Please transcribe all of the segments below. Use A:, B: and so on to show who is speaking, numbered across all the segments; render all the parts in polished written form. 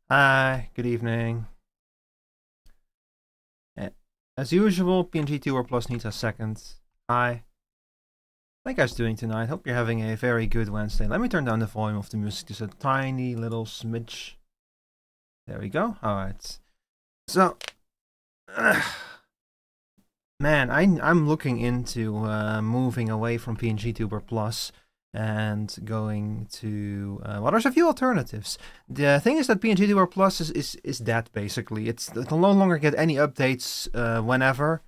A: Hi, good evening. Eh, As usual, Vtuber Plus needs a second. Hi. How you guys doing tonight? Hope you're having a very good Wednesday. Let me turn down the volume of the music just a tiny little smidge. There we go. Alright. So, man, I'm looking into moving away from PNGTuber Plus and going to well, there's a few alternatives. The thing is that PNGTuber Plus is dead basically. It'll no longer get any updates whenever.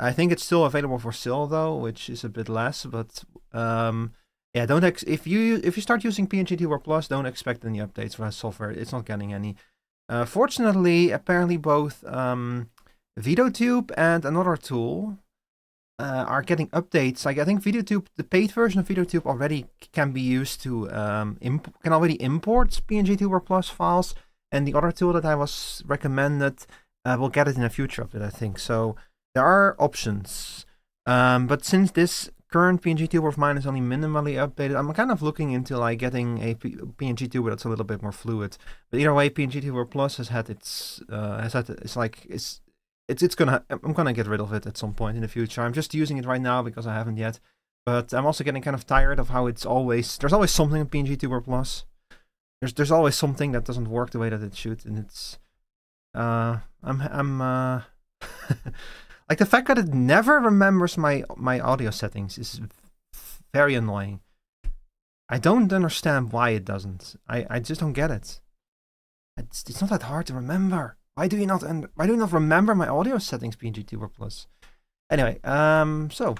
A: I think it's still available for sale though, which is a bit less. But yeah, don't if you start using PNGTuber Plus, don't expect any updates for that software. It's not getting any. Fortunately, apparently both Vtube and another tool are getting updates. Like I think Vtube, the paid version of Vtube already can be used to can already import PNGTuber Plus files, and the other tool that I was recommended will get it in a future update, I think. So there are options, but since this current PNGTuber of mine is only minimally updated, I'm kind of looking into like getting a PNGTuber that's a little bit more fluid. But either way, PNGTuber Plus has had I'm gonna get rid of it at some point in the future. I'm just using it right now because I haven't yet. But I'm also getting kind of tired of how there's always something in PNGTuber Plus. There's always something that doesn't work the way that it should, and it's I'm like the fact that it never remembers my audio settings is very annoying. I don't understand why it doesn't. I just don't get it. It's not that hard to remember. Why do you not remember my audio settings, PNGTuber Plus? Anyway, so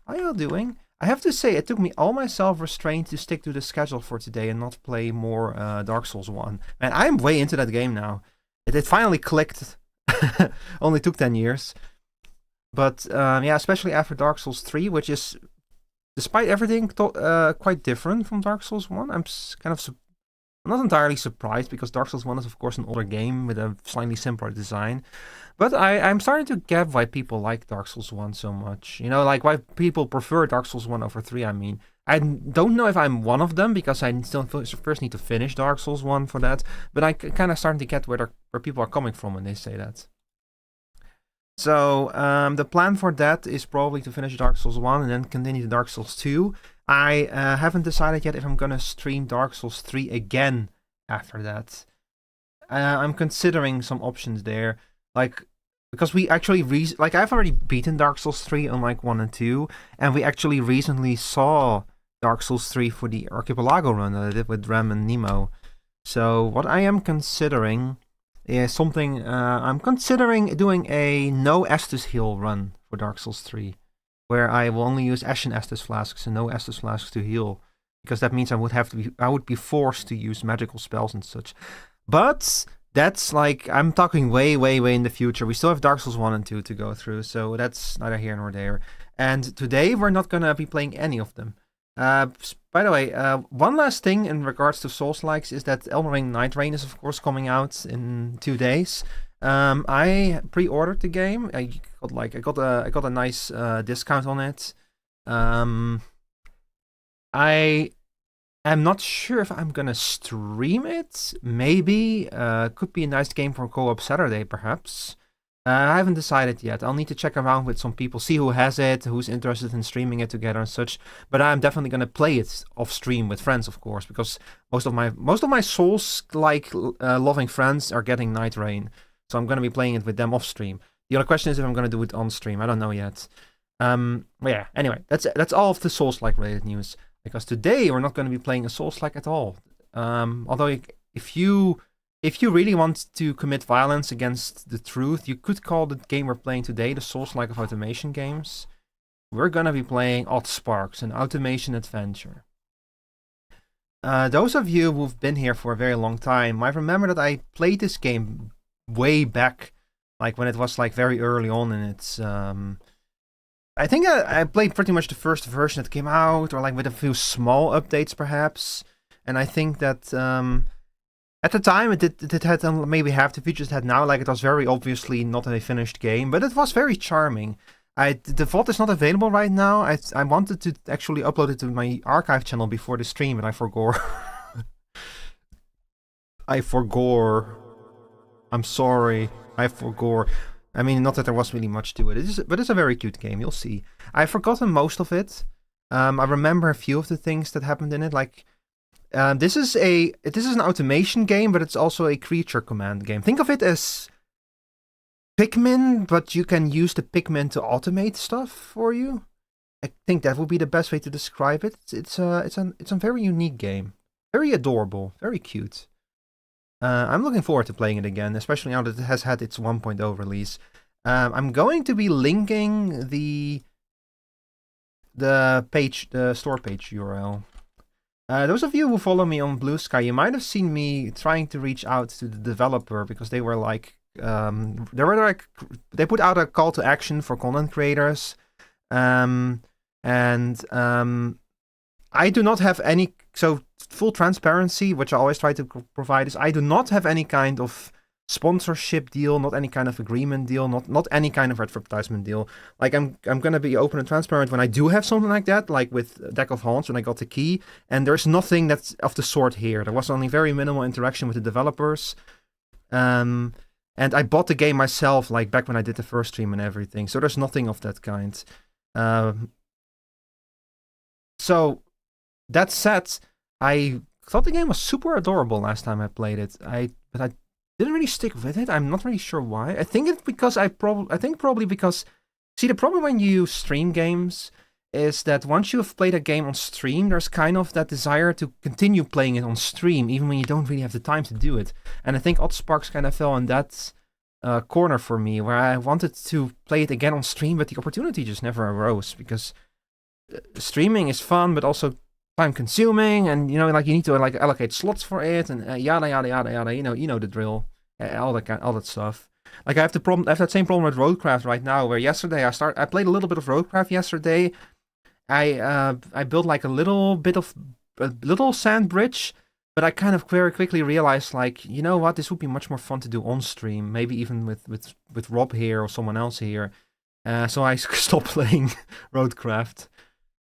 A: how are you all doing? I have to say, it took me all my self-restraint to stick to the schedule for today and not play more Dark Souls 1. Man, I'm way into that game now. It finally clicked. Only took 10 years. But yeah, especially after Dark Souls 3, which is, despite everything, quite different from Dark Souls 1. I'm not entirely surprised because Dark Souls 1 is, of course, an older game with a slightly simpler design. But I'm starting to get why people like Dark Souls 1 so much. You know, like why people prefer Dark Souls 1 over 3, I mean. I don't know if I'm one of them because I still first need to finish Dark Souls 1 for that. But I kind of starting to get where people are coming from when they say that. So the plan for that is probably to finish Dark Souls 1 and then continue to Dark Souls 2. I haven't decided yet if I'm gonna stream Dark Souls 3 again after that. I'm considering some options there, like because we actually I've already beaten Dark Souls 3 on like 1 and 2, and we actually recently saw Dark Souls 3 for the Archipelago run that I did with Rem and Nemo. So what I am considering is something I'm considering doing a no Estus heal run for Dark Souls 3. Where I will only use Ashen Estus flasks and no Estus flasks to heal, because that means I would be forced to use magical spells and such. But that's like I'm talking way in the future. We still have Dark Souls 1 and 2 to go through, so that's neither here nor there. And today we're not gonna be playing any of them. By the way, one last thing in regards to Souls-likes is that Elden Ring Night Rain is of course coming out in 2 days. I pre-ordered the game. I got a nice discount on it. I am not sure if I'm gonna stream it. Maybe could be a nice game for co-op Saturday, perhaps. I haven't decided yet. I'll need to check around with some people, see who has it, who's interested in streaming it together and such. But I'm definitely gonna play it off stream with friends, of course, because most of my Souls loving friends are getting Night Rain. So I'm going to be playing it with them off stream. The other question is if I'm going to do it on stream. I don't know yet. But yeah, anyway, that's all of the Souls-like related news. Because today we're not going to be playing a Souls-like at all. Although if you really want to commit violence against the truth, you could call the game we're playing today the Souls-like of automation games. We're going to be playing Oddsparks, an automation adventure. Those of you who've been here for a very long time might remember that I played this game way back, like when it was like very early on in its I think I played pretty much the first version that came out, or like with a few small updates perhaps. And I think that at the time it had maybe half the features it had now. Like it was very obviously not a finished game, but it was very charming. The VOD is not available right now. I wanted to actually upload it to my archive channel before the stream, but I forgot. I forgore. I'm sorry. I forgore. I mean, not that there was really much to it, but it's a very cute game, you'll see. I've forgotten most of it. I remember a few of the things that happened in it, like... this is an automation game, but it's also a creature command game. Think of it as Pikmin, but you can use the Pikmin to automate stuff for you. I think that would be the best way to describe it. It's a very unique game, very adorable, very cute. I'm looking forward to playing it again, especially now that it has had its 1.0 release. I'm going to be linking the store page URL. Those of you who follow me on Blue Sky, you might have seen me trying to reach out to the developer because they were like, they put out a call to action for content creators, and I do not have any, so full transparency, which I always try to provide, is I do not have any kind of sponsorship deal, not any kind of agreement deal, not any kind of advertisement deal. Like I'm gonna be open and transparent when I do have something like that, like with Deck of Haunts when I got the key, and there's nothing that's of the sort here. There was only very minimal interaction with the developers. And I bought the game myself, like back when I did the first stream and everything, so there's nothing of that kind. So, that said, I thought the game was super adorable last time I played it. But I didn't really stick with it. I'm not really sure why. I think it's because probably because, see, the problem when you stream games is that once you have played a game on stream, there's kind of that desire to continue playing it on stream, even when you don't really have the time to do it. And I think Oddsparks kind of fell in that corner for me, where I wanted to play it again on stream, but the opportunity just never arose, because streaming is fun, but also time consuming, and you need to allocate slots for it, and yada yada yada yada. You know the drill, all that stuff. Like I have that same problem with Roadcraft right now, where yesterday I played a little bit of Roadcraft yesterday. I built like a little sand bridge, but I kind of very quickly realized, like, you know what, this would be much more fun to do on stream, maybe even with Rob here or someone else here. So I stopped playing Roadcraft.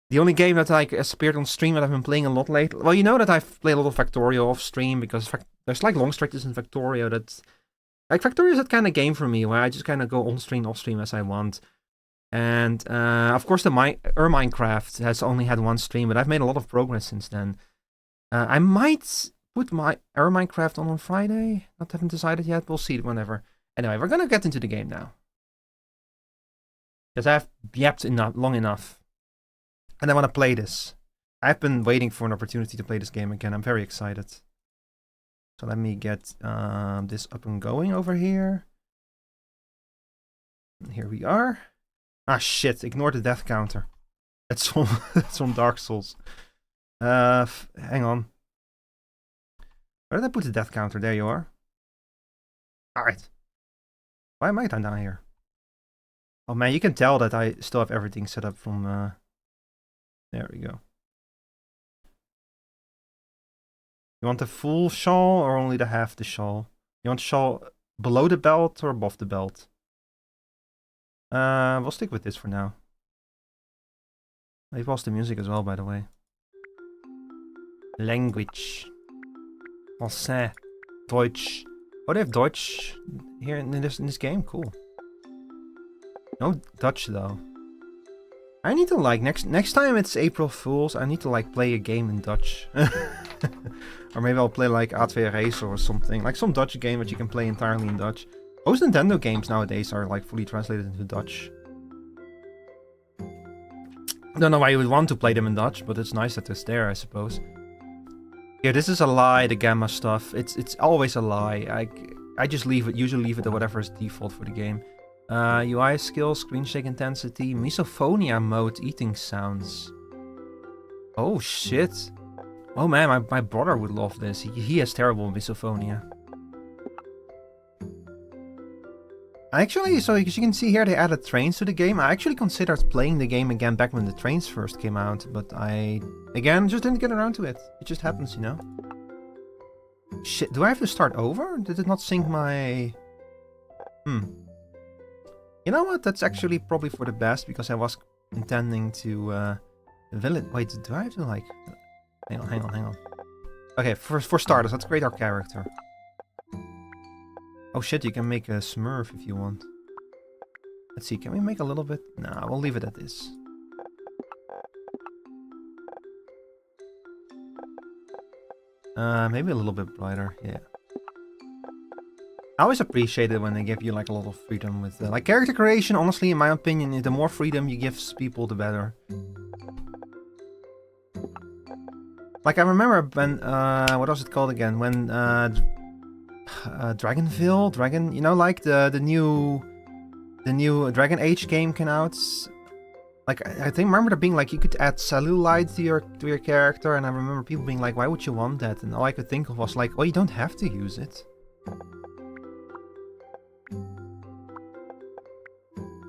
A: The only game that has appeared on stream that I've been playing a lot lately, well, you know that I've played a lot of Factorio off stream, because there's like long stretches in Factorio Factorio is that kind of game for me, where I just kind of go on stream, off stream as I want. And of course, the Minecraft has only had one stream, but I've made a lot of progress since then. I might put my Minecraft on Friday. Haven't decided yet. We'll see whenever. Anyway, we're gonna get into the game now, because I've yapped long enough, and I want to play this. I've been waiting for an opportunity to play this game again. I'm very excited. So let me get this up and going over here. And here we are. Ah, shit, ignore the death counter. It's from Dark Souls. Hang on. Where did I put the death counter? There you are. Alright. Why am I down here? Oh man, you can tell that I still have everything set up from... There we go. You want the full shawl or only the half the shawl? You want the shawl below the belt or above the belt? We'll stick with this for now. I've lost the music as well, by the way. Language. Français. Deutsch. Oh, they have Deutsch here in this game? Cool. No Dutch, though. I need to, next time it's April Fools, I need to, play a game in Dutch. Or maybe I'll play, A2 Race or something. Like some Dutch game that you can play entirely in Dutch. Most Nintendo games nowadays are, fully translated into Dutch. I don't know why you would want to play them in Dutch, but it's nice that it's there, I suppose. Yeah, this is a lie, the gamma stuff. It's always a lie. I just usually leave it to whatever is default for the game. UI skills, screen shake intensity, misophonia mode, eating sounds. Oh shit. Oh man, my brother would love this. He has terrible misophonia. Actually, so as you can see here, they added trains to the game. I actually considered playing the game again back when the trains first came out, but I, again, just didn't get around to it. It just happens, you know? Shit, do I have to start over? Did it not sync my... You know what? That's actually probably for the best, because I was intending to... Wait, do I have to, Hang on. Okay, for starters, let's create our character. Oh shit, you can make a Smurf if you want. Let's see, can we make a little bit? Nah, we'll leave it at this. Maybe a little bit brighter, yeah. I always appreciate it when they give you like a lot of freedom with like character creation. Honestly, in my opinion, the more freedom you give people, the better. Like I remember when what was it called again? When Dragon, you know, like the new Dragon Age game came out. Like I think remember there being like you could add cellulite to your character, and I remember people being like, why would you want that? And all I could think of was like, well, you don't have to use it.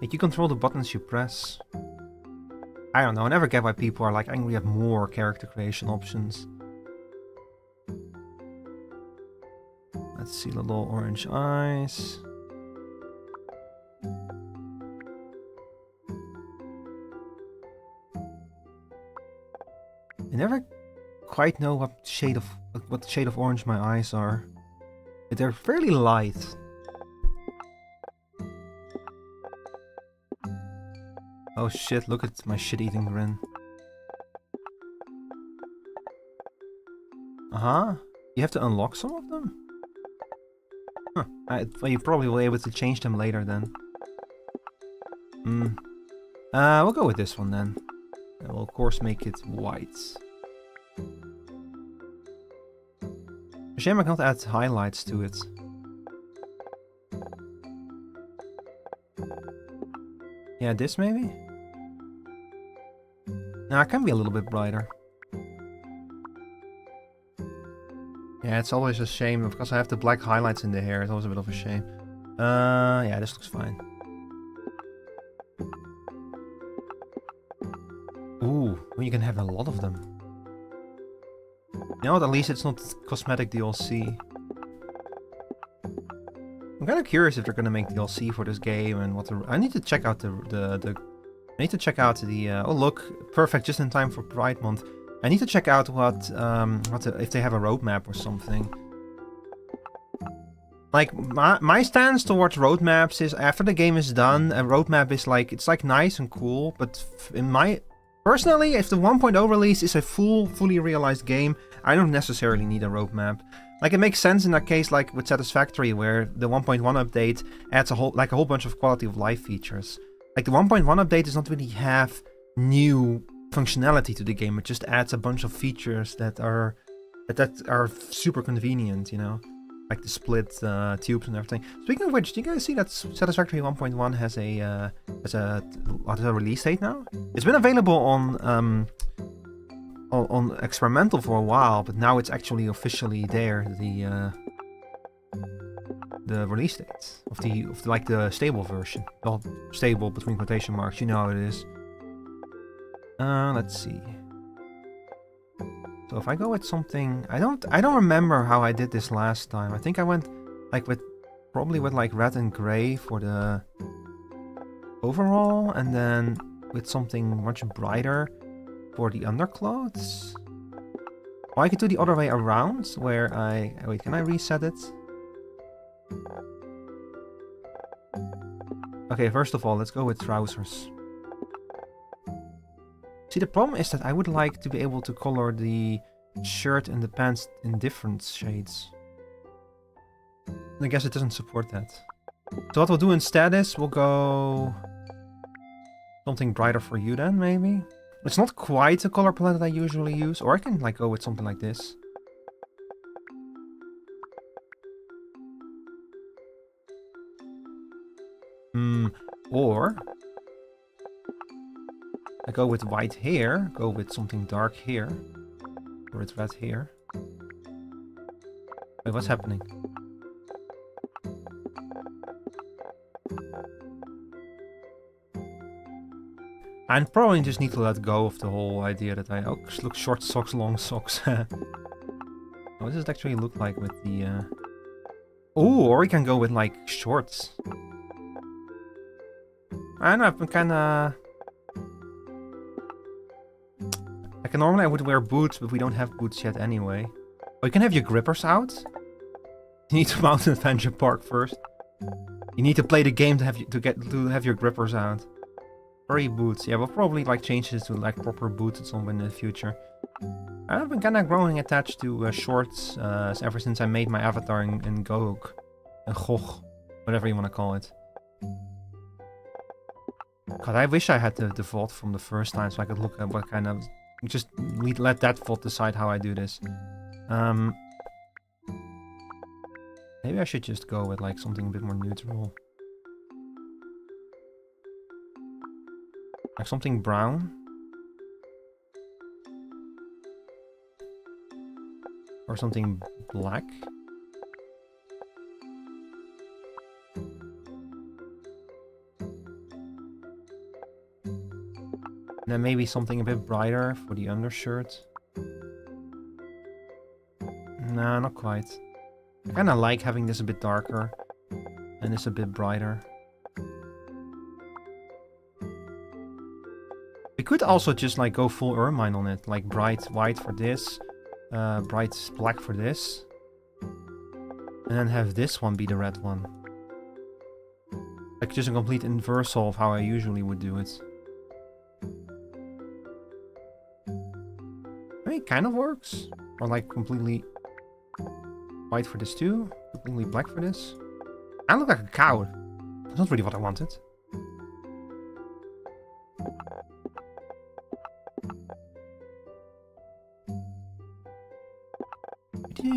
A: Like you control the buttons you press. I don't know, I never get why people are like angry at more character creation options. Let's see, little orange eyes. I never quite know what shade of orange my eyes are. But they're fairly light. Oh shit, look at my shit-eating grin. Uh-huh. You have to unlock some of them? Huh. Well, you probably will be able to change them later then. We'll go with this one then. And we'll of course make it white. Shame I can't add highlights to it. Yeah, this maybe? No, it can be a little bit brighter. Yeah, it's always a shame because I have the black highlights in the hair. It's always a bit of a shame. Yeah, this looks fine. Ooh, well, you can have a lot of them. You know what, at least it's not cosmetic DLC. I'm kind of curious if they're gonna make DLC for this game and what the... I need to check out I need to check out the... oh look, perfect, just in time for Pride Month. I need to check out if they have a roadmap or something. Like, my stance towards roadmaps is after the game is done, a roadmap is like, it's like nice and cool, but in my... Personally, if the 1.0 release is a fully realized game, I don't necessarily need a roadmap. Like, it makes sense in that case, like with Satisfactory, where the 1.1 update adds a whole bunch of quality of life features. Like, the 1.1 update does not really have new functionality to the game, it just adds a bunch of features that are super convenient, you know? Like the split tubes and everything. Speaking of which, do you guys see that Satisfactory 1.1 has a release date now? It's been available on experimental for a while, but now it's actually officially there. The release date of the stable version. Well, stable between quotation marks. You know how it is. Let's see. So if I go with something, I don't remember how I did this last time. I think I went like probably with like red and gray for the overall, and then with something much brighter for the underclothes. Or I could do the other way around, where wait, can I reset it? Okay, first of all, let's go with trousers. See, the problem is that I would like to be able to color the shirt and the pants in different shades. I guess it doesn't support that. So what we'll do instead is we'll go something brighter for you then, maybe? It's not quite the color palette that I usually use, or I can like go with something like this. Or I go with white hair, go with something dark here, or with red hair. Wait, what's happening? I probably just need to let go of the whole idea that look, short socks, long socks. What does it actually look like with the... Oh, or we can go with like shorts. I don't know, I've been kinda... Like normally I would wear boots, but we don't have boots yet anyway. Oh, you can have your grippers out? You need to mount an adventure park first. You need to play the game to have your grippers out. Furry boots. Yeah, we'll probably like change this to like proper boots at some point in the future. I've been kind of growing attached to shorts ever since I made my avatar in Gog. Gog. Whatever you want to call it. God, I wish I had the VOD from the first time so I could look at what kind of... Just let that VOD decide how I do this. Maybe I should just go with like something a bit more neutral. Like something brown. Or something black. And then maybe something a bit brighter for the undershirt. Nah, not quite. I kinda like having this a bit darker. And this a bit brighter. We could also just like go full ermine on it. Like bright white for this. Bright black for this. And then have this one be the red one. Like just a complete inversal of how I usually would do it. I mean, it kind of works. Or like completely white for this too. Completely black for this. I look like a cow. That's not really what I wanted.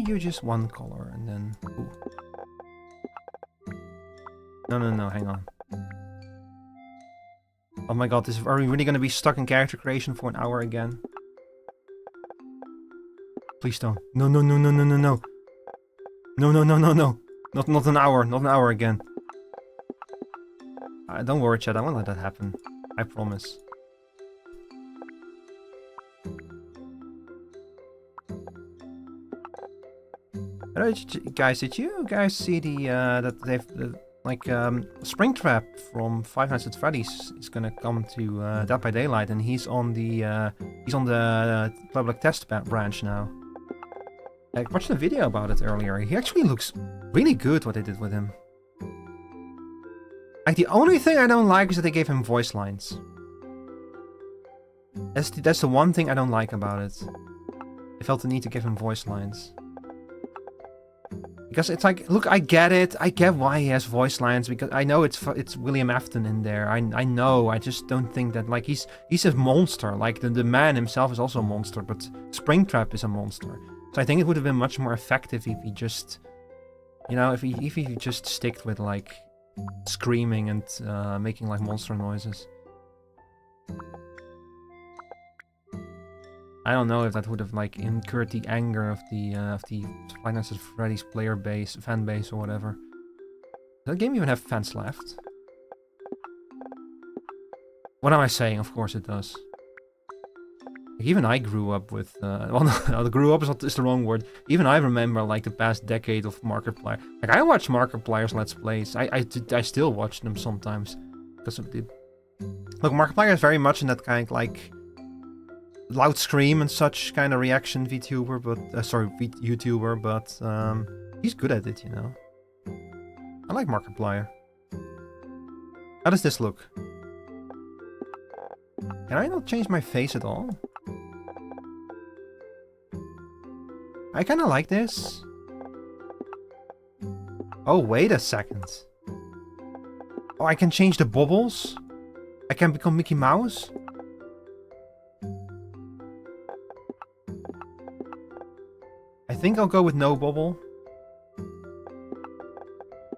A: You just one color and then... Ooh. No, hang on. Oh my god, are we really gonna be stuck in character creation for an hour again? Please don't. No. No. Not an hour again. Don't worry, chat, I won't let that happen. I promise. Guys, did you guys see the that they've Springtrap from Five Nights at Freddy's is gonna come to Dead by Daylight, and he's on the public test branch now. I watched a video about it earlier. He actually looks really good what they did with him. Like the only thing I don't like is that they gave him voice lines. That's the one thing I don't like about it. I felt the need to give him voice lines. Because it's like, look, I get it. I get why he has voice lines, because I know it's William Afton in there. I know. I just don't think that, like, he's a monster. Like the man himself is also a monster, but Springtrap is a monster. So I think it would have been much more effective if he just, you know, if he just sticked with like screaming and making like monster noises. I don't know if that would have like incurred the anger of the Five Nights at Freddy's fan base or whatever. Does that game even have fans left? What am I saying? Of course it does. Like, even I grew up with well, no, grew up is the wrong word. Even I remember like the past decade of Markiplier. Like I watch Markiplier's Let's Plays. I still watch them sometimes because of the. Look, Markiplier is very much in that kind of like loud scream and such kind of reaction VTuber, but YouTuber, but he's good at it, you know. I like Markiplier. How does this look? Can I not change my face at all? I kind of like this. Oh, wait a second. Oh, I can change the bubbles? I can become Mickey Mouse? I think I'll go with no bubble.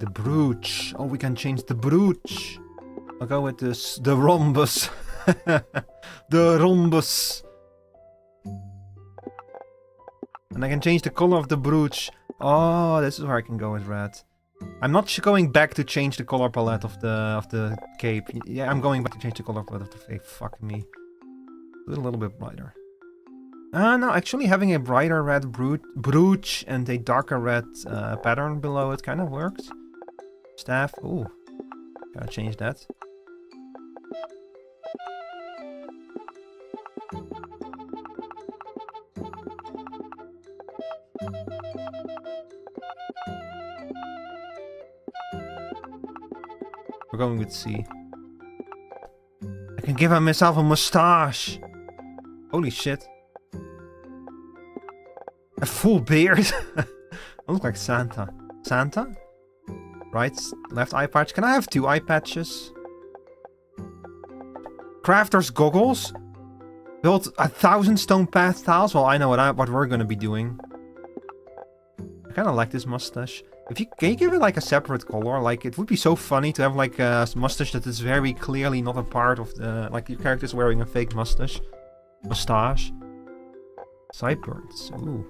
A: The brooch. Oh, we can change the brooch. I'll go with this, the rhombus. The rhombus. And I can change the color of the brooch. Oh, this is where I can go with red. I'm not going back to change the color palette of the cape. Yeah, I'm going back to change the color palette of the cape. Fuck me. Do it a little bit brighter. No, actually having a brighter red brooch and a darker red pattern below it kind of works. Staff. Ooh. Gotta change that. We're going with C. I can give myself a mustache. Holy shit. A full beard. I look like Santa. Santa? Right, left eye patch. Can I have 2 eye patches? Crafter's goggles. Build 1,000 stone path tiles. Well, I know what we're gonna be doing. I kind of like this mustache. Can you give it like a separate color? Like, it would be so funny to have like a mustache that is very clearly not a part of the... Like, your character's wearing a fake mustache. Sideburns. Ooh.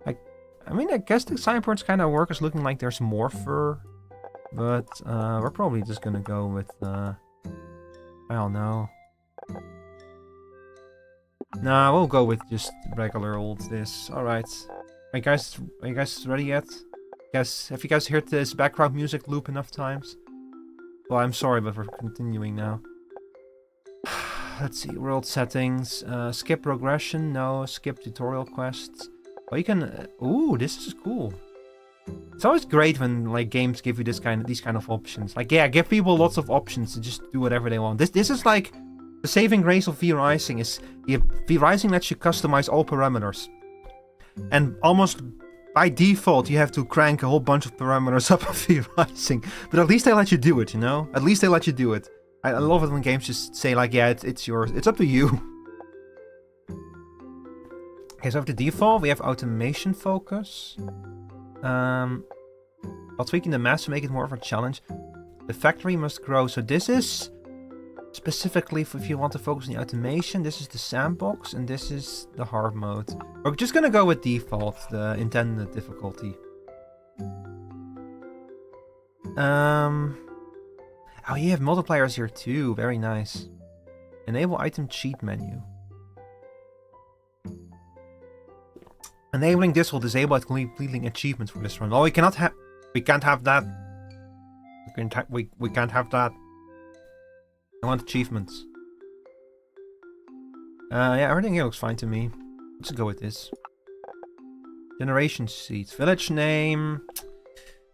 A: I mean, I guess the sideburns kind of work as looking like there's more fur. But, we're probably just gonna go with, I don't know. Nah, we'll go with just regular old this. Alright. Are you guys ready yet? Have you guys heard this background music loop enough times? Well, I'm sorry, but we're continuing now. Let's see, world settings. Skip progression, no. Skip tutorial quests. Oh, you can... ooh, this is cool. It's always great when like games give you these kind of options. Like, yeah, give people lots of options to just do whatever they want. This is like the saving grace of V-Rising. Is V-Rising lets you customize all parameters, and almost by default you have to crank a whole bunch of parameters up on V-Rising. But at least they let you do it, you know. At least they let you do it. I love it when games just say like, yeah, it's yours. It's up to you. Okay, so for the default, we have automation focus. While tweaking the maps to make it more of a challenge. The factory must grow. So this is specifically for if you want to focus on the automation. This is the sandbox, and this is the hard mode. We're just gonna go with default, the intended difficulty. Oh, you have multipliers here too. Very nice. Enable item cheat menu. Enabling this will disable completing achievements for this run. Oh, we can't have that. We can't have that. I want achievements. Yeah, everything here looks fine to me. Let's go with this. Generation seeds. Village name.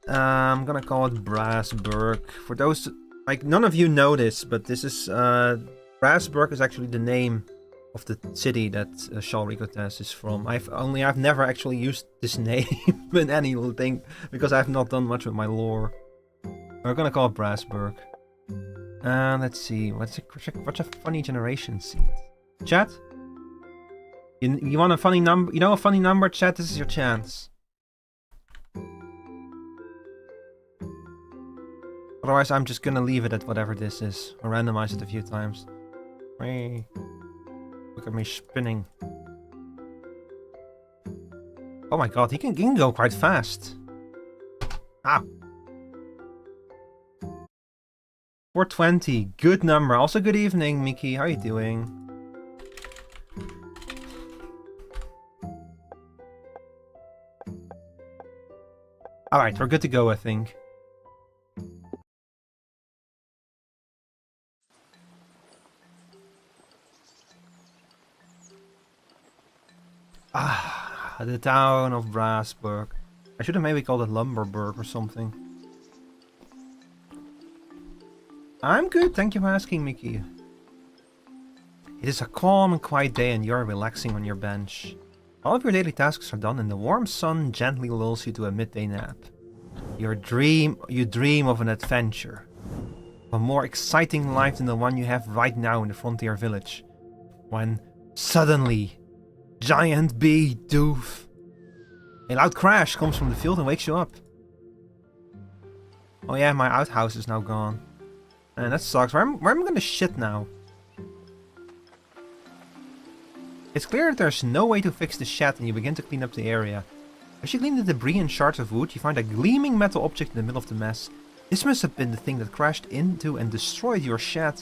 A: I'm gonna call it Brassburg. For those, like, none of you know this, but this is, Brassburg is actually the name of the city that Shal Ricotez is from. I've never actually used this name in anything because I've not done much with my lore. We're gonna call it Brassburg. Let's see. What's a funny generation seed? Chat? You want a funny number? You know a funny number, chat? This is your chance. Otherwise, I'm just gonna leave it at whatever this is, or randomize it a few times. Whee. Look at me spinning. Oh my god, he can go quite fast. Ah. 420, good number. Also, good evening, Mickey. How are you doing? Alright, we're good to go, I think. Ah, the town of Brassburg. I should have maybe called it Lumberburg or something. I'm good, thank you for asking, Mickey. It is a calm and quiet day and you're relaxing on your bench. All of your daily tasks are done and the warm sun gently lulls you to a midday nap. You dream of an adventure. A more exciting life than the one you have right now in the frontier village. When suddenly... Giant bee doof. A loud crash comes from the field and wakes you up. Oh yeah, my outhouse is now gone. Man, that sucks. Where am I gonna shit now? It's clear that there's no way to fix the shed and you begin to clean up the area. As you clean the debris and shards of wood, you find a gleaming metal object in the middle of the mess. This must have been the thing that crashed into and destroyed your shed.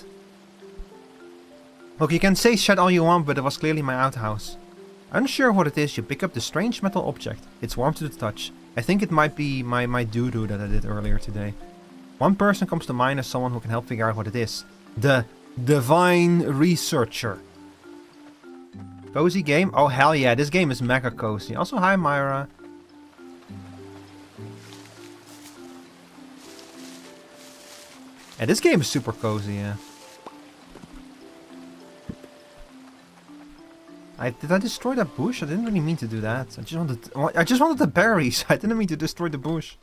A: Look, you can say shed all you want, but it was clearly my outhouse. Unsure what it is, you pick up the strange metal object. It's warm to the touch. I think it might be my doo-doo that I did earlier today. One person comes to mind as someone who can help figure out what it is. The Divine Researcher. Cozy game? Oh hell yeah, this game is mega cozy. Also, hi Myra. Yeah, this game is super cozy, yeah. Did I destroy that bush? I didn't really mean to do that. I just wanted the berries. I didn't mean to destroy the bush.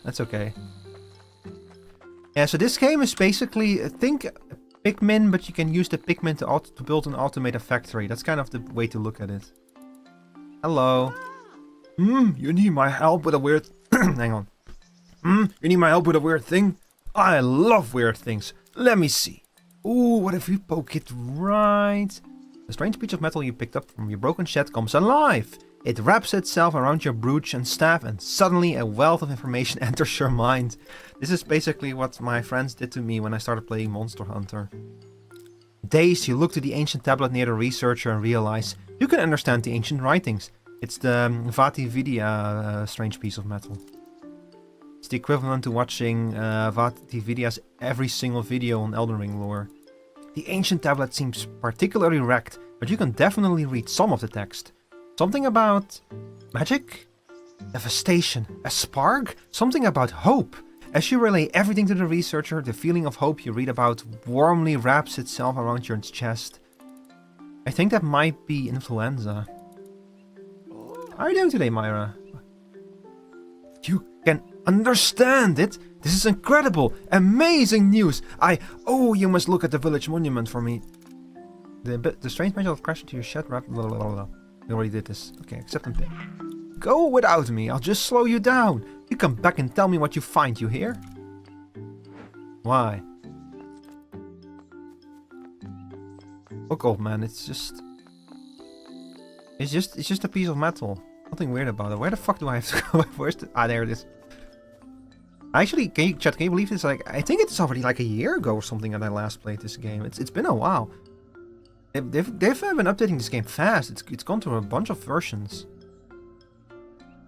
A: That's okay. Yeah, so this game is basically, think Pikmin, but you can use the Pikmin to build an automated factory. That's kind of the way to look at it. Hello. You need my help with a weird... Hang on. You need my help with a weird thing? I love weird things. Let me see. Ooh, what if we poke it right? The strange piece of metal you picked up from your broken shed comes alive. It wraps itself around your brooch and staff, and suddenly a wealth of information enters your mind. This is basically what my friends did to me when I started playing Monster Hunter. Dazed, you look to the ancient tablet near the researcher and realize you can understand the ancient writings. It's the Vtuber strange piece of metal. It's the equivalent to watching Vtuber's every single video on Elden Ring lore. The ancient tablet seems particularly wrecked, but you can definitely read some of the text. Something about magic? Devastation? A spark? Something about hope. As you relay everything to the researcher, the feeling of hope you read about warmly wraps itself around your chest. I think that might be influenza. How are you doing today, Myra? You can understand it? This is incredible! Amazing news! Oh, you must look at the village monument for me. The strange metal of crashed into your shed. Blah, blah, blah, blah. We already did this. Okay, accept and pay. Go without me, I'll just slow you down. You come back and tell me what you find, you hear? Why? Look old man, it's just a piece of metal. Nothing weird about it. Where the fuck do I have to go? Where's the... Ah, there it is. Actually, can you believe this? Like, I think it's already like a year ago or something that I last played this game. It's been a while. They've been updating this game fast. It's gone through a bunch of versions.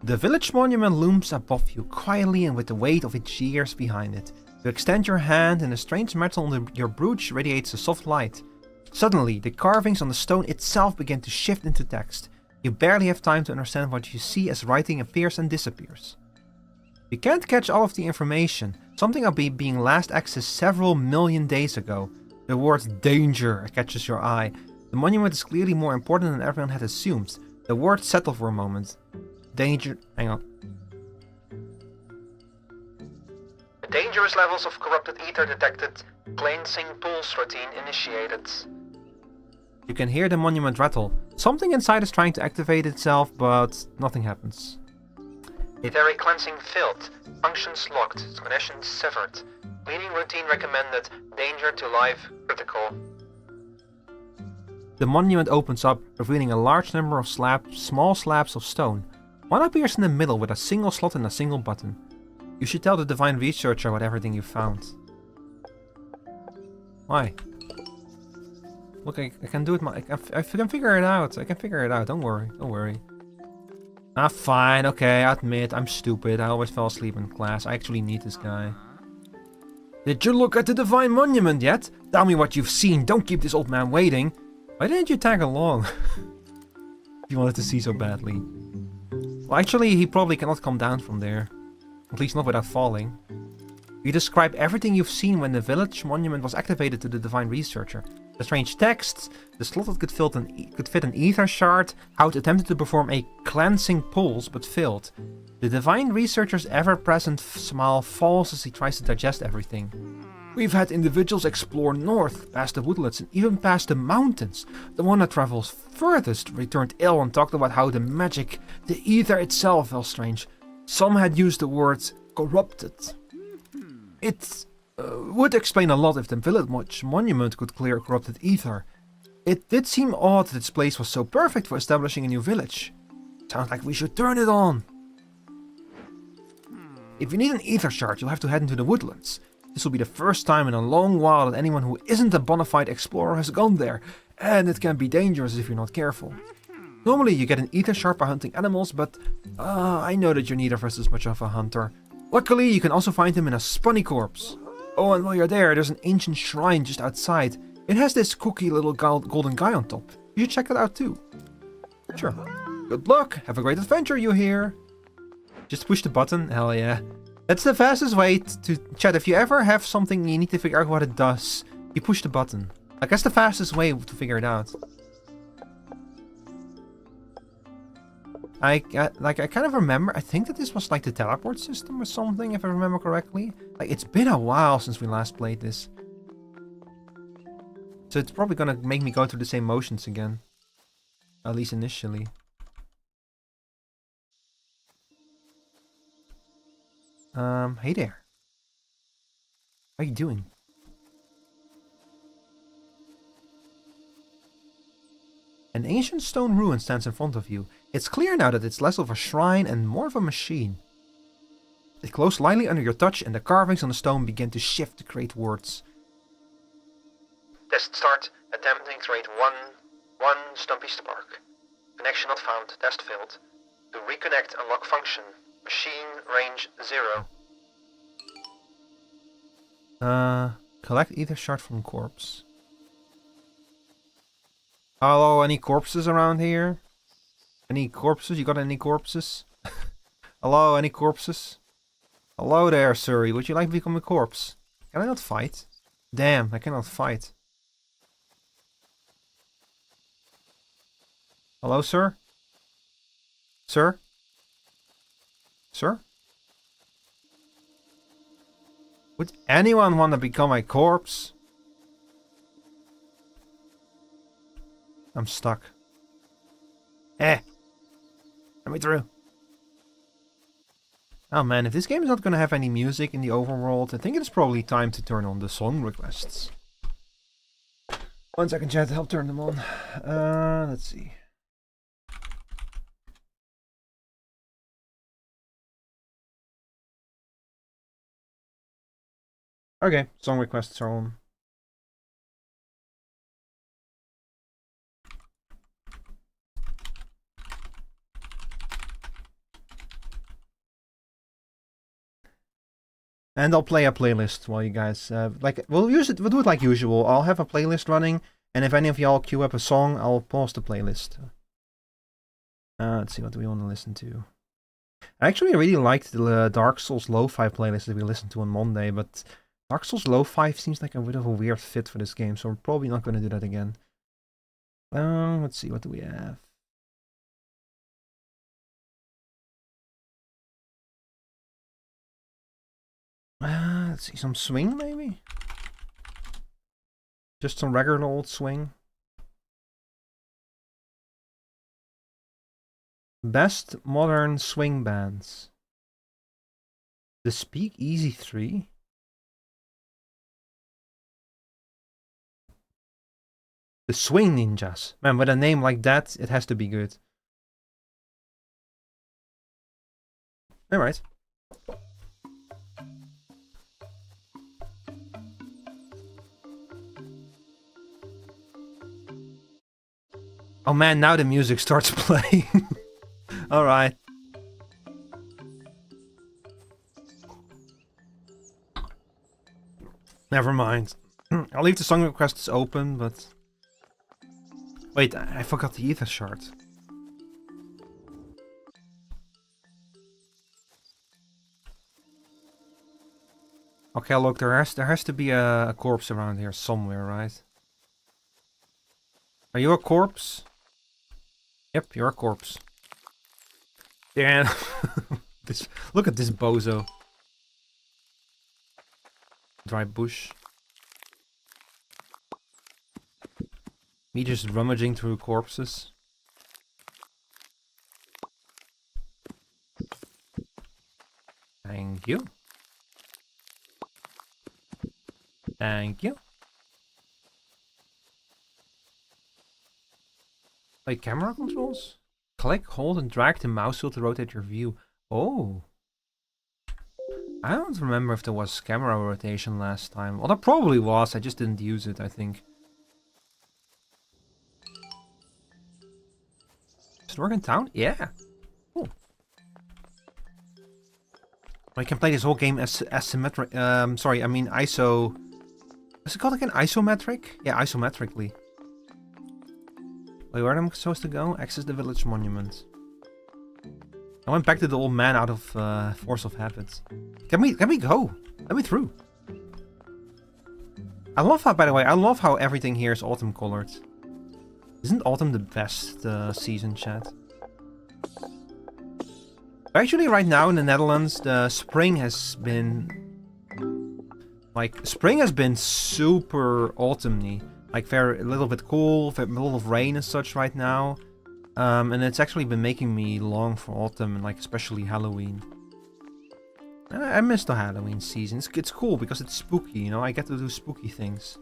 A: The village monument looms above you, quietly and with the weight of its years behind it. You extend your hand and the strange metal on your brooch radiates a soft light. Suddenly, the carvings on the stone itself begin to shift into text. You barely have time to understand what you see as writing appears and disappears. You can't catch all of the information. Something about being last accessed several million days ago. The word danger catches your eye. The monument is clearly more important than everyone had assumed. The words settle for a moment. Danger... Hang on. Dangerous levels of corrupted ether detected. Cleansing pulse routine initiated. You can hear the monument rattle. Something inside is trying to activate itself, but nothing happens. Etheric cleansing failed. Functions locked. Connections severed. Cleaning routine recommended. Danger to life critical. The monument opens up, revealing a large number of small slabs of stone. One appears in the middle with a single slot and a single button. You should tell the divine researcher about everything you found. Why? Look, I can do it. I can figure it out. I can figure it out. Don't worry. Don't worry. Ah, fine. Okay, I admit I'm stupid. I always fell asleep in class. I actually need this guy. Did you look at the divine monument yet? Tell me what you've seen. Don't keep this old man waiting. Why didn't you tag along? If you wanted to see so badly. Well, actually, he probably cannot come down from there. At least not without falling. You describe everything you've seen when the village monument was activated to the divine researcher. The strange texts, the slot that could fit an ether shard, how it attempted to perform a cleansing pulse but failed. The divine researcher's ever-present smile falls as he tries to digest everything. We've had individuals explore north, past the woodlands, and even past the mountains. The one that travels furthest returned ill and talked about how the magic, the ether itself, felt strange. Some had used the words corrupted. It would explain a lot if the village monument could clear corrupted ether. It did seem odd that its place was so perfect for establishing a new village. Sounds like we should turn it on. If you need an ether shard, you'll have to head into the woodlands. This will be the first time in a long while that anyone who isn't a bona fide explorer has gone there, and it can be dangerous if you're not careful. Normally you get an ether shard by hunting animals, but I know that you're neither of us is much of a hunter. Luckily, you can also find him in a spunny corpse. Oh, and while you're there, there's an ancient shrine just outside. It has this cookie little golden guy on top. You should check that out too. Sure. Good luck, have a great adventure, you hear. Just push the button, hell yeah. That's the fastest way to chat. If you ever have something you need to figure out what it does, you push the button. Like, that's the fastest way to figure it out. I kind of remember, I think that this was like the teleport system or something, if I remember correctly. Like, it's been a while since we last played this. So it's probably gonna make me go through the same motions again. At least initially. Hey there. How are you doing? An ancient stone ruin stands in front of you. It's clear now that it's less of a shrine and more of a machine. It closed lightly under your touch and the carvings on the stone begin to shift to create words. Test start. Attempting to create one Stumpy Spark. Connection not found. Test failed. To reconnect, unlock function. Machine range 0. Collect ether shard from corpse. Hello, any corpses around here? Any corpses? You got any corpses? Hello, any corpses? Hello there, sir. Would you like to become a corpse? Can I not fight? Damn, I cannot fight. Hello, sir? Sir? Sir? Would anyone want to become a corpse? I'm stuck. Let me through. Oh man, if this game is not going to have any music in the overworld, I think it's probably time to turn on the song requests. 1 second, chat, help turn them on. Let's see. Okay, song requests are on. And I'll play a playlist while you guys, we'll do it like usual. I'll have a playlist running, and if any of y'all queue up a song, I'll pause the playlist. Let's see, what do we want to listen to? I actually really liked the Dark Souls Lo-Fi playlist that we listened to on Monday, but Dark Souls Lo-Fi seems like a bit of a weird fit for this game, so we're probably not going to do that again. Let's see, what do we have? Let's see, some swing maybe? Just some regular old swing. Best modern swing bands. The Speakeasy 3? The Swing Ninjas. Man, with a name like that, it has to be good. Alright. Oh man, now the music starts playing. Alright. Never mind. I'll leave the song requests open, but... Wait, I forgot the ether shard. Okay, look, there has to be a corpse around here somewhere, right? Are you a corpse? Yep, you're a corpse. Damn. Look at this bozo. Dry bush. Me just rummaging through corpses. Thank you. Thank you. Wait, camera controls? Click, hold, and drag the mouse wheel to rotate your view. Oh. I don't remember if there was camera rotation last time. Well, there probably was. I just didn't use it, I think. Does it work in town? Yeah. Cool. I can play this whole game as asymmetric. Sorry, I mean ISO. What's it called again? Isometric? Yeah, isometrically. Wait, where am I supposed to go? Access the village monument. I went back to the old man out of force of habit. Let me go. Let me through. I love how, by the way, I love how everything here is autumn colored. Isn't autumn the best season, chat? Actually, right now in the Netherlands, the spring has been... Like, spring has been super autumny. Like, a little bit cool, a little of rain and such right now. And it's actually been making me long for autumn, and like, especially Halloween. I miss the Halloween season. It's cool because it's spooky, you know? I get to do spooky things.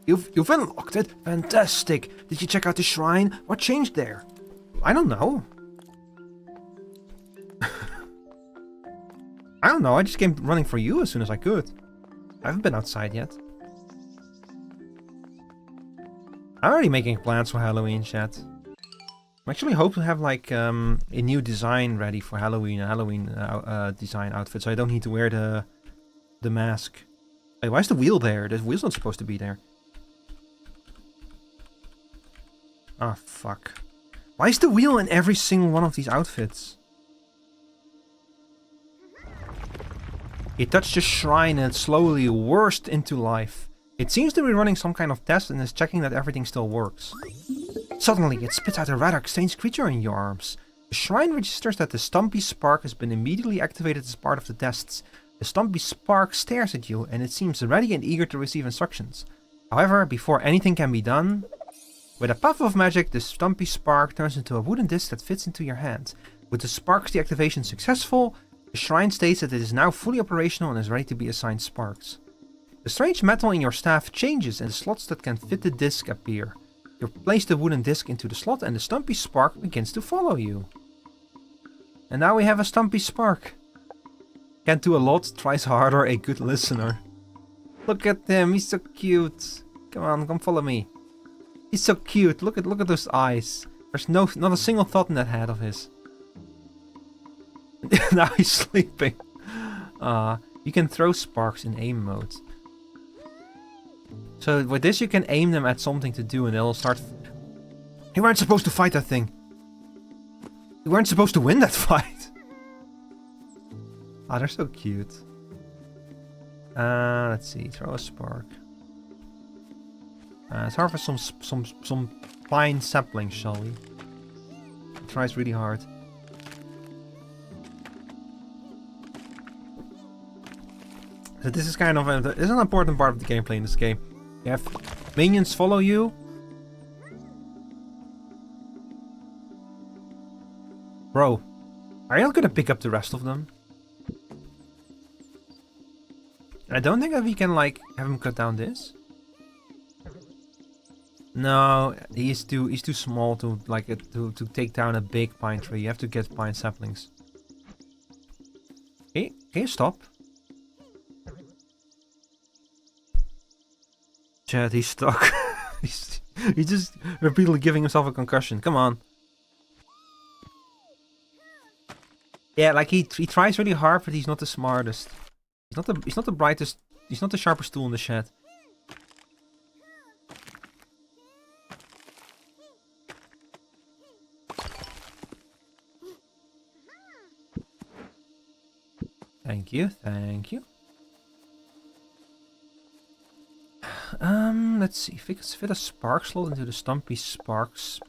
A: You've unlocked it? Fantastic! Did you check out the shrine? What changed there? I don't know. I don't know, I just came running for you as soon as I could. I haven't been outside yet. I'm already making plans for Halloween, chat. I actually hope to have like a new design ready for Halloween, a Halloween design outfit, so I don't need to wear the mask. Wait, why is the wheel there? The wheel's not supposed to be there. Ah, fuck. Why is the wheel in every single one of these outfits? He touched the shrine and it slowly burst into life. It seems to be running some kind of test and is checking that everything still works. Suddenly, it spits out a rather strange creature in your arms. The shrine registers that the Stumpy Spark has been immediately activated as part of the tests. The Stumpy Spark stares at you and it seems ready and eager to receive instructions. However, before anything can be done, with a puff of magic, the Stumpy Spark turns into a wooden disc that fits into your hand. With the Spark's deactivation successful, the shrine states that it is now fully operational and is ready to be assigned sparks. The strange metal in your staff changes and the slots that can fit the disc appear. You place the wooden disc into the slot and the Stumpy Spark begins to follow you. And now we have a Stumpy Spark. Can't do a lot, tries harder, a good listener. Look at him, he's so cute. Come on, come follow me. He's so cute, look at those eyes. There's not a single thought in that head of his. Now he's sleeping. You can throw sparks in aim mode. So with this you can aim them at something to do and they'll start... You weren't supposed to fight that thing. You weren't supposed to win that fight. Ah, they're so cute. Let's see, throw a spark. Let's harvest some pine saplings, shall we? He tries really hard. So this is kind of this is an important part of the gameplay in this game. You have minions follow you. Bro, are you not gonna pick up the rest of them? I don't think that we can like have him cut down this. No, he's too small to like to take down a big pine tree. You have to get pine saplings. Hey, can you stop? Chad, he's stuck. he's just repeatedly giving himself a concussion. Come on. Yeah, like he tries really hard, but he's not the smartest. He's not the brightest. He's not the sharpest tool in the shed. Thank you, thank you. Let's see. Fit a spark slot into the Stumpy Sparks.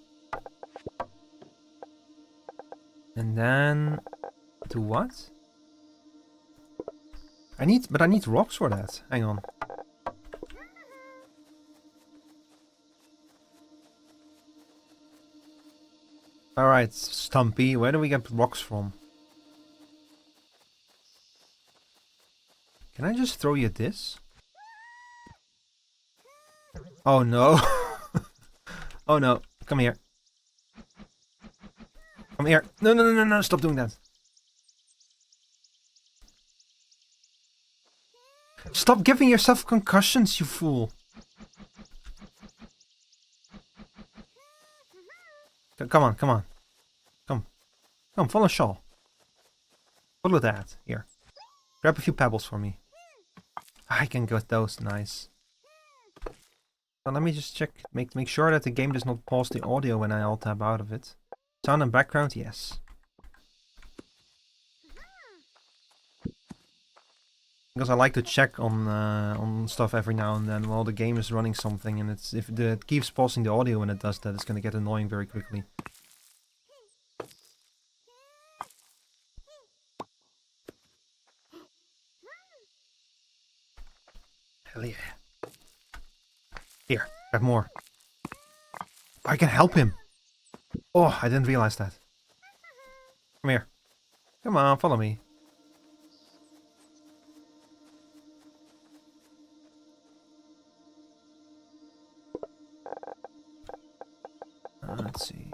A: And then do what? I need rocks for that. Hang on. Alright, Stumpy, where do we get rocks from? Can I just throw you this? Oh no. Oh no. Come here. Come here. No, stop doing that. Stop giving yourself concussions, you fool. Come on. Come, follow Shal. Follow that. Here. Grab a few pebbles for me. I can get those, nice. Now let me just check, make sure that the game does not pause the audio when I alt tab out of it. Sound and background, yes. because I like to check on stuff every now and then while the game is running something, and if it keeps pausing the audio when it does that, it's gonna get annoying very quickly. Hell yeah. Here, grab more. I can help him. Oh, I didn't realize that. Come here. Come on, follow me. Let's see.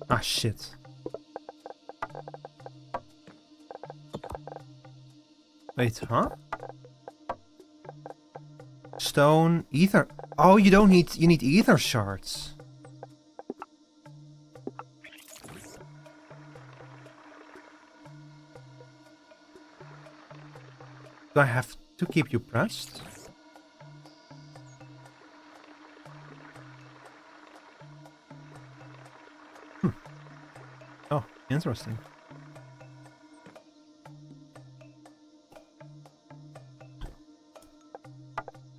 A: Ah, shit. Wait, huh? Stone, ether. Oh, you don't need, you need ether shards. Do I have to keep you pressed? Oh, interesting.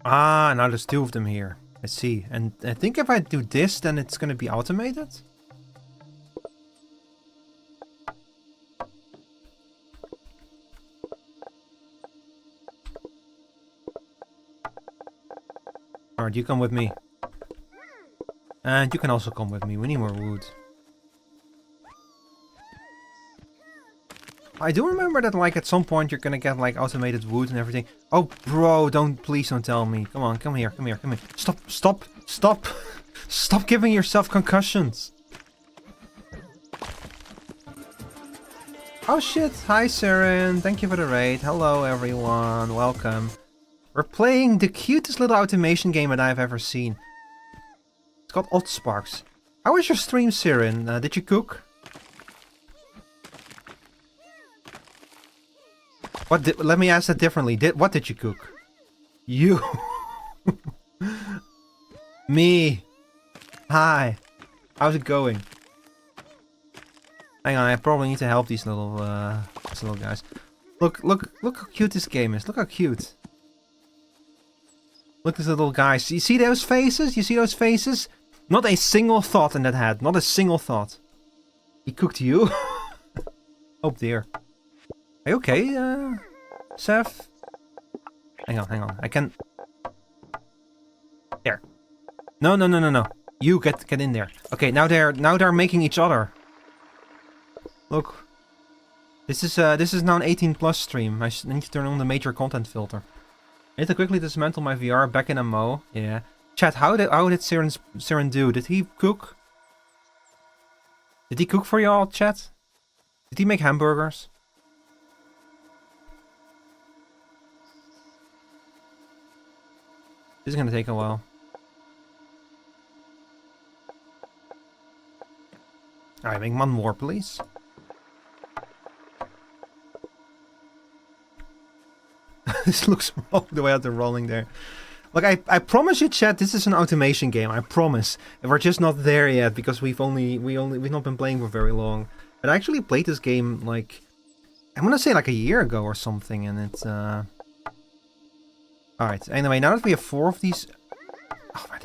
A: Ah, now there's two of them here. I see. And I think if I do this, then it's gonna be automated? Alright, you come with me. And you can also come with me. We need more wood. I do remember that, like, at some point you're gonna get, like, automated wood and everything. Oh, bro, please don't tell me. Come on, come here, come here, come here. Stop. Stop giving yourself concussions. Oh, shit. Hi, Siren. Thank you for the raid. Hello, everyone. Welcome. We're playing the cutest little automation game that I've ever seen. It's called Oddsparks. How was your stream, Siren? Did you cook? Let me ask that differently. What did you cook? You. Me. Hi. How's it going? Hang on, I probably need to help these little guys. Look how cute this game is. Look how cute. Look at these little guys. You see those faces? You see those faces? Not a single thought in that head. Not a single thought. He cooked you? Oh dear. Are you okay, Seth? Hang on. I can... There. No. You get in there. Okay, now they're making each other. Look. This is now an 18+ stream. I need to turn on the major content filter. I need to quickly dismantle my VR back in a mo. Yeah. Chat, how did Siren do? Did he cook? Did he cook for y'all, chat? Did he make hamburgers? This is gonna take a while. Alright, make one more, please. This looks wrong the way they're rolling there. Look, I promise you, chat, this is an automation game. I promise. We're just not there yet because we've not been playing for very long. But I actually played this game like, I'm gonna say like a year ago or something, and it's Alright, anyway, now that we have 4 of these... Oh, I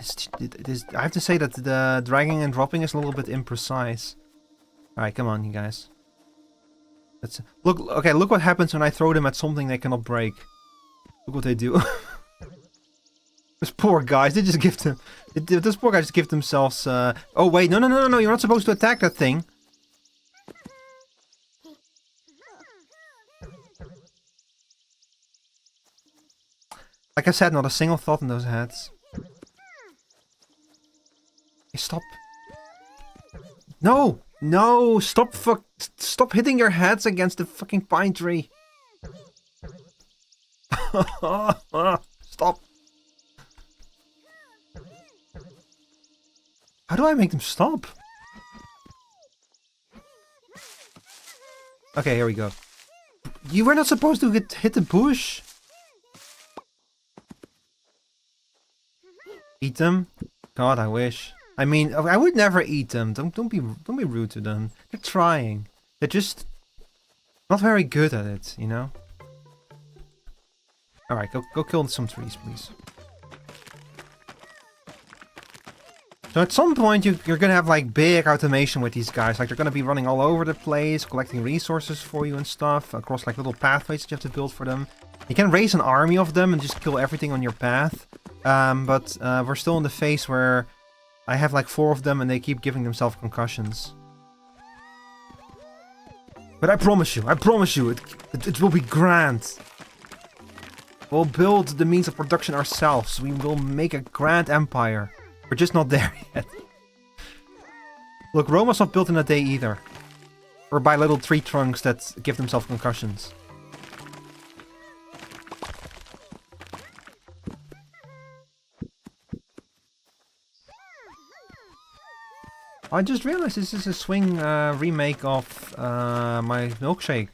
A: have to say that the dragging and dropping is a little bit imprecise. Alright, come on, you guys. Look what happens when I throw them at something they cannot break. Look what they do. Those poor guys, they just give them... Those poor guys just give themselves... Oh, wait, no, you're not supposed to attack that thing. Like I said, not a single thought in those heads. Hey, stop. No! Stop hitting your heads against the fucking pine tree. Stop. How do I make them stop? Okay, here we go. You were not supposed to hit the bush. Eat them? God, I wish. I mean, I would never eat them. Don't be rude to them. They're trying. They're just not very good at it, you know? Alright, go kill some trees, please. So at some point you're gonna have like big automation with these guys. Like they're gonna be running all over the place, collecting resources for you and stuff, across like little pathways that you have to build for them. You can raise an army of them and just kill everything on your path. But we're still in the phase where I have like 4 of them and they keep giving themselves concussions. But I promise you, it will be grand. We'll build the means of production ourselves. We will make a grand empire. We're just not there yet. Look, Roma's not built in a day either. Or by little tree trunks that give themselves concussions. I just realized this is a Swing remake of my milkshake.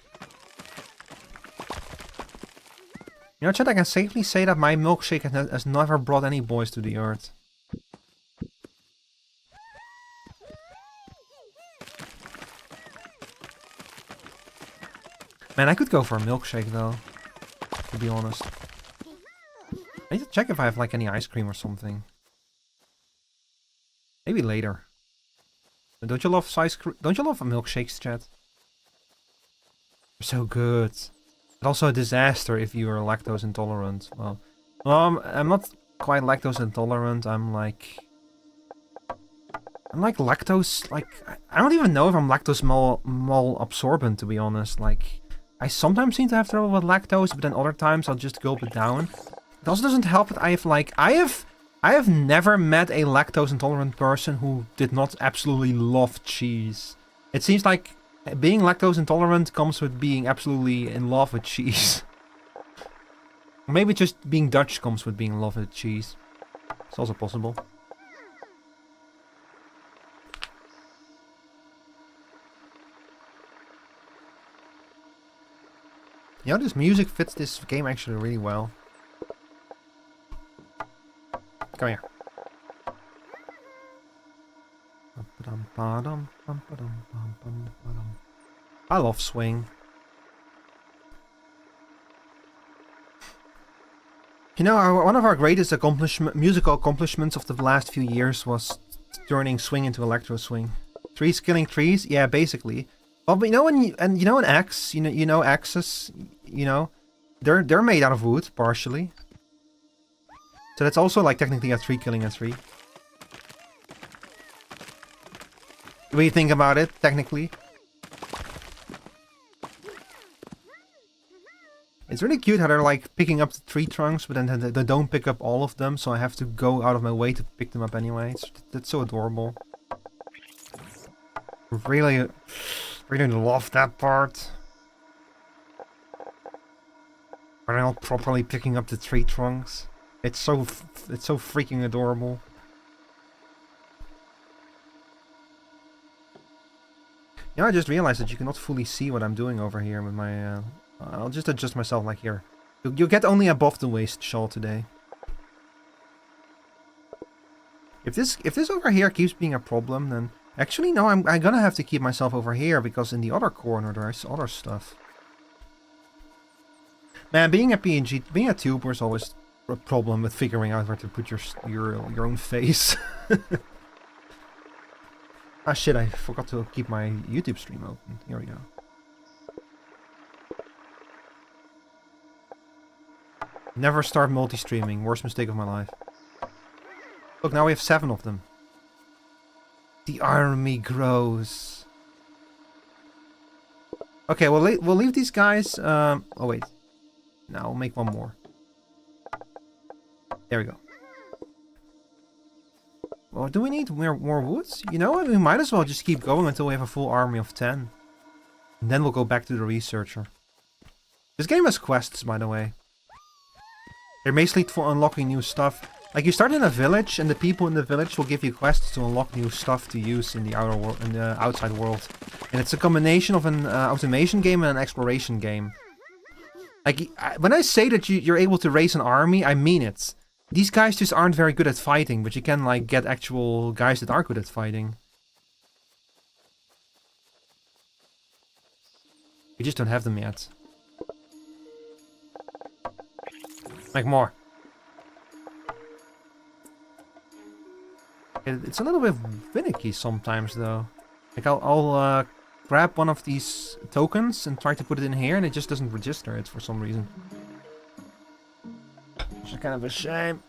A: You know, chat, I can safely say that my milkshake has never brought any boys to the earth. Man, I could go for a milkshake though, to be honest. I need to check if I have like any ice cream or something. Maybe later. But don't you love ice cream? Don't you love milkshakes, chat? They're so good. But also a disaster if you are lactose intolerant. Well, I'm not quite lactose intolerant. I'm like lactose. Like I don't even know if I'm lactose malabsorbent, to be honest. Like I sometimes seem to have trouble with lactose, but then other times I'll just gulp it down. It also doesn't help that I have never met a lactose intolerant person who did not absolutely love cheese. It seems like being lactose intolerant comes with being absolutely in love with cheese. Or maybe just being Dutch comes with being in love with cheese. It's also possible. You know, this music fits this game actually really well. Come here. I love Swing. You know, one of our greatest musical accomplishments of the last few years was turning Swing into Electro Swing. Trees killing trees? Yeah, basically. Well, but you know in X, you know axes, you know, they're made out of wood partially. So that's also like technically a tree killing a tree. When you think about it, technically. It's really cute how they're like picking up the tree trunks, but then they don't pick up all of them, so I have to go out of my way to pick them up anyway. That's so adorable. Really love that part. Are they not properly picking up the tree trunks? It's so freaking adorable. You know, I just realized that you cannot fully see what I'm doing over here with my... I'll just adjust myself like here. You'll get only above the waist shawl today. If this over here keeps being a problem, then... Actually, no, I'm gonna have to keep myself over here, because in the other corner there's other stuff. Man, being a PNG, being a tuber is always a problem with figuring out where to put your own face. Ah shit, I forgot to keep my YouTube stream open. Here we go. Never start multi-streaming. Worst mistake of my life. Look, now we have 7 of them. The army grows. Okay, we'll leave these guys. Oh wait. Now we'll make one more. There we go. Well, do we need more woods? You know what? We might as well just keep going until we have a full army of 10. And then we'll go back to the researcher. This game has quests, by the way. They're basically for unlocking new stuff. Like, you start in a village, and the people in the village will give you quests to unlock new stuff to use in the outer world, in the outside world. And it's a combination of an automation game and an exploration game. Like, when I say that you're able to raise an army, I mean it. These guys just aren't very good at fighting, but you can, like, get actual guys that are good at fighting. We just don't have them yet. Make more. It's a little bit finicky sometimes, though. Like, I'll grab one of these tokens and try to put it in here, and it just doesn't register it for some reason. Which is kind of a shame.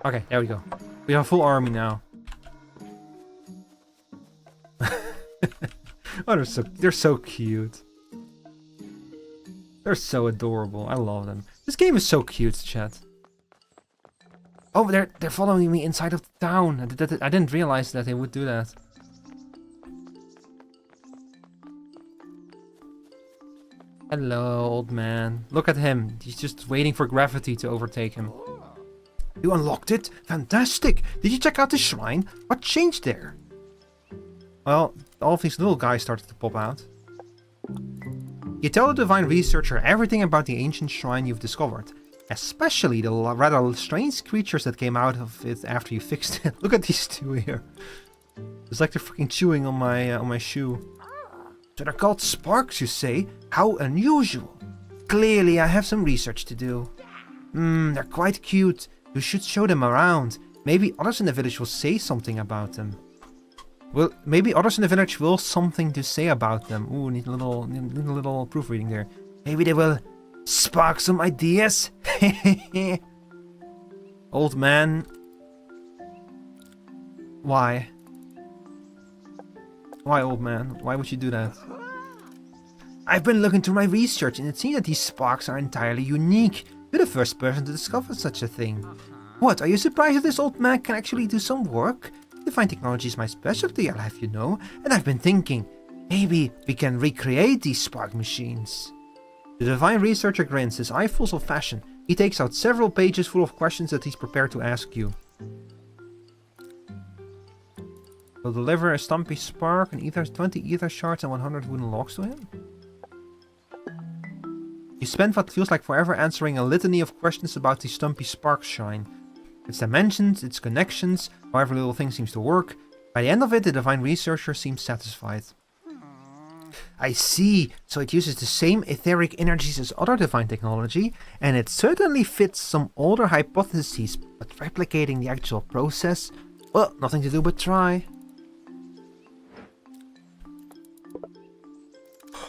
A: Okay, there we go. We have a full army now. Oh, they're so cute. They're so adorable. I love them. This game is so cute, chat. Oh, they're following me inside of the town. I didn't realize that they would do that. Hello, old man. Look at him. He's just waiting for gravity to overtake him. You unlocked it? Fantastic! Did you check out the shrine? What changed there? Well, all of these little guys started to pop out. You tell the divine researcher everything about the ancient shrine you've discovered. Especially the rather strange creatures that came out of it after you fixed it. Look at these two here. It's like they're freaking chewing on my shoe. So they're called sparks, you say? How unusual. Clearly I have some research to do. They're quite cute. You should show them around. Maybe others in the village will say something about them. Well, maybe others in the village will something to say about them. Ooh, need a little proofreading there. Maybe they will spark some ideas. Old man. Why? Why, old man? Why would you do that? I've been looking through my research and it seems that these sparks are entirely unique. You're the first person to discover such a thing. What, are you surprised that this old man can actually do some work? Divine technology is my specialty, I'll have you know, and I've been thinking, maybe we can recreate these spark machines. The divine researcher grins, his eye full of fashion. He takes out several pages full of questions that he's prepared to ask you. Will deliver a stumpy spark and either 20 ether shards and 100 wooden logs to him? You spend what feels like forever answering a litany of questions about the stumpy spark shrine. Its dimensions, its connections, how every little thing seems to work. By the end of it, the divine researcher seems satisfied. I see, so it uses the same etheric energies as other divine technology, and it certainly fits some older hypotheses, but replicating the actual process, well, nothing to do but try.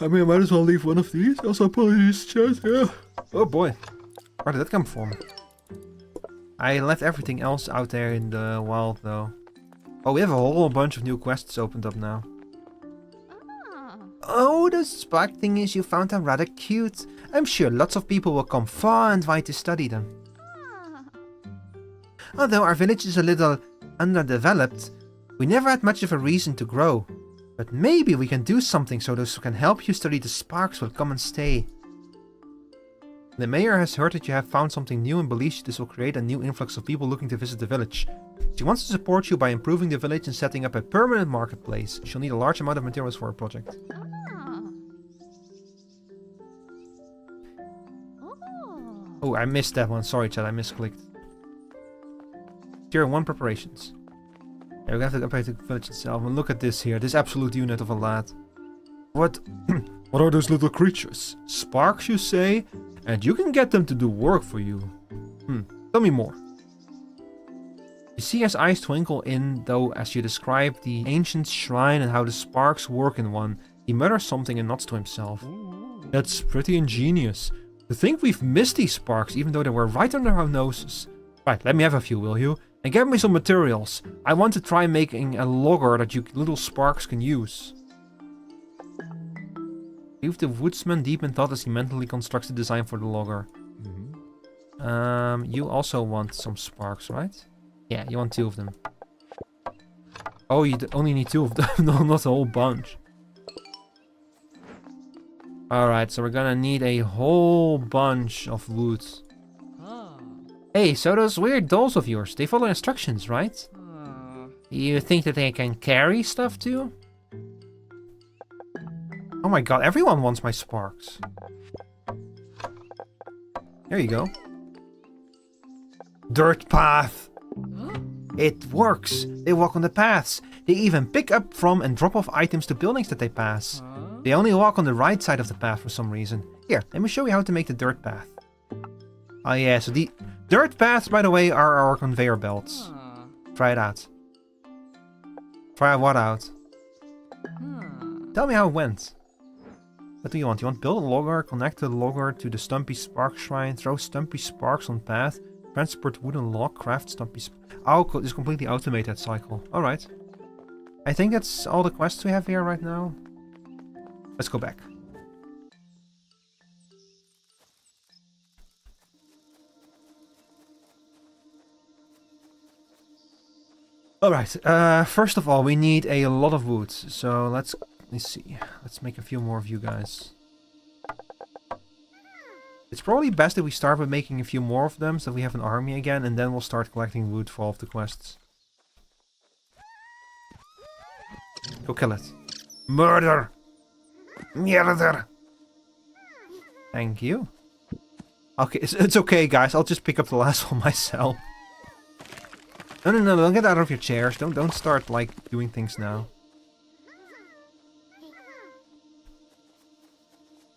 A: I mean, I might as well leave one of these. Also, apologies, chat. Yeah. Oh boy. Where did that come from? I left everything else out there in the wild, though. Oh, we have a whole bunch of new quests opened up now. Oh, the spark thingies you found are rather cute. I'm sure lots of people will come far and wide to study them. Although our village is a little underdeveloped, we never had much of a reason to grow. But maybe we can do something so those who can help you study the sparks will come and stay. The mayor has heard that you have found something new and believes this will create a new influx of people looking to visit the village. She wants to support you by improving the village and setting up a permanent marketplace. She'll need a large amount of materials for her project. Oh, I missed that one. Sorry, chat. I misclicked. Tier 1 preparations. Yeah, we have to upgrade the village itself. And look at this here. This absolute unit of a lad. What? What are those little creatures? Sparks, you say? And you can get them to do work for you. Tell me more. You see his eyes twinkle in, though, as you describe the ancient shrine and how the sparks work in one. He mutters something and nods to himself. That's pretty ingenious. To think we've missed these sparks, even though they were right under our noses. Right, let me have a few, will you? And get me some materials. I want to try making a logger that you little sparks can use. Leave the woodsman deep in thought as he mentally constructs the design for the logger. You also want some sparks, right? Yeah, you want 2 of them. Oh, you only need 2 of them, no, not a whole bunch. Alright, so we're gonna need a whole bunch of wood. Hey, so those weird dolls of yours, they follow instructions, right? You think that they can carry stuff too? Oh my god, everyone wants my sparks. There you go. Dirt path. It works. They walk on the paths. They even pick up from and drop off items to buildings that they pass. They only walk on the right side of the path for some reason. Here, let me show you how to make the dirt path. Oh yeah, so the dirt paths, by the way, are our conveyor belts. Try it out. Try what out? Tell me how it went. What do you want? You want build a logger, connect the logger to the Stumpy Spark Shrine, throw Stumpy Sparks on path, transport wooden log, craft Stumpy Oh, it's completely automated cycle. Alright. I think that's all the quests we have here right now. Let's go back. Alright, first of all, we need a lot of wood. So let's see. Let's make a few more of you guys. It's probably best if we start with making a few more of them, so that we have an army again, and then we'll start collecting wood for all of the quests. Go kill it. Murder! Murder! Thank you. Okay, it's okay, guys. I'll just pick up the last one myself. No, don't get out of your chairs. Don't start, like, doing things now.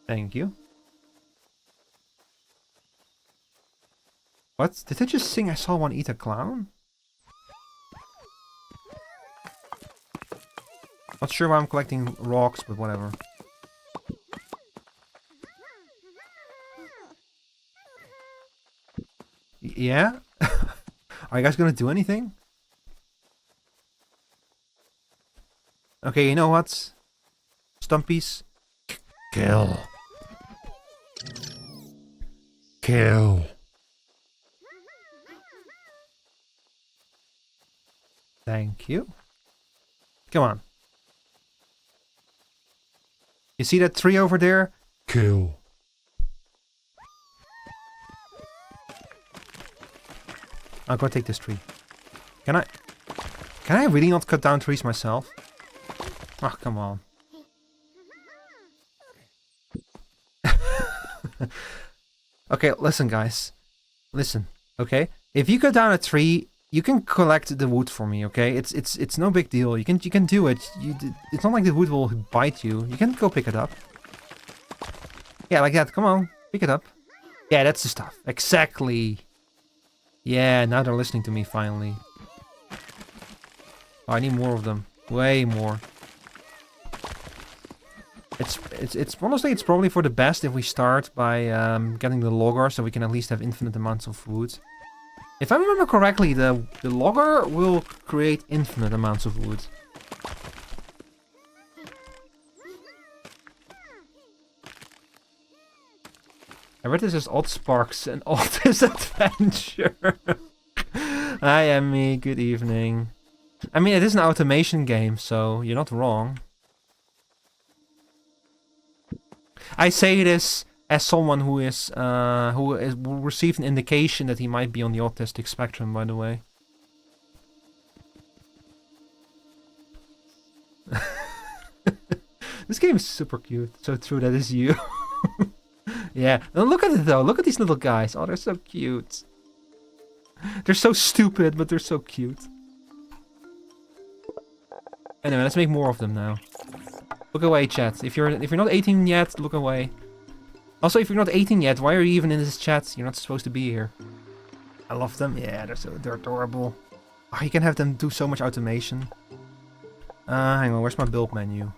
A: Thank you. What? Did I just sing I saw one eat a clown? Not sure why I'm collecting rocks, but whatever. Yeah? Are you guys gonna do anything? Okay, you know what? Stumpies. Kill. Kill. Thank you. Come on. You see that tree over there? Kill. I'll go take this tree. Can I really not cut down trees myself? Oh, come on. Okay, listen guys. Listen, okay? If you cut down a tree, you can collect the wood for me, okay? It's no big deal. You can do it. It's not like the wood will bite you. You can go pick it up. Yeah, like that. Come on, pick it up. Yeah, that's the stuff. Exactly. Yeah, now they're listening to me finally. Oh, I need more of them. Way more. It's honestly, it's probably for the best if we start by getting the logger, so we can at least have infinite amounts of food. If I remember correctly, the logger will create infinite amounts of wood. I read this as Oddsparks and all this adventure. Hi Emmy, good evening. I mean, it is an automation game, so you're not wrong. I say this as someone who received an indication that he might be on the autistic spectrum, by the way. This game is super cute. So true, that is you. Yeah, and look at it though. Look at these little guys. Oh, they're so cute. They're so stupid, but they're so cute. Anyway, let's make more of them now. Look away, chat. If you're not 18 yet, look away. Also, if you're not 18 yet, why are you even in this chat? You're not supposed to be here. I love them. Yeah, they're adorable. Oh, you can have them do so much automation. Hang on, where's my build menu?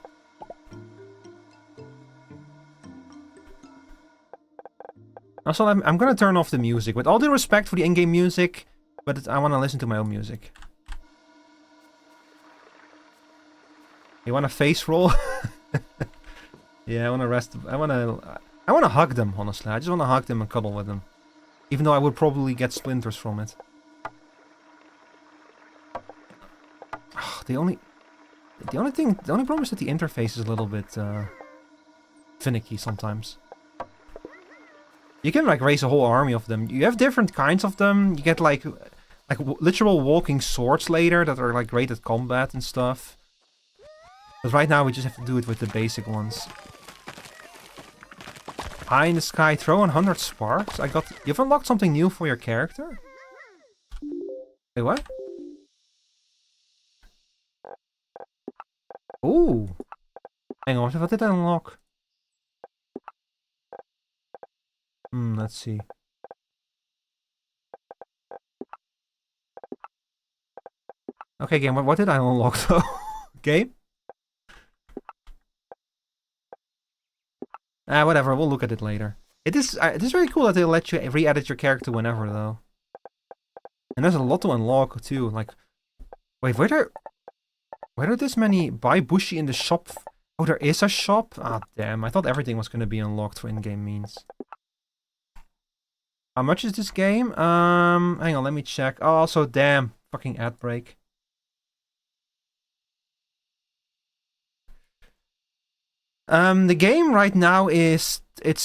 A: Also, I'm gonna turn off the music. With all due respect for the in-game music, but I want to listen to my own music. You want a face roll? Yeah, I want to rest. I want to hug them, honestly. I just want to hug them and cuddle with them. Even though I would probably get splinters from it. Oh, the only problem is that the interface is a little bit finicky sometimes. You can like raise a whole army of them. You have different kinds of them. You get like literal walking swords later that are like great at combat and stuff. But right now we just have to do it with the basic ones. High in the sky, throw 100 sparks. You've unlocked something new for your character? Wait, what? Ooh. Hang on, what did I unlock? Let's see. Okay, game, what did I unlock though? Game? Whatever, we'll look at it later. It is very cool that they let you re-edit your character whenever though. And there's a lot to unlock too, like... Wait, where are this many... Buy Bushy in the shop? Oh, there is a shop? Ah, damn, I thought everything was gonna be unlocked for in-game means. How much is this game? Hang on, let me check. Oh, also, damn, fucking ad break. The game right now it's 20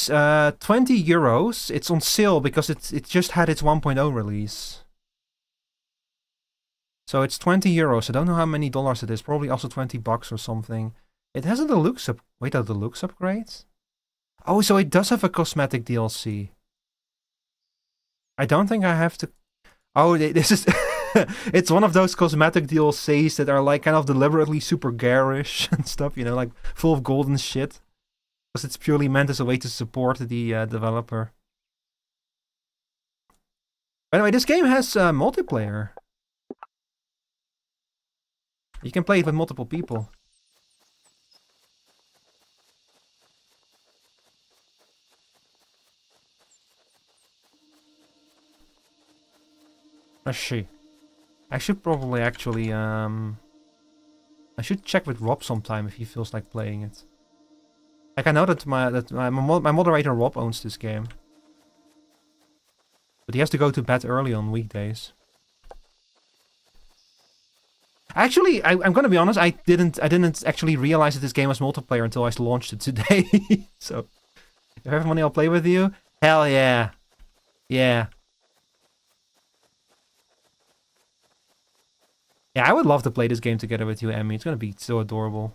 A: euros. It's on sale because it just had its 1.0 release. So it's 20 euros. I don't know how many dollars it is. Probably also 20 bucks or something. It has a deluxe wait, a deluxe upgrade? Oh, so it does have a cosmetic DLC. I don't think I have to... Oh, this is... It's one of those cosmetic DLCs that are like kind of deliberately super garish and stuff, you know, like full of golden shit. Because it's purely meant as a way to support the developer. By the way, this game has multiplayer. You can play it with multiple people. Let's see. I should probably actually, I should check with Rob sometime if he feels like playing it. Like, I know that my moderator Rob owns this game. But he has to go to bed early on weekdays. Actually, I'm gonna be honest, I didn't actually realize that this game was multiplayer until I launched it today. So, if I have money, I'll play with you. Hell yeah. Yeah. Yeah, I would love to play this game together with you, Emmy. It's gonna be so adorable.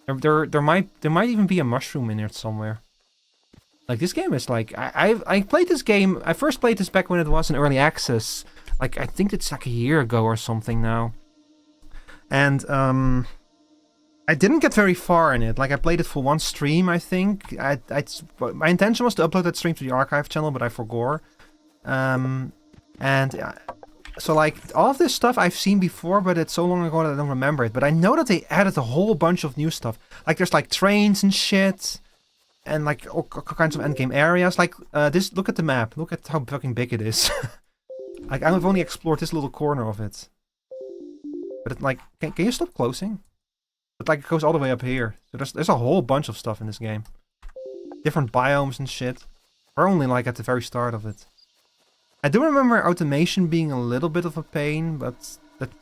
A: There might even be a mushroom in it somewhere. Like, this game is like... I played this game... I first played this back when it was in early access. Like, I think it's like a year ago or something now. And, I didn't get very far in it. Like, I played it for one stream, I think. My intention was to upload that stream to the archive channel, but I forgot. So, like, all of this stuff I've seen before, but it's so long ago that I don't remember it. But I know that they added a whole bunch of new stuff. Like, there's, like, trains and shit. And, like, all kinds of endgame areas. Like, look at the map. Look at how fucking big it is. Like, I've only explored this little corner of it. But, it, like, can you stop closing? But, like, it goes all the way up here. So there's a whole bunch of stuff in this game. Different biomes and shit. We're only, like, at the very start of it. I do remember automation being a little bit of a pain, but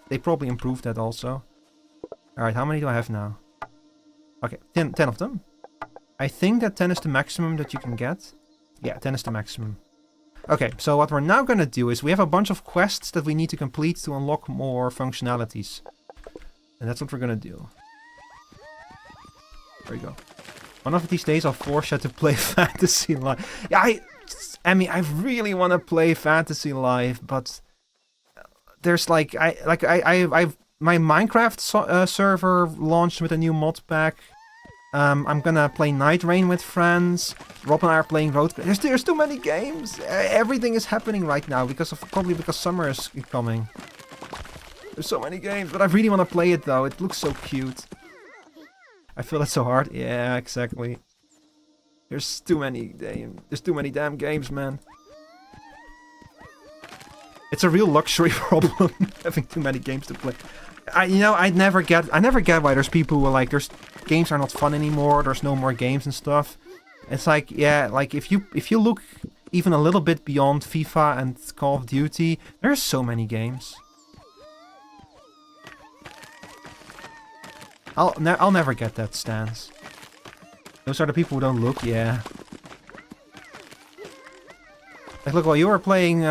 A: they probably improved that also. Alright, how many do I have now? Okay, 10 of them. I think that 10 is the maximum that you can get. Yeah, 10 is the maximum. Okay, so what we're now gonna do is we have a bunch of quests that we need to complete to unlock more functionalities. And that's what we're gonna do. There we go. One of these days I'll force you to play Fantasy Life. Yeah, I mean, I really want to play Fantasy Life, but there's like, my Minecraft server launched with a new mod pack. I'm gonna play Night Rain with friends. Rob and I are playing Road. There's too many games. Everything is happening right now probably because summer is coming. There's so many games, but I really want to play it though. It looks so cute. I feel it's so hard. Yeah, exactly. There's too many damn games, man. It's a real luxury problem having too many games to play. I never get why there's people who are like, games are not fun anymore. There's no more games and stuff. It's like, yeah, like if you look even a little bit beyond FIFA and Call of Duty, there's so many games. I'll never get that stance. Those are the people who don't look, yeah. Like, look, while you were playing,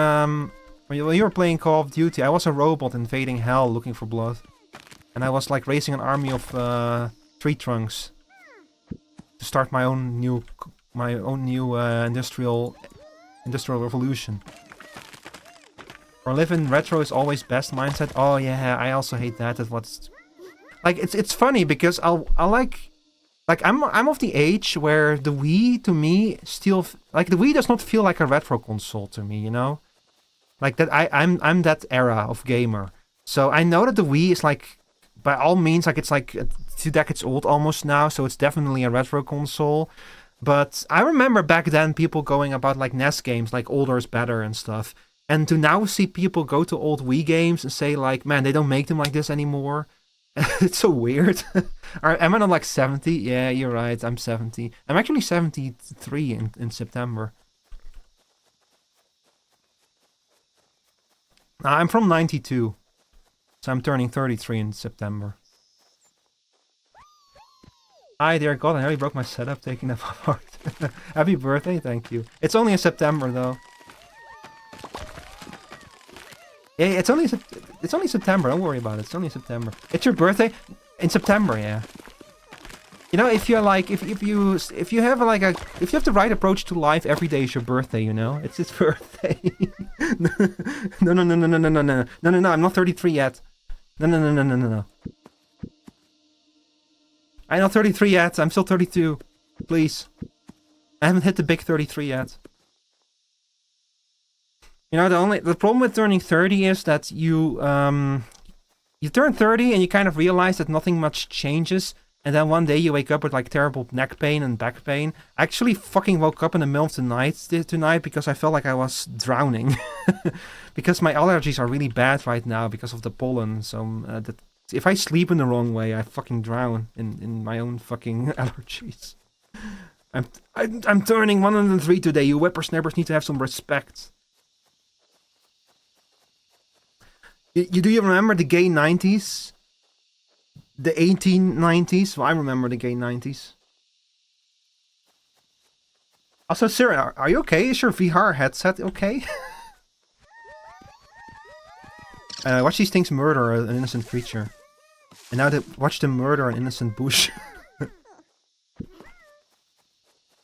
A: Call of Duty, I was a robot invading hell looking for blood. And I was, like, raising an army of, tree trunks. To start my own new industrial revolution. Or live in retro is always best mindset. Oh yeah, I also hate that. That's what's like. It's funny because I like I'm of the age where the Wii to me still like the Wii does not feel like a retro console to me. You know, like that. I'm that era of gamer. So I know that the Wii is like by all means like it's like 2 decades old almost now. So it's definitely a retro console. But I remember back then people going about like NES games like older is better and stuff. And to now see people go to old Wii games and say like, man, they don't make them like this anymore. It's so weird. Am I not like 70? Yeah, you're right. I'm 70. I'm actually 73 in September. I'm from 92. So I'm turning 33 in September. Hi, dear God, I nearly broke my setup taking that apart. Happy birthday, thank you. It's only in September though. Yeah, it's only September. Don't worry about it. It's only September. It's your birthday in September, yeah. You know, if you're like, if you have like if you have the right approach to life, every day is your birthday. You know, it's his birthday. No. I'm not 33 yet. No. I'm not 33 yet. I'm still 32. Please. I haven't hit the big 33 yet. You know, the problem with turning 30 is that you turn 30 and you kind of realize that nothing much changes, and then one day you wake up with like terrible neck pain and back pain. I actually fucking woke up in the middle of the night tonight because I felt like I was drowning. Because my allergies are really bad right now because of the pollen. So if I sleep in the wrong way, I fucking drown in my own fucking allergies. I'm turning 103 today. You whippersnappers need to have some respect. Do you remember the gay 90s? The 1890s? Well, I remember the gay 90s. Also, Sarah, are you okay? Is your VR headset okay? Watch these things murder an innocent creature. And now watch them murder an innocent bush.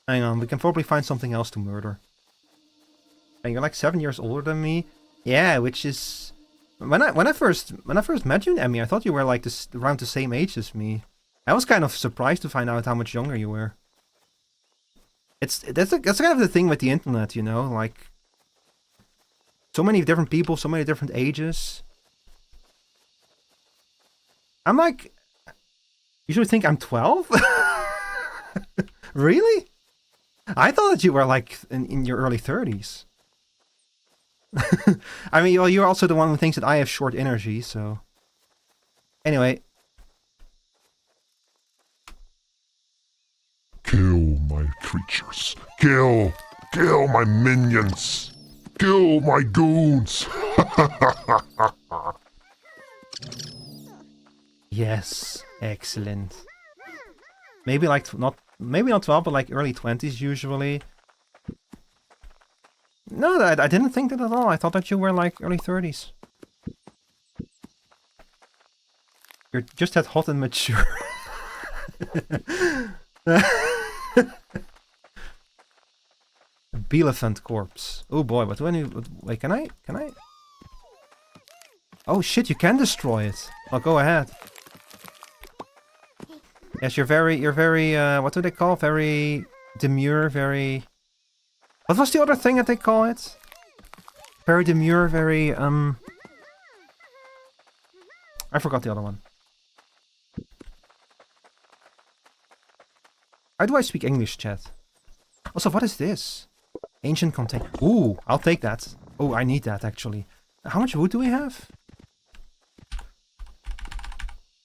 A: Hang on, we can probably find something else to murder. And you're like 7 years older than me? Yeah, which is... When I first met you, Emmy, I thought you were like around the same age as me. I was kind of surprised to find out how much younger you were. That's kind of the thing with the internet, you know, like so many different people, so many different ages. I'm like, you should think I'm 12? Really? I thought that you were like in your early 30s. I mean, well, you're also the one who thinks that I have short energy, so... Anyway.
B: Kill my creatures. Kill my minions. Kill my goons.
A: Yes, excellent. Maybe like maybe not 12, but like early 20s usually. No, I didn't think that at all. I thought that you were like early 30s. You're just that hot and mature. Bielefeld corpse. Oh boy, what do I need? Wait, can I? Oh shit, you can destroy it. Oh, go ahead. Yes, you're very, what do they call? Very demure, very... What was the other thing that they call it? Very demure, very, I forgot the other one. How do I speak English, chat? Also, what is this? Ancient contain. Ooh, I'll take that. Oh, I need that, actually. How much wood do we have?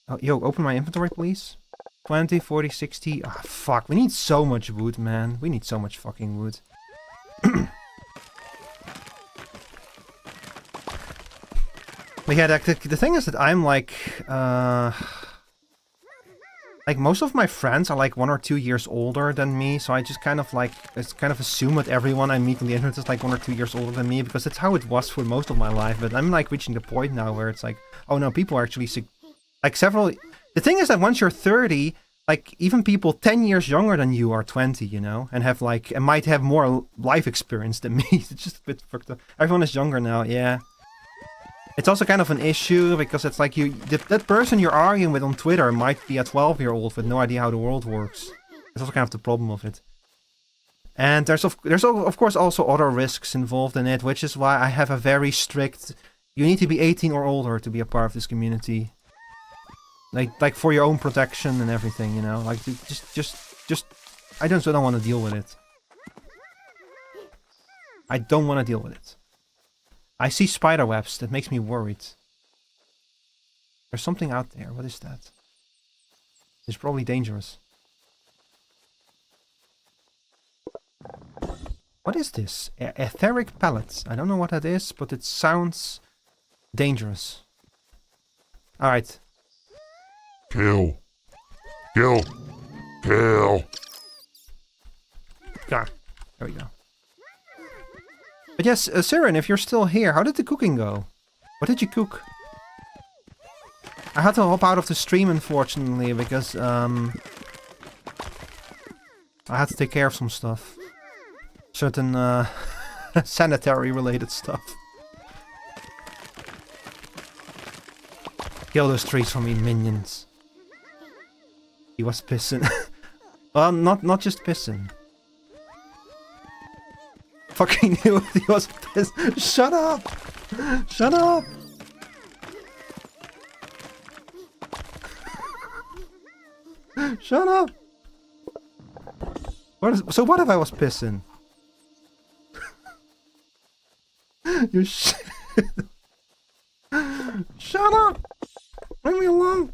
A: Oh, yo, open my inventory, please. 20, 40, 60. Ah, fuck. We need so much wood, man. We need so much fucking wood. But yeah, the thing is that I'm like most of my friends are like 1 or 2 years older than me, so I just kind of like assume that everyone I meet on the internet is like 1 or 2 years older than me, because that's how it was for most of my life. But I'm like reaching the point now where it's like, oh no, people are actually like several. The thing is that once you're 30, like even people 10 years younger than you are 20, you know, and have like and might have more life experience than me. It's just a bit fucked up. Everyone is younger now, yeah. It's also kind of an issue because it's like that person you're arguing with on Twitter might be a 12-year-old with no idea how the world works. It's also kind of the problem of it. And there's of course also other risks involved in it, which is why I have a very strict. You need to be 18 or older to be a part of this community. Like for your own protection and everything, you know. Like just I don't want to deal with it. I don't want to deal with it. I see spider webs. That makes me worried. There's something out there. What is that? It's probably dangerous. What is this? Etheric pellets. I don't know what that is, but it sounds dangerous. Alright.
B: Kill. Kill. Kill.
A: Ah, there we go. But yes, Siren, if you're still here, how did the cooking go? What did you cook? I had to hop out of the stream, unfortunately, because I had to take care of some stuff. Certain sanitary-related stuff. Kill those trees for me, minions. He was pissing. Well, not just pissing. Fucking knew he was pissed. Shut up! Shut up! Shut up! So what if I was pissing? You shit! Shut up! Leave me alone!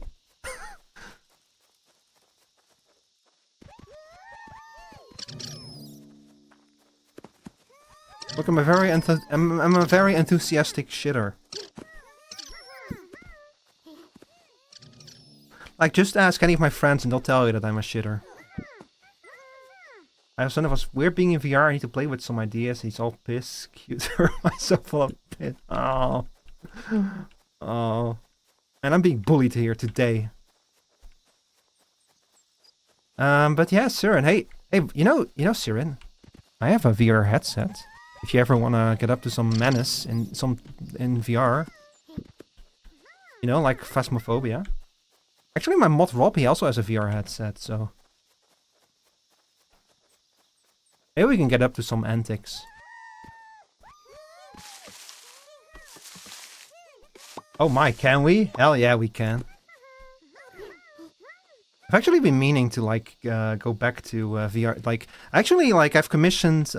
A: Look, I'm a very enthusiastic shitter. Like, just ask any of my friends and they'll tell you that I'm a shitter. I have son of us weird being in VR. I need to play with some ideas. He's all piss. Cuter. Myself full of piss. Oh. Oh. And I'm being bullied here today. But yeah, Siren. Hey, you know, Siren. I have a VR headset. If you ever want to get up to some menace in VR. You know, like Phasmophobia. Actually, my mod Rob, he also has a VR headset, so... Maybe we can get up to some antics. Oh my, can we? Hell yeah, we can. I've actually been meaning to, like, go back to VR. Like, actually, like, I've commissioned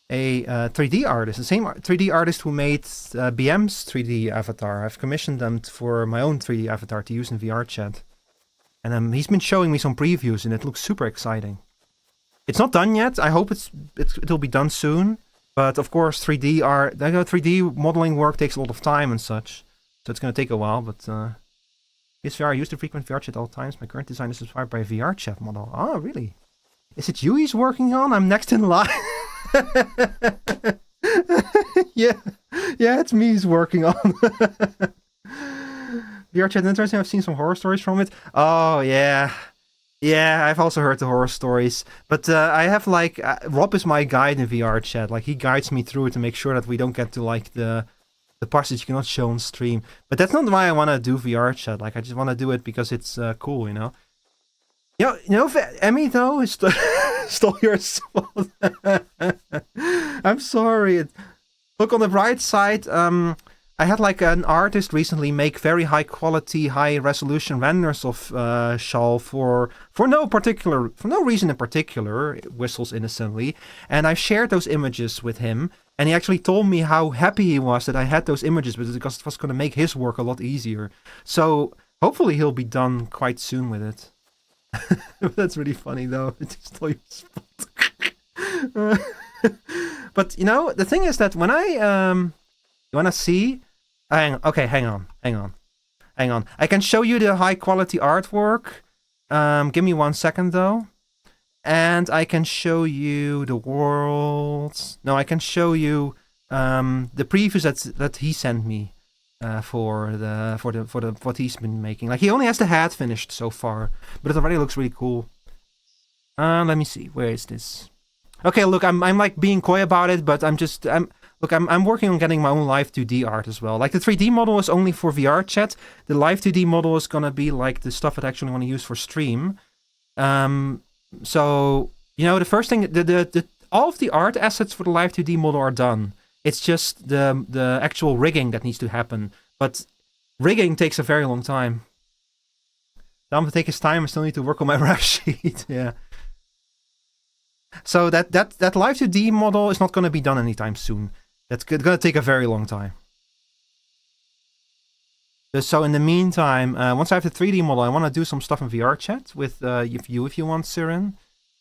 A: a 3D artist, the same 3D artist who made BM's 3D avatar. I've commissioned them for my own 3D avatar to use in VR chat. And he's been showing me some previews and it looks super exciting. It's not done yet. I hope it'll be done soon. But of course 3D modeling work takes a lot of time and such. So it's going to take a while, but yes, VR, I use to frequent VR chat all times. My current design is inspired by a VR chat model. Oh, really? Is it you he's working on? I'm next in line. Yeah, it's me he's working on. VR chat interesting. I've seen some horror stories from it. Oh yeah, I've also heard the horror stories. But I have like Rob is my guide in VR chat. Like he guides me through it to make sure that we don't get to like the parts that you cannot show on stream. But that's not why I want to do VR chat. Like I just want to do it because it's cool, you know. You know, Emmy though is stole your spot. I'm sorry. Look on the bright side. I had like an artist recently make very high quality, high resolution renders of Shal for no reason in particular. Whistles innocently, and I shared those images with him, and he actually told me how happy he was that I had those images because it was going to make his work a lot easier. So hopefully he'll be done quite soon with it. That's really funny though. It stole your spot. But you know, the thing is that when I you wanna see? Hang on. I can show you the high quality artwork. Give me 1 second though. And I can show you the worlds. No, I can show you the previews that he sent me for what he's been making. Like he only has the hat finished so far, but it already looks really cool. Let me see. Where is this? Okay, look, I'm like being coy about it, but I'm working on getting my own live 2D art as well. Like the 3D model is only for VR chat. The live 2D model is gonna be like the stuff that I actually want to use for stream. So you know, the first thing, the all of the art assets for the live 2D model are done. It's just the actual rigging that needs to happen. But rigging takes a very long time. I'm gonna take his time. I still need to work on my rap sheet. Yeah. So that live 2D model is not gonna be done anytime soon. That's gonna take a very long time. So in the meantime, once I have the 3D model, I want to do some stuff in VR chat with if you want, Siren.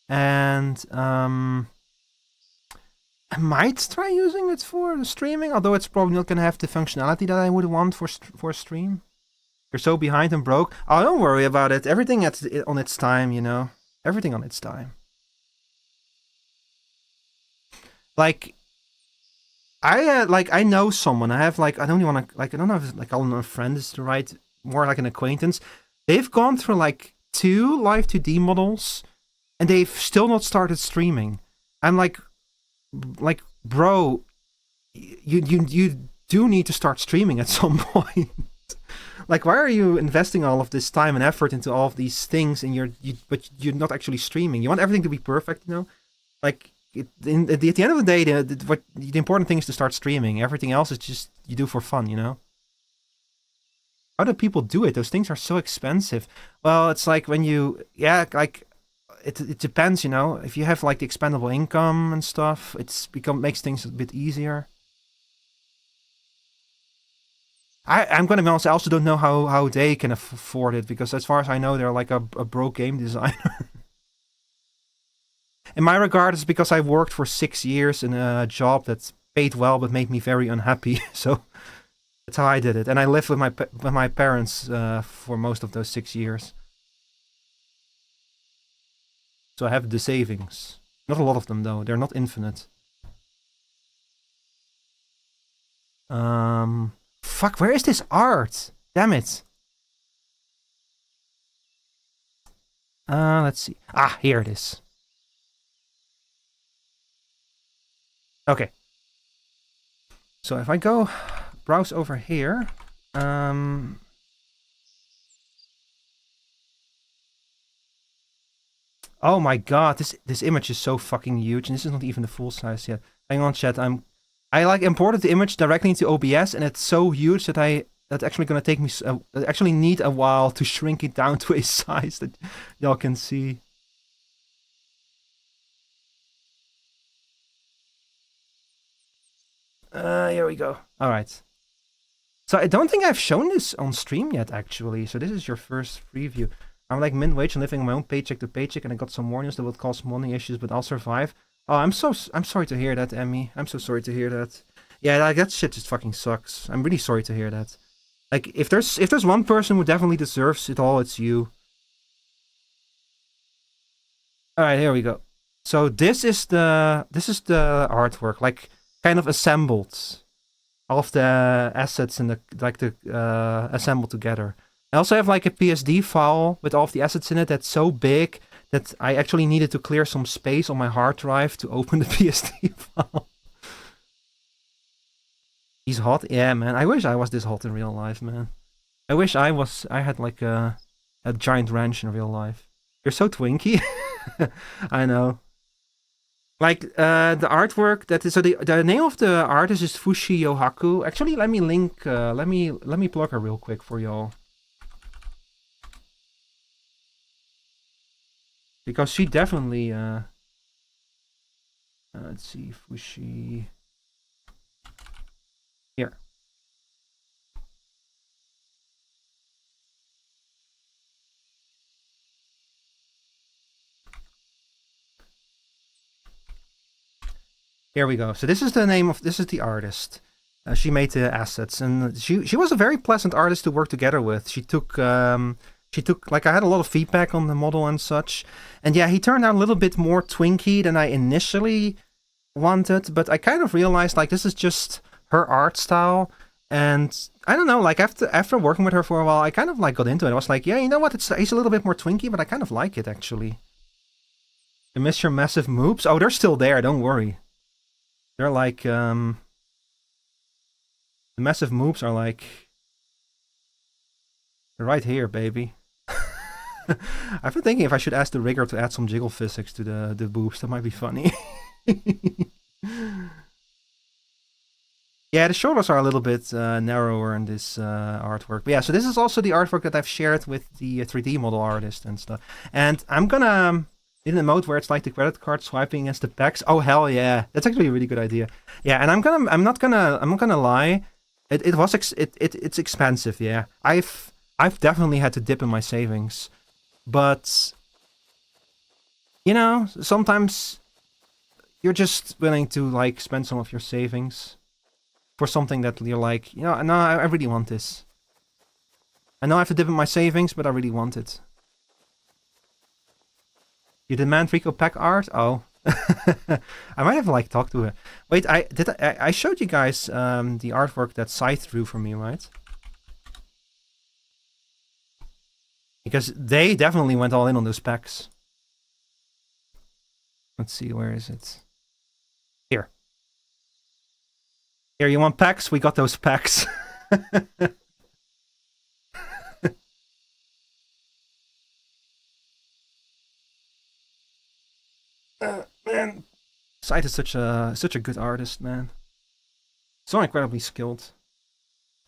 A: And I might try using it for streaming, although it's probably not going to have the functionality that I would want for a stream. You're so behind and broke. Oh, don't worry about it. Everything on its time, you know. Everything on its time. Like, I know someone. I have like I don't even want to I don't know if like call them a friend is the right, more like an acquaintance. They've gone through like 2 live 2D models, and they've still not started streaming. I'm like, bro, you do need to start streaming at some point. Like, why are you investing all of this time and effort into all of these things, and but you're not actually streaming? You want everything to be perfect, you know? Like, at the end of the day, the important thing is to start streaming. Everything else is just you do for fun, you know? How do people do it? Those things are so expensive. Well, it's like when you, like, it depends, you know? If you have like the expendable income and stuff, makes things a bit easier. I'm gonna be honest, I also don't know how they can afford it, because as far as I know, they're like a broke game designer. In my regard, it's because I worked for 6 years in a job that paid well but made me very unhappy. So that's how I did it, and I lived with my parents for most of those 6 years. So I have the savings. Not a lot of them though. They're not infinite. Fuck, where is this art? Damn it. Let's see. Ah, here it is. Okay. So if I go browse over here, oh my god, this image is so fucking huge, and this is not even the full size yet. Hang on, chat. I like imported the image directly into OBS, and it's so huge that that's actually gonna take me. I actually need a while to shrink it down to a size that y'all can see. Here we go. All right. So I don't think I've shown this on stream yet, actually. So this is your first preview. I'm like min-wage and living on my own paycheck to paycheck, and I got some warnings that would cause money issues, but I'll survive. Oh, I'm sorry to hear that, Emmy. I'm so sorry to hear that. Yeah, like, that shit just fucking sucks. I'm really sorry to hear that. Like, if there's one person who definitely deserves it all, it's you. All right, here we go. So this is the artwork, like, kind of assembled. All of the assets and assembled together. I also have like a PSD file with all of the assets in it that's so big that I actually needed to clear some space on my hard drive to open the PSD file. He's hot? Yeah, man. I wish I was this hot in real life, man. I wish I had like a giant ranch in real life. You're so twinky. I know. Like, the artwork that is, so the name of the artist is Fushi Yohaku. Actually, let me link, let me plug her real quick for y'all. Because she definitely, let's see, Fushi. Here. Here we go. So this is the artist. She made the assets, and she was a very pleasant artist to work together with. She took like, I had a lot of feedback on the model and such, and yeah, he turned out a little bit more twinky than I initially wanted, but I kind of realized like this is just her art style, and I don't know, like after working with her for a while, I kind of like got into it. I was like, yeah, you know what, he's a little bit more twinky, but I kind of like it actually. You miss your massive moops? Oh, they're still there, don't worry. They're like, the massive moops are like... They're right here, baby. I've been thinking if I should ask the rigger to add some jiggle physics to the boobs. That might be funny. Yeah, the shoulders are a little bit narrower in this artwork. But yeah, so this is also the artwork that I've shared with the 3D model artist and stuff. And I'm gonna... in a mode where it's like the credit card swiping against the pecs. Oh hell yeah, that's actually a really good idea. Yeah, and I'm not gonna lie. It's expensive. Yeah, I've definitely had to dip in my savings, but you know, sometimes you're just willing to like spend some of your savings for something that you're like, you know, no, I really want this. I know I have to dip in my savings, but I really want it. You demand Rico Pack art? Oh. I might have like talked to her. Wait, I showed you guys the artwork that Scythe drew for me, right? Because they definitely went all in on those packs. Let's see, where is it? Here. Here, you want packs? We got those packs. Man, Scythe is such a good artist, man. So incredibly skilled.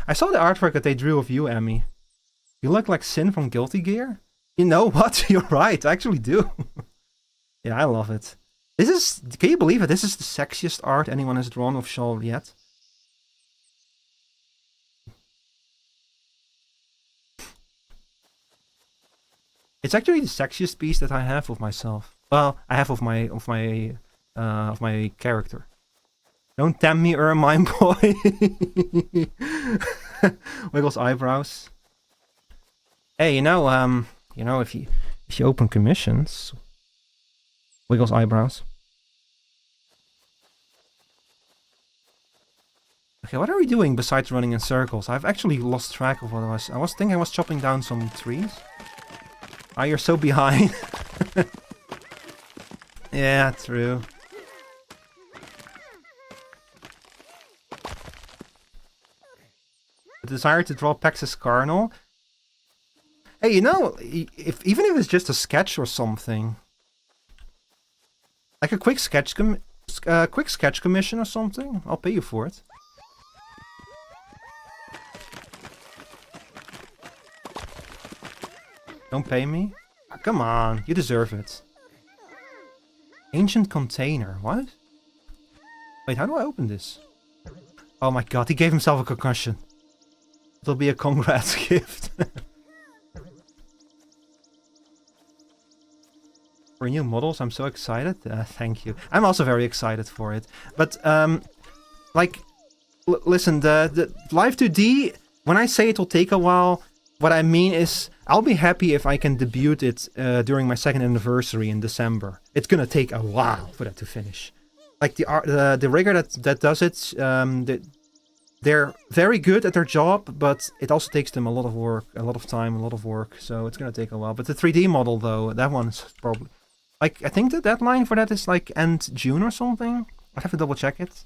A: I saw the artwork that they drew of you, Emmy. You look like Sin from Guilty Gear. You know what? You're right. I actually do. Yeah, I love it. This is... Can you believe it? This is the sexiest art anyone has drawn of Shal yet. It's actually the sexiest piece that I have of myself. Well, I have of my character. Don't tempt me, Ermine boy. Wiggles eyebrows. Hey, you know, if you open commissions, Wiggles eyebrows. Okay, what are we doing besides running in circles? I've actually lost track of what I was. I was thinking I was chopping down some trees. Ah, you're so behind. Yeah, true. The desire to draw Pex is carnal. Hey, you know, even if it's just a sketch or something, like a quick sketch commission or something, I'll pay you for it. Don't pay me? Oh, come on, you deserve it. Ancient container, what? Wait, how do I open this? Oh my god, he gave himself a concussion. It'll be a congrats gift. For new models, I'm so excited. Thank you. I'm also very excited for it. But, like, listen, the Live 2D, when I say it'll take a while, what I mean is, I'll be happy if I can debut it during my 2nd anniversary in December. It's gonna take a while for that to finish. Like, the rigger that does it, they're very good at their job, but it also takes them a lot of work, a lot of time, a lot of work, so it's gonna take a while. But the 3D model, though, that one's probably... Like, I think the deadline for that is like end June or something. I'll have to double check it.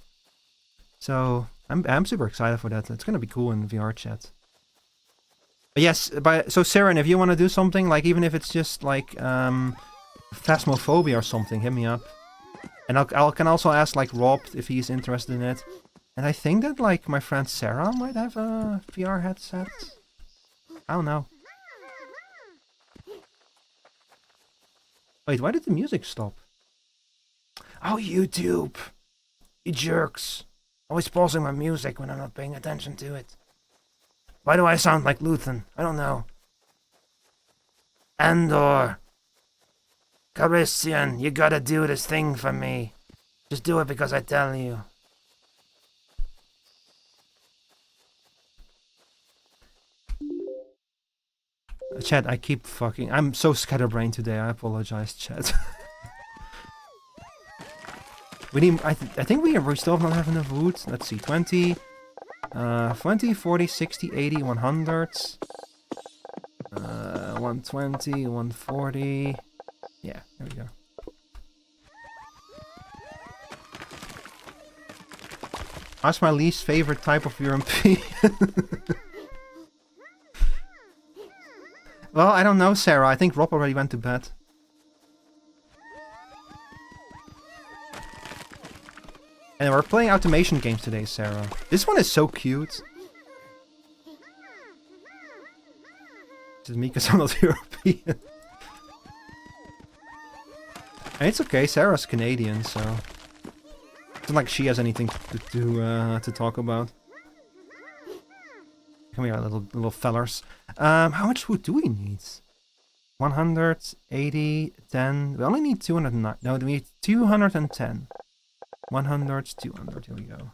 A: So, I'm super excited for that. It's gonna be cool in VR chat. But yes, so Saren, if you want to do something, like even if it's just like Phasmophobia or something, hit me up. And I can also ask like Rob if he's interested in it. And I think that like my friend Sarah might have a VR headset. I don't know. Wait, why did the music stop? Oh, YouTube! You jerks! Always pausing my music when I'm not paying attention to it. Why do I sound like Luthen? I don't know. Andor! Carissian, you gotta do this thing for me. Just do it because I tell you. Chat, I keep fucking... I'm so scatterbrained today, I apologize, chat. We need... I think we still not have enough wood. Let's see, 20... 20, 40, 60, 80, 100... 120, 140... Yeah, there we go. That's my least favorite type of UMP. Well, I don't know, Sarah. I think Rob already went to bed. And we're playing automation games today, Sarah. This one is so cute. This is me because I'm not European. And it's okay, Sarah's Canadian, so... It's not like she has anything to talk about. Come here, little fellers. How much food do we need? 180, 10... We only need 209. No, we need 210. 100, 200, here we go.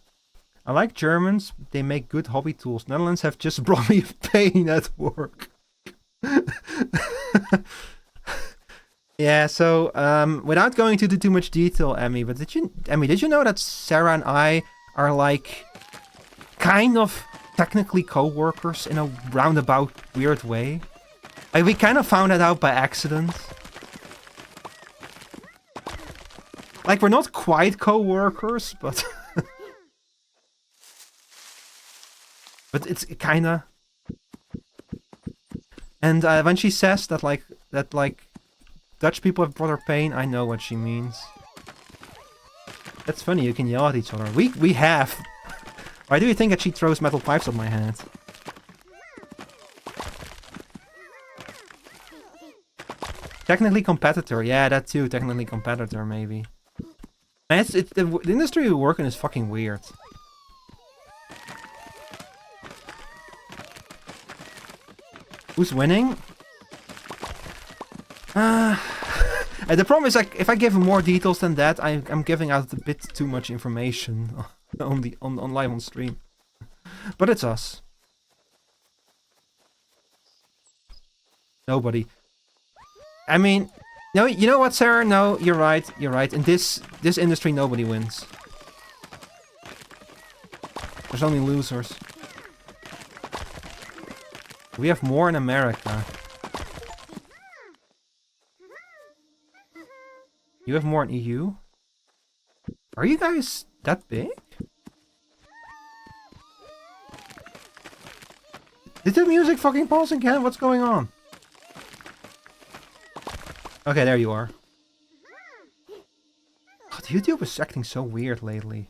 A: I like Germans, they make good hobby tools. Netherlands have just brought me pain at work. Yeah, so, without going into too much detail, Emmy, but did you know that Sarah and I are like, kind of technically co-workers in a roundabout weird way? Like, we kind of found that out by accident. Like, we're not quite co-workers, but... but it's kinda... And when she says that, like, Dutch people have brought her pain, I know what she means. That's funny, you can yell at each other. We have! Why do you think that she throws metal pipes at my head? Technically competitor, yeah, that too, technically competitor, maybe. And the industry we work in is fucking weird. Who's winning? And the problem is, like, if I give more details than that, I'm giving out a bit too much information on live on stream. But it's us. Nobody. I mean, no, you know what, Sarah? No, you're right. You're right. In this industry, nobody wins. There's only losers. We have more in America. You have more in EU? Are you guys that big? Did the music fucking pause again? What's going on? Okay, there you are. God, YouTube is acting so weird lately.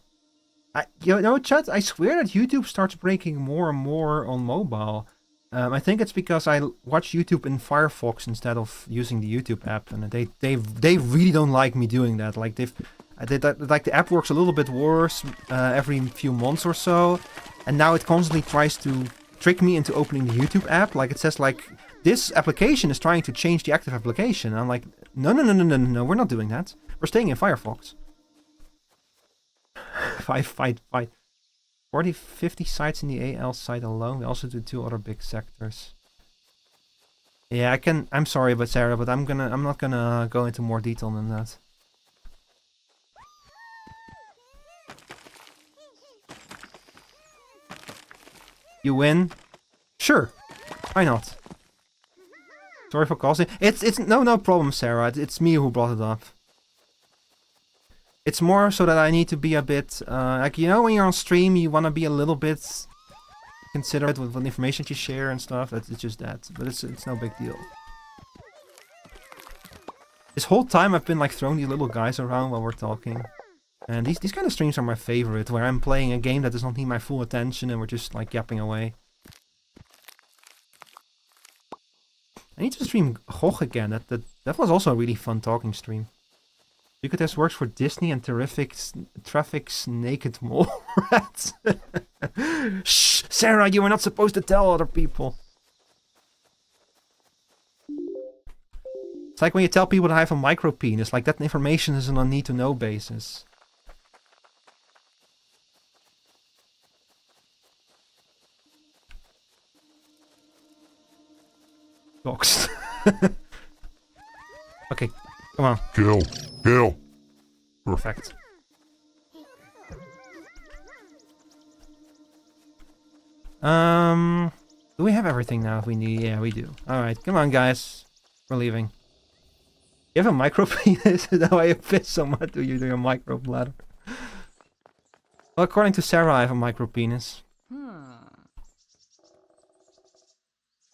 A: You know, chat, I swear that YouTube starts breaking more and more on mobile. I think it's because I watch YouTube in Firefox instead of using the YouTube app, and they really don't like me doing that. Like like the app works a little bit worse every few months or so, and now it constantly tries to trick me into opening the YouTube app. Like it says like this application is trying to change the active application. And I'm like, no, we're not doing that. We're staying in Firefox. Fight. 40, 50 sites in the AL site alone. We also do 2 other big sectors. Yeah, I'm sorry, but Sarah, but I'm not gonna go into more detail than that. You win? Sure. Why not? Sorry for causing. It's no problem, Sarah. It's me who brought it up. It's more so that I need to be a bit, like, you know, when you're on stream, you want to be a little bit considerate with what information you share and stuff. It's just that, but it's no big deal. This whole time I've been like throwing these little guys around while we're talking, and these kind of streams are my favorite, where I'm playing a game that does not need my full attention and we're just like yapping away. I need to stream Gog again. That was also a really fun talking stream. Ricotez works for Disney and traffics naked mole rats. Shh, Sarah, you were not supposed to tell other people. It's like when you tell people that I have a micro penis, like that information is on a need-to-know basis. Doxed. Okay, come on.
B: Kill.
A: Perfect. Do we have everything now if we need? Yeah, we do. Alright, come on guys. We're leaving. You have a micro penis? Is that why you piss so much? Do you do your micro bladder? Well, according to Sarah, I have a micro penis.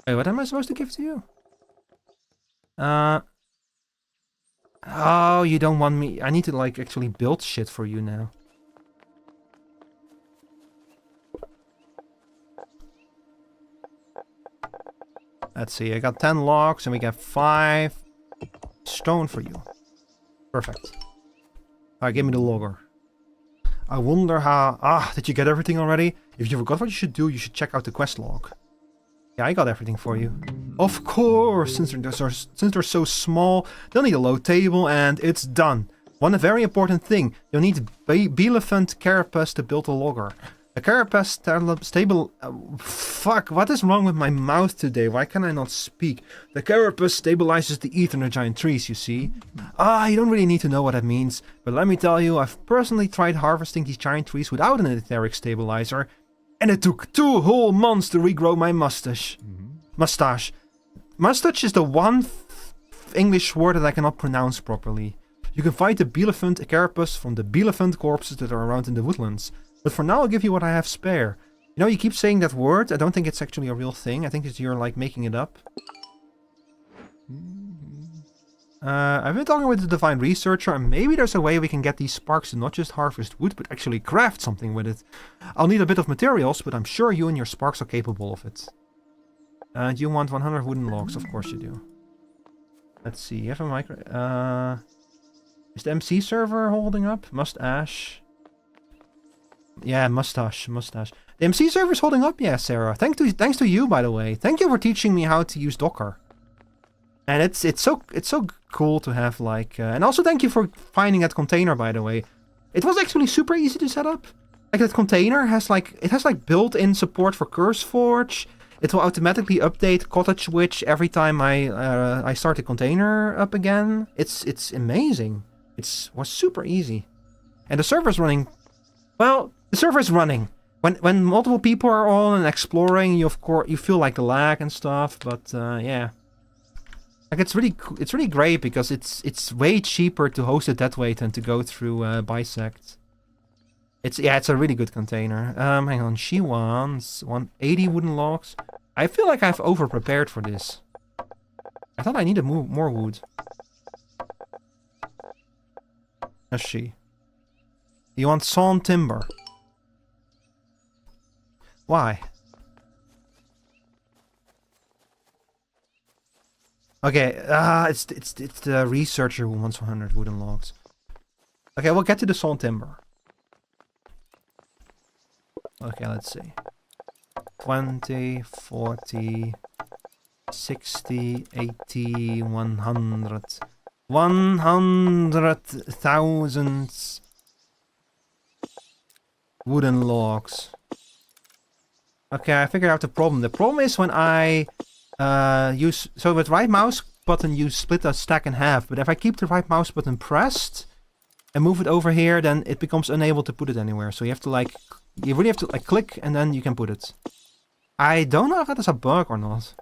A: Wait, what am I supposed to give to you? Oh, you don't want me. I need to like actually build shit for you now. Let's see, I got 10 logs and we get 5 stone for you. Perfect. Alright, give me the logger. I wonder how... Ah, did you get everything already? If you forgot what you should do, you should check out the quest log. Yeah, I got everything for you. Of course, since they're so small, they'll need a load table and it's done. One very important thing, you'll need Bielephant carapace to build a logger. A carapace stable... fuck, what is wrong with my mouth today? Why can I not speak? The carapace stabilizes the ether in the giant trees, you see. Ah, you don't really need to know what that means. But let me tell you, I've personally tried harvesting these giant trees without an etheric stabilizer. And it took 2 whole months to regrow my mustache. Mustache. Mustache is the one English word that I cannot pronounce properly. You can find the Bielephant carapace from the Bielephant corpses that are around in the woodlands. But for now, I'll give you what I have spare. You know, you keep saying that word. I don't think it's actually a real thing. I think it's you're, like, making it up. I've been talking with the Divine Researcher, and maybe there's a way we can get these sparks to not just harvest wood, but actually craft something with it. I'll need a bit of materials, but I'm sure you and your sparks are capable of it. Do you want 100 wooden logs? Of course you do. Let's see, you have a micro... is the MC server holding up? Must Ash... Yeah, mustache. The MC server's holding up, yeah, Sarah. Thanks to you, by the way. Thank you for teaching me how to use Docker. And it's so cool to have like, and also thank you for finding that container, by the way. It was actually super easy to set up. Like that container has like built-in support for CurseForge. It will automatically update Cottage Witch every time I start the container up again. It's amazing. It was super easy, and the server's running. Well, the server is running. When multiple people are on and exploring, you feel like the lag and stuff. But yeah, like it's really great because it's way cheaper to host it that way than to go through Bisect. It's a really good container. Hang on, she wants 180 wooden logs. I feel like I've over prepared for this. I thought I needed more wood. Does she? You want sawn timber? Why? Okay, it's the researcher who wants 100 wooden logs. Okay, we'll get to the sawn timber. Okay, let's see. 20, 40, 60, 80, 100. 100,000 wooden logs. Okay, I figured out the problem. The problem is when I so with right mouse button you split a stack in half, but if I keep the right mouse button pressed and move it over here, then it becomes unable to put it anywhere. So you really have to click and then you can put it. I don't know if that is a bug or not.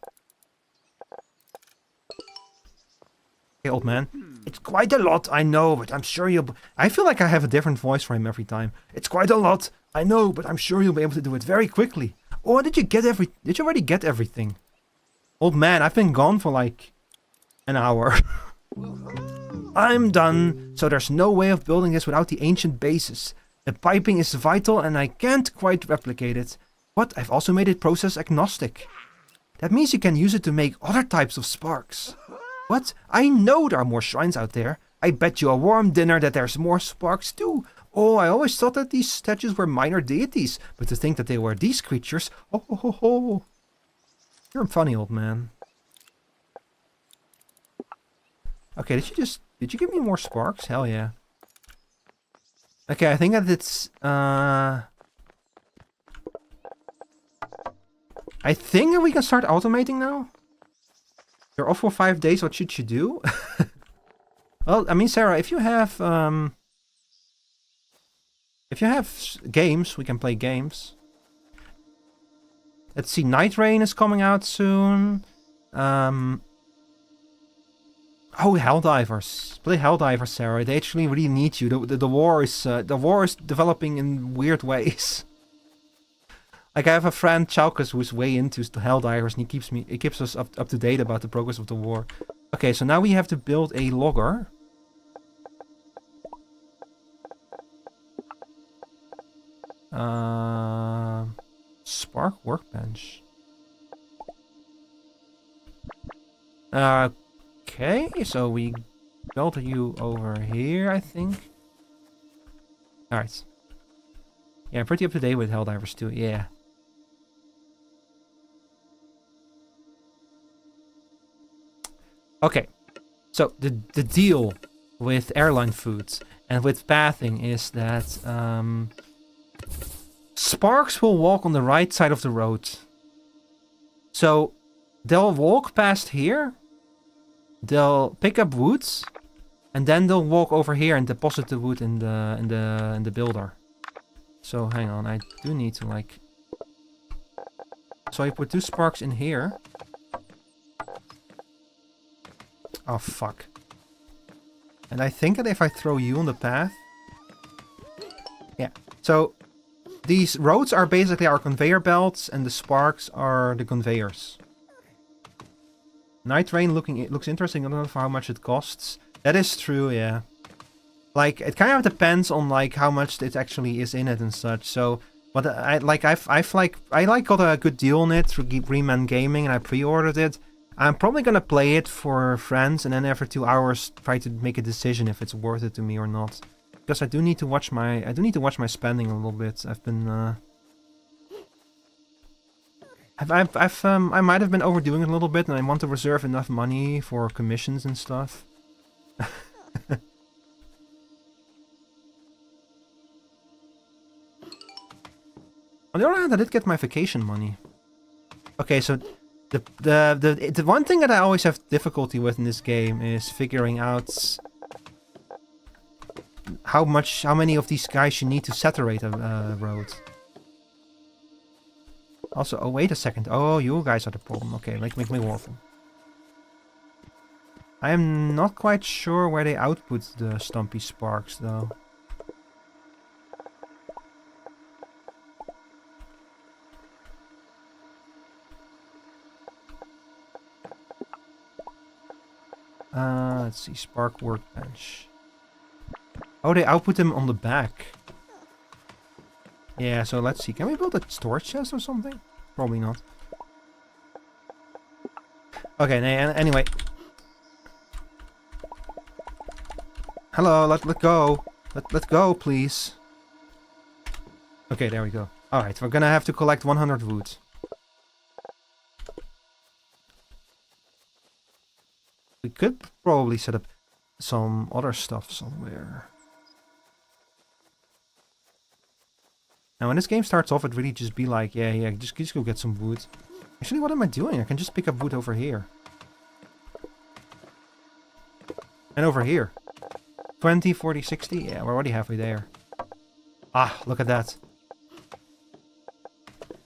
A: Okay, old man. It's quite a lot, I know, but I'm sure you'll... I feel like I have a different voice for him every time. It's quite a lot, I know, but I'm sure you'll be able to do it very quickly. Oh, did you already get everything? Old man, I've been gone for like an hour. I'm done, so there's no way of building this without the ancient basis. The piping is vital and I can't quite replicate it. But I've also made it process agnostic. That means you can use it to make other types of sparks. What? I know there are more shrines out there. I bet you a warm dinner that there's more sparks too. Oh, I always thought that these statues were minor deities, but to think that they were these creatures, oh ho ho ho. You're a funny old man. Okay, did you give me more sparks? Hell yeah. Okay, I think that it's, I think that we can start automating now. You're off for 5 days, what should you do? Well, I mean, Sarah, if you have games, we can play games. Let's see, Night Rain is coming out soon. Oh, Helldivers. Play Helldivers, Sarah. They actually really need you. The war is developing in weird ways. Like I have a friend Chalkus who's way into the Helldivers, and he keeps us up to date about the progress of the war. Okay, so now we have to build a logger. Spark workbench. Okay, so we built you over here, I think. Alright. Yeah, I'm pretty up to date with Helldivers too, yeah. Okay, so the deal with airline foods and with pathing is that sparks will walk on the right side of the road. So they'll walk past here, they'll pick up woods, and then they'll walk over here and deposit the wood in the builder. So hang on, I do need to like. So I put 2 sparks in here. Oh fuck. And I think that if I throw you on the path. Yeah. So these roads are basically our conveyor belts, and the sparks are the conveyors. Night rain looks interesting. I don't know for how much it costs. That is true, yeah. Like it kind of depends on like how much it actually is in it and such. So, but I got a good deal on it through Green Man Gaming, and I pre-ordered it. I'm probably gonna play it for friends, and then after 2 hours try to make a decision if it's worth it to me or not. Because I do need to watch my spending a little bit. I've been I might have been overdoing it a little bit, and I want to reserve enough money for commissions and stuff. On the other hand, I did get my vacation money. Okay, so the one thing that I always have difficulty with in this game is figuring out how many of these guys you need to saturate a road. Also, oh wait a second. Oh, you guys are the problem. Okay, make me waffle. I am not quite sure where they output the Stumpy Sparks though. Let's see, Spark Workbench. Oh, they output them on the back. Yeah, so let's see. Can we build a storage chest or something? Probably not. Okay, anyway. Hello, let go. Let go, please. Okay, there we go. Alright, we're gonna have to collect 100 wood. We could probably set up some other stuff somewhere. Now when this game starts off, it really just be like, yeah, just go get some wood. Actually, what am I doing? I can just pick up wood over here. And over here. 20, 40, 60? Yeah, we're already halfway there. Ah, look at that.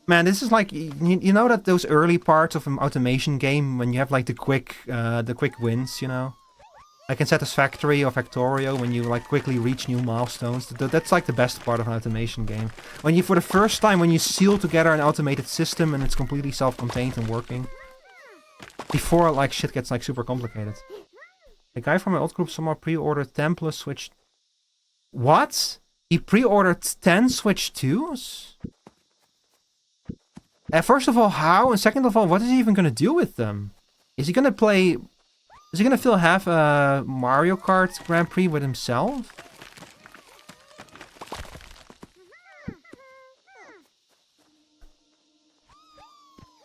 A: Man, this is like, you know that those early parts of an automation game when you have like the quick wins, you know? Like in Satisfactory or Factorio, when you like quickly reach new milestones. That's like the best part of an automation game. When you, for the first time, when you seal together an automated system and it's completely self-contained and working. Before like shit gets like super complicated. The guy from my old group somehow pre-ordered 10 plus Switch. What? He pre-ordered 10 Switch 2s? First of all, how? And second of all, what is he even gonna do with them? Is he gonna play... Is he gonna still have a Mario Kart Grand Prix with himself?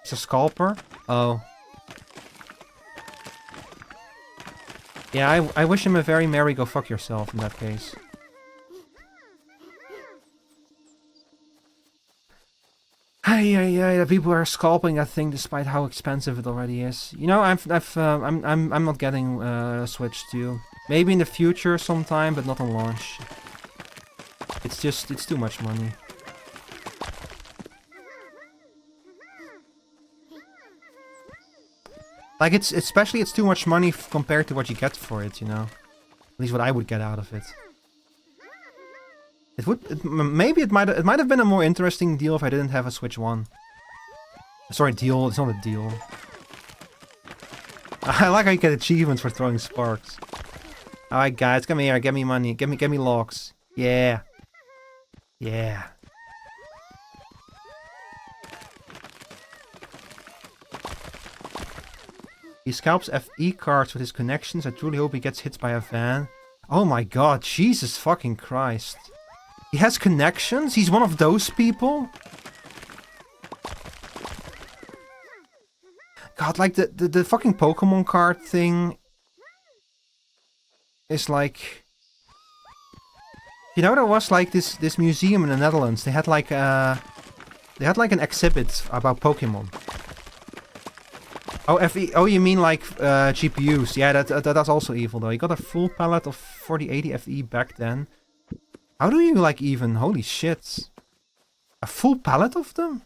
A: It's a scalper? Oh. Yeah, I wish him a very merry go fuck yourself in that case. Yeah, people are scalping that thing despite how expensive it already is. You know, I'm not getting Switch 2. Maybe in the future sometime, but not on launch. It's too much money. Like, it's too much money compared to what you get for it, you know? At least what I would get out of it. Maybe it might have been a more interesting deal if I didn't have a Switch 1. Sorry, deal. It's not a deal. I like how you get achievements for throwing sparks. Alright, guys, come here. Get me money. Get me logs. Yeah. Yeah. He scalps FE cards with his connections. I truly hope he gets hit by a van. Oh my god, Jesus fucking Christ. He has connections? He's one of those people? God, like the fucking Pokemon card thing is like... You know, there was like this museum in the Netherlands. They had like an exhibit about Pokemon. Oh, FE. Oh, you mean like GPUs? Yeah, that's also evil though. You got a full pallet of 4080 FE back then. How do you like even? Holy shit! A full pallet of them?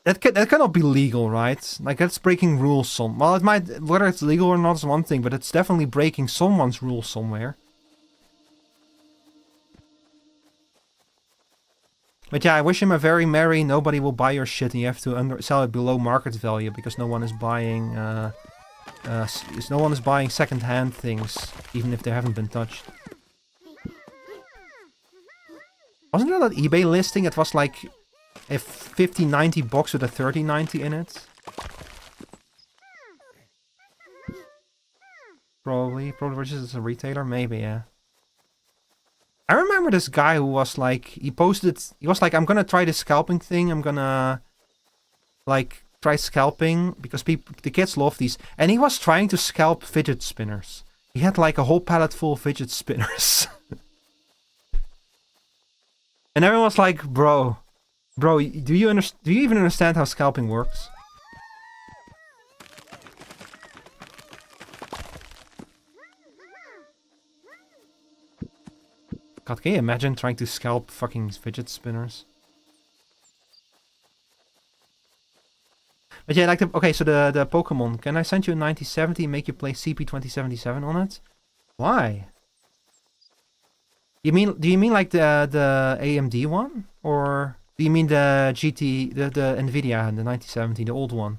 A: That cannot be legal, right? Like that's breaking rules. Well, it might. Whether it's legal or not is one thing, but it's definitely breaking someone's rules somewhere. But yeah, I wish him a very merry. Nobody will buy your shit, and you have to sell it below market value because no one is buying. No one is buying second-hand things, even if they haven't been touched. Wasn't there that eBay listing? It was like a 5090 box with a 3090 in it. Probably registered as a retailer, maybe, yeah. I remember this guy who was like, he was like, I'm gonna try this scalping thing, I'm gonna, like, try scalping, because the kids love these, and he was trying to scalp fidget spinners. He had like a whole pallet full of fidget spinners. And everyone was like, bro, do you even understand how scalping works? God, can you imagine trying to scalp fucking fidget spinners? But yeah, like okay, so the Pokemon, can I send you a 9070 and make you play CP2077 on it? Why? Do you mean like the AMD one? Or do you mean the GT, the Nvidia and the 9070, the old one?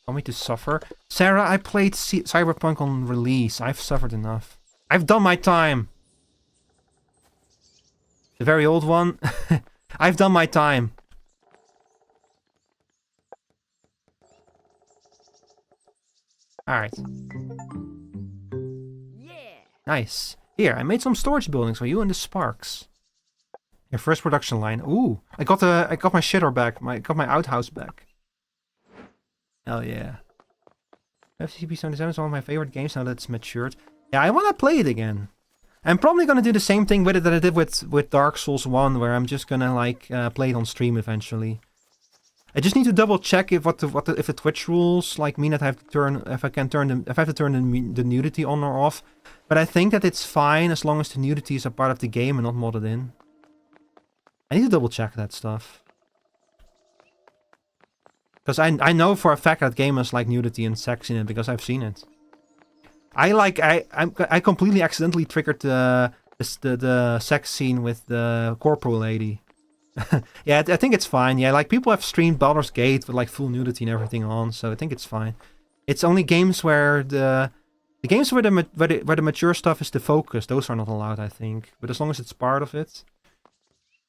A: Want me to suffer? Sarah, I played Cyberpunk on release. I've suffered enough. I've done my time. The very old one. I've done my time. Alright. Yeah. Nice. Here, I made some storage buildings for you and the Sparks. Your first production line. Ooh, I got my shitter back. I got my outhouse back. Hell yeah. FCP77 is one of my favorite games now that it's matured. Yeah, I want to play it again. I'm probably going to do the same thing with it that I did with Dark Souls 1, where I'm just going to like play it on stream eventually. I just need to double check if if the Twitch rules like mean that I have to turn if I have to turn the nudity on or off. But I think that it's fine as long as the nudity is a part of the game and not modded in. I need to double check that stuff. Because I know for a fact that gamers like nudity and sex in it because I've seen it. I completely accidentally triggered the sex scene with the corporal lady. Yeah, I think it's fine. Yeah, like people have streamed Baldur's Gate with like full nudity and everything on, so I think it's fine. It's only games where the games where the mature stuff is the focus. Those are not allowed, I think. But as long as it's part of it.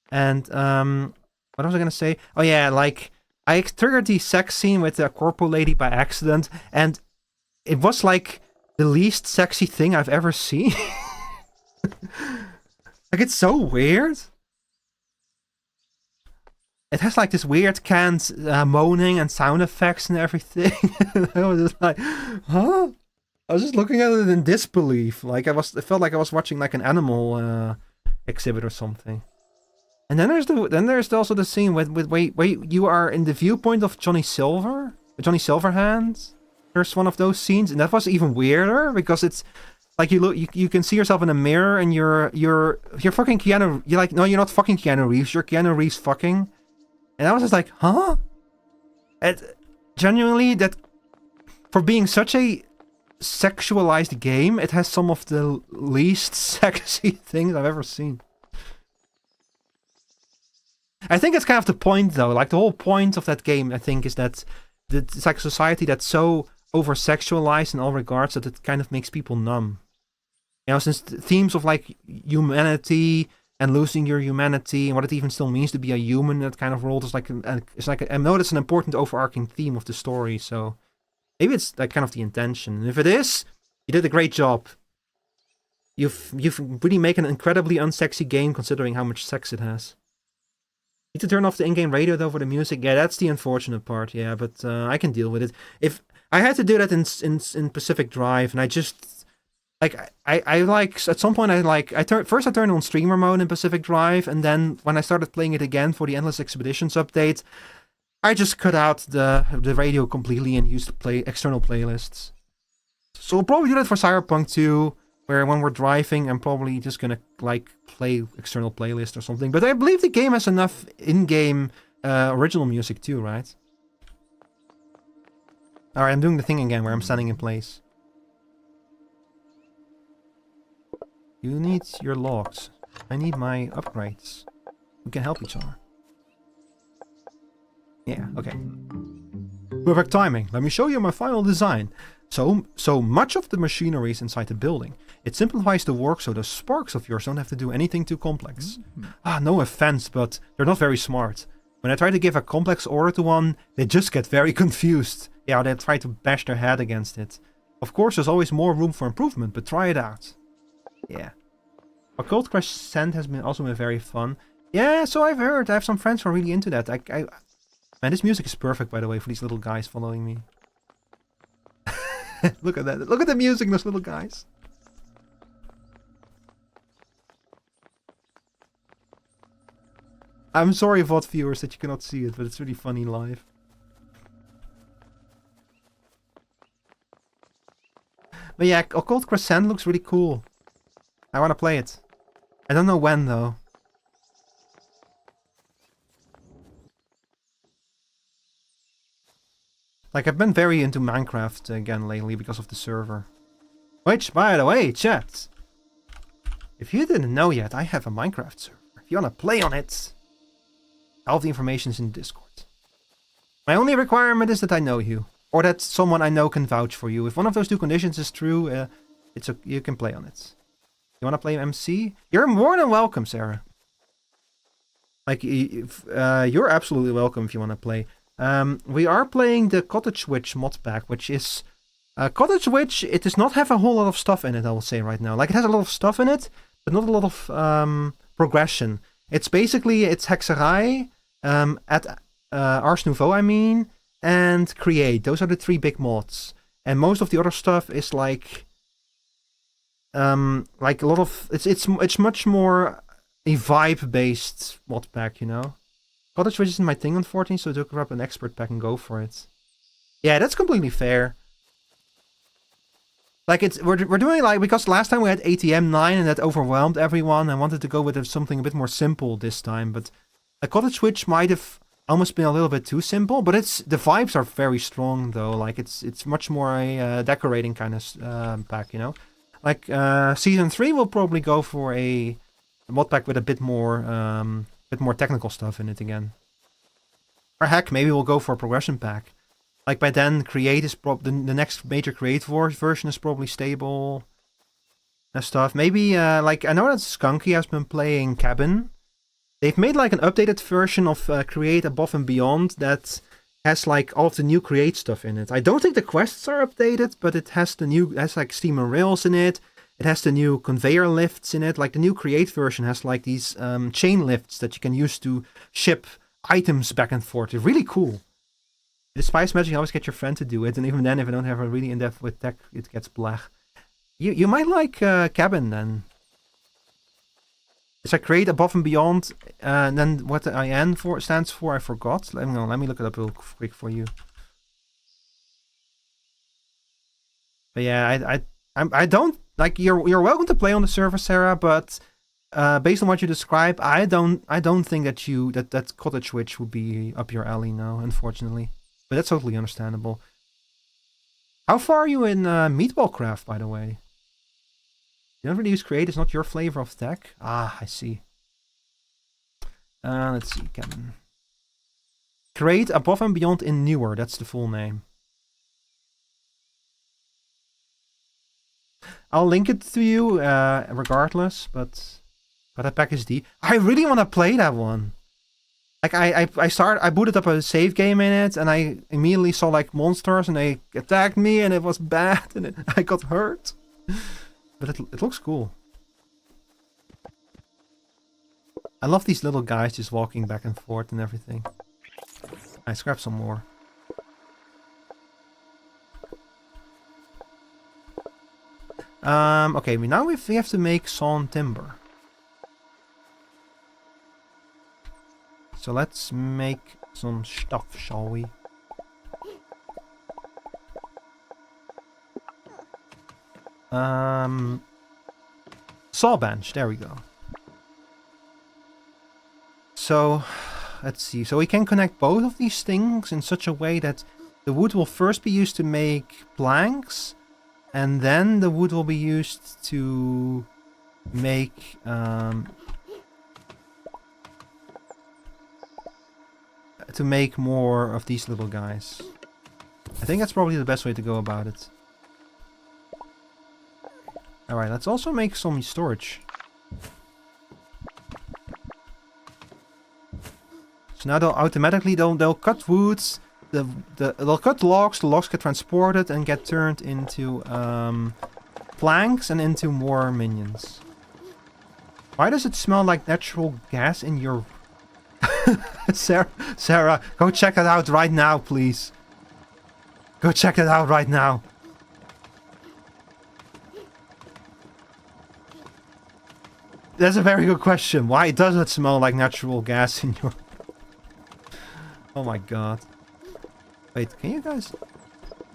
A: And what was I gonna say? Oh yeah, like. I triggered the sex scene with the corporal lady by accident, and it was like the least sexy thing I've ever seen. Like, it's so weird. It has like this weird canned moaning and sound effects and everything. I was just like, huh? I was just looking at it in disbelief. Like it felt like I was watching like an animal exhibit or something. And then there's also the scene with wait, you are in the viewpoint of Johnny Silverhand. There's one of those scenes, and that was even weirder because it's Like you can see yourself in a mirror, and you're fucking Keanu. You're like, no, you're not fucking Keanu Reeves. You're Keanu Reeves fucking. And I was just like, huh? It genuinely, that for being such a sexualized game, it has some of the least sexy things I've ever seen. I think it's kind of the point, though. Like, the whole point of that game, I think, is that it's like a society that's so over-sexualized in all regards that it kind of makes people numb. You know, since the themes of, like, humanity and losing your humanity and what it even still means to be a human in that kind of world is like, I know that's an important overarching theme of the story, so maybe it's like kind of the intention. And if it is, you did a great job. You've really made an incredibly unsexy game considering how much sex it has. Need to turn off the in-game radio though for the music. Yeah, that's the unfortunate part. Yeah, but I can deal with it. If I had to do that in Pacific Drive, and I just like I like at some point I turned on streamer mode in Pacific Drive, and then when I started playing it again for the Endless Expeditions update, I just cut out the radio completely and used to play external playlists. So I'll probably do that for Cyberpunk 2. Where when we're driving, I'm probably just gonna like play external playlist or something. But I believe the game has enough in-game original music too, right? Alright, I'm doing the thing again where I'm standing in place. You need your logs. I need my upgrades. We can help each other. Yeah, okay. Perfect timing. Let me show you my final design. So much of the machinery is inside the building. It simplifies the work so the sparks of yours don't have to do anything too complex. No offense, but they're not very smart. When I try to give a complex order to one, they just get very confused. Yeah, they try to bash their head against it. Of course, there's always more room for improvement, but try it out. Yeah. Occult Crescent has also been very fun. Yeah, so I've heard. I have some friends who are really into that. Man, this music is perfect, by the way, for these little guys following me. Look at that. Look at the music, those little guys. I'm sorry, VOD viewers, that you cannot see it, but it's really funny live. But yeah, Occult Crescent looks really cool. I want to play it. I don't know when, though. Like, I've been very into Minecraft again lately because of the server. Which, by the way, chat, if you didn't know yet, I have a Minecraft server. If you want to play on it, all of the information is in Discord. My only requirement is that I know you, or that someone I know can vouch for you. If one of those two conditions is true, you can play on it. You want to play MC? You're more than welcome, Sarah. Like, you're absolutely welcome if you want to play. We are playing the Cottage Witch mod pack, which is... Cottage Witch, it does not have a whole lot of stuff in it, I will say right now. Like, it has a lot of stuff in it, but not a lot of progression. It's basically, it's Hexerij, at Ars Nouveau, I mean, and Create. Those are the three big mods. And most of the other stuff is like a lot of... It's much more a vibe-based mod pack, you know? Cottage Witch isn't my thing, unfortunately, so I took up an expert pack and go for it. Yeah, that's completely fair. Like, we're doing like, because last time we had ATM 9 and that overwhelmed everyone. I wanted to go with something a bit more simple this time, but a Cottage Witch might have almost been a little bit too simple, but the vibes are very strong though. Like, it's much more a decorating kind of pack, you know? Like, Season 3 will probably go for a mod pack with a bit more technical stuff in it again. Or heck, maybe we'll go for a progression pack. Like, by then, Create is the next major Create version is probably stable and stuff. Maybe, like, I know that Skunky has been playing Cabin. They've made, like, an updated version of Create Above and Beyond that has, like, all of the new Create stuff in it. I don't think the quests are updated, but it has like, steam and rails in it. It has the new conveyor lifts in it. Like, the new Create version has, like, these chain lifts that you can use to ship items back and forth. They're really cool. The Spice Magic, you always get your friend to do it, and even then, if I don't have a really in-depth with tech, it gets blech. You might like Cabin, then. It's like Create Above and Beyond, and then what the IN stands for, I forgot. Let me look it up real quick for you. But yeah, I don't like you're welcome to play on the server, Sarah, but based on what you describe, I don't think that that cottage witch would be up your alley now, unfortunately. But that's totally understandable. How far are you in Meatball Craft, by the way? You don't really use create, it's not your flavor of tech. Ah, I see. Let's see, Kevin. Create Above and Beyond in Newer, that's the full name. I'll link it to you regardless, but that pack is deep. I really want to play that one. Like I booted up a save game in it, and I immediately saw like monsters, and they attacked me, and it was bad, and I got hurt. But it looks cool. I love these little guys just walking back and forth and everything. I scrap some more. Okay, now we have to make sawn timber. So let's make some stuff, shall we? Saw bench, there we go. So, let's see. So we can connect both of these things in such a way that the wood will first be used to make planks, and then the wood will be used to make more of these little guys. I think that's probably the best way to go about it. Alright, let's also make some storage. So now they'll cut woods, they'll cut logs, the logs get transported and get turned into planks and into more minions. Why does it smell like natural gas in your... Sarah, go check it out right now, please. Go check it out right now. That's a very good question. Why does it smell like natural gas in your... Oh my god. Wait, can you guys...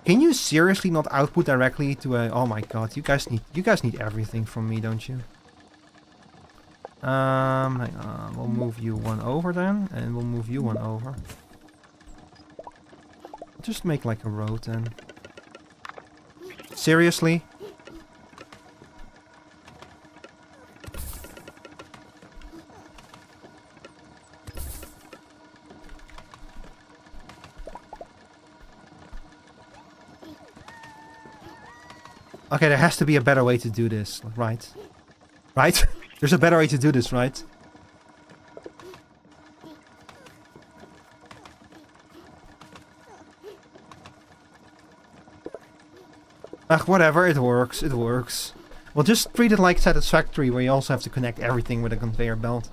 A: Can you seriously not output directly to a... Oh my god, you guys need everything from me, don't you? Hang on, we'll move you one over then, and we'll move you one over. Just make like a road then. Seriously? Okay, there has to be a better way to do this, right? Right? There's a better way to do this, right? Ugh, whatever, it works, it works. Well, just treat it like Satisfactory, where you also have to connect everything with a conveyor belt.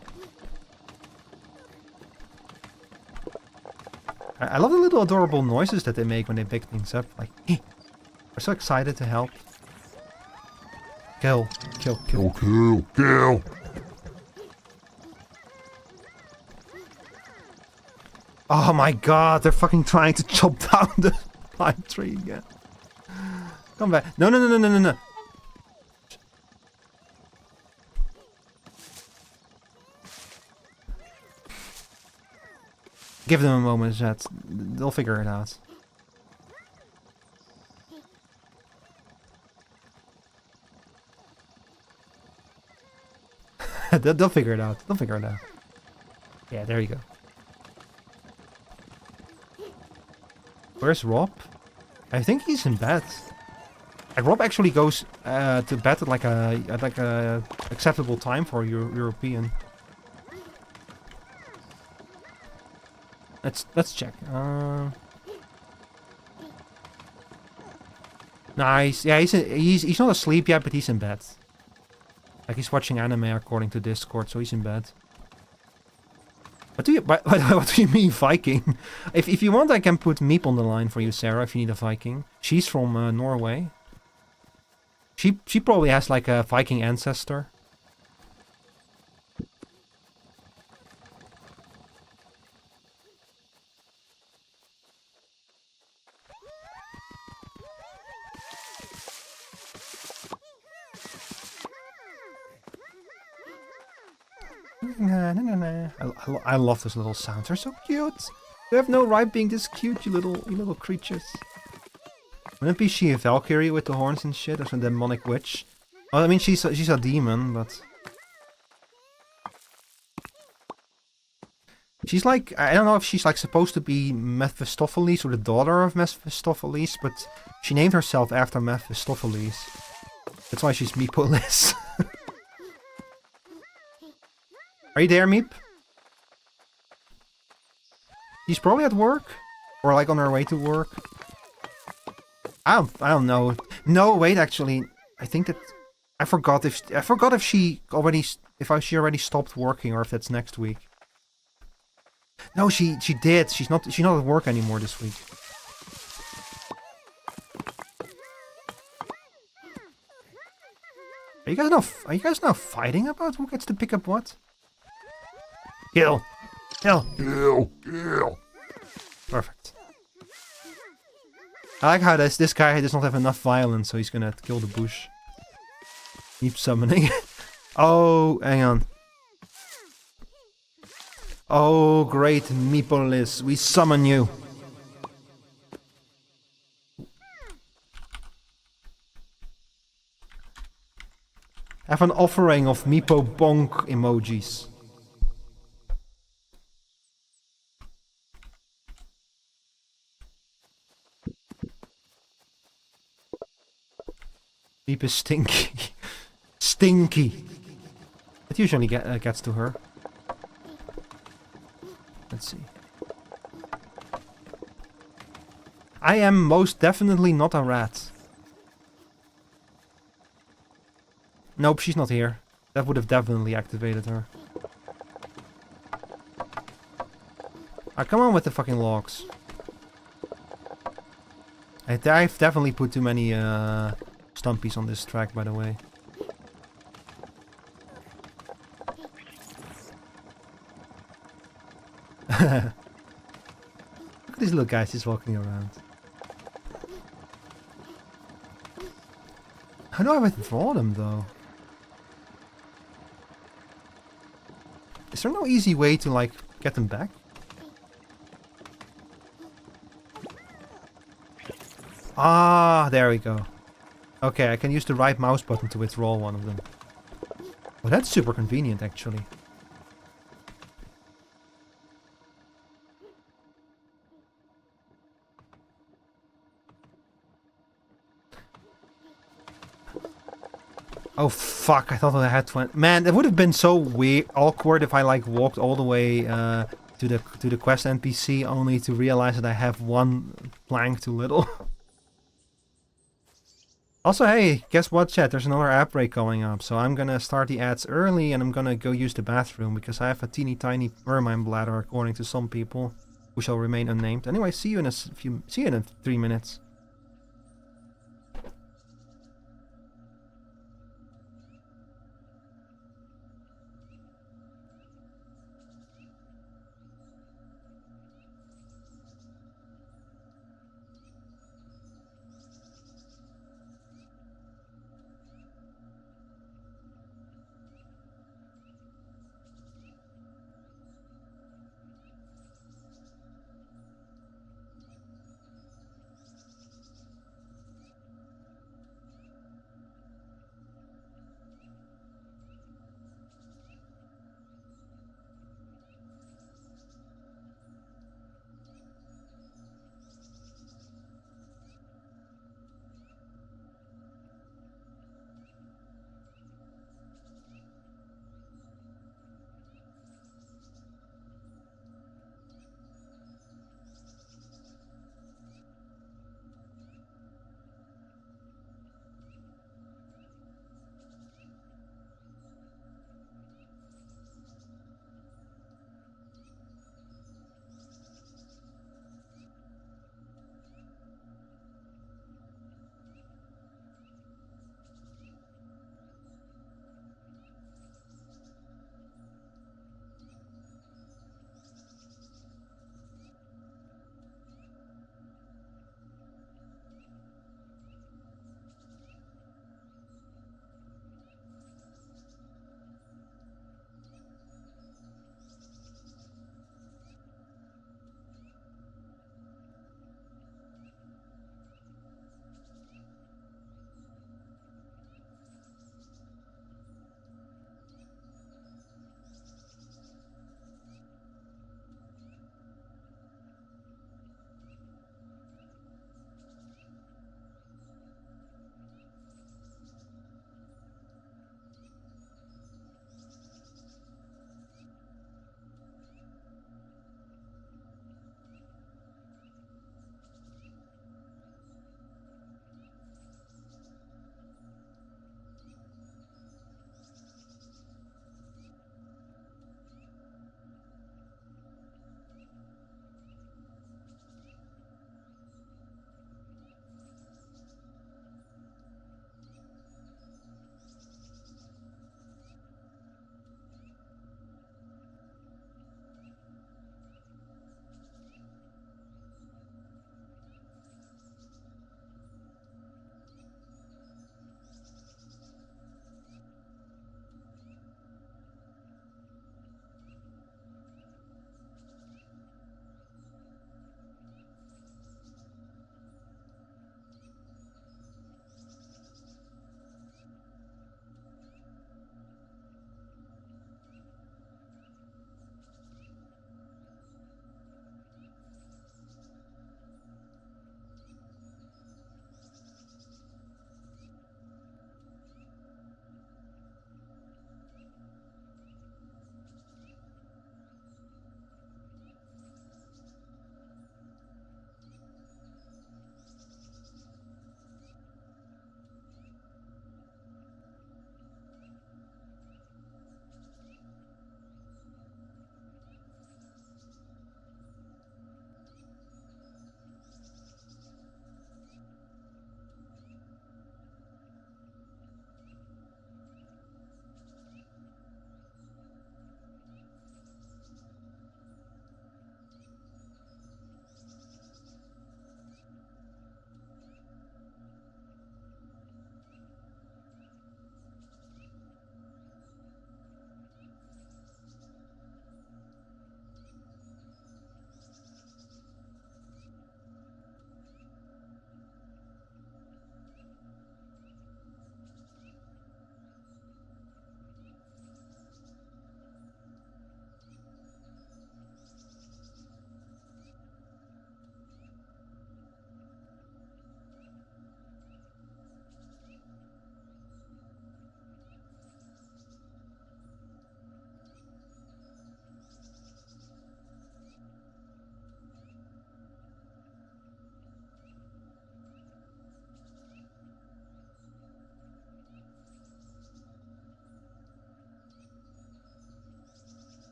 A: I love the little adorable noises that they make when they pick things up. Like, they're so excited to help. Kill. Kill, kill.
B: Kill, kill.
A: Oh my god, they're fucking trying to chop down the pine tree again. Come back. No, no, no, no, no, no, no. Give them a moment, chat. They'll figure it out. They'll figure it out. They'll figure it out. Yeah, there you go. Where's Rob? I think he's in bed. Like, Rob actually goes to bed at like a acceptable time for European. Let's check. Nice. Yeah, he's not asleep yet, but he's in bed. Like, he's watching anime according to Discord, so he's in bed. What do you mean Viking? If you want, I can put Meep on the line for you, Sarah, if you need a Viking. She's from Norway. She probably has like a Viking ancestor. I love those little sounds. They're so cute. You have no right being this cute, you little creatures. Wouldn't be she a Valkyrie with the horns and shit, or some demonic witch? Well, I mean, she's a demon, but she's like, I don't know if she's like supposed to be Mephistopheles or the daughter of Mephistopheles, but she named herself after Mephistopheles. That's why she's Meepolis. Are you there, Meep? She's probably at work, or like on her way to work. I don't know. No, wait, actually, I think that I forgot if she already stopped working or if that's next week. No, she did. She's not at work anymore this week. Are you guys now fighting about who gets to pick up what? Kill. Kill.
B: Kill. Kill.
A: Perfect. I like how this guy does not have enough violence, so he's gonna kill the bush. Keep summoning. Oh, hang on. Oh, great Meepolis, we summon you. Have an offering of Meepo Bonk emojis. Meep is stinky. Stinky. It usually gets to her. Let's see. I am most definitely not a rat. Nope, she's not here. That would have definitely activated her. Ah, come on with the fucking logs. I've definitely put too many stumpies on this track, by the way. Look at these little guys just walking around. How do I withdraw them, though? Is there no easy way to, like, get them back? Ah, there we go. Okay, I can use the right mouse button to withdraw one of them. Oh, that's super convenient, actually. Oh fuck, I thought I had 20. Man, it would have been so weird, awkward if I like walked all the way to the quest NPC only to realize that I have one plank too little. Also, hey, guess what, chat? There's another ad break going up, so I'm gonna start the ads early and I'm gonna go use the bathroom because I have a teeny tiny ermine bladder, according to some people, who shall remain unnamed. Anyway, see you in 3 minutes.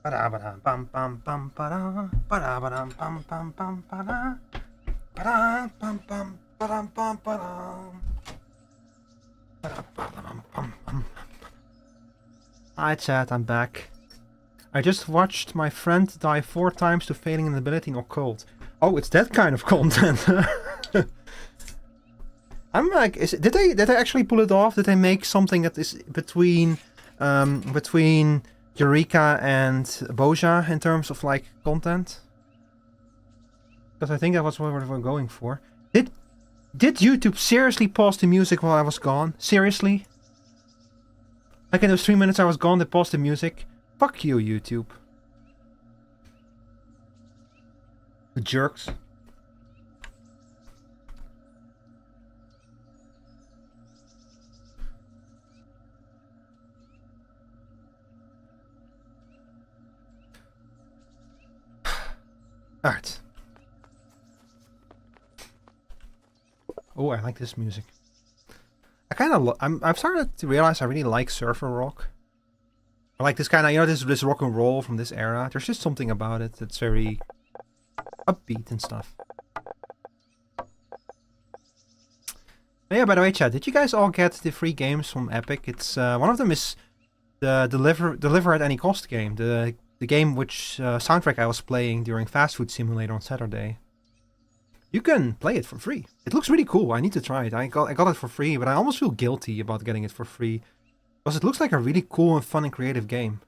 A: Ba-da-ba-da-bum, bum, bum, ba-da. Ba-da-ba-dum, bum, bum, bum, ba-da. Ba-da, bum, bum, ba-dum, bum, ba-dum. Ba-da-ba-dum, bum, bum. Hi chat, I'm back. I just watched my friend die 4 times to failing an ability not cold. Oh, it's that kind of content. I'm like, did they actually pull it off? Did they make something that is between Eureka and Boja in terms of like content? Because I think that was what we were going for. Did YouTube seriously pause the music while I was gone? Seriously? Like in those 3 minutes I was gone, they paused the music. Fuck you, YouTube. The jerks. Alright. Oh, I like this music. I kind of I've started to realize I really like surfer rock. I like this kind of, you know, this rock and roll from this era. There's just something about it that's very upbeat and stuff. But yeah, by the way, chat, did you guys all get the free games from Epic? It's one of them is the deliver at any cost game. The game which soundtrack I was playing during Fast Food Simulator on Saturday. You can play it for free. It looks really cool. I need to try it. I got it for free, but I almost feel guilty about getting it for free. Because it looks like a really cool and fun and creative game.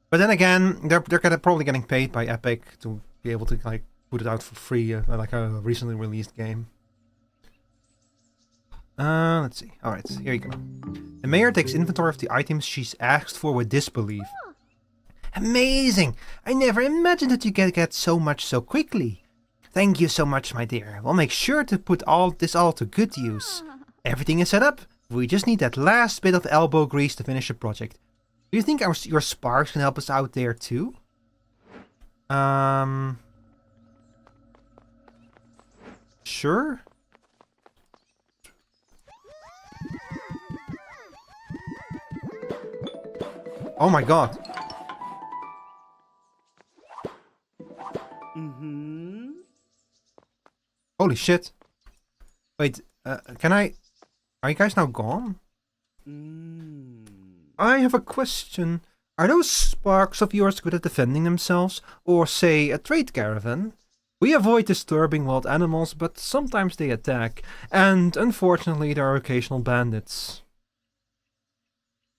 A: But then again, they're probably getting paid by Epic to be able to like put it out for free, like a recently released game. Let's see. Alright, here you go. The mayor takes inventory of the items she's asked for with disbelief. Amazing! I never imagined that you could get so much so quickly. Thank you so much, my dear. We'll make sure to put this all to good use. Everything is set up. We just need that last bit of elbow grease to finish the project. Do you think your sparks can help us out there too? Sure. Oh my god. Holy shit. Wait, can I... Are you guys now gone? I have a question. Are those sparks of yours good at defending themselves? Or, say, a trade caravan? We avoid disturbing wild animals, but sometimes they attack. And, unfortunately, there are occasional bandits.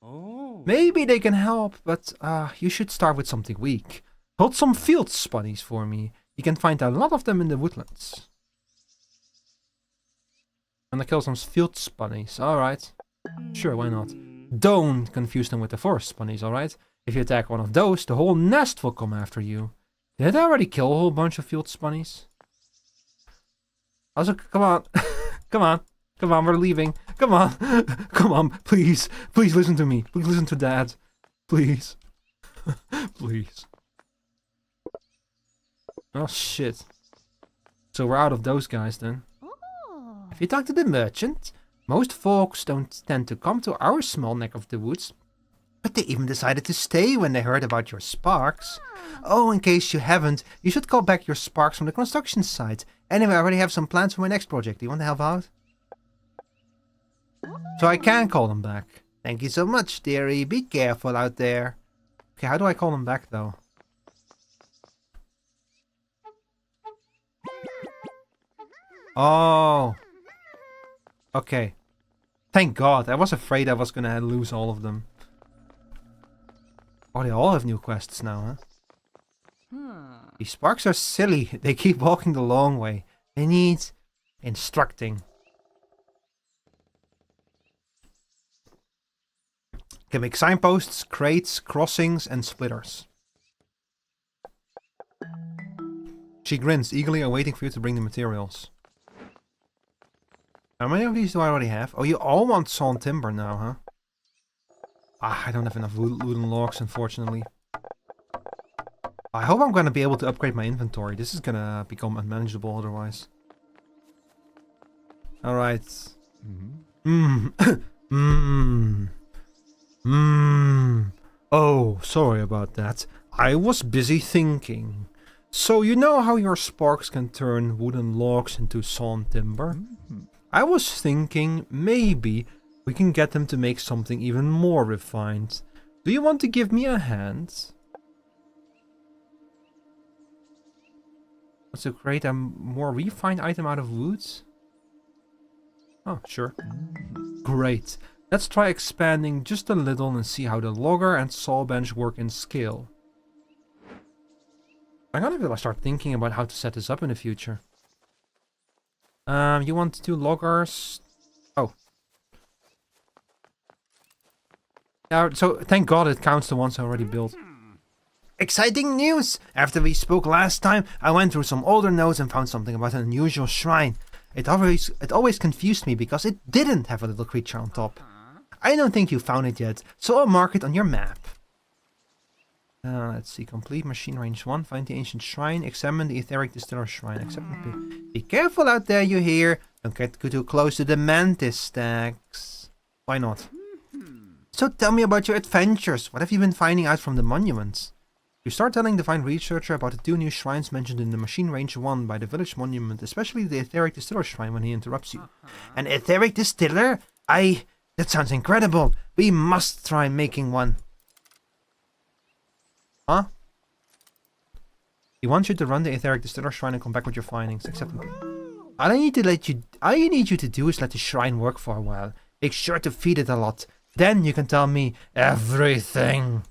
A: Oh. Maybe they can help, but you should start with something weak. Hold some field spunnies for me. You can find a lot of them in the woodlands. And I kill some field spunnies, alright. Sure, why not? Don't confuse them with the forest spunnies, alright? If you attack one of those, the whole nest will come after you. Did I already kill a whole bunch of field spunnies? Also, come on. Come on. Come on, we're leaving. Come on. Come on, please. Please listen to me. Please listen to Dad. Please. Please. Oh, shit. So we're out of those guys then. If you talk to the merchant, most folks don't tend to come to our small neck of the woods. But they even decided to stay when they heard about your sparks. Oh, in case you haven't, you should call back your sparks from the construction site. Anyway, I already have some plans for my next project. Do you want to help out? So I can call them back. Thank you so much, dearie. Be careful out there. Okay, how do I call them back, though? Oh. Okay. Thank God. I was afraid I was gonna lose all of them. Oh, they all have new quests now, huh? These sparks are silly. They keep walking the long way. They need instructing. Can make signposts, crates, crossings, and splitters. She grins, eagerly awaiting for you to bring the materials. How many of these do I already have? Oh, you all want sawn timber now, huh? Ah, I don't have enough wooden logs, unfortunately. I hope I'm gonna be able to upgrade my inventory. This is gonna become unmanageable otherwise. Alright. Mmm. Mmm. Mmm. Oh, sorry about that. I was busy thinking. So you know how your sparks can turn wooden logs into sawn timber? I was thinking maybe we can get them to make something even more refined. Do you want to give me a hand? What's to create a more refined item out of woods? Oh, sure. Great. Let's try expanding just a little and see how the logger and saw bench work in scale. I'm gonna start thinking about how to set this up in the future. You want to do loggers? Oh. So thank God it counts the ones I already built. Exciting news! After we spoke last time, I went through some older notes and found something about an unusual shrine. It always confused me because it didn't have a little creature on top. I don't think you found it yet, so I'll mark it on your map. Let's see, complete machine range 1, find the ancient shrine, examine the etheric distiller shrine, be careful out there, you hear. Don't get too close to the mantis stacks. Why not? So tell me about your adventures. What have you been finding out from the monuments? You start telling the fine researcher about the 2 new shrines mentioned in the machine range 1 by the village monument, especially the etheric distiller shrine when he interrupts you. An etheric distiller? That sounds incredible. We must try making one. Huh? He wants you to run the etheric distiller shrine and come back with your findings. Acceptable. All I need you to do is let the shrine work for a while. Make sure to feed it a lot. Then you can tell me everything.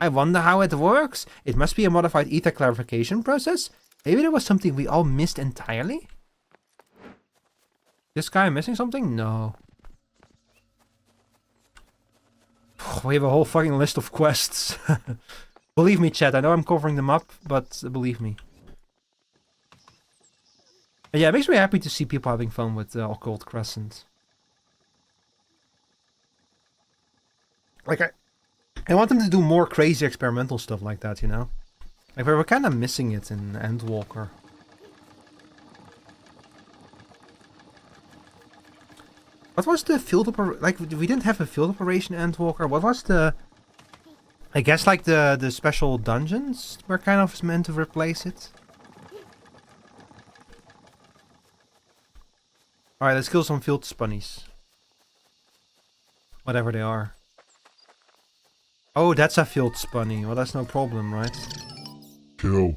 A: I wonder how it works. It must be a modified ether clarification process. Maybe there was something we all missed entirely? This guy missing something? No. We have a whole fucking list of quests. Believe me, chat, I know I'm covering them up, but believe me. But yeah, it makes me happy to see people having fun with Occult Crescent. Like, I want them to do more crazy experimental stuff like that, you know? Like, we were kind of missing it in Endwalker. What was the field operation? Like, we didn't have a field operation Endwalker. What was the... I guess, like, the special dungeons were kind of meant to replace it. Alright, let's kill some field spunnies. Whatever they are. Oh, that's a field spunny. Well, that's no problem, right?
B: Kill.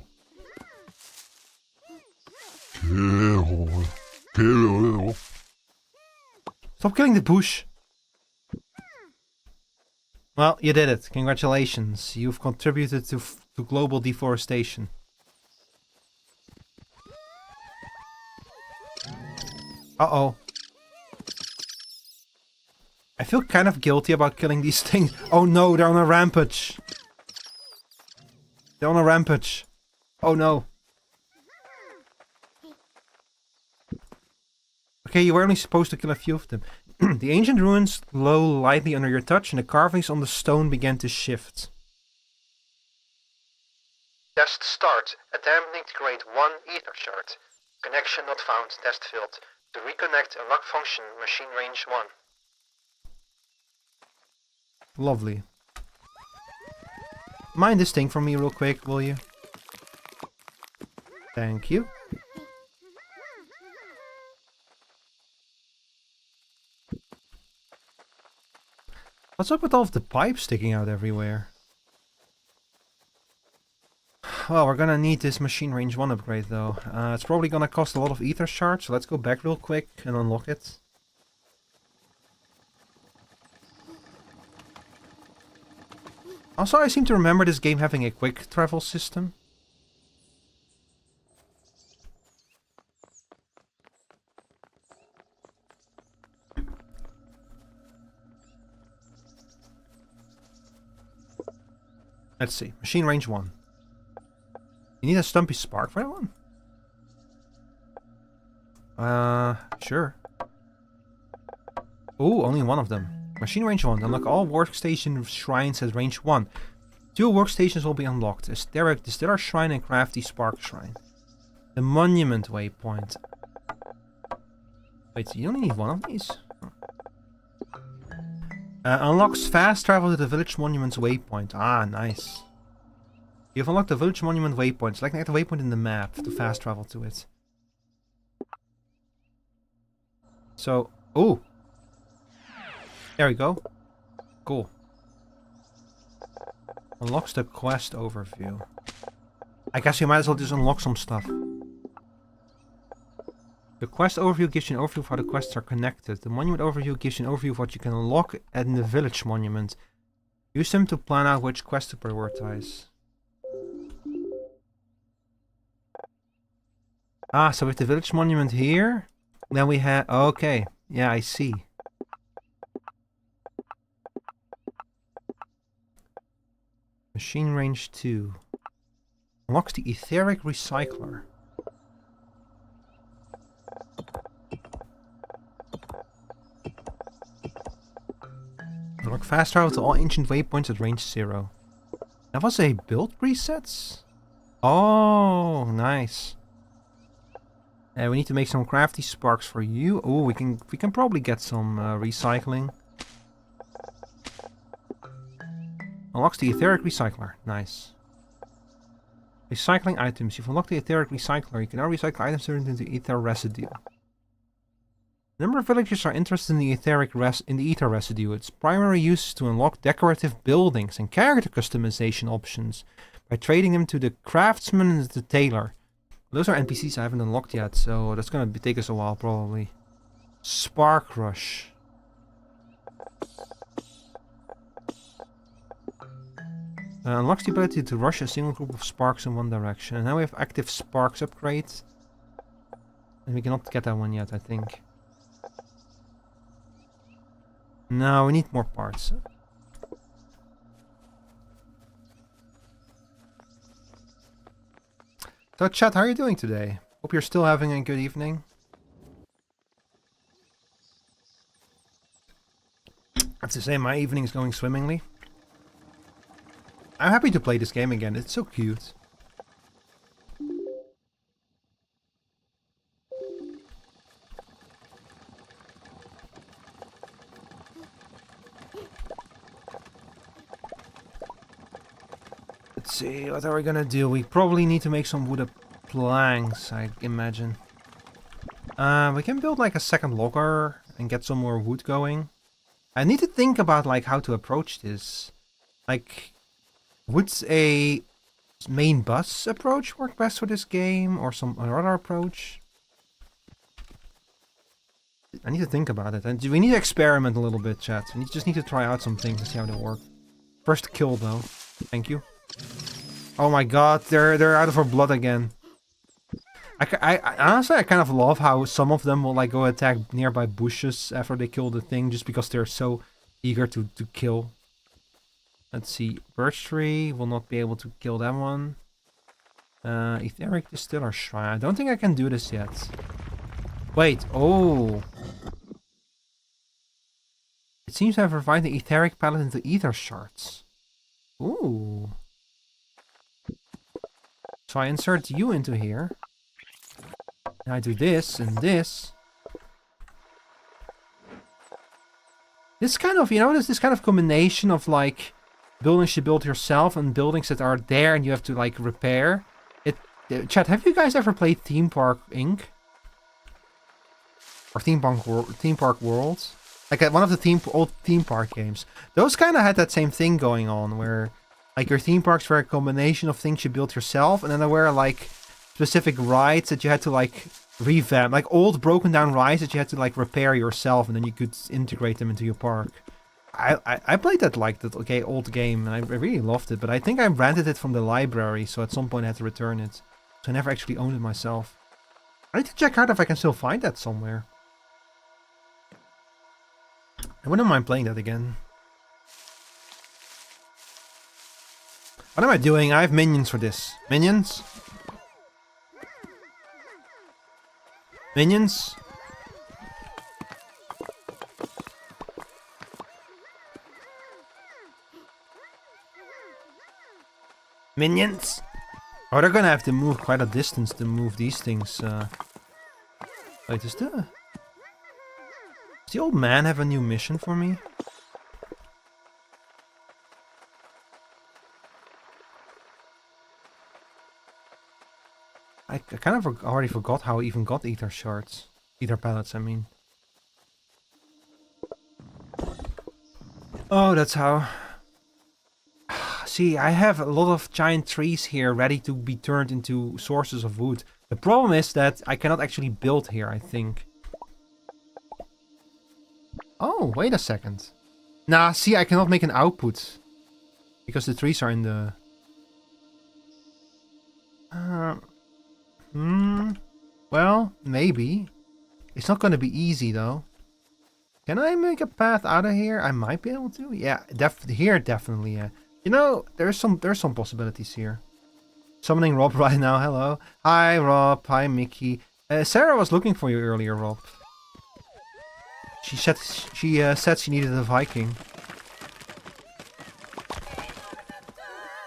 B: Kill. Kill.
A: Stop killing the bush. Well, you did it. Congratulations. You've contributed to global deforestation. Uh-oh. I feel kind of guilty about killing these things. Oh no, they're on a rampage. They're on a rampage. Oh no. Okay, you were only supposed to kill a few of them. The ancient ruins glow lightly under your touch and the carvings on the stone began to shift. Test start. Attempting to create 1 ether shard. Connection not found. Test failed. To reconnect a lock function, machine range 1. Lovely. Mind this thing for me real quick, will you? Thank you. What's up with all of the pipes sticking out everywhere? Well, we're gonna need this machine range 1 upgrade though. It's probably gonna cost a lot of ether shards, so let's go back real quick and unlock it. Also, I seem to remember this game having a quick travel system. Let's see. Machine range 1. You need a Stumpy Spark for that one? Sure. Ooh, only one of them. Machine range 1. Unlock all workstation shrines at range 1. 2 workstations will be unlocked. A Distiller Shrine and Crafty Spark Shrine. The Monument Waypoint. Wait, you only need one of these? Unlocks fast travel to the village monument's waypoint. Ah, nice. You've unlocked the village monument waypoint. Select the waypoint in the map to fast travel to it. So, oh! There we go. Cool. Unlocks the quest overview. I guess you might as well just unlock some stuff. The quest overview gives you an overview of how the quests are connected. The monument overview gives you an overview of what you can unlock in the village monument. Use them to plan out which quest to prioritize. Ah, so with the village monument here, then we have... Okay, yeah, I see. Machine range 2. Unlocks the etheric recycler. Unlock fast travel to all ancient waypoints at range 0. That was a build presets? Oh, nice. We need to make some crafty sparks for you. Oh, we can probably get some recycling. Unlocks the etheric recycler. Nice. Recycling items. You've unlocked the etheric recycler. You can now recycle items turned into ether residue. A number of villagers are interested in the ether residue. Its primary use is to unlock decorative buildings and character customization options by trading them to the craftsman and the tailor. Those are NPCs I haven't unlocked yet, so that's gonna take us a while probably. Spark Rush. Unlocks the ability to rush a single group of sparks in one direction. And now we have active sparks upgrades. And we cannot get that one yet, I think. No, we need more parts. So chat, how are you doing today? Hope you're still having a good evening. I have to say, my evening is going swimmingly. I'm happy to play this game again, it's so cute. Let's see, what are we gonna do? We probably need to make some wooden planks, I imagine. We can build like a second logger and get some more wood going. I need to think about like how to approach this. Like, would a main bus approach work best for this game, or some other approach? I need to think about it, and we need to experiment a little bit, chat. We just need to try out some things and see how they work. First kill, though. Thank you. Oh my god, they're out of our blood again. I honestly, I kind of love how some of them will like go attack nearby bushes after they kill the thing, just because they're so eager to kill. Let's see, birch tree will not be able to kill that one. Etheric distiller shrine. I don't think I can do this yet. Wait, oh. It seems to have revived the etheric palette into ether shards. Ooh. So I insert you into here. And I do this and this. This kind of, you know, this kind of combination of like buildings you build yourself and buildings that are there and you have to like repair. Chat, have you guys ever played Theme Park Inc? Or Theme Park World? Like one of the old theme park games. Those kind of had that same thing going on where like your theme parks were a combination of things you built yourself, and then there were like specific rides that you had to like revamp, like old broken down rides that you had to like repair yourself, and then you could integrate them into your park. I played that like that old game, and I really loved it, but I think I rented it from the library, so at some point I had to return it. So I never actually owned it myself. I need to check out if I can still find that somewhere. I wouldn't mind playing that again. What am I doing? I have minions for this. Minions? Minions? Minions? Oh, they're gonna have to move quite a distance to move these things. Wait, is the... the old man have a new mission for me? I kind of already forgot how I even got ether shards. Ether pellets, I mean. Oh, that's how. See, I have a lot of giant trees here ready to be turned into sources of wood. The problem is that I cannot actually build here, I think. Oh, wait a second. Nah, see, I cannot make an output. Because the trees are in the... Well, maybe. It's not gonna be easy, though. Can I make a path out of here? I might be able to. Yeah, here definitely, yeah. You know, there's some possibilities here. Summoning Rob right now, hello. Hi, Rob. Hi, Mickey. Sarah was looking for you earlier, Rob. She said she needed a Viking.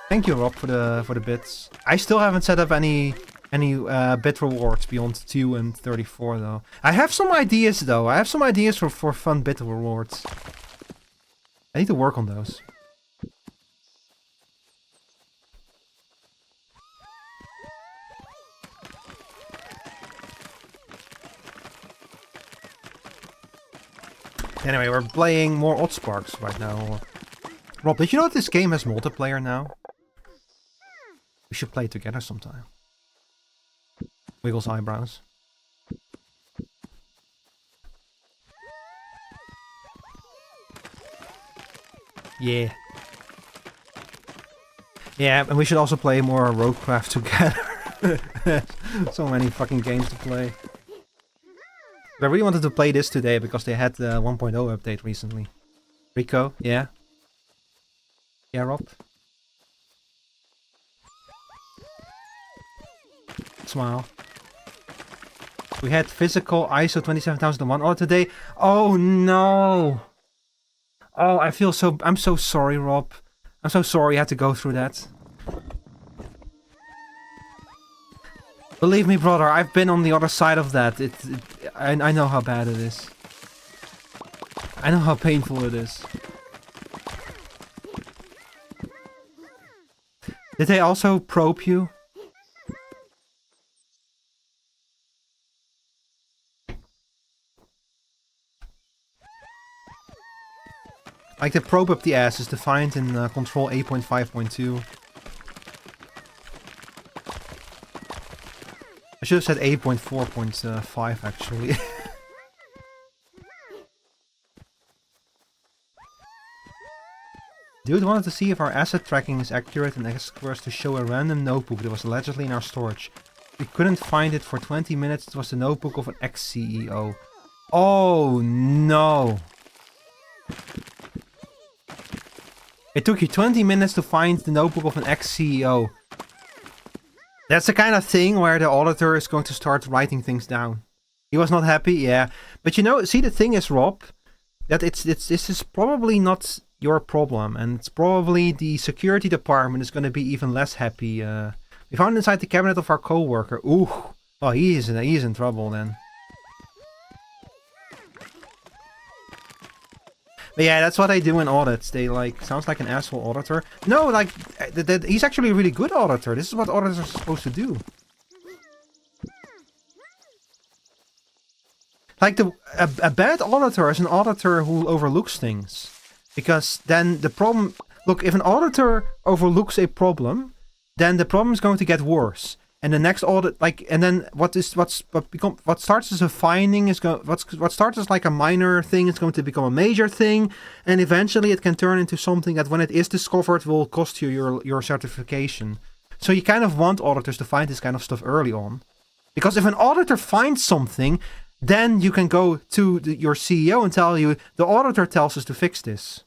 A: Thank you, Rob, for the bits. I still haven't set up any bit rewards beyond 2 and 34 though. I have some ideas though. I have some ideas for fun bit rewards. I need to work on those. Anyway, we're playing more Oddsparks right now. Rob, did you know that this game has multiplayer now? We should play it together sometime. Wiggles eyebrows. Yeah. Yeah, and we should also play more Roguecraft together. So many fucking games to play. But I really wanted to play this today because they had the 1.0 update recently. Rico, yeah? Yeah, Rob? Smile. We had physical ISO 27001 order today. Oh no! Oh, I'm so sorry, Rob. I'm so sorry you had to go through that. Believe me, brother, I've been on the other side of that. I know how bad it is. I know how painful it is. Did they also probe you? Like the probe up the ass is defined in control 8.5.2. I should have said 8.4.5 actually. Dude wanted to see if our asset tracking is accurate and asked for us to show a random notebook that was allegedly in our storage. We couldn't find it for 20 minutes. It was the notebook of an ex-CEO. Oh no! It took you 20 minutes to find the notebook of an ex-CEO. That's the kind of thing where the auditor is going to start writing things down. He was not happy, yeah. But you know, see the thing is, Rob, that this is probably not your problem. And it's probably the security department is going to be even less happy. We found inside the cabinet of our co-worker. Ooh. Oh, he is in trouble then. But yeah, that's what they do in audits. They like, sounds like an asshole auditor. No, like, he's actually a really good auditor. This is what auditors are supposed to do. Like, a bad auditor is an auditor who overlooks things. Because then the problem... Look, if an auditor overlooks a problem, then the problem is going to get worse. And the next audit, like, and then what starts as a finding is what starts as like a minor thing is going to become a major thing, and eventually it can turn into something that, when it is discovered, will cost you your certification. So you kind of want auditors to find this kind of stuff early on, because if an auditor finds something, then you can go to your CEO and tell you the auditor tells us to fix this.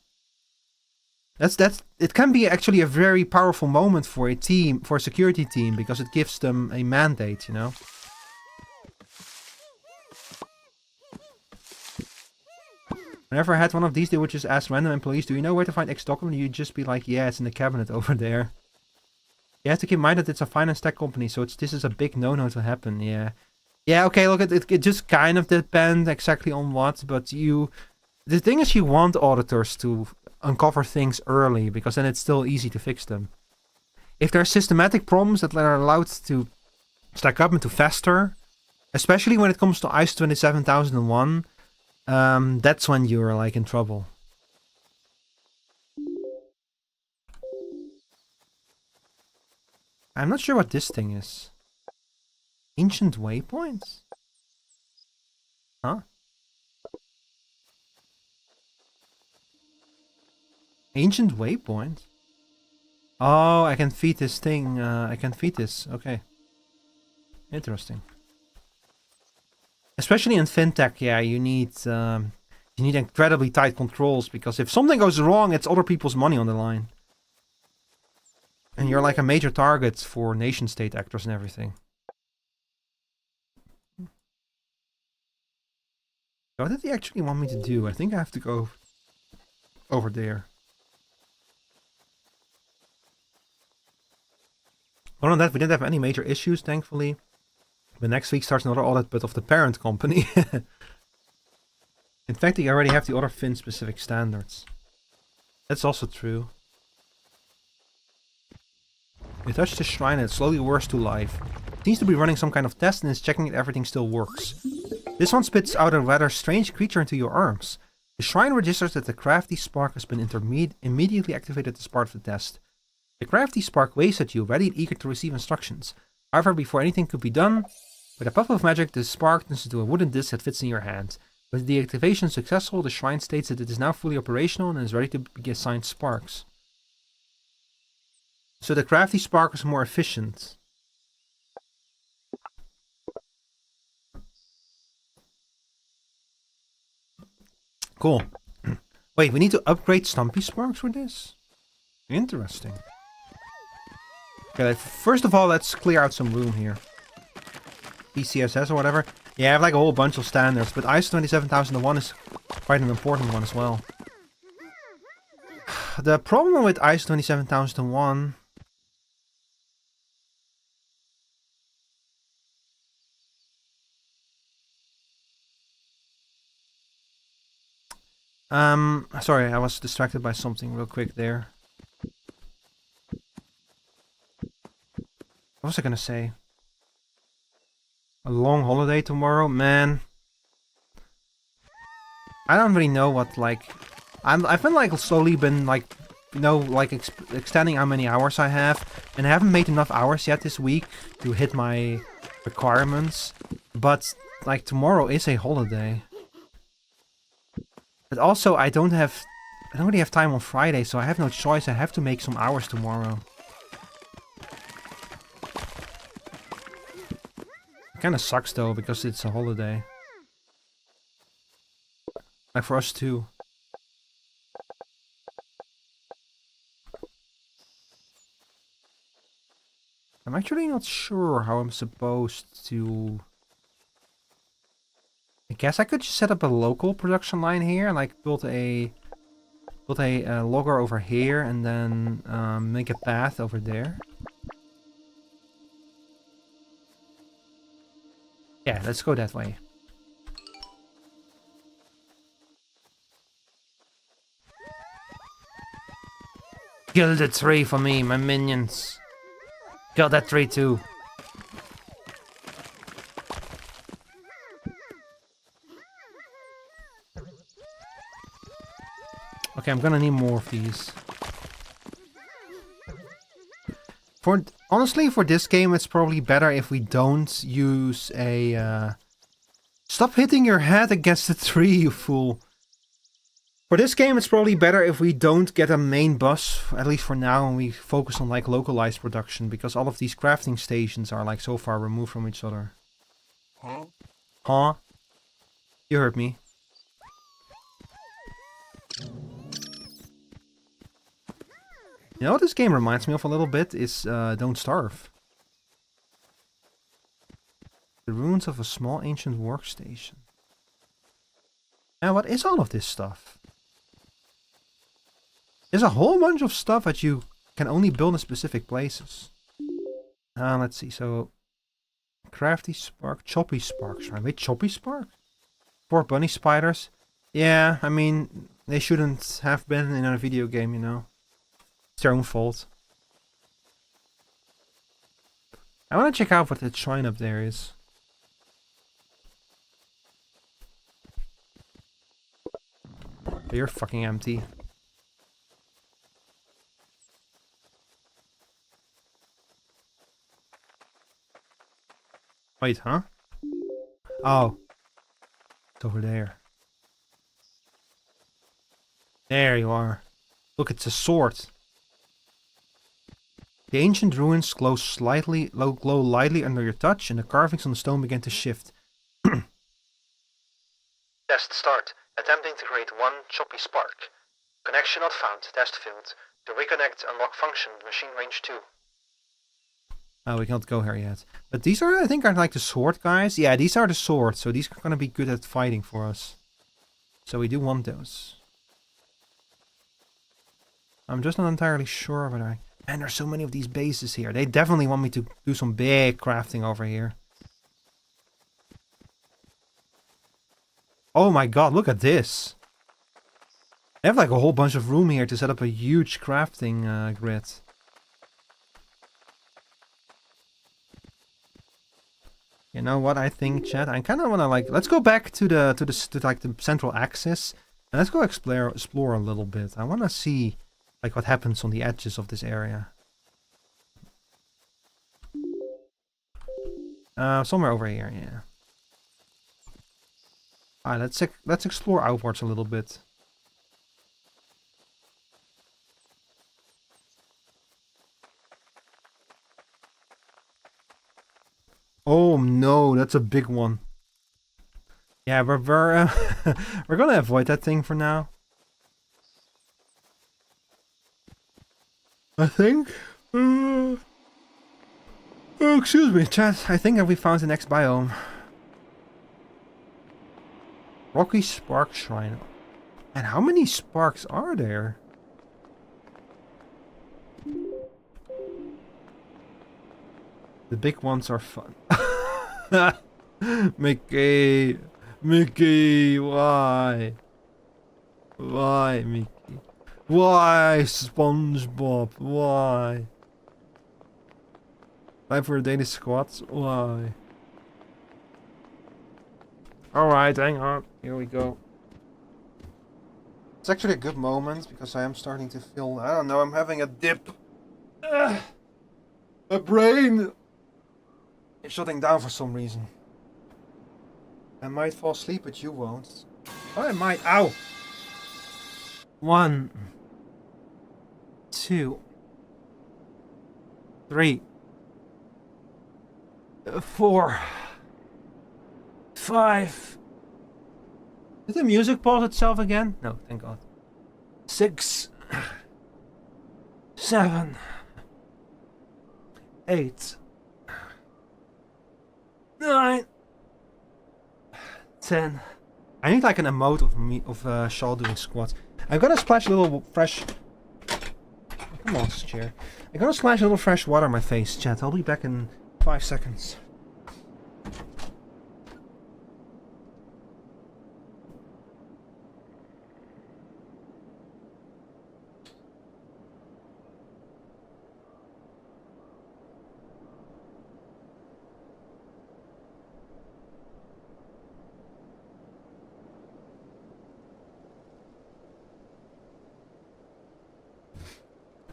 A: It can be actually a very powerful moment for a team, for a security team, because it gives them a mandate, you know. Whenever I had one of these, they would just ask random employees, "Do you know where to find X document?" You'd just be like, "Yeah, it's in the cabinet over there." You have to keep in mind that it's a finance tech company, so this is a big no-no to happen. Yeah, Yeah, okay, look, it just kind of depends exactly on what, but the thing is you want auditors to uncover things early, because then it's still easy to fix them. If there are systematic problems that are allowed to stack up into faster, especially when it comes to ISO 27001, that's when you're like in trouble. I'm not sure what this thing is. Ancient waypoints? Huh? Ancient waypoint? Oh, I can feed this thing. I can feed this. Okay. Interesting. Especially in fintech, yeah, you need incredibly tight controls, because if something goes wrong, it's other people's money on the line. And you're like a major target for nation state actors and everything. What did he actually want me to do? I think I have to go over there. Other than that, we didn't have any major issues, thankfully. But next week starts another audit, but of the parent company. In fact, they already have the other Fin-specific standards. That's also true. We touched the shrine and it slowly wears to life. It seems to be running some kind of test and is checking if everything still works. This one spits out a rather strange creature into your arms. The shrine registers that the crafty spark has been immediately activated as part of the test. The crafty spark waves at you, ready and eager to receive instructions. However, before anything could be done, with a puff of magic, the spark turns into a wooden disc that fits in your hand. With the activation successful, the shrine states that it is now fully operational and is ready to be assigned sparks. So the crafty spark is more efficient. Cool. Wait, we need to upgrade Stumpy Sparks for this? Interesting. Okay, first of all, let's clear out some room here. PCSS or whatever. Yeah, I have like a whole bunch of standards, but ISO 27001 is quite an important one as well. The problem with ISO 27001... sorry, I was distracted by something real quick there. What was I gonna say? A long holiday tomorrow? Man. I don't really know what, like... I've been, like, slowly been, like, you know, like, extending how many hours I have. And I haven't made enough hours yet this week to hit my requirements. But, like, tomorrow is a holiday. But also, I don't really have time on Friday, so I have no choice. I have to make some hours tomorrow. It kinda sucks though, because it's a holiday. Like for us too. I'm actually not sure how I'm supposed to... I guess I could just set up a local production line here, like build a logger over here, and then make a path over there. Yeah, let's go that way. Kill the tree for me, my minions. Kill that tree too. Okay, I'm gonna need more of these. Honestly, for this game, it's probably better if we don't use a... Stop hitting your head against the tree, you fool. For this game, it's probably better if we don't get a main boss, at least for now, and we focus on, like, localized production, because all of these crafting stations are, like, so far removed from each other.
B: Huh?
A: Huh? You heard me. You know what this game reminds me of a little bit is Don't Starve. The ruins of a small ancient workstation. Now, what is all of this stuff? There's a whole bunch of stuff that you can only build in specific places. Let's see, so... Crafty Spark, Choppy Spark Shrine. Wait, Choppy Spark? 4 bunny spiders? Yeah, I mean, they shouldn't have been in a video game, you know. It's their own fault. I want to check out what the shrine up there is. You're fucking empty. Wait, huh? Oh. It's over there. There you are. Look, it's a sword. The ancient ruins glow lightly under your touch, and the carvings on the stone begin to shift. Test start. Attempting to create one choppy spark. Connection not found. Test failed. To reconnect, unlock function. Machine range 2. Oh, we can't go here yet. But these are, I think, are like the sword guys. Yeah, these are the swords, so these are gonna be good at fighting for us. So we do want those. I'm just not entirely sure whether I... Man, there's so many of these bases here. They definitely want me to do some big crafting over here. Oh my god, look at this. They have like a whole bunch of room here to set up a huge crafting grid. You know what I think, chat? I kind of want to like... Let's go back to the central axis. And let's go explore a little bit. I want to see... like what happens on the edges of this area. Somewhere over here, yeah. Alright, let's explore outwards a little bit. Oh no, that's a big one. Yeah, we're we're gonna avoid that thing for now. I think. Oh, excuse me, chat. I think that we found the next biome. Rocky Spark Shrine. And how many sparks are there? The big ones are fun. Mickey! Mickey, why? Why, Mickey? Why, SpongeBob? Why? Time for a daily squats? Why? Alright, hang on. Here we go. It's actually a good moment because I am starting to feel... I don't know, I'm having a dip. My brain is shutting down for some reason. I might fall asleep, but you won't. Oh, I might. Ow! 1, 2, 3, 4, 5. Did the music pause itself again? No, thank God. 6, 7, 8, 9, 10. I need like an emote of Shal doing squats. I'm gonna splash a little fresh... Come on, chair. I'm gonna splash a little fresh water on my face, chat. I'll be back in 5 seconds.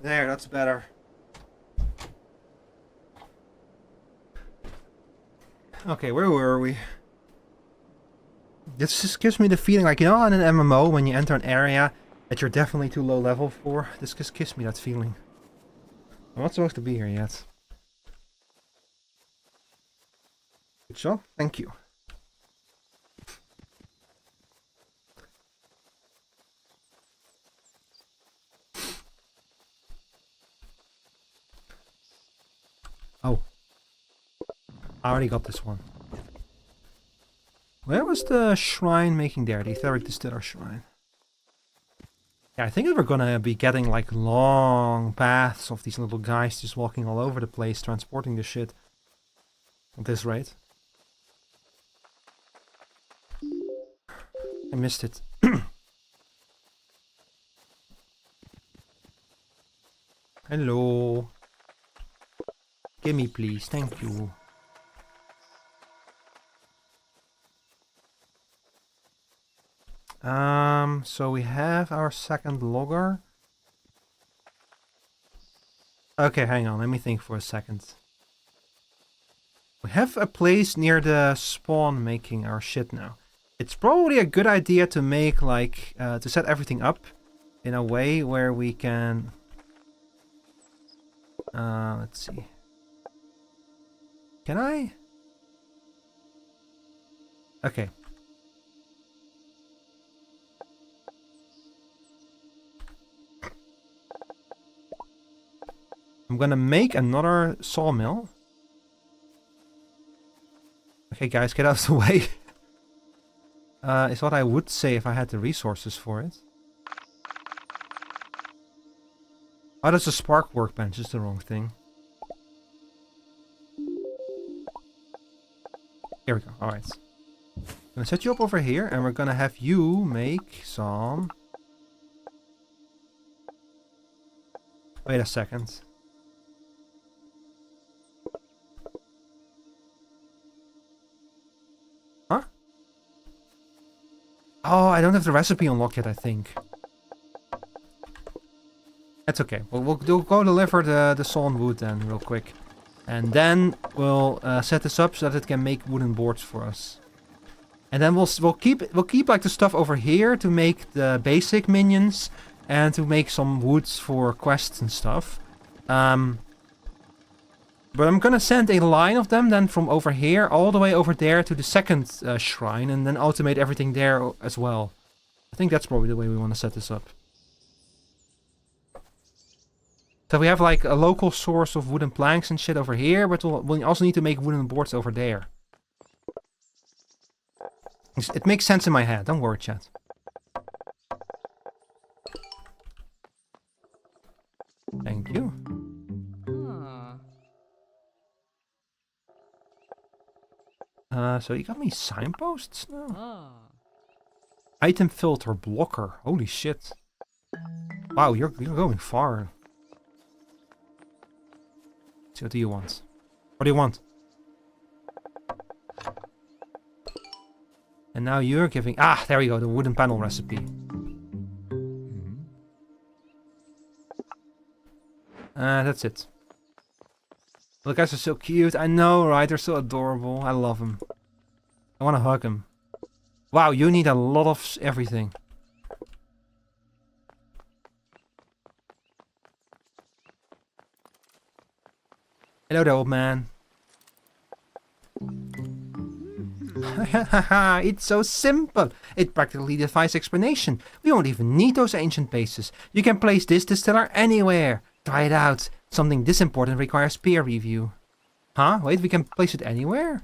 A: There, that's better. Okay, where were we? This just gives me the feeling like, you know, in an MMO, when you enter an area that you're definitely too low level for, this just gives me that feeling. I'm not supposed to be here yet. Good job, thank you. Oh. I already got this one. Where was the shrine making there? The etheric distiller shrine. Yeah, I think that we're gonna be getting like long paths of these little guys just walking all over the place, transporting the shit. At this rate. I missed it. Hello. Gimme, please. Thank you. So we have our second logger. Okay, hang on. Let me think for a second. We have a place near the spawn making our shit now. It's probably a good idea to make like, to set everything up in a way where we can... let's see. Can I? Okay. I'm gonna make another sawmill. Okay, guys, get out of the way. Is what I would say if I had the resources for it. Oh, that's a spark workbench. Is the wrong thing. Here we go. Alright. I'm gonna set you up over here, and we're gonna have you make some... Wait a second. Huh? Oh, I don't have the recipe unlocked yet, I think. That's okay. We'll go deliver the sawn wood then, real quick. And then we'll set this up so that it can make wooden boards for us. And then we'll keep like the stuff over here to make the basic minions and to make some woods for quests and stuff. But I'm gonna send a line of them then from over here all the way over there to the second shrine and then automate everything there as well. I think that's probably the way we want to set this up. So we have like a local source of wooden planks and shit over here, but we'll also need to make wooden boards over there. It makes sense in my head, don't worry, chat. Thank you. So you got me signposts now? Item filter blocker. Holy shit. Wow, you're going far. So what do you want? What do you want? And now you're giving... Ah, there we go, the wooden panel recipe. That's it. The guys are so cute. I know, right? They're so adorable. I love them. I want to hug them. Wow, you need a lot of everything. Hello there, old man. It's so simple. It practically defies explanation. We won't even need those ancient bases. You can place this distiller anywhere. Try it out. Something this important requires peer review. Huh? Wait, we can place it anywhere?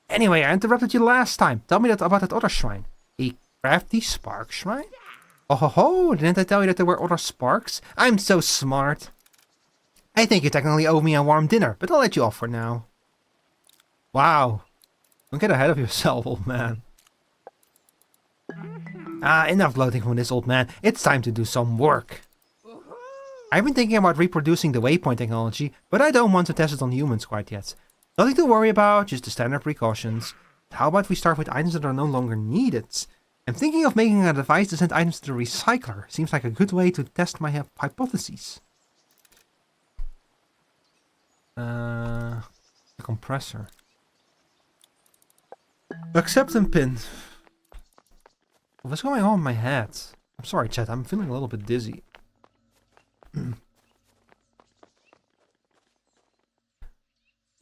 A: Anyway, I interrupted you last time. Tell me about that other shrine. A crafty spark shrine? Oh ho ho, didn't I tell you that there were other sparks? I'm so smart. I think you technically owe me a warm dinner, but I'll let you off for now. Wow. Don't get ahead of yourself, old man. Enough gloating from this old man. It's time to do some work. I've been thinking about reproducing the waypoint technology, but I don't want to test it on humans quite yet. Nothing to worry about, just the standard precautions. How about we start with items that are no longer needed? I'm thinking of making a device to send items to the recycler. Seems like a good way to test my hypotheses. The compressor. Accept and pin. What's going on in my head? I'm sorry, chat. I'm feeling a little bit dizzy.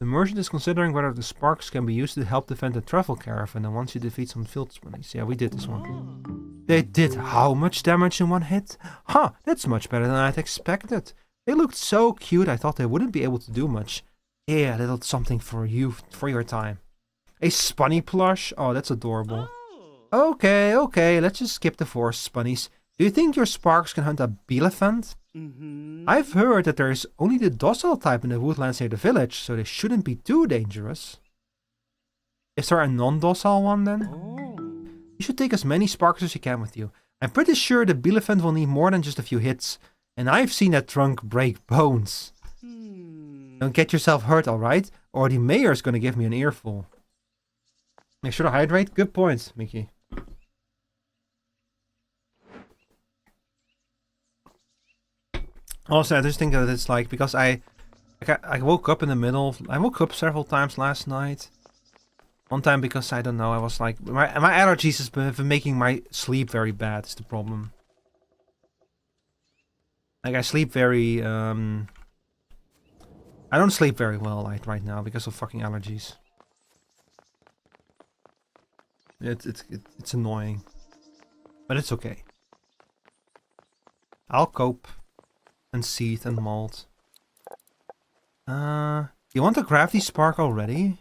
A: The merchant is considering whether the sparks can be used to help defend the travel caravan and once you defeat some field spinnies. Yeah, we did this one. They did how much damage in one hit? Huh, that's much better than I'd expected. They looked so cute I thought they wouldn't be able to do much. Yeah, a little something for you, for your time. A spunny plush? Oh, that's adorable. Okay, let's just skip the forest spunnies. Do you think your sparks can hunt a elephant? I've heard that there's only the docile type in the woodlands near the village, so they shouldn't be too dangerous. Is there a non-docile one then? You should take as many sparks as you can with you. I'm pretty sure the Bielefeld will need more than just a few hits, and I've seen that trunk break bones. Don't get yourself hurt, alright? Or the mayor's gonna give me an earful. Make sure to hydrate. Good point, Mickey. Also, I just think that it's like, because I woke up in the middle. I woke up several times last night. One time because, I don't know, I was like, my allergies has been making my sleep very bad, is the problem. Like, I sleep very, I don't sleep very well like, right now because of fucking allergies. It's annoying. But it's okay. I'll cope. And seed and malt. You want a crafty spark already?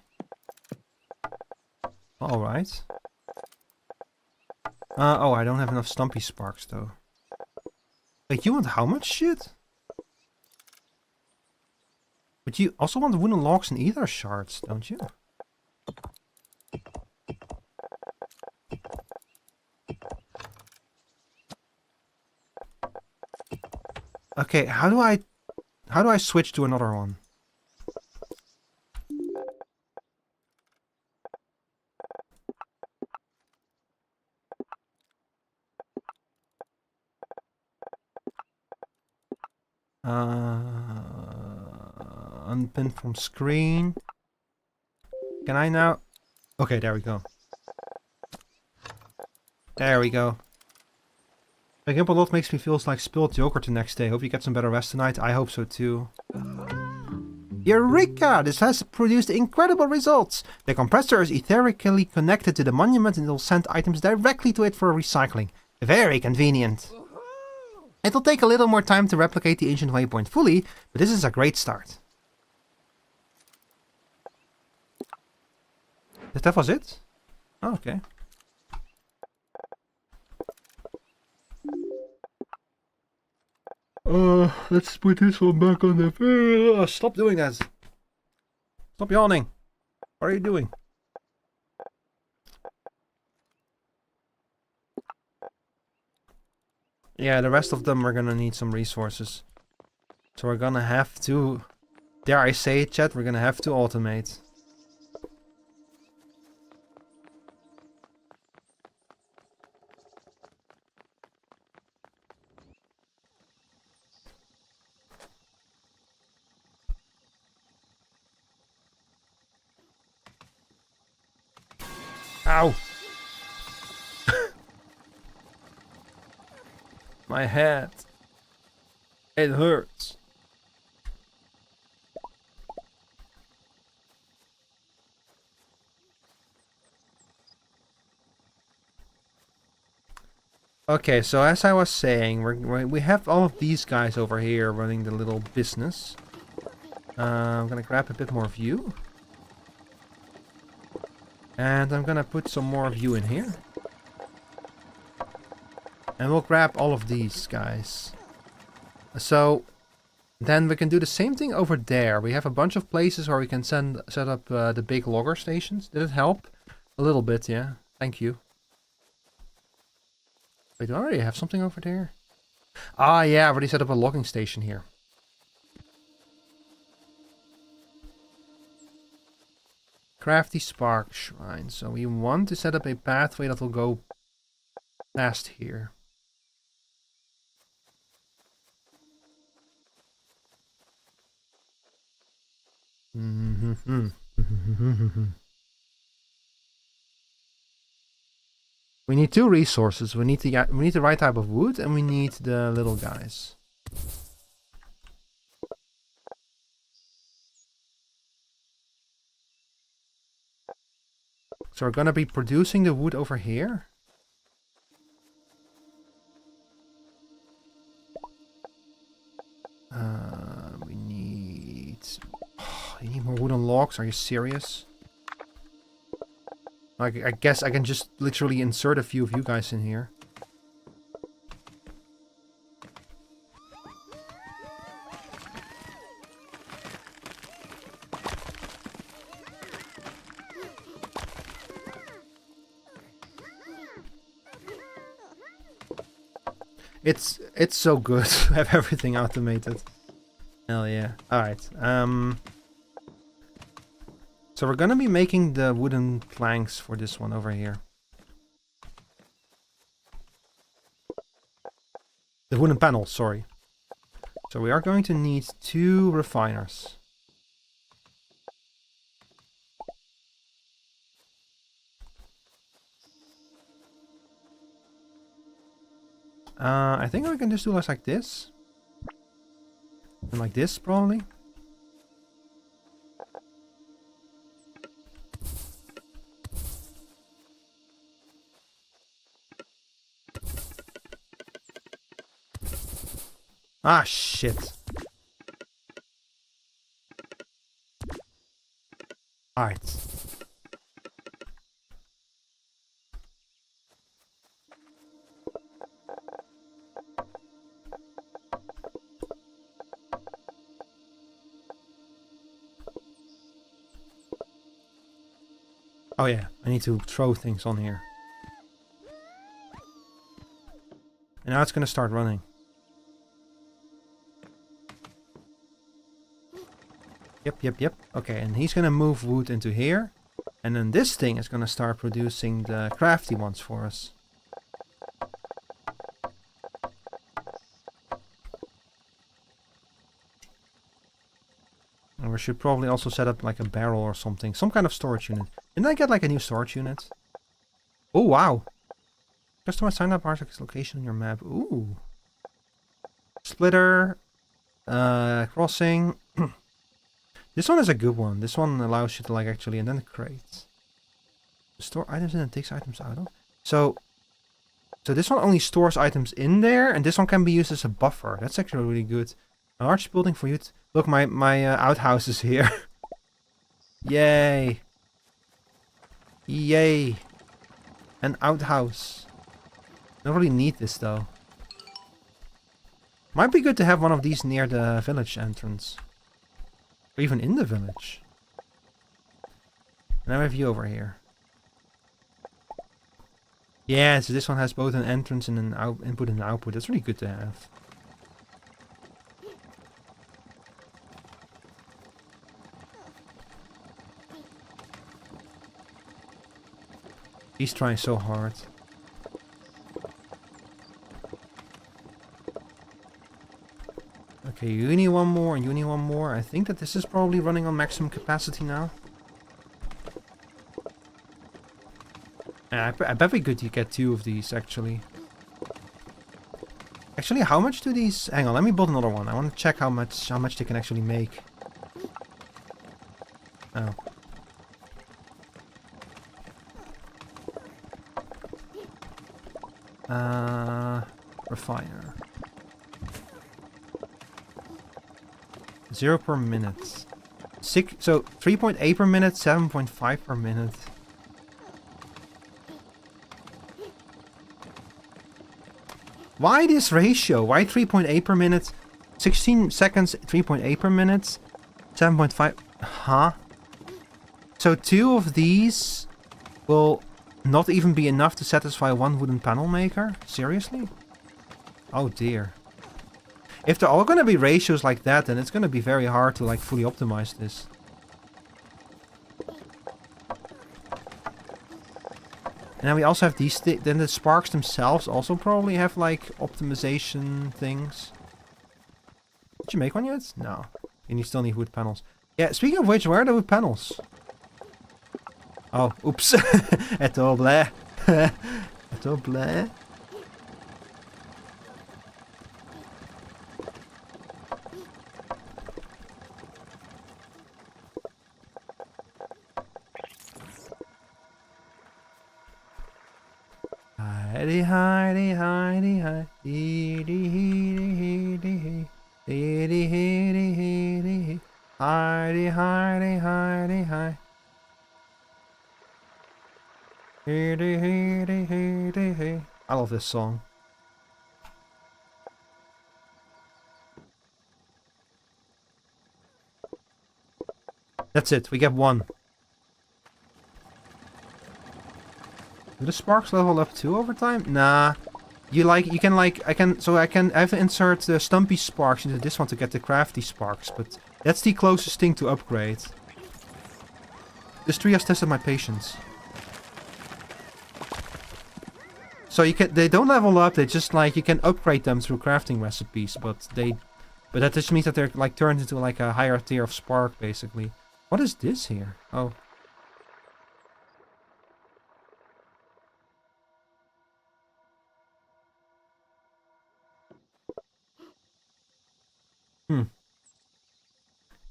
A: Alright. Oh, I don't have enough stumpy sparks though. Wait, you want how much shit? But you also want wooden logs and ether shards, don't you? Okay, how do I switch to another one? Unpin from screen. Can I now? Okay, there we go. There we go. Waking up a lot makes me feel like spilled yogurt the next day. Hope you get some better rest tonight. I hope so too. Eureka! This has produced incredible results! The compressor is etherically connected to the monument and it will send items directly to it for recycling. Very convenient. It'll take a little more time to replicate the ancient waypoint fully, but this is a great start. That was it? Oh, okay. Let's put this one back on the... Stop doing that! Stop yawning! What are you doing? Yeah, the rest of them are gonna need some resources. So we're gonna have to... Dare I say it, chat? We're gonna have to automate. Ow! My head. It hurts. Okay, so as I was saying, we have all of these guys over here running the little business. I'm gonna grab a bit more of you. And I'm gonna put some more of you in here. And we'll grab all of these guys. So then we can do the same thing over there. We have a bunch of places where we can set up the big logger stations. Did it help? A little bit, yeah. Thank you. Wait, do I already have something over there? Ah, yeah, I already set up a logging station here. Crafty Spark Shrine. So we want to set up a pathway that will go past here. We need two resources. We need the right type of wood, and we need the little guys. So we're gonna be producing the wood over here. We need... Oh, you need more wooden logs? Are you serious? I guess I can just literally insert a few of you guys in here. It's so good to have everything automated. Hell yeah. Alright. So we're gonna be making the wooden planks for this one over here. The wooden panels, sorry. So we are going to need 2 refiners. I think we can just do less like this. And like this, probably. Ah, shit. Alright. Oh yeah, I need to throw things on here. And now it's gonna start running. Yep. Okay, and he's gonna move wood into here. And then this thing is gonna start producing the crafty ones for us. And we should probably also set up like a barrel or something. Some kind of storage unit. Didn't I get like a new storage unit? Oh, wow. Customize sign up artifact location on your map. Ooh. Splitter. Crossing. This one is a good one. This one allows you to like actually, and then the crates. Store items in and takes items out of. So this one only stores items in there, and this one can be used as a buffer. That's actually really good. A large building for you to... Look, my outhouse is here. Yay. Yay. An outhouse. I don't really need this though. Might be good to have one of these near the village entrance. Or even in the village. Now we have you over here. Yeah, so this one has both an entrance and an input and output. That's really good to have. He's trying so hard. Okay, you need one more and you need one more. I think that this is probably running on maximum capacity now. Yeah, I bet we could get 2 of these actually. Actually, how much do these... Hang on, let me build another one. I want to check how much they can actually make. Oh. Refiner. 0 per minute. 6, so 3.8 per minute, 7.5 per minute. Why this ratio? Why 3.8 per minute? 16 seconds, 3.8 per minute, 7.5. Huh? So 2 of these will not even be enough to satisfy 1 wooden panel maker? Seriously? Oh dear. If they're all gonna be ratios like that, then it's gonna be very hard to like fully optimize this. And then we also have these then the sparks themselves also probably have like optimization things. Did you make one yet? No. And you still need wood panels. Yeah, speaking of which, where are the wood panels? Oh, oops. Et au blé. Et au blé. Heidi, Heidi, Heidi, Heidi, Heidi, Heidi, Heidi, Heidi, Heidi, Heidi, Heidi. Heidi, Heidi, Heidi, Heidi. I love this song. That's it, we get 1. Do the sparks level up too over time? Nah. you can like, I have to insert the Stumpy Sparks into this one to get the Crafty Sparks, but that's the closest thing to upgrade. This tree has tested my patience. So they don't level up, they just like, you can upgrade them through crafting recipes, but that just means that they're like turned into like a higher tier of spark, basically. What is this here? Oh.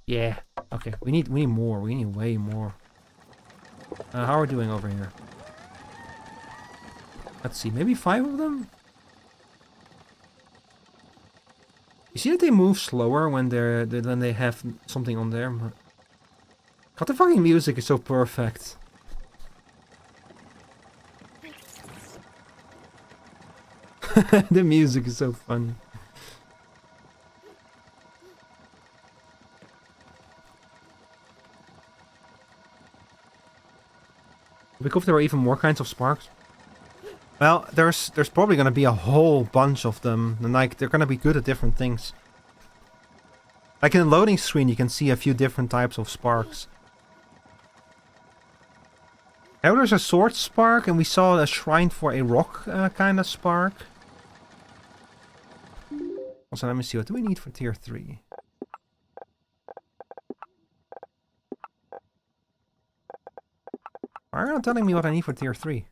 A: Yeah. Okay. We need more. We need way more. How are we doing over here? Let's see. Maybe 5 of them? You see that they move slower when they have something on there? God, the fucking music is so perfect. The music is so fun. Because there are even more kinds of sparks. Well, there's probably gonna be a whole bunch of them, and like they're gonna be good at different things. Like in the loading screen, you can see a few different types of sparks. Now there's a sword spark, and we saw a shrine for a rock kind of spark. Also, let me see, what do we need for tier 3? Why are you not telling me what I need for tier 3?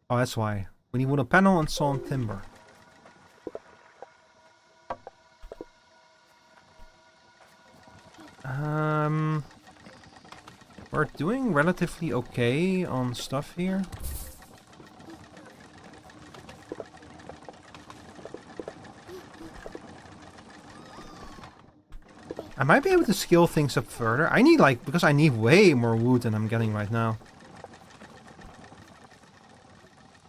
A: Oh, that's why. We need wooden panel and sawn timber. We're doing relatively okay on stuff here. I might be able to scale things up further. I need like, because I need way more wood than I'm getting right now.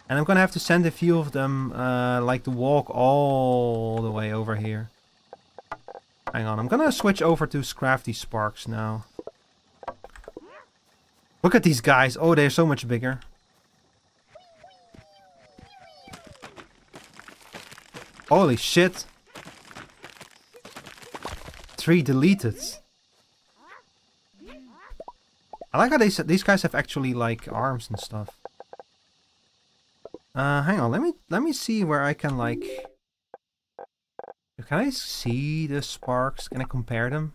A: And I'm gonna have to send a few of them, like to walk all the way over here. Hang on, I'm gonna switch over to Crafty Sparks now. Look at these guys. Oh, they're so much bigger. Holy shit. 3 deleted. I like how these guys have actually like arms and stuff. Hang on, let me see where I can like... Can I see the sparks? Can I compare them?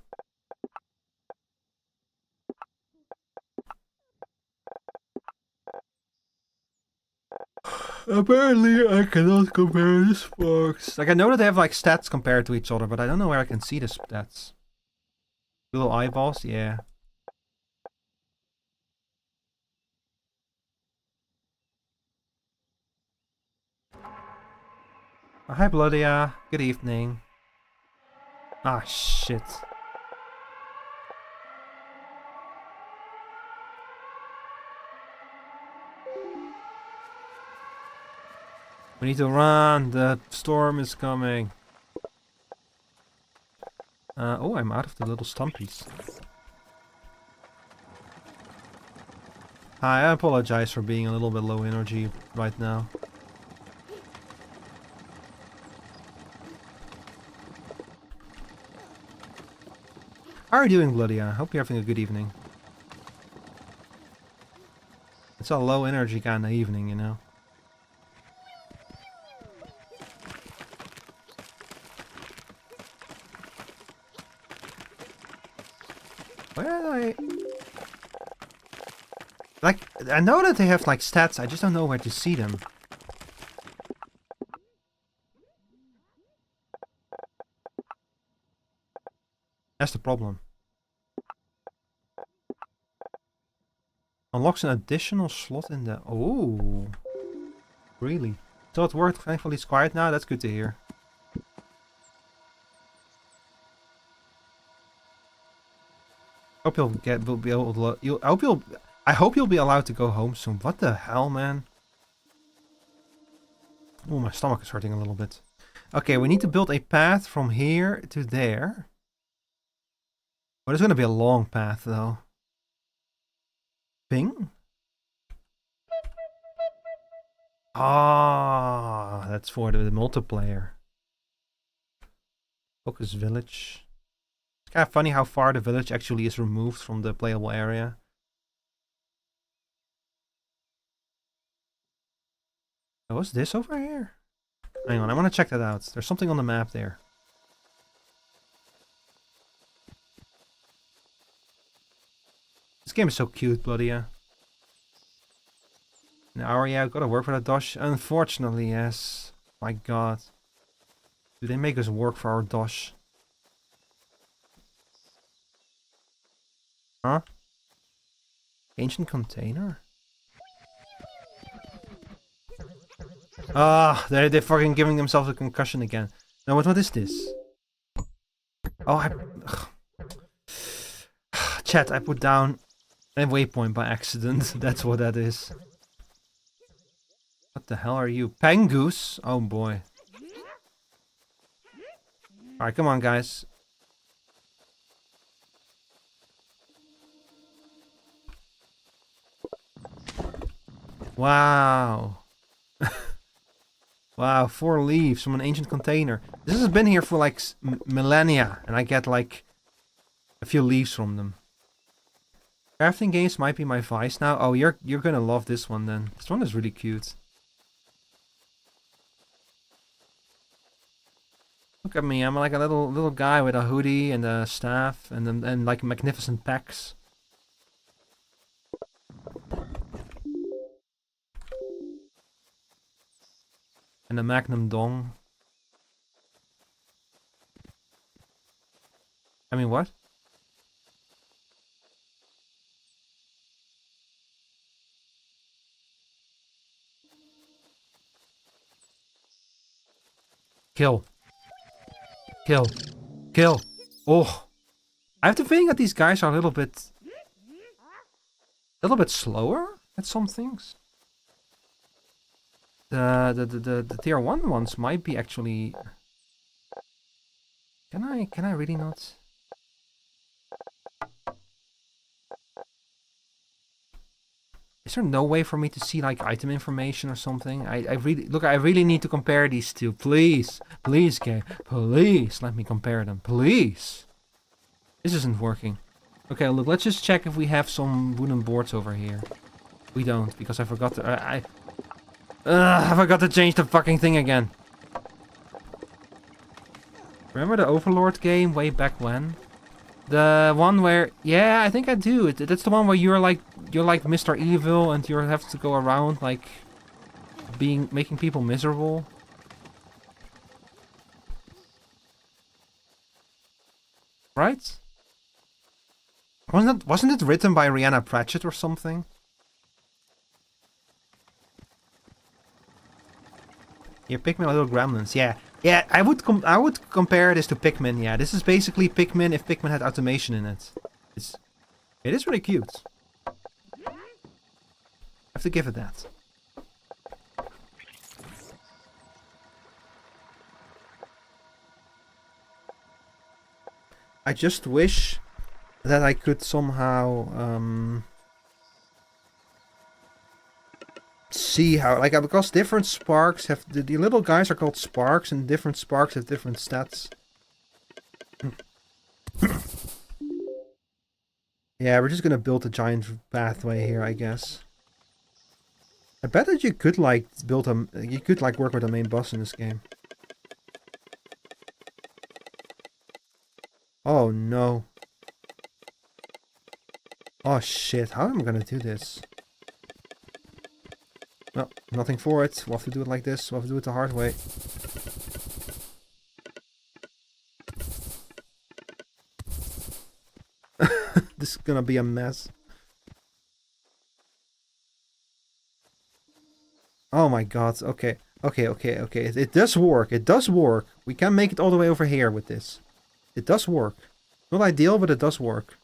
A: Apparently I cannot compare the sparks. Like I know that they have like stats compared to each other, but I don't know where I can see the stats. Little eyeballs, yeah. Oh, hi Bloodia, good evening. Ah shit. We need to run, the storm is coming. Oh, I'm out of the little stumpies. Hi, I apologize for being a little bit low energy right now. How are you doing, Bloody? I hope you're having a good evening. It's a low energy kind of evening, you know. Where are they? Like, I know that they have like stats, I just don't know where to see them. That's the problem. Unlocks an additional slot in the... Oh. Really? So it worked, thankfully it's quiet now, that's good to hear. Hope you'll be able to... I hope you'll be allowed to go home soon. What the hell, man? Oh, my stomach is hurting a little bit. Okay, we need to build a path from here to there. But it's gonna be a long path, though. Ping? Ah, that's for the multiplayer. Focus village. It's kind of funny how far the village actually is removed from the playable area. Oh, what's this over here? Hang on, I want to check that out. There's something on the map there. This game is so cute, bloody yeah. An hour, yeah, I've got to work for that dosh. Unfortunately, yes. My god. Do they make us work for our dosh? Huh? Ancient container? Ah, they're fucking giving themselves a concussion again. Now, what is this? Oh, Chat, I put down a waypoint by accident. That's what that is. What the hell are you? Pangoose? Oh boy. Alright, come on, guys. Wow. Wow, 4 leaves from an ancient container. This has been here for like millennia, and I get like a few leaves from them. Crafting games might be my vice now. Oh, you're gonna love this one then. This one is really cute. Look at me, I'm like a little guy with a hoodie and a staff and like magnificent pecs. And a magnum dong. I mean, what? Kill. Kill. Kill. Oh. I have the feeling that these guys are a little bit slower at some things. The tier 1 ones might be actually... Can I really not? Is there no way for me to see like item information or something? I really need to compare these two. Please. Please, game. Please let me compare them. Please. This isn't working. Okay, look, let's just check if we have some wooden boards over here. We don't, because I forgot to... I forgot to change the fucking thing again. Remember the Overlord game way back when? The one where... Yeah, I think I do. That's the one where you're like Mr. Evil and you have to go around like making people miserable. Right? Wasn't it written by Rihanna Pratchett or something? Yeah, Pikmin are little gremlins. Yeah, yeah. I would compare this to Pikmin. Yeah, this is basically Pikmin if Pikmin had automation in it. It is really cute. I have to give it that. I just wish that I could somehow see how, like, because different sparks have the little guys are called sparks, and different sparks have different stats. Yeah, we're just gonna build a giant pathway here, I guess. I bet that you could like work with the main boss in this game. Oh no. Oh shit, how am I gonna do this? Well, nothing for it. We'll have to do it like this. We'll have to do it the hard way. This is gonna be a mess. Oh my god, okay. Okay. It does work. It does work. We can make it all the way over here with this. It does work. Not ideal, but it does work.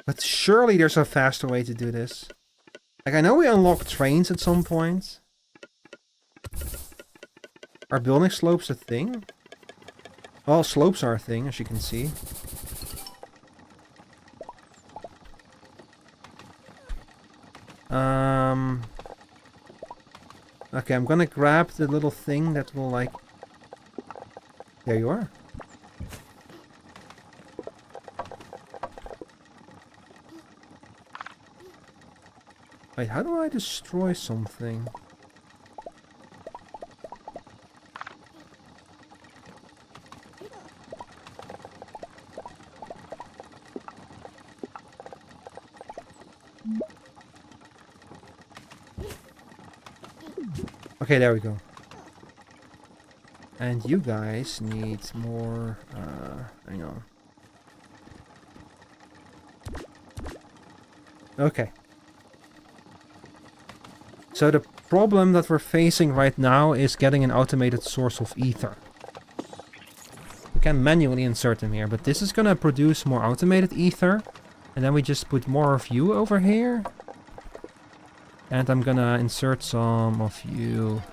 A: But surely there's a faster way to do this. Like, I know we unlock trains at some point. Are building slopes a thing? Well, slopes are a thing, as you can see. Okay, I'm gonna grab the little thing that will like... There you are. Wait, how do I destroy something? Okay, there we go. And you guys need more... hang on. Okay. So the problem that we're facing right now is getting an automated source of ether. We can manually insert them here, but this is gonna produce more automated ether. And then we just put more of you over here. And I'm gonna insert some of you.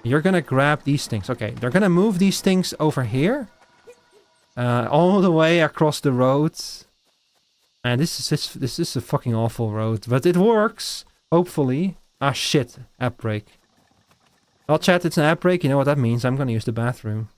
A: You're gonna grab these things. Okay, they're gonna move these things over here. All the way across the road. And this is a fucking awful road, but it works. Hopefully. Ah shit, app break. Well, chat, it's an app break. You know what that means. I'm gonna use the bathroom.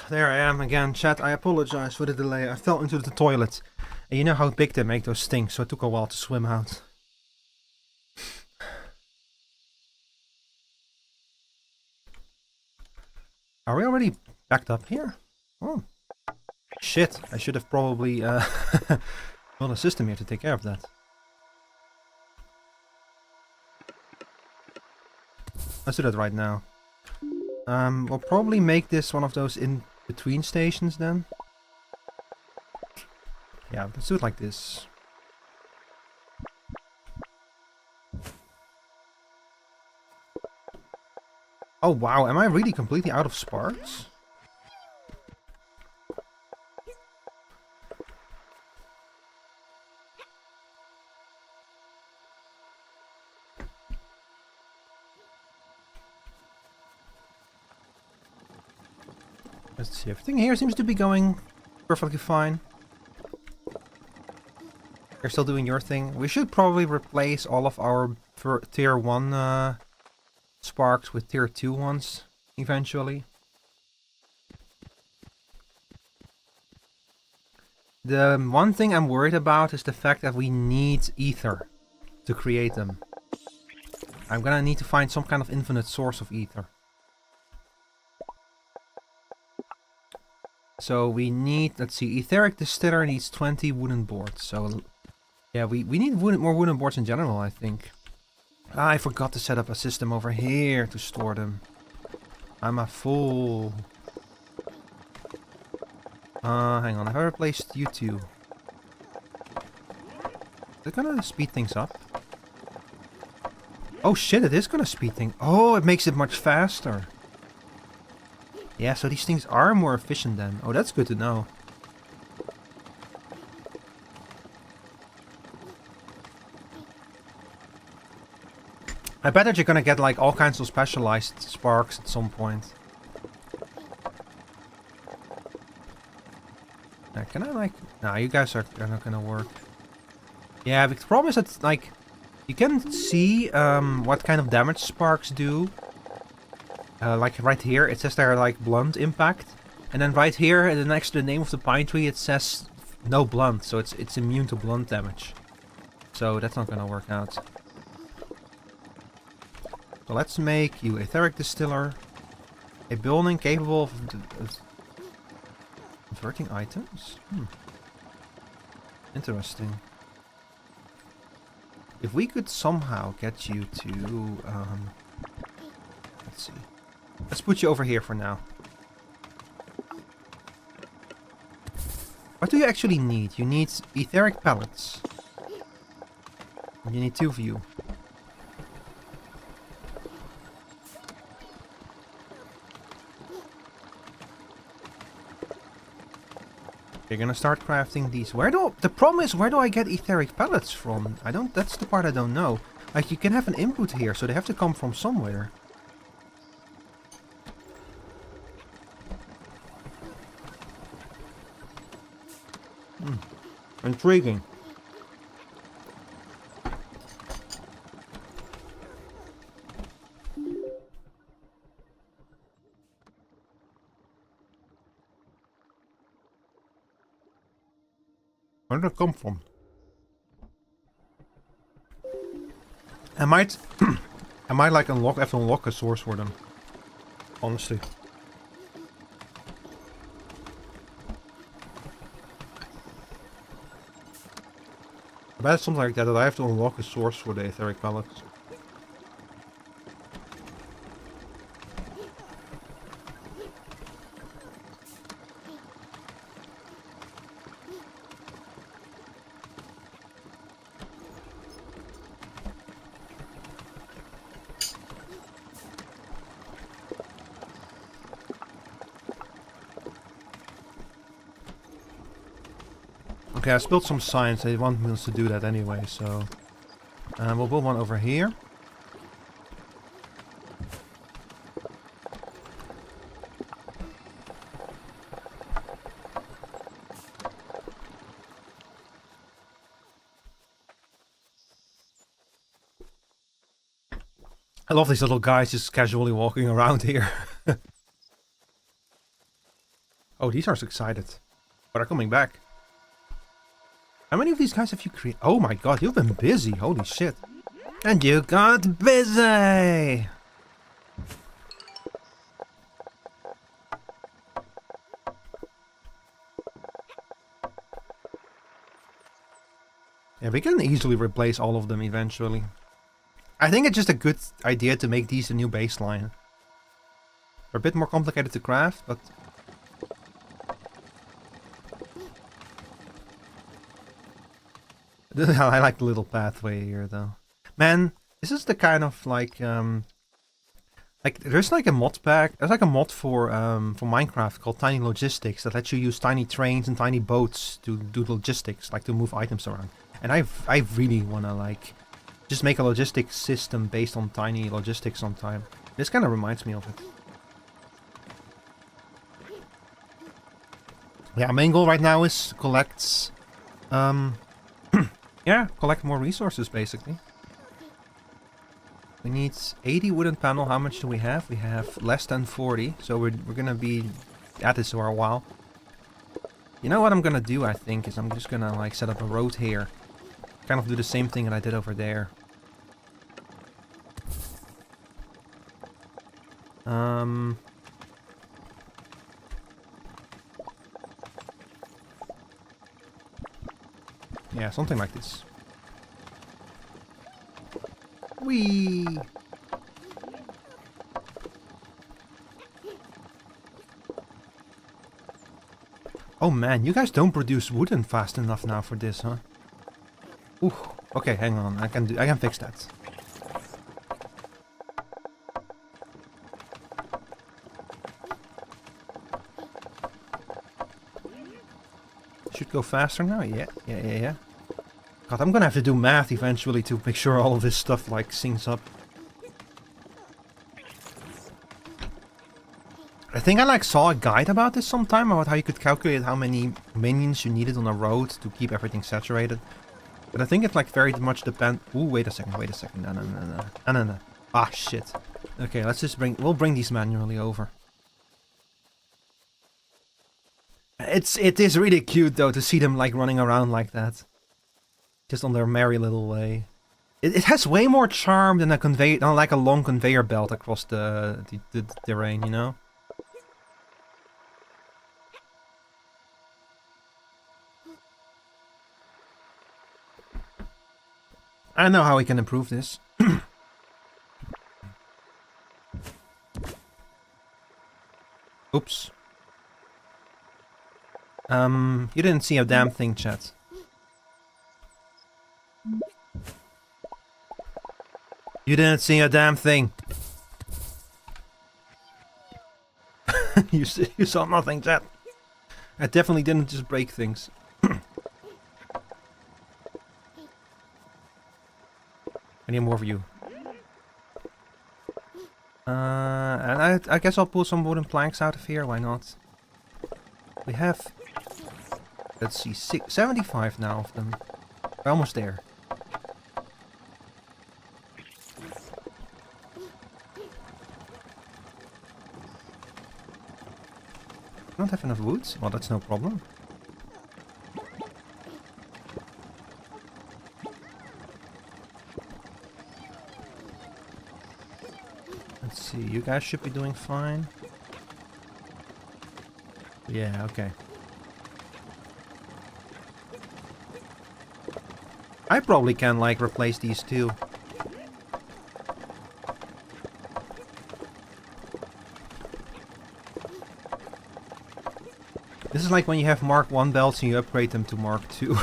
A: There I am again, chat. I apologize for the delay. I fell into the toilet. And you know how big they make those things, so it took a while to swim out. Are we already backed up here? Oh. Shit, I should have probably built a system here to take care of that. Let's do that right now. We'll probably make this one of those in-between stations then. Yeah, let's do it like this. Oh wow, am I really completely out of sparks? Let's see, everything here seems to be going perfectly fine. You're still doing your thing. We should probably replace all of our tier 1 sparks with tier 2 ones eventually. The one thing I'm worried about is the fact that we need ether to create them. I'm gonna need to find some kind of infinite source of ether. So we need, let's see, etheric distiller needs 20 wooden boards. So yeah, we need more wooden boards in general, I think. I forgot to set up a system over here to store them. I'm a fool. Hang on, have I replaced you two? Is it gonna speed things up? Oh shit, it is gonna speed things. Oh, it makes it much faster. Yeah, so these things are more efficient then. Oh, that's good to know. I bet that you're gonna get like all kinds of specialized sparks at some point. Can I like... No, you guys are not gonna work. Yeah, but the problem is that like... You can see what kind of damage sparks do. Like right here, it says they're like blunt impact. And then right here, next to the name of the pine tree, it says no blunt. So it's immune to blunt damage. So that's not gonna work out. So let's make you etheric distiller. A building capable of converting items? Interesting. If we could somehow get you to... let's see. Let's put you over here for now. What do you actually need? You need etheric pellets. And you need 2 of you. You're gonna start crafting these. The problem is, where do I get etheric pellets from? That's the part I don't know. Like, you can have an input here, so they have to come from somewhere. Intriguing. Where did it come from? I might like have to unlock a source for them. Honestly. I bet it's something like that I have to unlock a source for the etheric pellets. Okay, I spilled some science. They want us to do that anyway, so... we'll build one over here. I love these little guys just casually walking around here. Oh, these are excited. But are coming back. How many of these guys have you created? Oh my god, you've been busy. Holy shit. And you got busy! Yeah, we can easily replace all of them eventually. I think it's just a good idea to make these the new baseline. They're a bit more complicated to craft, but... I like the little pathway here, though. Man, this is the kind of, like, there's like a mod pack, there's like a mod for Minecraft called Tiny Logistics that lets you use tiny trains and tiny boats to do logistics, like to move items around. And I really want to, like, just make a logistics system based on tiny logistics sometime. This kind of reminds me of it. Yeah, main goal right now is collect, yeah, collect more resources, basically. We need 80 wooden panel. How much do we have? We have less than 40, so we're gonna be at this for a while. You know what I'm gonna do, I think, is I'm just gonna, like, set up a road here. Kind of do the same thing that I did over there. Yeah, something like this. Whee! Oh man, you guys don't produce wooden fast enough now for this, huh? Ooh, okay, hang on. I can fix that. Should go faster now? Yeah. God, I'm gonna have to do math eventually to make sure all of this stuff, like, syncs up. I think I, like, saw a guide about this sometime, about how you could calculate how many minions you needed on a road to keep everything saturated. But I think it, like, very much depends... Ooh, wait a second. No. Ah, shit. Okay, let's just we'll bring these manually over. It is really cute, though, to see them, like, running around like that. Just on their merry little way. It has way more charm than like a long conveyor belt across the terrain, you know? I know how we can improve this. Oops. You didn't see a damn thing, chat. You didn't see a damn thing. You saw nothing, chat. I definitely didn't just break things. I need more of you. And I guess I'll pull some wooden planks out of here. Why not? We have... Let's see, 75 now of them. We're almost there. I don't have enough wood? Well, that's no problem. Let's see, you guys should be doing fine. Yeah, okay. I probably can, like, replace these too. This is like when you have Mark 1 belts and you upgrade them to Mark 2.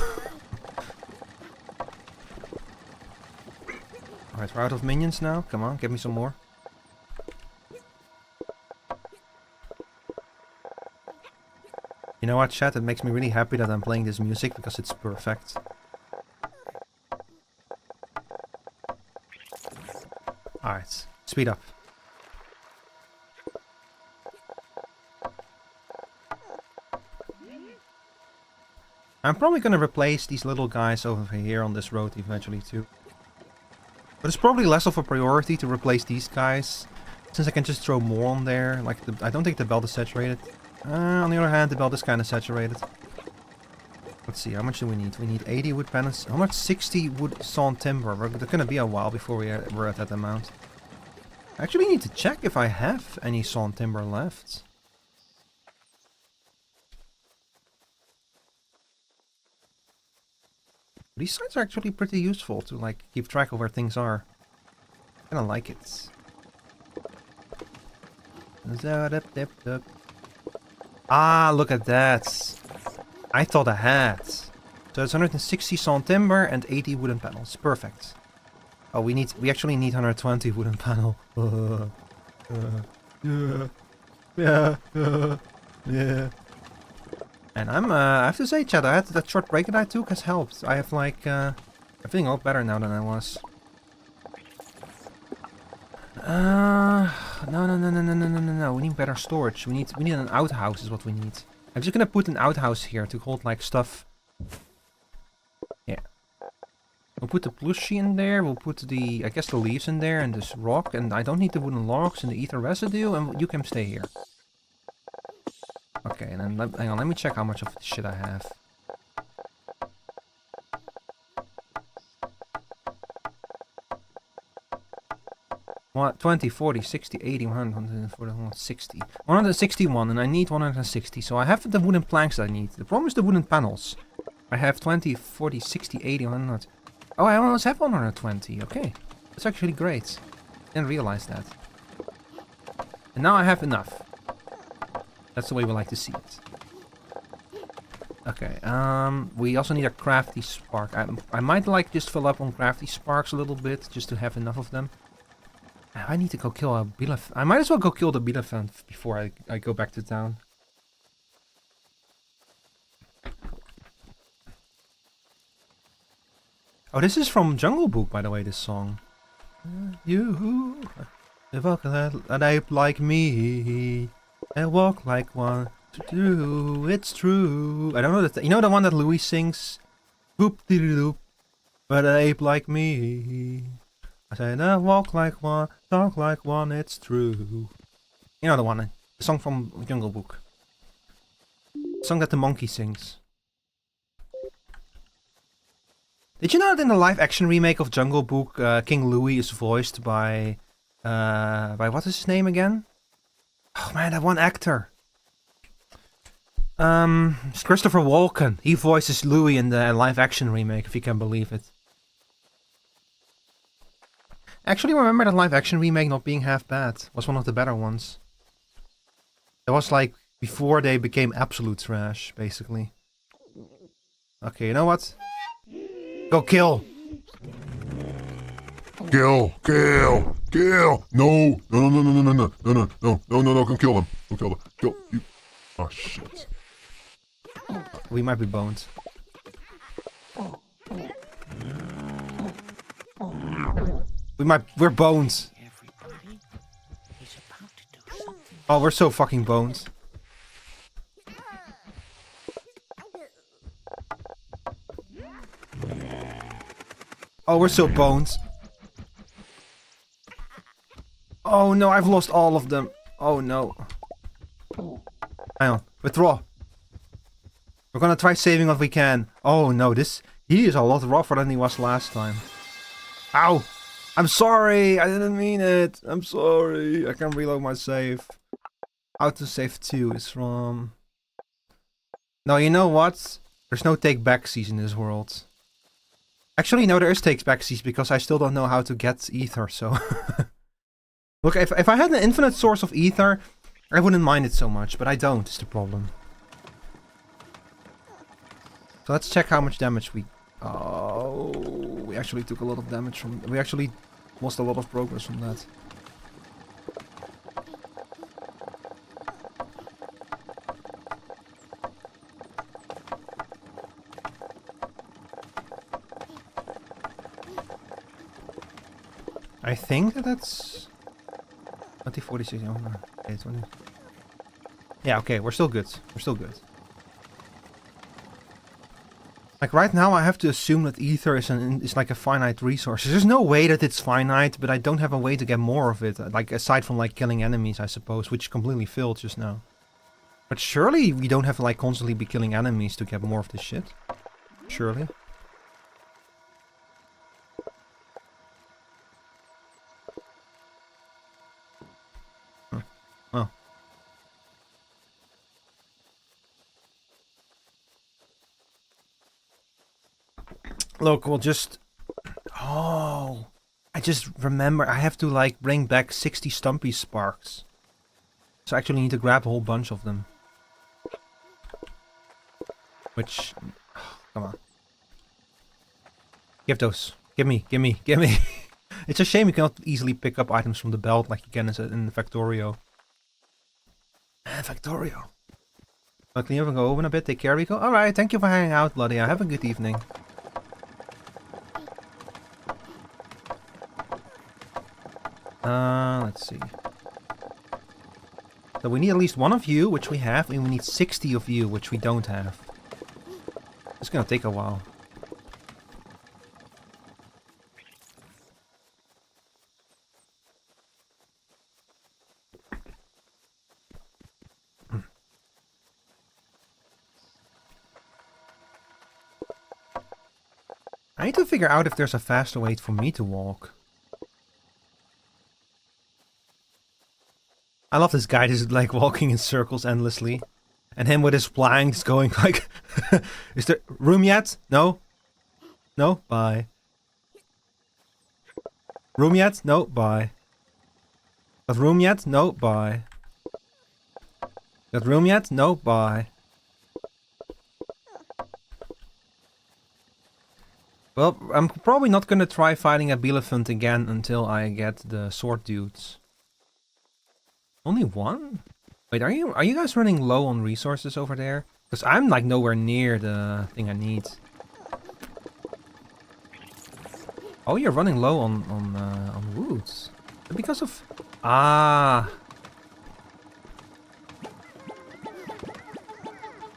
A: Alright, we're out of minions now. Come on, give me some more. You know what, chat? It makes me really happy that I'm playing this music because it's perfect. Alright, speed up. I'm probably gonna replace these little guys over here on this road eventually too. But it's probably less of a priority to replace these guys, since I can just throw more on there. Like, I don't think the belt is saturated. On the other hand, the belt is kind of saturated. Let's see, how much do we need? We need 80 wood panels. How much? 60 wood sawn timber. It's gonna be a while before we're at that amount. I actually need to check if I have any sawn timber left. These sites are actually pretty useful to like keep track of where things are. I kinda like it. Ah, look at that. I thought I had. So it's 160 sawn timber and 80 wooden panels. Perfect. Oh, we actually need 120 wooden panel. Yeah. And I have to say, chat, that short break that I took has helped. I have like, I'm feeling a lot better now than I was. No. We need better storage. We need an outhouse is what we need. I'm just gonna put an outhouse here to hold like stuff. Yeah. We'll put the plushie in there. We'll put the, I guess the leaves in there and this rock. And I don't need the wooden logs and the ether residue. And you can stay here. Okay, and then hang on. Let me check how much of this shit I have. What? 20, 40, 60, 80, 100, 140, 160. 161, and I need 160. So I have the wooden planks I need. The problem is the wooden panels. I have 20, 40, 60, 80, 100. Oh, I almost have 120. Okay. That's actually great. Didn't realize that. And now I have enough. That's the way we like to see it. Okay, we also need a crafty spark. I might like just fill up on crafty sparks a little bit, just to have enough of them. I need to go kill a Bielef. I might as well go kill the Bielefant before I go back to town. Oh, this is from Jungle Book, by the way, this song. You, an ape like me, and walk like one. It's true. I don't know that. You know the one that Louis sings? Boop dee doop. But an ape like me. I say, walk like one, talk like one, it's true. You know the one, the song from Jungle Book. The song that the monkey sings. Did you know that in the live action remake of Jungle Book, King Louis is voiced by what is his name again? Oh man, that one actor. It's Christopher Walken. He voices Louis in the live action remake, if you can believe it. Actually, remember that live action remake not being half bad. It was one of the better ones. It was like before they became absolute trash, basically. Okay, you know what? Go kill!
B: Kill! No! Come kill them. Kill you. Oh shit.
A: We might be boned. We're bones. Oh, we're so fucking bones. Oh, we're so bones. Oh no, I've lost all of them. Oh no. Hang on, withdraw. We're gonna try saving what we can. Oh no, he is a lot rougher than he was last time. Ow! I'm sorry, I didn't mean it. I'm sorry. I can reload my save. Autosave 2 is from... No, you know what? There's no take-backsies in this world. Actually, no, there is take-backsies because I still don't know how to get ether, so... Look, if I had an infinite source of ether, I wouldn't mind it so much, but I don't, is the problem. So let's check how much damage we... Oh, we actually took a lot of damage from... We actually lost a lot of progress from that. I think that's... 20, 46, okay, 20. Yeah, okay, we're still good. We're still good. Like right now I have to assume that ether is like a finite resource. There's no way that it's finite, but I don't have a way to get more of it. Like aside from like killing enemies, I suppose, which completely failed just now. But surely we don't have to like constantly be killing enemies to get more of this shit. Surely. Huh. Oh. Look, we'll just... Oh. I just remember I have to like bring back 60 Stumpy Sparks. So I actually need to grab a whole bunch of them. Which... Oh, come on. Give those. Give me. It's a shame you cannot easily pick up items from the belt like you can in the Factorio. Factorio. I'll clean up and go open a bit. Take care, Rico. Alright, thank you for hanging out, Ladia. Have a good evening. Let's see. So we need at least one of you, which we have, and we need 60 of you, which we don't have. It's gonna take a while. I need to figure out if there's a faster way for me to walk. I love this guy just like walking in circles endlessly. And him with his planks going like... Is there room yet? No? No? Bye. Room yet? No? Bye. Got room yet? No? Bye. Got room yet? No? Bye. Well, I'm probably not gonna try fighting a Bielephant again until I get the sword dudes. Only one? Wait, are you guys running low on resources over there? Because I'm like nowhere near the thing I need. Oh, you're running low on woods. Because of... Ah.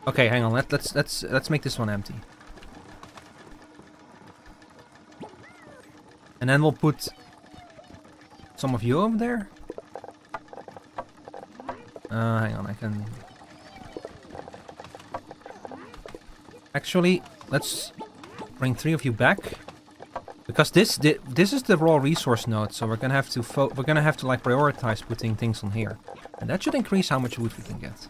A: Okay, hang on. Let's make this one empty. And then we'll put some of you over there. Hang on, I can... Actually, let's bring 3 of you back. Because this is the raw resource node, so we're gonna have to like prioritize putting things on here. And that should increase how much wood we can get.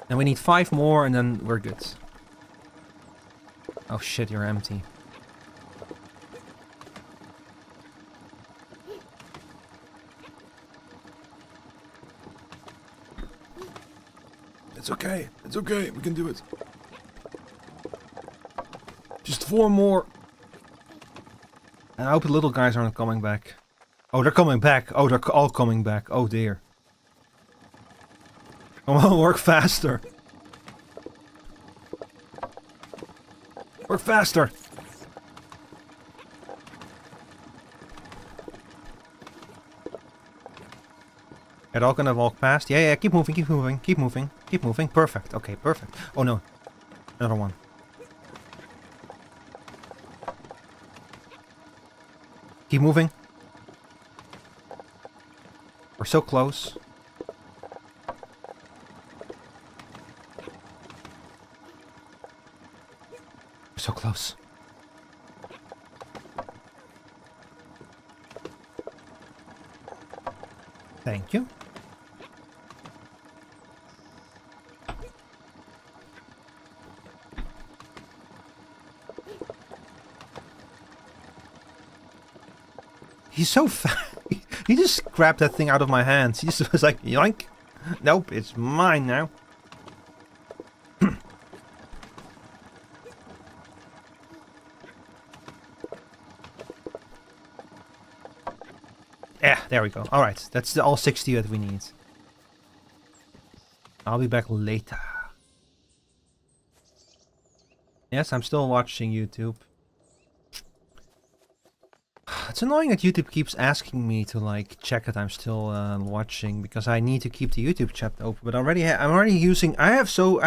A: And we need 5 more and then we're good. Oh shit, you're empty.
B: It's okay. It's okay. We can do it. Just 4 more.
A: And I hope the little guys aren't coming back. Oh, they're coming back. Oh, they're all coming back. Oh dear. Come on, work faster. Work faster. They're all gonna walk past. Yeah, keep moving, keep moving, keep moving, keep moving. Perfect. Okay, perfect. Oh no. Another one. Keep moving. We're so close. We're so close. Thank you. He's so fat. He just grabbed that thing out of my hands. He just was like, yoink. Nope, it's mine now. Yeah, there we go. Alright, that's all 60 that we need. I'll be back later. Yes, I'm still watching YouTube. It's annoying that YouTube keeps asking me to like check that I'm still watching because I need to keep the YouTube chat open. But I'm already using. I have so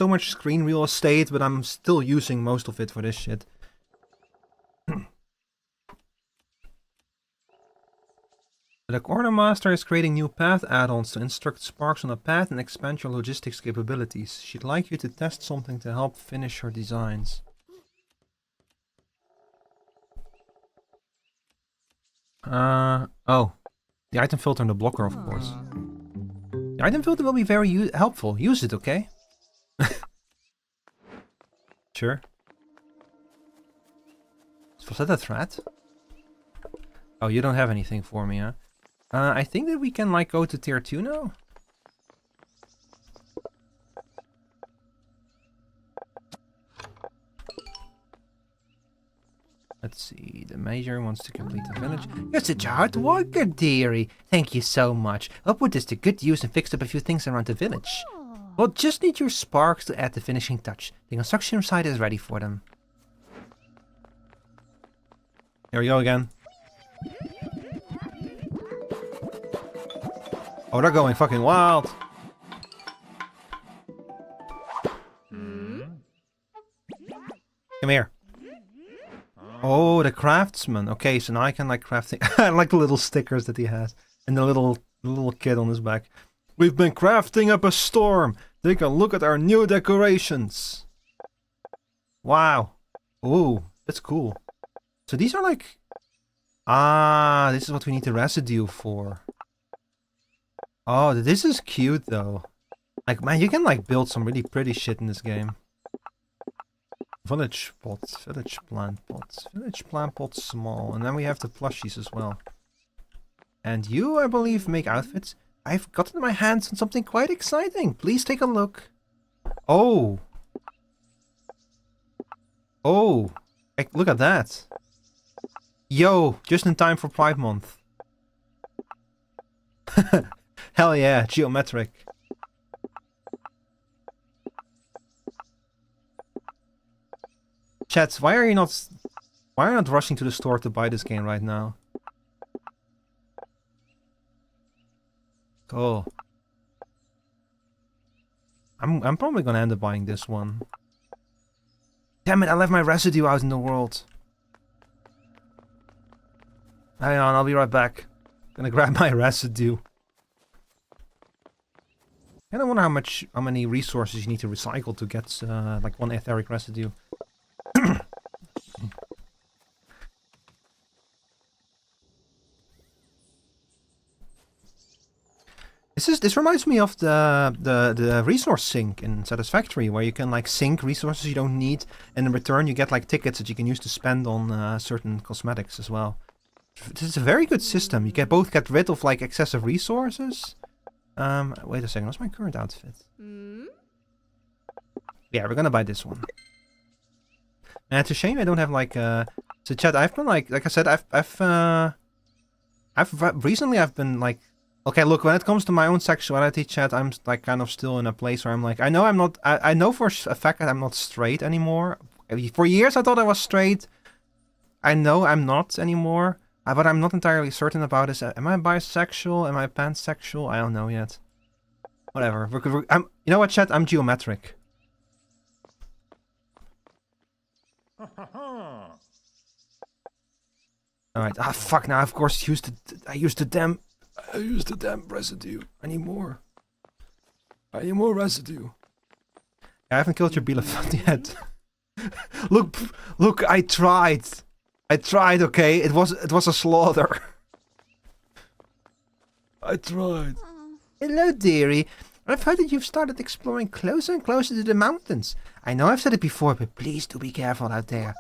A: much screen real estate, but I'm still using most of it for this shit. The Quartermaster is creating new path add-ons to instruct Sparks on a path and expand your logistics capabilities. She'd like you to test something to help finish her designs. Oh. The item filter and the blocker, of course. The item filter will be very helpful. Use it, okay? Sure. Was that a threat? Oh, you don't have anything for me, huh? I think that we can, like, go to tier 2 now. Let's see, the Major wants to complete the village. You're such a hard worker, dearie. Thank you so much. I'll put this to good use and fixed up a few things around the village. We'll just need your sparks to add the finishing touch. The construction site is ready for them. Here we go again. Oh, they're going fucking wild. Come here. Oh, the craftsman. Okay, so now I can like crafting. I like the little stickers that he has. And the little kid on his back. We've been crafting up a storm. Take a look at our new decorations. Wow. Oh, that's cool. So these are like... Ah, this is what we need the residue for. Oh, this is cute though. Like, man, you can like build some really pretty shit in this game. Village pots, village plant pots, village plant pots small. And then we have the plushies as well. And you, I believe, make outfits. I've gotten my hands on something quite exciting. Please take a look. Oh. Oh. Like, look at that. Yo, just in time for Pride Month. Hell yeah, geometric. Chats, why are you not rushing to the store to buy this game right now? Cool. I'm probably gonna end up buying this one. Damn it, I left my residue out in the world. Hang on, I'll be right back. Gonna grab my residue. I don't wonder how many resources you need to recycle to get like one etheric residue. This reminds me of the resource sink in Satisfactory, where you can like sink resources you don't need, and in return you get like tickets that you can use to spend on certain cosmetics as well. This is a very good system. You both get rid of like excessive resources. Wait a second, what's my current outfit? Yeah, we're gonna buy this one. And it's a shame I don't have like so chat, I've been like I said, recently I've been like, okay, look, when it comes to my own sexuality, chat, I'm like kind of still in a place where I'm like, I know for a fact that I'm not straight anymore. For years I thought I was straight. I know I'm not anymore. But I'm not entirely certain about this. Am I bisexual? Am I pansexual? I don't know yet. Whatever. You know what, chat? I'm geometric. Alright. Ah, fuck. Now, of course, I used the damn residue. I need more. I need more residue. I haven't killed your Bielefeld yet. Look, I tried. Okay? It was a slaughter. I tried. Hello, dearie. I've heard that you've started exploring closer and closer to the mountains. I know I've said it before, but please do be careful out there.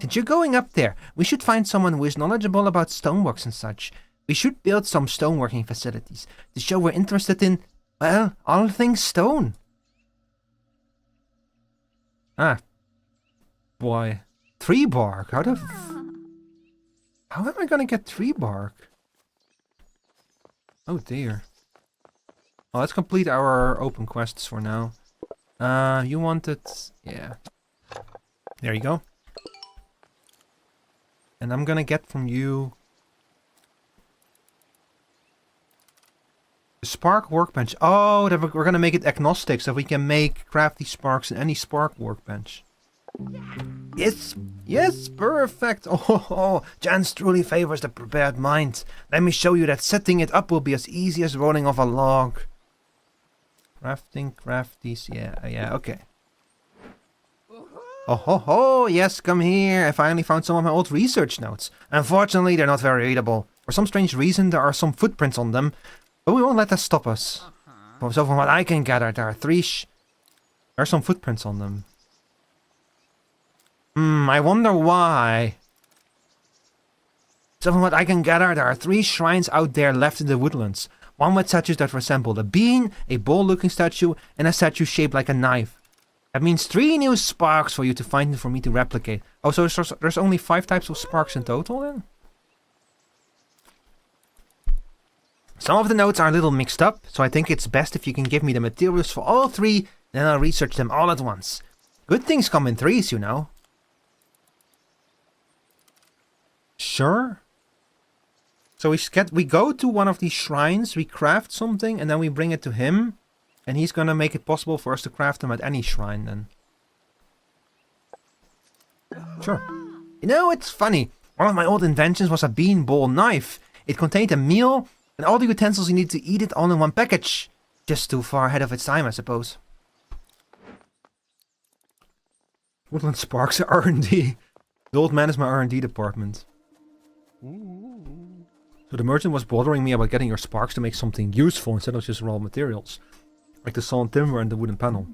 A: Since you're going up there, we should find someone who is knowledgeable about stoneworks and such. We should build some stoneworking facilities to show we're interested in, well, all things stone. Ah. Boy. Tree bark? How am I gonna get tree bark? Oh dear. Well, let's complete our open quests for now. You wanted... Yeah. There you go. And I'm gonna get from you... the spark workbench. Oh, we're gonna make it agnostic, so we can craft these sparks in any spark workbench. Yes, Yes, perfect. Oh, chance truly favors the prepared mind. Let me show you that setting it up will be as easy as rolling off a log. Crafting, crafties, yeah, okay. Oh ho ho, yes, come here. I finally found some of my old research notes. Unfortunately, they're not very readable. For some strange reason, there are some footprints on them, but we won't let that stop us. So from what I can gather, there are there are some footprints on them. I wonder why. So from what I can gather, there are 3 shrines out there left in the woodlands. One with statues that resemble a bean, a bowl-looking statue, and a statue shaped like a knife. That means 3 new sparks for you to find and for me to replicate. Oh, so there's only 5 types of sparks in total then? Some of the notes are a little mixed up, so I think it's best if you can give me the materials for all 3, then I'll research them all at once. Good things come in threes, you know. Sure. So we go to one of these shrines, we craft something, and then we bring it to him. And he's gonna make it possible for us to craft them at any shrine then. Sure. You know, it's funny. One of my old inventions was a bean bowl knife. It contained a meal and all the utensils you need to eat it all in one package. Just too far ahead of its time, I suppose. Woodland Sparks R&D. The old man is my R&D department. So the merchant was bothering me about getting your sparks to make something useful instead of just raw materials. Like the sawn timber and the wooden panel.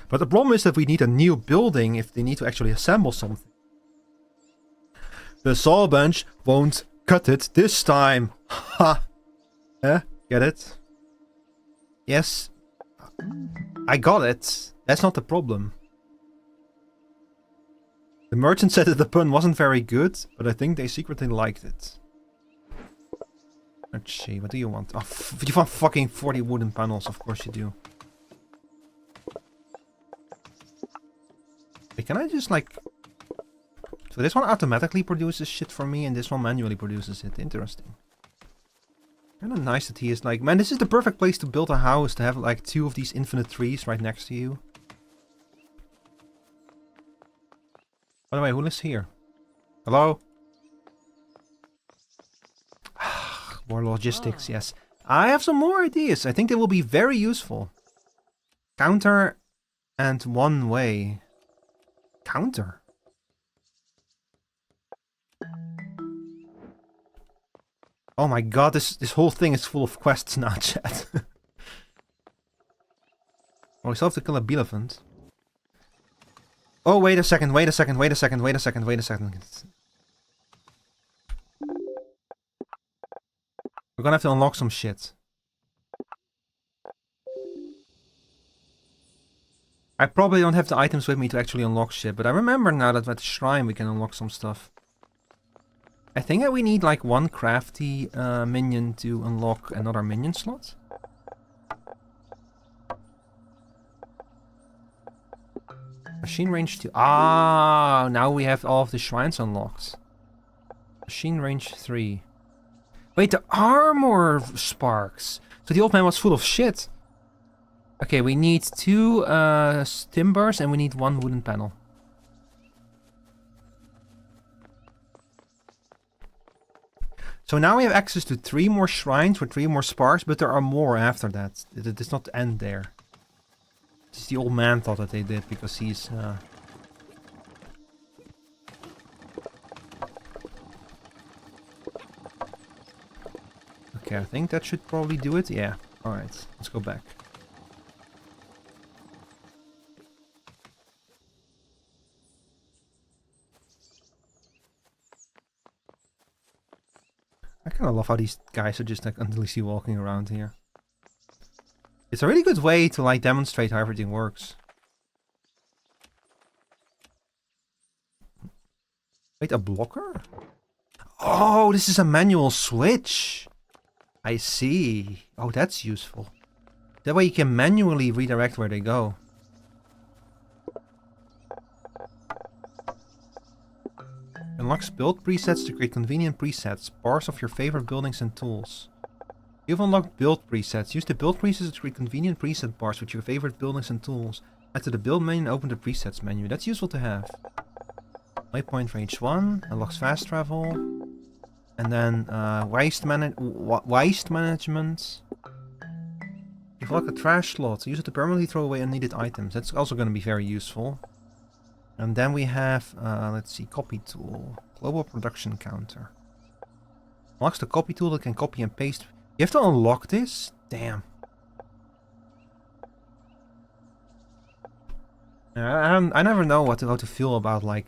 A: But the problem is that we need a new building if they need to actually assemble something. The saw bench won't cut it this time. Ha! Get it? Yes. I got it. That's not the problem. The merchant said that the pun wasn't very good, but I think they secretly liked it. Let's see, what do you want? Oh, you want fucking 40 wooden panels, of course you do. Wait, can I just like... So this one automatically produces shit for me and this one manually produces it. Interesting. Kinda nice that he is like... Man, this is the perfect place to build a house, to have like 2 of these infinite trees right next to you. By the way, who lives here? Hello? More logistics, yes. I have some more ideas. I think they will be very useful. Counter and one way. Counter? Oh my god, this whole thing is full of quests now, chat. Oh, we still have to kill a elephant. Oh, wait a second. We're gonna have to unlock some shit. I probably don't have the items with me to actually unlock shit, but I remember now that at the shrine we can unlock some stuff. I think that we need like 1 crafty minion to unlock another minion slot. Machine range 2. Ah, now we have all of the shrines unlocked. Machine range 3. Wait, the armor sparks. So the old man was full of shit. Okay, we need 2 timbers and we need 1 wooden panel. So now we have access to 3 more shrines with 3 more sparks, but there are more after that. It does not end there. This is the old man thought that they did because he's... Okay, I think that should probably do it. Yeah. Alright, let's go back. I kind of love how these guys are just like endlessly walking around here. It's a really good way to like demonstrate how everything works. Wait, a blocker? Oh, this is a manual switch. I see. Oh, that's useful. That way you can manually redirect where they go. Unlocks build presets to create convenient presets. Bars of your favorite buildings and tools. You've unlocked build presets. Use the build presets to create convenient preset bars with your favorite buildings and tools. Add to the build menu and open the presets menu. That's useful to have. Waypoint for each one. Unlocks fast travel. And then waste management. You've locked a trash slot. Use it to permanently throw away unneeded items. That's also going to be very useful. And then we have, let's see, copy tool. Global production counter. Unlocks the copy tool that can copy and paste. You have to unlock this? Damn. I never know how to feel about, like,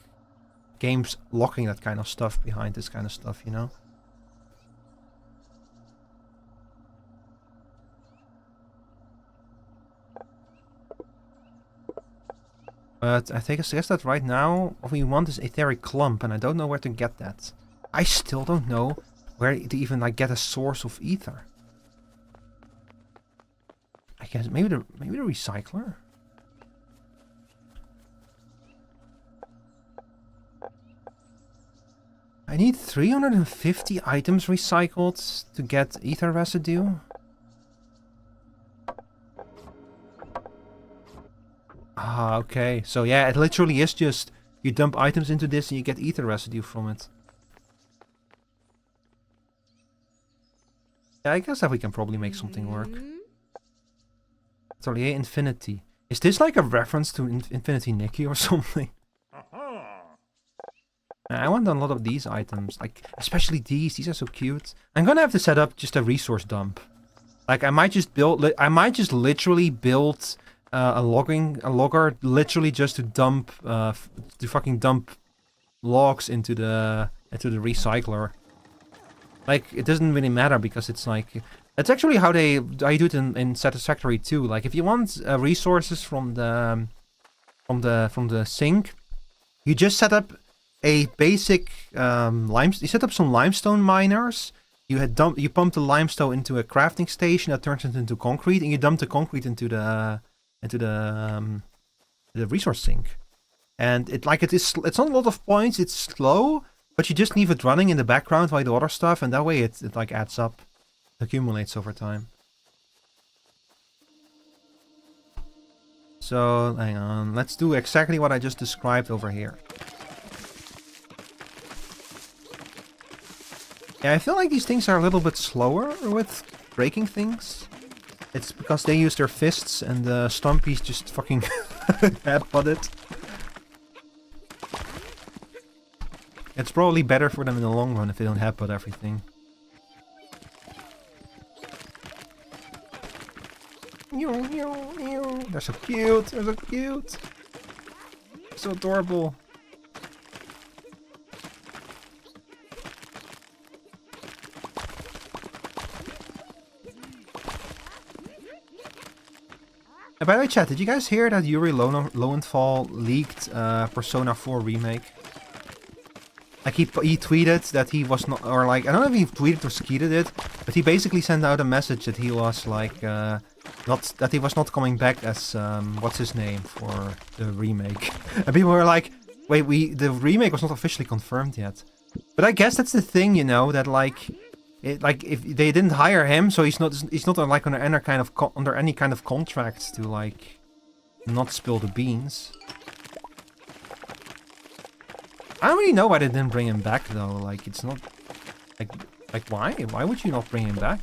A: games locking that kind of stuff behind this kind of stuff, you know? But I guess that right now what we want is etheric clump, and I don't know where to get that. I still don't know where to even like get a source of ether. I guess maybe the recycler. I need 350 items recycled to get ether residue. Ah, okay. So yeah, it literally is just you dump items into this and you get ether residue from it. Yeah, I guess that we can probably make something work. Atelier Infinity. Is this like a reference to Infinity Nikki or something? I want a lot of these items, like especially these. These are so cute. I'm gonna have to set up just a resource dump. Like I might just literally build a logger, literally just to dump, to fucking dump logs into the recycler. Like it doesn't really matter because it's like that's actually how I do it in Satisfactory too. Like if you want resources from the sink, you just set up a basic you set up some limestone miners. You pump the limestone into a crafting station that turns it into concrete, and you dump the concrete into the resource sink. And it's not a lot of points. It's slow, but you just leave it running in the background while you do other stuff, and that way it like adds up, accumulates over time. So hang on, let's do exactly what I just described over here. Yeah, I feel like these things are a little bit slower with breaking things. It's because they use their fists and the stompies just fucking headbutt it. It's probably better for them in the long run if they don't headbutt everything. They're so cute, they're so cute. So adorable. And by the way, chat, did you guys hear that Yuri Lowenthal leaked Persona 4 remake? Like he tweeted that he was not, or like I don't know if he tweeted or skeeted it, but he basically sent out a message that he was like that he was not coming back as what's his name for the remake. And people were like, wait, the remake was not officially confirmed yet. But I guess that's the thing, you know, that like if they didn't hire him, so he's not like under any kind of contract to like not spill the beans. I don't really know why they didn't bring him back though. Like it's not like why? Why would you not bring him back?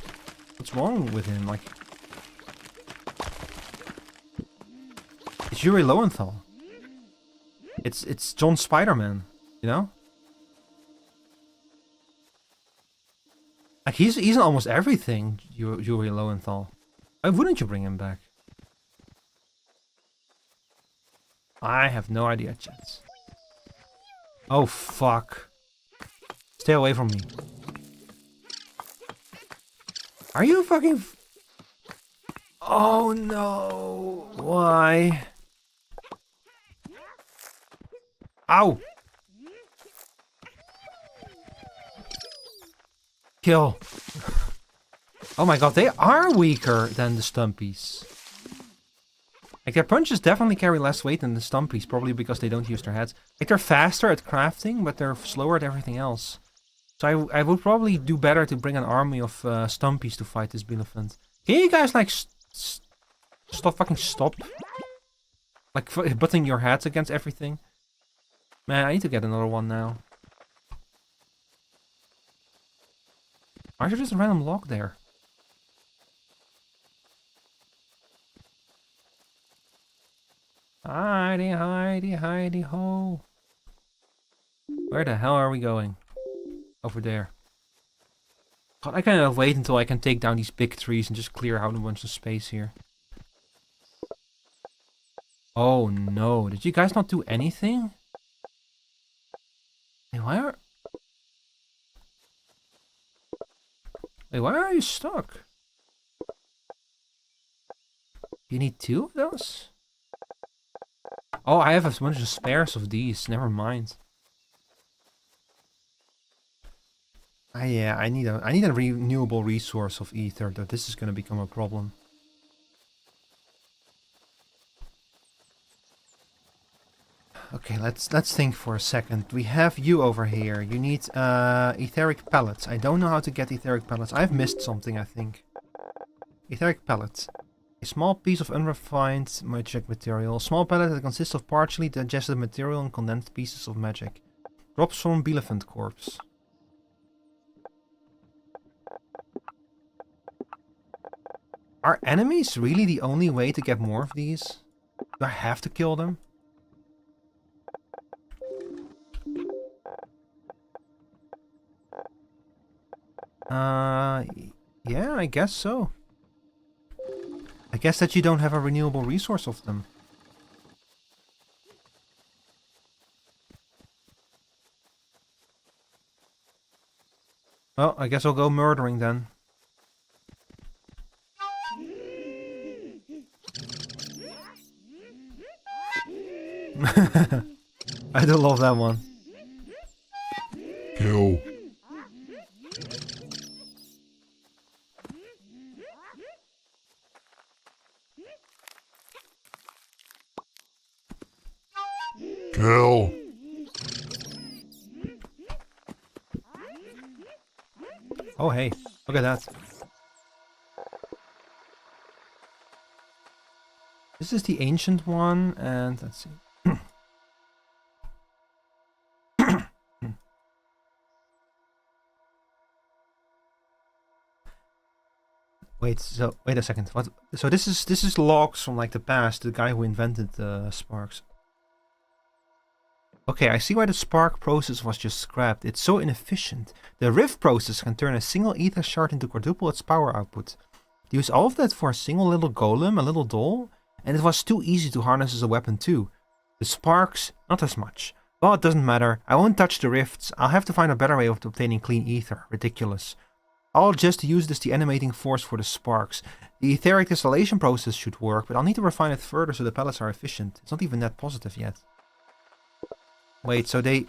A: What's wrong with him? Like it's Yuri Lowenthal. It's John Spider-Man, you know? Like he's in almost everything, Yuri Lowenthal. Why wouldn't you bring him back? I have no idea, chat. Oh fuck. Stay away from me. Are you fucking... Oh no. Why? Ow. Kill. Oh my god, they are weaker than the stumpies. Like their punches definitely carry less weight than the stumpies, probably because they don't use their heads. Like they're faster at crafting, but they're slower at everything else. So I would probably do better to bring an army of stumpies to fight this Bielephant. Can you guys like stop? Like butting your heads against everything? Man, I need to get another one now. Why is there just a random log there? Hidey, hidey, hidey, ho. Where the hell are we going? Over there. God, I kind of wait until I can take down these big trees and just clear out a bunch of space here. Oh no, did you guys not do anything? Hey, why are you stuck? You need 2 of those? Oh, I have a bunch of spares of these, never mind. Yeah, I need a renewable resource of ether, though this is gonna become a problem. Okay, let's think for a second. We have you over here. You need etheric pellets. I don't know how to get etheric pellets. I've missed something, I think. Etheric pellets. A small piece of unrefined magic material. A small pellet that consists of partially digested material and condensed pieces of magic. Drops from Bielefeld corpse. Are enemies really the only way to get more of these? Do I have to kill them? Yeah, I guess so. I guess that you don't have a renewable resource of them. Well, I guess I'll go murdering then. I do love that one.
B: Kill. Kill.
A: Oh hey, look at that. This is the ancient one, and let's see. Wait a second. What? So this is logs from like the past, the guy who invented the sparks. Okay, I see why the spark process was just scrapped. It's so inefficient. The rift process can turn a single ether shard into quadruple its power output. They use all of that for a single little golem, a little doll, and it was too easy to harness as a weapon too. The sparks, not as much. Well, it doesn't matter. I won't touch the rifts. I'll have to find a better way of obtaining clean ether. Ridiculous. I'll just use this the animating force for the sparks. The etheric distillation process should work, but I'll need to refine it further so the pellets are efficient. It's not even that positive yet. Wait, so they...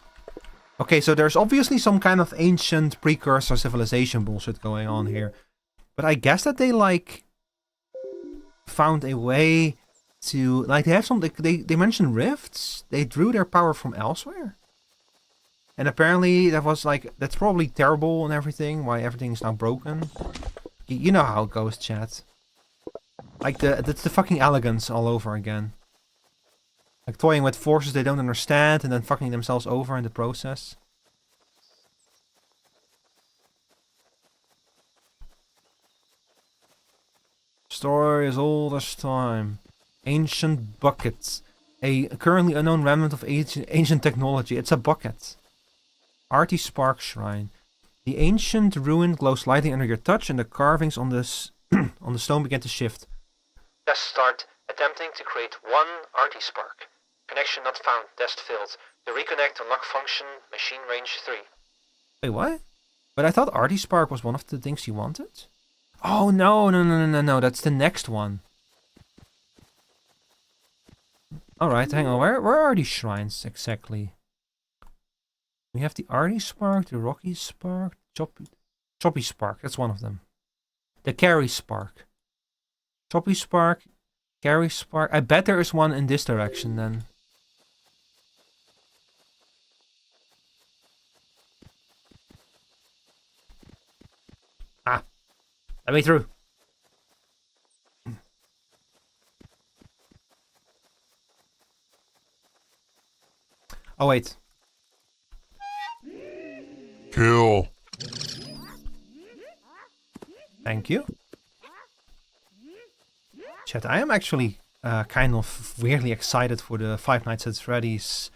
A: Okay, so there's obviously some kind of ancient precursor civilization bullshit going on here. But I guess that they, like, found a way to... Like, they have some... They mentioned rifts. They drew their power from elsewhere. And apparently that was, like... That's probably terrible and everything. Why everything's now broken. You know how it goes, chat. Like, that's the fucking elegance all over again. Like toying with forces they don't understand and then fucking themselves over in the process. Story as old as time. Ancient buckets. A currently unknown remnant of ancient technology. It's a bucket. Arty Spark Shrine. The ancient ruin glows slightly under your touch and the carvings on the stone begin to shift. Test start. Attempting to create one Arty Spark. Connection not found. Test failed. To reconnect, unlock function, machine range 3. Wait, what? But I thought Arty Spark was one of the things you wanted? Oh, no. That's the next one. Alright, hang on. Where are these shrines exactly? We have the Arty Spark, the Rocky Spark, Choppy Spark. That's one of them. The Carry Spark. Choppy Spark, Carry Spark. I bet there is one in this direction then. Ah, let me through. Oh wait,
B: Kill.
A: Thank you. Chat, I am actually kind of weirdly excited for the Five Nights at Freddy's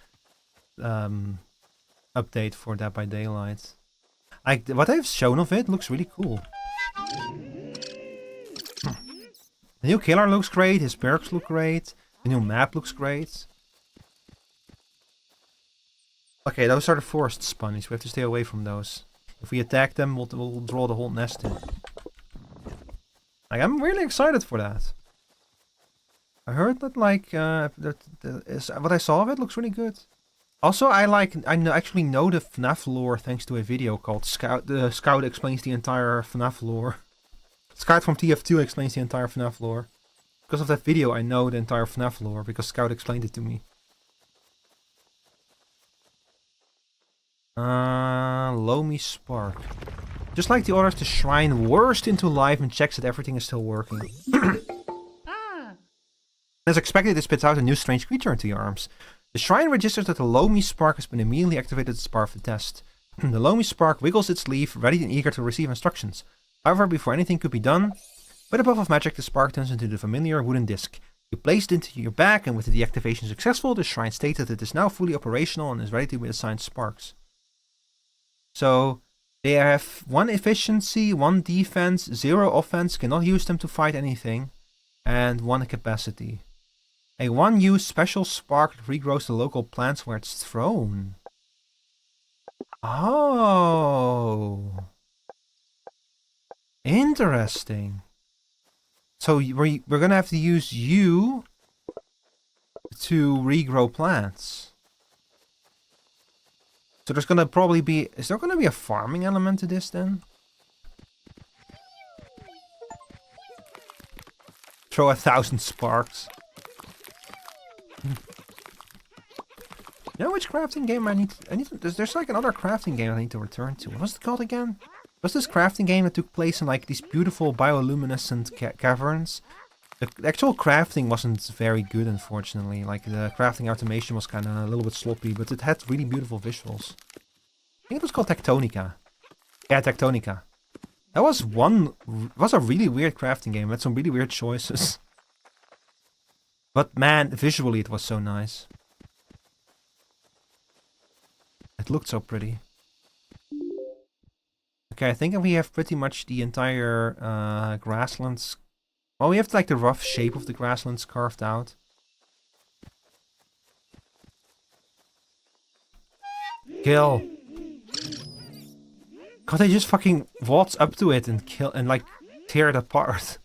A: update for Dead by Daylight. Like, what I've shown of it looks really cool. The new killer looks great, his perks look great, the new map looks great. Okay, those are the forest spunnies, we have to stay away from those. If we attack them, we'll draw the whole nest in. Like, I'm really excited for that. I heard that, like, what I saw of it looks really good. Also, I actually know the FNAF lore thanks to a video called Scout. Scout explains the entire FNAF lore. Scout from TF2 explains the entire FNAF lore. Because of that video, I know the entire FNAF lore because Scout explained it to me. Loamy Spark. Just like the others, the shrine whirs into life and checks that everything is still working. As expected, it spits out a new strange creature into your arms. The shrine registers that the Loamy Spark has been immediately activated as part of the test. The Loamy Spark wiggles its leaf, ready and eager to receive instructions. However, before anything could be done, with a puff of magic, the spark turns into the familiar wooden disc. You place it into your bag, and with the deactivation successful, the shrine states that it is now fully operational and is ready to be assigned sparks. So, they have 1 efficiency, 1 defense, 0 offense, cannot use them to fight anything, and 1 capacity. A 1-use special spark that regrows the local plants where it's thrown. Oh. Interesting. So we're gonna have to use you to regrow plants. So there's gonna probably be... Is there gonna be a farming element to this then? Throw 1,000 sparks. You know which crafting game I need to... There's like another crafting game I need to return to. What was it called again? Was this crafting game that took place in like these beautiful bioluminescent caverns? The actual crafting wasn't very good, unfortunately. Like the crafting automation was kind of a little bit sloppy, but it had really beautiful visuals. I think it was called Tectonica. Yeah, Tectonica. That was a really weird crafting game with some really weird choices. But man, visually it was so nice. It looked so pretty. Okay, I think we have pretty much the entire grasslands. Well, we have like the rough shape of the grasslands carved out. Kill. God, they just fucking waltz up to it and kill and like tear it apart.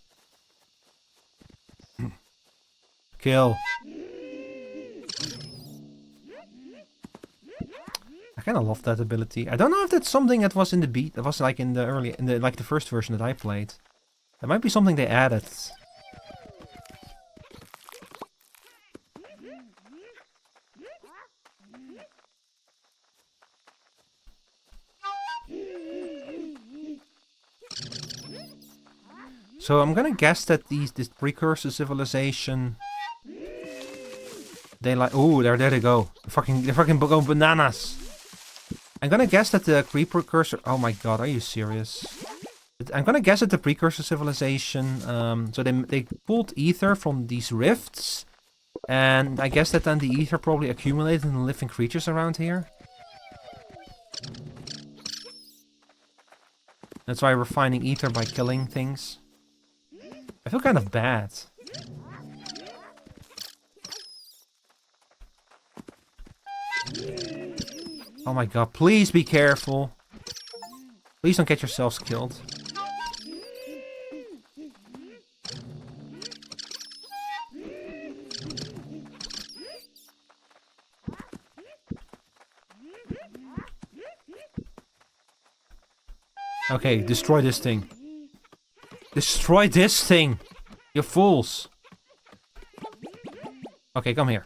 A: Kill. I kind of love that ability. I don't know if that's something that was in the beat. That was like in the first version that I played. That might be something they added. So I'm gonna guess that this precursor civilization. They like, oh, there they go. They're fucking go bananas. I'm gonna guess that the precursor... Oh my god, are you serious? I'm gonna guess that the precursor civilization... so they pulled ether from these rifts. And I guess that then the ether probably accumulated in the living creatures around here. That's why we're finding ether by killing things. I feel kind of bad. Oh my god, please be careful. Please don't get yourselves killed. Okay, destroy this thing. Destroy this thing! You fools! Okay, come here.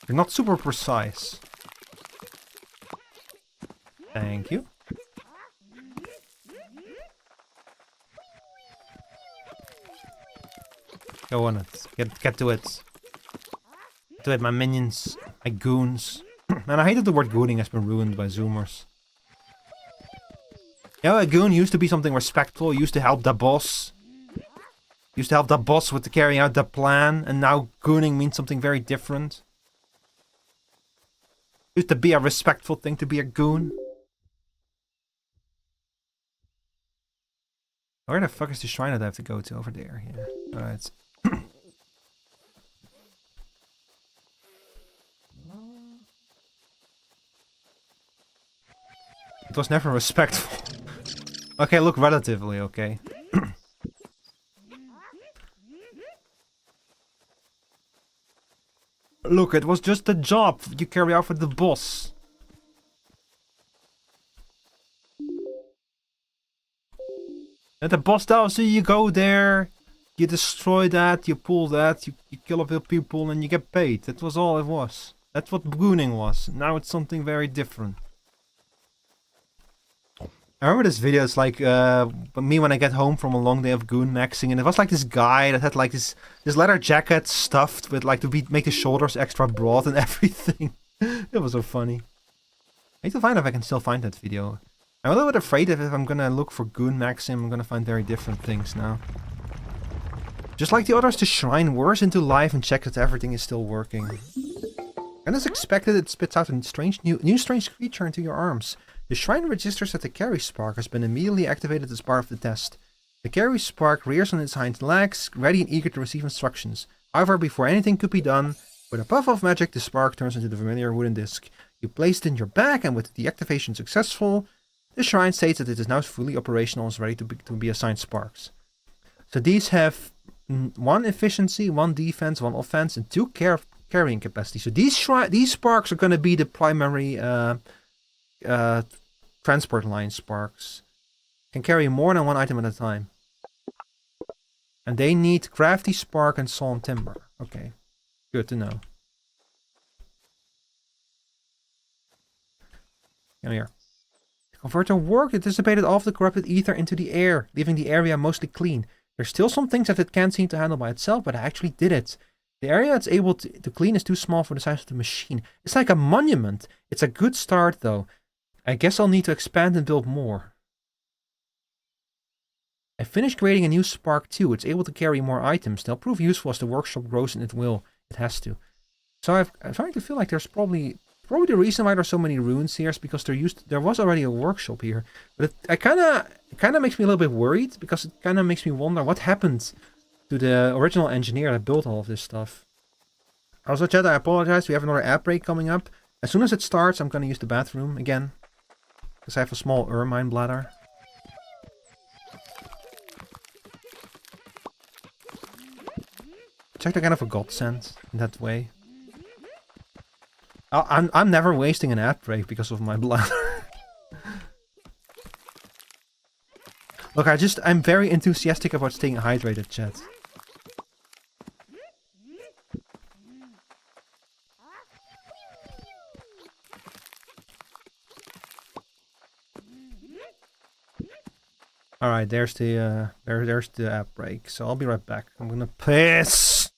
A: You're not super precise. Thank you. Go on it. Get to it. activate my minions, my goons. And I hate that the word gooning has been ruined by Zoomers. Yeah, a goon used to be something respectful, used to help the boss. Used to help the boss with carrying out the plan, and now gooning means something very different. Used to be a respectful thing to be a goon. Where the fuck is the shrine that I have to go to? Over there, yeah. Alright. It was never respectful. Okay, look, relatively okay. Look, it was just a job you carry out with the boss. And the boss tells you, you go there, you destroy that, you pull that, you kill a few people, and you get paid. That was all it was. That's what gooning was. Now it's something very different. I remember this video, it's like me when I get home from a long day of goon maxing, and it was like this guy that had like this leather jacket stuffed with like make the shoulders extra broad and everything. It was so funny. I need to find if I can still find that video. I'm a little bit afraid if I'm gonna look for goon maxing, I'm gonna find very different things now. Just like the others, the shrine whirs into life and checks that everything is still working. And as expected, it spits out a new strange creature into your arms. The shrine registers that the carry spark has been immediately activated as part of the test. The carry spark rears on its hind legs, ready and eager to receive instructions. However, before anything could be done, with a puff of magic, the spark turns into the familiar wooden disc. You place it in your bag, and with the activation successful, the shrine states that it is now fully operational and is ready to be assigned sparks. So these have 1 efficiency, 1 defense, 1 offense, and 2 carrying capacity. So these sparks are going to be the primary transport line sparks. Can carry more than 1 item at a time. And they need crafty spark and sawn timber. Okay, good to know. Come here. The converter worked. It dissipated all of the corrupted ether into the air, leaving the area mostly clean. There's still some things that it can't seem to handle by itself, but I actually did it. The area it's able to clean is too small for the size of the machine. It's like a monument. It's a good start, though. I guess I'll need to expand and build more. I finished creating a new spark too. It's able to carry more items. They'll prove useful as the workshop grows, and it will. It has to. So I'm starting to feel like there's probably the reason why there's so many runes here is because there was already a workshop here. But it kind of makes me a little bit worried, because it kind of makes me wonder what happened to the original engineer that built all of this stuff. Also, chat, I apologize. We have another ad break coming up. As soon as it starts, I'm going to use the bathroom again, because I have a small ermine bladder. It's actually kind of a godsend in that way. I'm never wasting an ad break because of my bladder. Look, I'm very enthusiastic about staying hydrated, chat. Alright, there's the ad break. So I'll be right back. I'm gonna piss.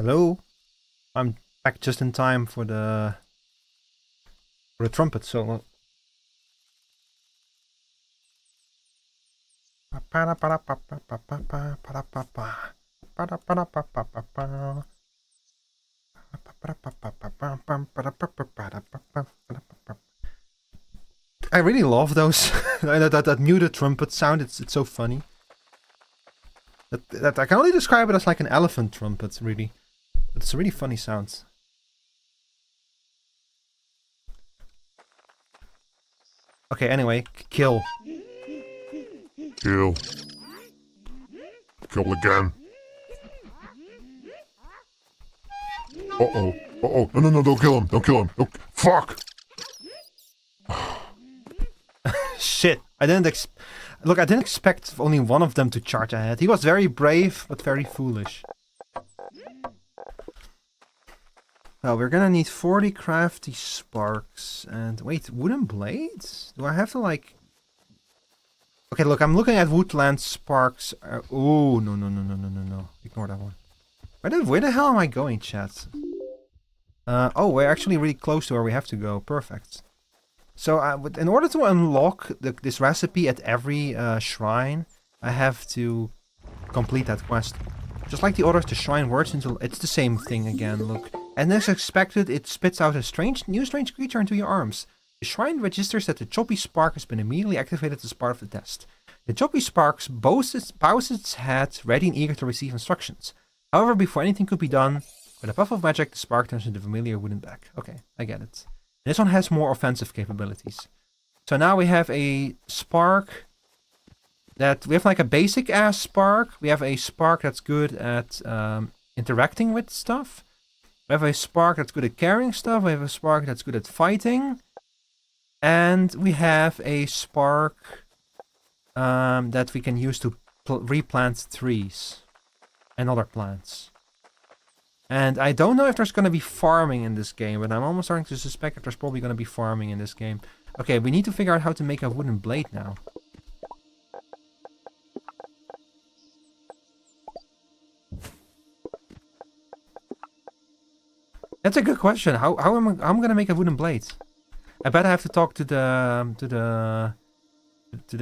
A: Hello? I'm back just in time for the trumpet solo. I really love those that muted trumpet sound. It's so funny. That I can only describe it as like an elephant trumpet, really. It's a really funny sound. Okay, anyway, kill.
B: Kill. Kill again. Uh-oh. Uh-oh. No, don't kill him. Don't kill him. No. Fuck!
A: Shit. I didn't expect only one of them to charge ahead. He was very brave, but very foolish. Well, we're gonna need 40 crafty sparks. And wait, wooden blades? Do I have to like... Okay, look, I'm looking at woodland sparks. Oh, no. Ignore that one. Where the hell am I going, chat? Oh, we're actually really close to where we have to go. Perfect. So, in order to unlock this recipe at every shrine, I have to complete that quest. Just like the others, the shrine works until it's the same thing again, look. And as expected, it spits out a new strange creature into your arms. The shrine registers that the choppy spark has been immediately activated as part of the test. The choppy spark bows its head, ready and eager to receive instructions. However, before anything could be done, with a puff of magic, the spark turns into a familiar wooden bag. Okay, I get it. This one has more offensive capabilities. So now we have a spark that... We have like a basic ass spark. We have a spark that's good at interacting with stuff. We have a spark that's good at carrying stuff. We have a spark that's good at fighting. And we have a spark that we can use to replant trees and other plants. And I don't know if there's going to be farming in this game, but I'm almost starting to suspect that there's probably going to be farming in this game. Okay, we need to figure out how to make a wooden blade now. That's a good question. How am I going to make a wooden blade? I bet I have to talk to the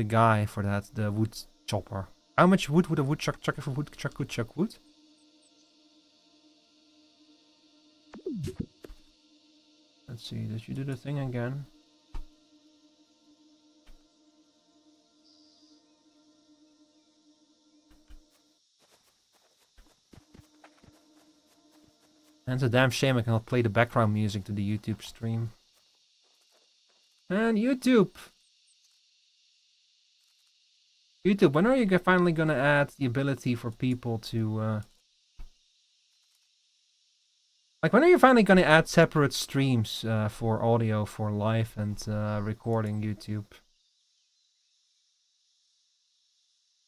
A: guy for that, the wood chopper. How much wood would a woodchuck chuck if a woodchuck could chuck wood? Let's see, did you do the thing again? And it's a damn shame I cannot play the background music to the YouTube stream. And YouTube! YouTube, when are you finally gonna add the ability for people to... Like, when are you finally gonna add separate streams for audio, for live and recording YouTube?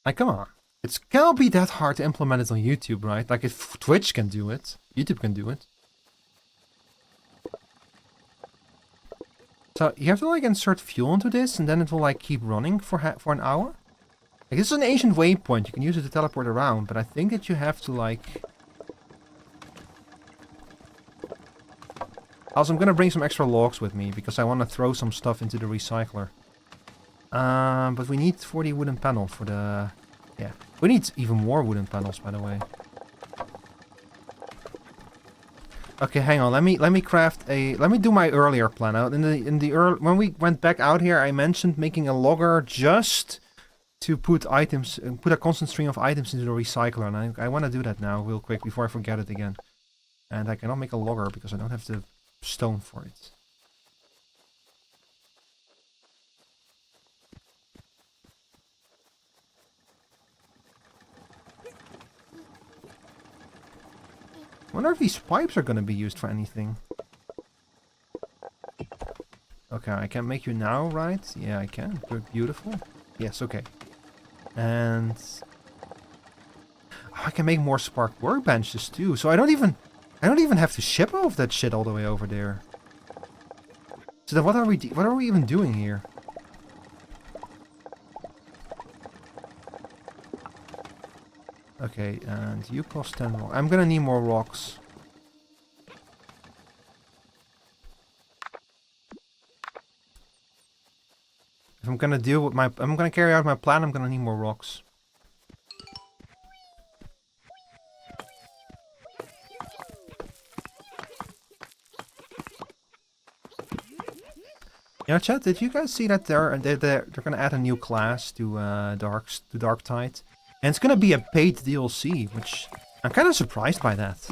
A: Like, come on. It cannot be that hard to implement it on YouTube, right? Like, if Twitch can do it, YouTube can do it. So, you have to, like, insert fuel into this, and then it will, like, keep running for an hour? Like, this is an ancient waypoint. You can use it to teleport around, but I think that you have to, like... Also, I'm gonna bring some extra logs with me, because I want to throw some stuff into the recycler. But we need 40 wooden panels for the... Yeah. We need even more wooden panels, by the way. Okay, hang on. Let me craft a... Let me do my earlier plan out. When we went back out here, I mentioned making a logger just to put items... Put a constant stream of items into the recycler. And I want to do that now, real quick, before I forget it again. And I cannot make a logger, because I don't have the stone for it. I wonder if these pipes are going to be used for anything. Okay, I can make you now, right? Yeah, I can. Beautiful. Yes, okay. And... Oh, I can make more spark workbenches too. So I don't even have to ship off that shit all the way over there. So then what are we even doing here? Okay, and you cost 10 rocks. I'm gonna need more rocks. If I'm gonna deal with I'm gonna carry out my plan, I'm gonna need more rocks. Yeah, chat, did you guys see that they're gonna add a new class to Darktide? And it's gonna be a paid DLC, which I'm kind of surprised by that.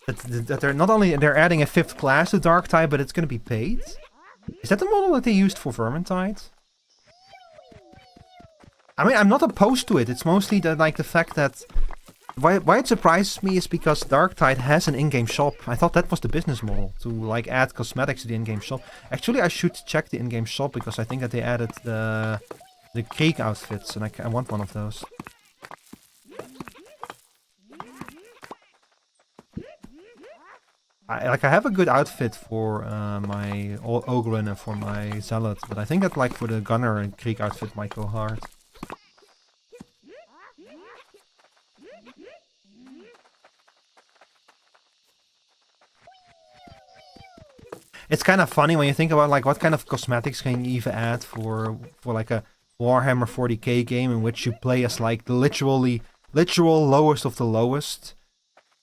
A: That they're not only they're adding a 5th class to Darktide, but it's gonna be paid. Is that the model that they used for Vermintide? I mean, I'm not opposed to it. It's mostly the fact that why it surprises me is because Darktide has an in-game shop. I thought that was the business model, to like add cosmetics to the in-game shop. Actually, I should check the in-game shop because I think that they added the Krieg outfits, and I want one of those. I have a good outfit for my Ogryn and for my Zealot, but I think that like for the Gunner and Krieg outfit might go hard. It's kind of funny when you think about like what kind of cosmetics can you even add for like a Warhammer 40k game in which you play as like the literal lowest of the lowest,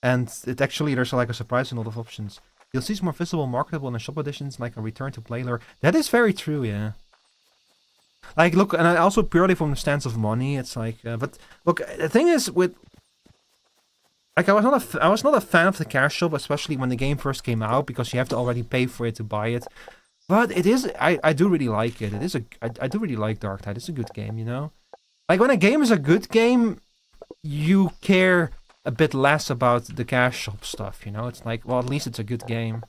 A: and it actually there's like a surprising lot of options. You'll see more visible, marketable in the shop editions like a return to play lure. That is very true, yeah. Like look, and also purely from the stance of money, it's like, but look, the thing is with. Like I was not a fan of the cash shop, especially when the game first came out, because you have to already pay for it to buy it. But it is, I do really like it. I do really like Darktide. It's a good game, you know? Like when a game is a good game, you care a bit less about the cash shop stuff, you know? It's like, well, at least it's a good game.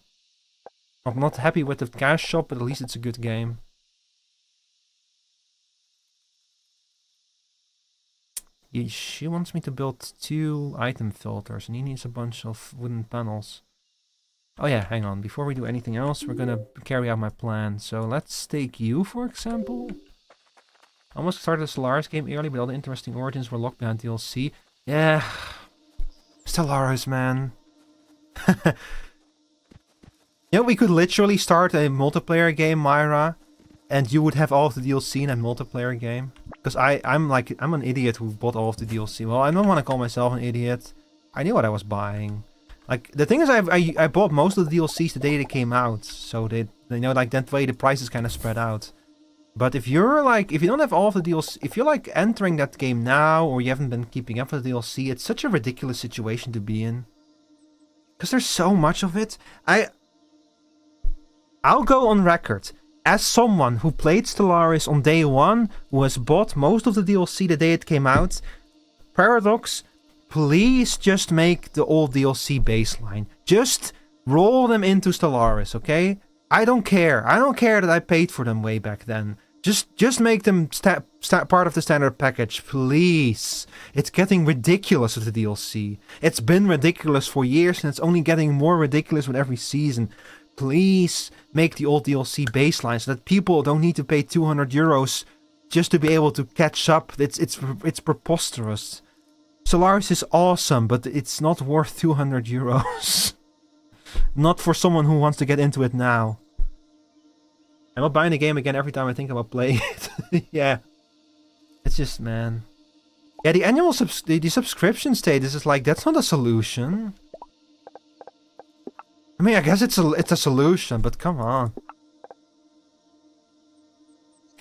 A: I'm not happy with the cash shop, but at least it's a good game. She wants me to build 2 item filters, and he needs a bunch of wooden panels. Oh yeah, hang on. Before we do anything else, we're gonna carry out my plan. So let's take you, for example. I almost started the Stellaris game early, but all the interesting origins were locked behind DLC. Yeah, Stellaris, man. You know, we could literally start a multiplayer game, Myra, and you would have all of the DLC in a multiplayer game. Because I'm an idiot who bought all of the DLC. Well, I don't want to call myself an idiot. I knew what I was buying. Like, the thing is, I bought most of the DLCs the day they came out. So they you know, like, that way the price is kind of spread out. But if you're like, if you don't have all of the DLC, if you're like entering that game now, or you haven't been keeping up with the DLC, it's such a ridiculous situation to be in. Because there's so much of it. I'll go on record. As someone who played Stellaris on day 1, who has bought most of the DLC the day it came out, Paradox, please just make the old DLC baseline. Just roll them into Stellaris, okay? I don't care. I don't care that I paid for them way back then. Just make them part of the standard package, please. It's getting ridiculous with the DLC. It's been ridiculous for years, and it's only getting more ridiculous with every season. Please make the old DLC baseline so that people don't need to pay 200 euros just to be able to catch up. It's preposterous. Stellaris is awesome, but it's not worth 200 euros. Not for someone who wants to get into it now. I'm not buying the game again every time I think about playing it. Yeah. It's just, man. Yeah, the annual the subscription status is like, that's not a solution. I mean, I guess it's a solution, but come on.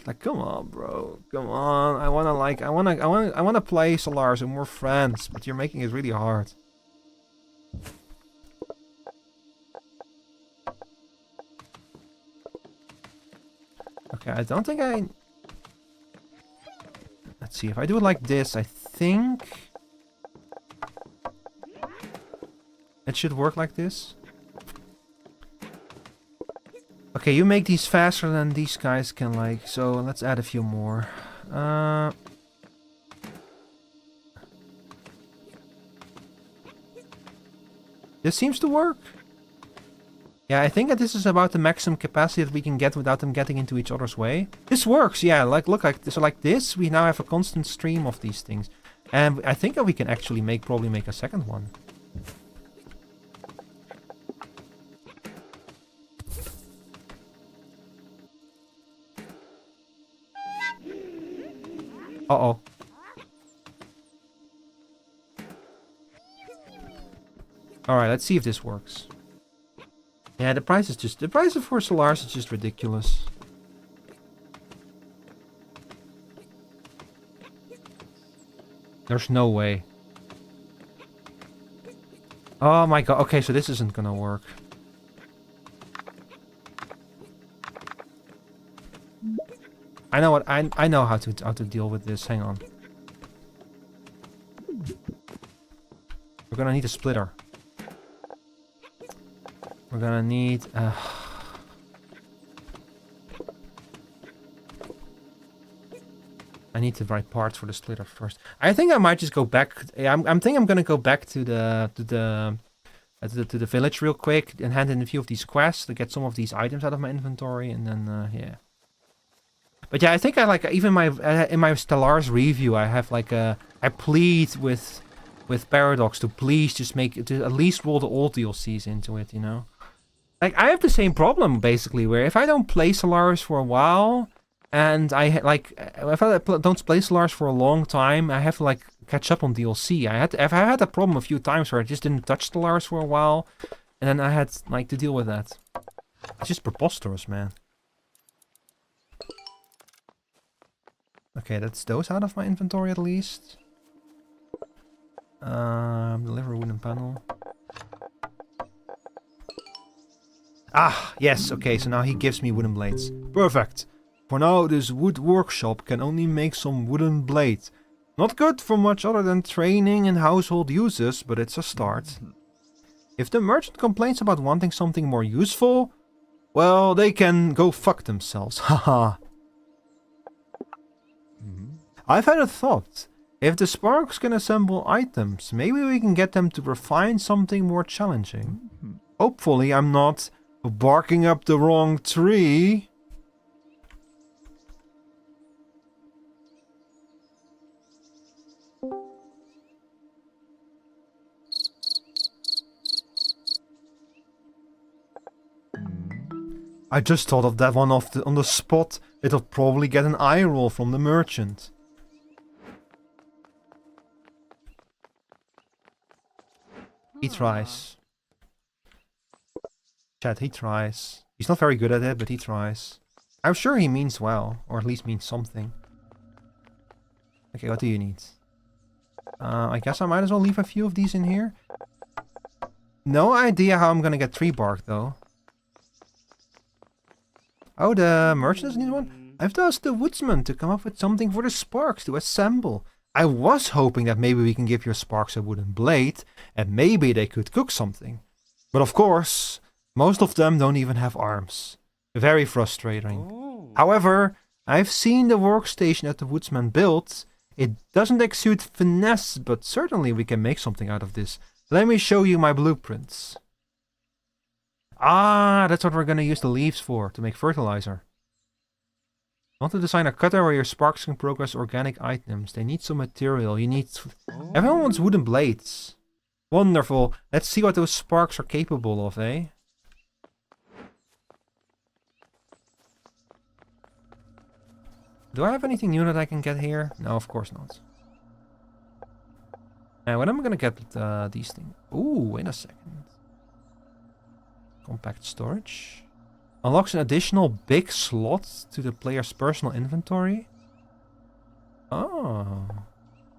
A: Like, come on, bro. Come on. I wanna play Stellaris and we're friends, but you're making it really hard. Okay, I don't think I... Let's see, if I do it like this, I think... it should work like this. Okay, you make these faster than these guys can, like, so let's add a few more. This seems to work. Yeah, I think that this is about the maximum capacity that we can get without them getting into each other's way. This works, yeah, like, look, like, so like this, we now have a constant stream of these things. And I think that we can actually probably make a second one. Uh-oh. Alright, let's see if this works. Yeah, the price for Solars is just ridiculous. There's no way. Oh my god, okay, so this isn't gonna work. I know what I know how to deal with this. Hang on. We're gonna need a splitter. We're gonna need I need the right parts for the splitter first. I think I might just go back. Yeah, I'm thinking I'm gonna go back to the village real quick and hand in a few of these quests to get some of these items out of my inventory, and then yeah. But yeah, I think I like even in my Stellar's review, I have like I plead with Paradox to please just to at least roll the old DLCs into it, you know. Like I have the same problem basically, where if I don't play Stellaris for a while, and if I don't play Stellaris for a long time, I have to like catch up on DLC. I've had that problem a few times where I just didn't touch Stellaris for a while, and then I had like to deal with that. It's just preposterous, man. Okay, that's those out of my inventory at least. Deliver wooden panel. Ah, yes, okay, so now he gives me wooden blades. Perfect. For now, this wood workshop can only make some wooden blades. Not good for much other than training and household uses, but it's a start. If the merchant complains about wanting something more useful, well, they can go fuck themselves. Haha. I've had a thought. If the Sparks can assemble items, maybe we can get them to refine something more challenging. Hopefully I'm not barking up the wrong tree. I just thought of that one on the spot. It'll probably get an eye roll from the merchant. He tries. Chat, he tries. He's not very good at it, but he tries. I'm sure he means well, or at least means something. Okay, what do you need? I guess I might as well leave a few of these in here. No idea how I'm gonna get tree bark, though. Oh, the merchant doesn't need one? I've asked the woodsman to come up with something for the Sparks to assemble. I was hoping that maybe we can give your Sparks a wooden blade, and maybe they could cook something. But of course, most of them don't even have arms. Very frustrating. Oh. However, I've seen the workstation that the woodsman built. It doesn't exude finesse, but certainly we can make something out of this. Let me show you my blueprints. Ah, that's what we're gonna use the leaves for, to make fertilizer. Want to design a cutter where your Sparks can progress organic items. They need some material. Everyone wants wooden blades. Wonderful. Let's see what those Sparks are capable of, eh? Do I have anything new that I can get here? No, of course not. And when am I gonna get these things? Ooh, wait a second. Compact storage. Unlocks an additional big slot to the player's personal inventory. Oh.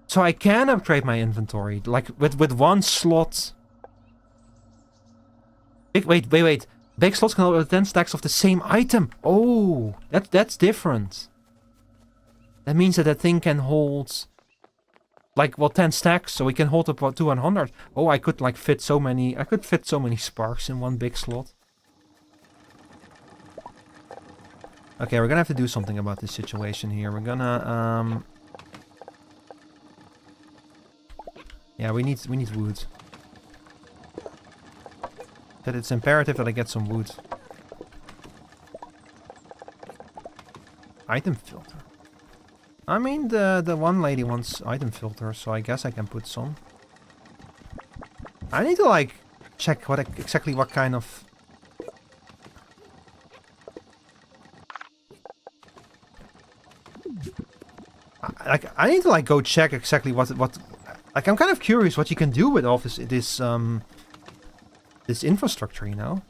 A: So I can upgrade my inventory, like with one slot. Wait. Big slots can hold 10 stacks of the same item. Oh, that's different. That means that thing can hold, like, well, 10 stacks, so we can hold up to 100. Oh, I could like fit so many Sparks in one big slot. Okay, we're gonna have to do something about this situation here. We're gonna, yeah, we need wood. That it's imperative that I get some wood. Item filter. I mean, the one lady wants item filter, so I guess I can put some. I need to like check exactly what kind of. I need to like go check exactly what. Like I'm kind of curious what you can do with all this infrastructure, you know.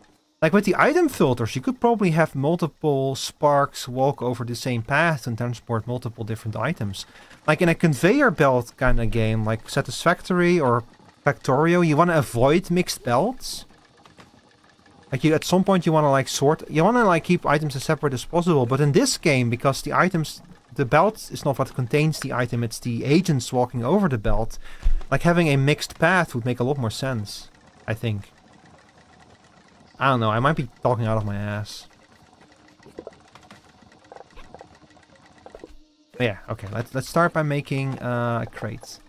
A: Like with the item filters, you could probably have multiple sparks walk over the same path and transport multiple different items. Like in a conveyor belt kind of game, like Satisfactory or Factorio, you want to avoid mixed belts. Like you, at some point you want to like you want to like keep items as separate as possible. But in this game, because the belt is not what contains the item, it's the agents walking over the belt. Like having a mixed path would make a lot more sense, I think. I don't know, I might be talking out of my ass. But yeah, okay, let's start by making a crate.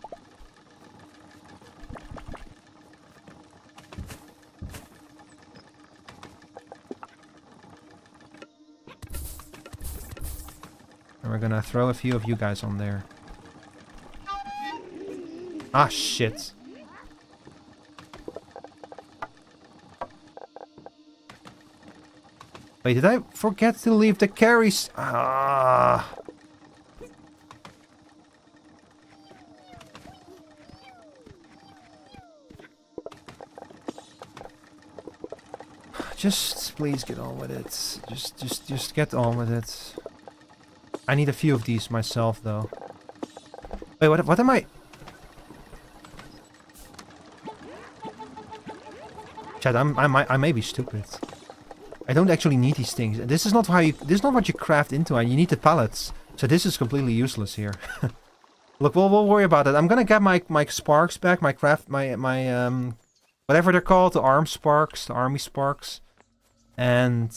A: And we're gonna throw a few of you guys on there. Ah, shit. Wait, did I forget to leave the carries? Ah. Just please get on with it. Just get on with it. I need a few of these myself, though. Wait, what am I? Chad, I may be stupid. I don't actually need these things. This is not what you craft into. You need the pallets. So this is completely useless here. Look, we'll worry about it. I'm gonna get my sparks back, my whatever they're called, the arm sparks, the army sparks, and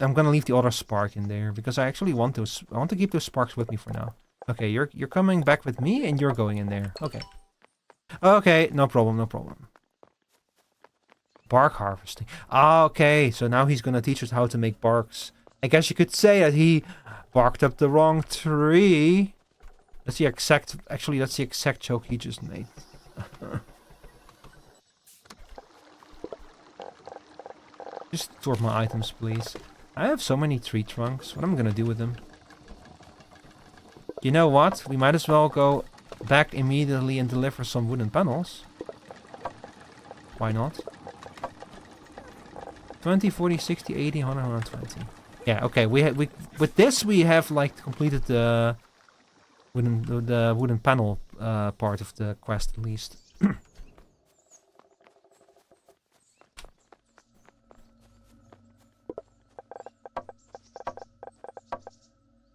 A: I'm gonna leave the other spark in there because I actually want those. I want to keep those sparks with me for now. Okay, you're coming back with me, and you're going in there. Okay. Okay, no problem, no problem. Bark harvesting. Ah, okay, so now he's gonna teach us how to make barks. I guess you could say that he barked up the wrong tree. That's the exact joke he just made. Just sort my items, please. I have so many tree trunks. What am I gonna do with them? You know what? We might as well go back immediately and deliver some wooden panels. Why not? 20, 40, 60, 80, 100, 120. Yeah, okay. With this we have like completed the wooden panel part of the quest at least.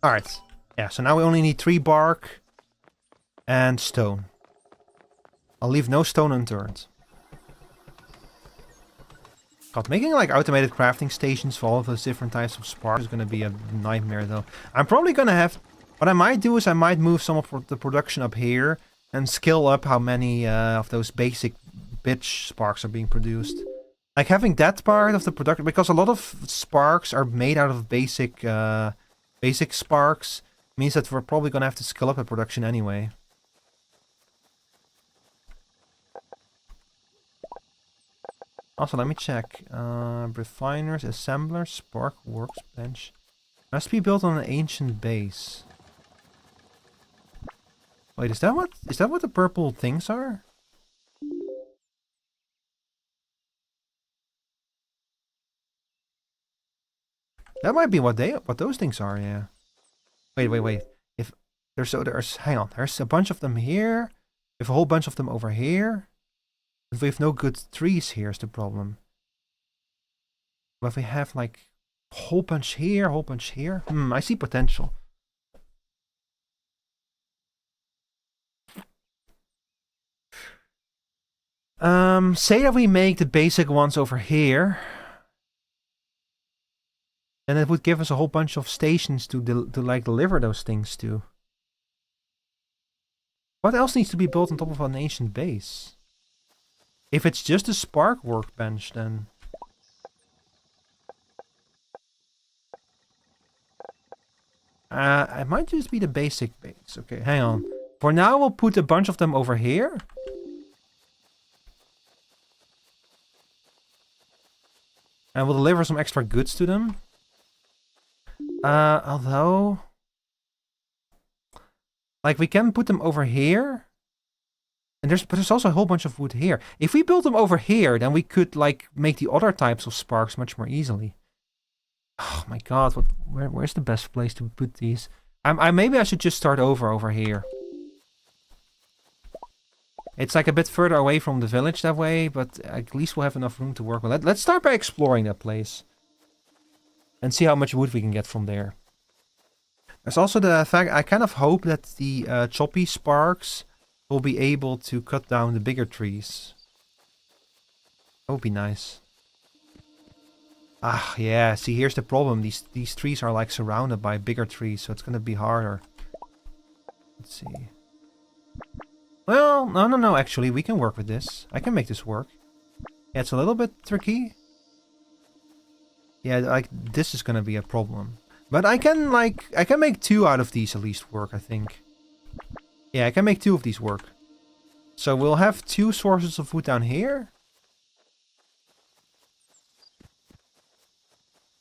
A: Alright. Yeah, so now we only need 3 bark and stone. I'll leave no stone unturned. God, making like automated crafting stations for all of those different types of sparks is going to be a nightmare though. I'm probably going to have... What I might do is I might move some of the production up here and scale up how many of those basic bitch sparks are being produced. Like having that part of the production, because a lot of sparks are made out of basic sparks, means that we're probably going to have to scale up the production anyway. Also, let me check. Refiners, assembler, spark workbench. Must be built on an ancient base. Wait, is that what the purple things are? That might be what those things are, yeah. Wait. If hang on, there's a bunch of them here. We have a whole bunch of them over here. But we have no good trees here is the problem. But if we have like a whole bunch here, I see potential. Say that we make the basic ones over here. Then it would give us a whole bunch of stations to like deliver those things to. What else needs to be built on top of an ancient base? If it's just a spark workbench, then... It might just be the basic base. Okay, hang on. For now, we'll put a bunch of them over here. And we'll deliver some extra goods to them. Although... like, we can put them over here. And there's also a whole bunch of wood here. If we build them over here, then we could, like, make the other types of sparks much more easily. Oh my god, where's the best place to put these? Maybe I should just start over here. It's like a bit further away from the village that way, but at least we'll have enough room to work with. Let's start by exploring that place. And see how much wood we can get from there. There's also the fact, I kind of hope that the choppy sparks will be able to cut down the bigger trees. That would be nice. Ah, yeah, see, here's the problem. These trees are like surrounded by bigger trees, so it's gonna be harder. Let's see. Well, no, actually, we can work with this. I can make this work. Yeah, it's a little bit tricky. Yeah, like, this is gonna be a problem. But I can make 2 out of these at least work, I think. Yeah, I can make 2 of these work. So we'll have 2 sources of wood down here.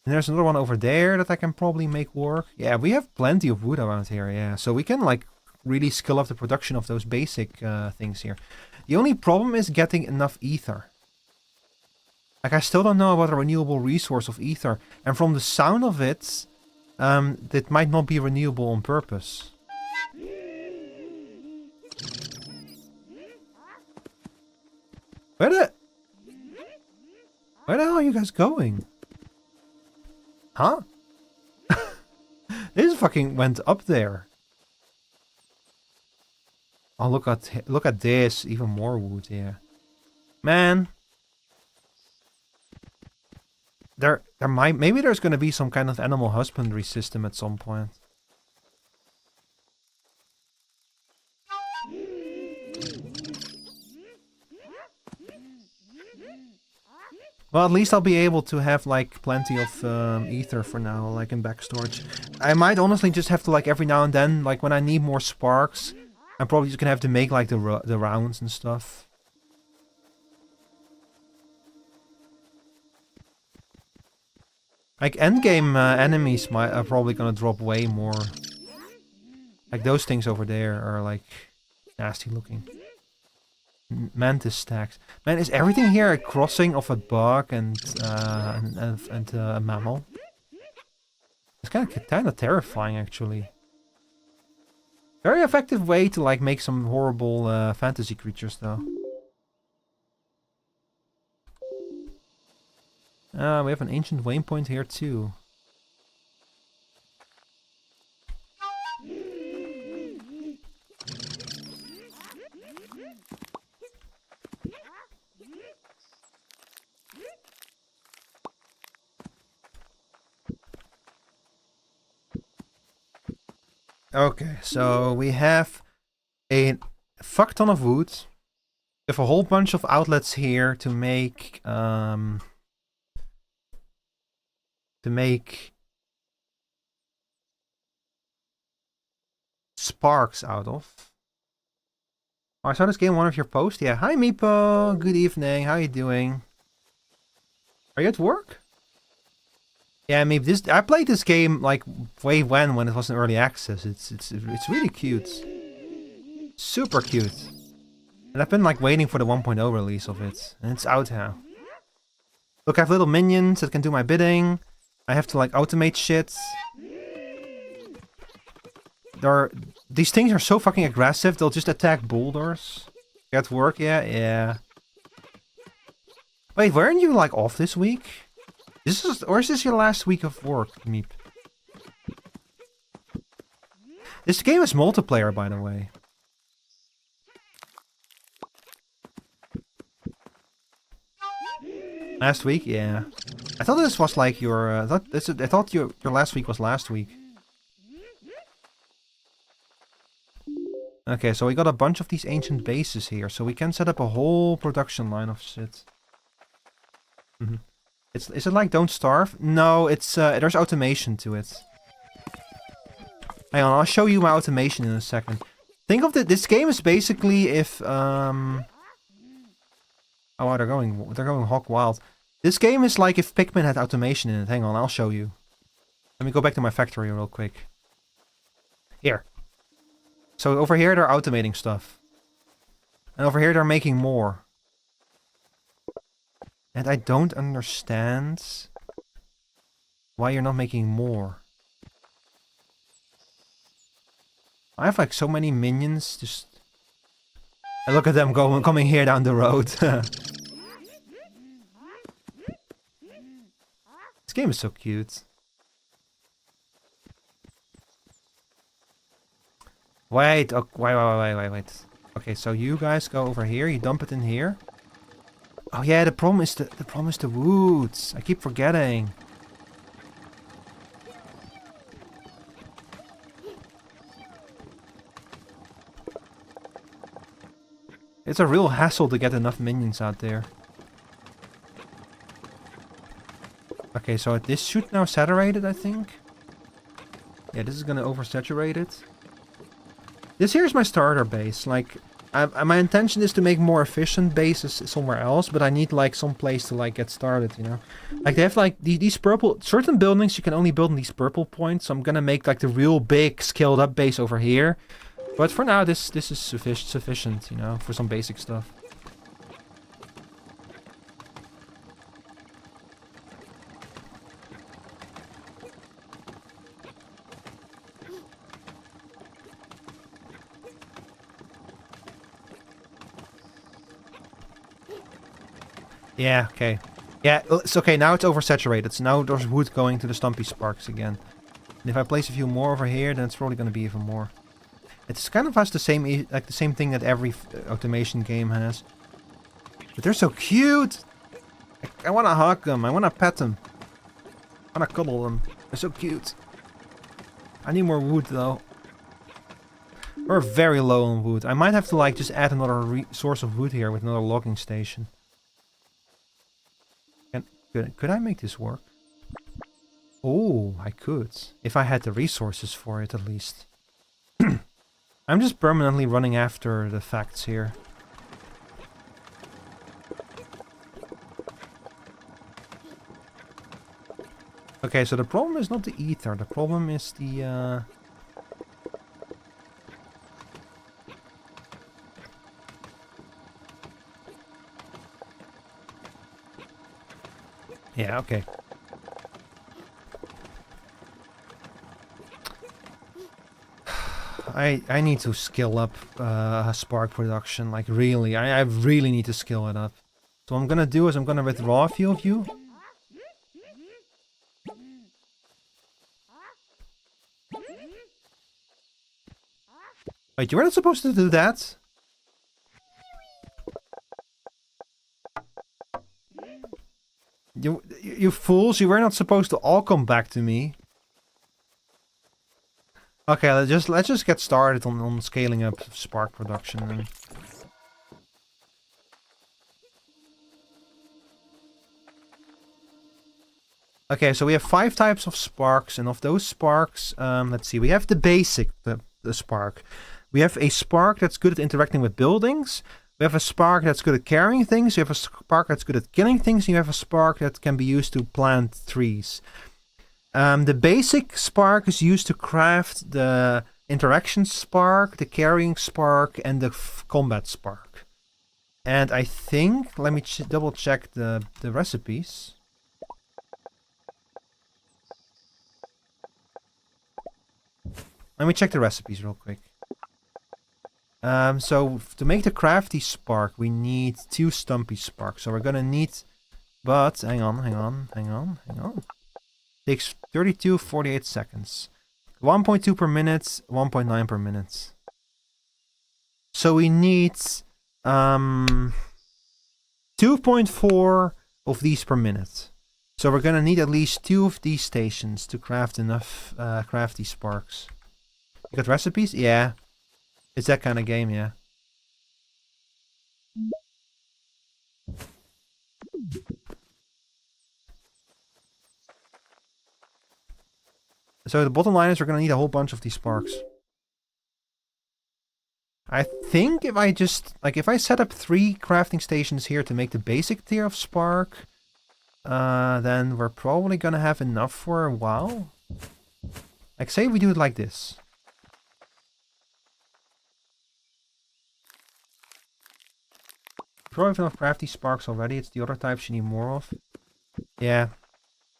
A: And there's another one over there that I can probably make work. Yeah, we have plenty of wood around here, yeah. So we can, like, really scale up the production of those basic things here. The only problem is getting enough ether. Like, I still don't know about the renewable resource of ether. And from the sound of it, it might not be renewable on purpose. Where the hell are you guys going? Huh? This fucking went up there. Oh, look at this. Even more wood, yeah. Man. Maybe there's gonna be some kind of animal husbandry system at some point. Well, at least I'll be able to have, like, plenty of ether for now, like, in back storage. I might honestly just have to, like, every now and then, like, when I need more sparks, I'm probably just gonna have to make, like, the rounds and stuff. Like, endgame enemies are probably gonna drop way more. Like, those things over there are, like, nasty looking. Mantis stacks. Man, is everything here a crossing of a bug and a mammal? It's kind of terrifying, actually. Very effective way to, like, make some horrible fantasy creatures, though. We have an ancient waypoint here too. Okay, so we have a fuck ton of wood. We have a whole bunch of outlets here to make sparks out of. Oh, I saw this game in one of your posts. Yeah, hi Meepo, good evening. How you doing? Are you at work? Yeah, maybe I played this game like way when it was in early access. It's really cute, super cute. And I've been like waiting for the 1.0 release of it, and it's out now. Look, I have little minions that can do my bidding. I have to like automate shit. These things are so fucking aggressive. They'll just attack boulders. At work, yeah. Wait, weren't you like off this week? Or is this your last week of work, Meep? This game is multiplayer, by the way. Last week, yeah. I thought this was like your. I thought your last week was last week. Okay, so we got a bunch of these ancient bases here, so we can set up a whole production line of shit. Is it like Don't Starve? No, it's there's automation to it. Hang on, I'll show you my automation in a second. Think of this game is basically if oh wow, they're going hog wild. This game is like if Pikmin had automation in it. Hang on, I'll show you. Let me go back to my factory real quick. Here. So over here they're automating stuff. And over here they're making more. And I don't understand why you're not making more. I have like so many minions just... And look at them coming here down the road. This game is so cute. Wait, oh, wait. Okay, so you guys go over here, you dump it in here. Oh yeah, the problem is the woods. I keep forgetting. It's a real hassle to get enough minions out there. Okay, so this should now saturate it, I think. Yeah, this is gonna oversaturate it. This here is my starter base. Like, my intention is to make more efficient bases somewhere else, but I need like some place to like get started, you know. Like they have like these purple certain buildings you can only build in these purple points. So I'm gonna make like the real big scaled up base over here. But for now, this is sufficient, you know, for some basic stuff. Yeah, okay. Yeah, it's okay, now it's oversaturated. So now there's wood going to the Stumpy Sparks again. And if I place a few more over here, then it's probably going to be even more. It's kind of has the same thing that every automation game has. But they're so cute! I want to hug them, I want to pet them. I want to cuddle them. They're so cute. I need more wood though. We're very low on wood. I might have to like just add another source of wood here with another logging station. Could I make this work? Oh, I could. If I had the resources for it, at least. I'm just permanently running after the facts here. Okay, so the problem is not the ether. The problem is the... Yeah, okay. I need to skill up spark production, like really. I really need to skill it up. So what I'm gonna do is I'm gonna withdraw a few of you. Wait, you were not supposed to do that? You fools, you were not supposed to all come back to me. Okay, let's just get started on scaling up spark production then. Okay, so we have 5 types of sparks, and of those sparks, let's see, we have the basic, the spark. We have a spark that's good at interacting with buildings. We have a spark that's good at carrying things. You have a spark that's good at killing things. And you have a spark that can be used to plant trees. The basic spark is used to craft the interaction spark, the carrying spark, and the combat spark. And I think, let me double check the recipes. Let me check the recipes real quick. So to make the crafty spark, we need 2 stumpy sparks. So we're gonna need, but hang on. Takes 48 seconds. 1.2 per minute, 1.9 per minute. So we need 2.4 of these per minute. So we're gonna need at least 2 of these stations to craft enough crafty sparks. You got recipes? Yeah. It's that kind of game, yeah. So the bottom line is we're gonna need a whole bunch of these sparks. I think if I just, like, if I set up 3 crafting stations here to make the basic tier of spark, then we're probably gonna have enough for a while. Like, say we do it like this. Probably have enough crafty sparks already. It's the other types you need more of. Yeah.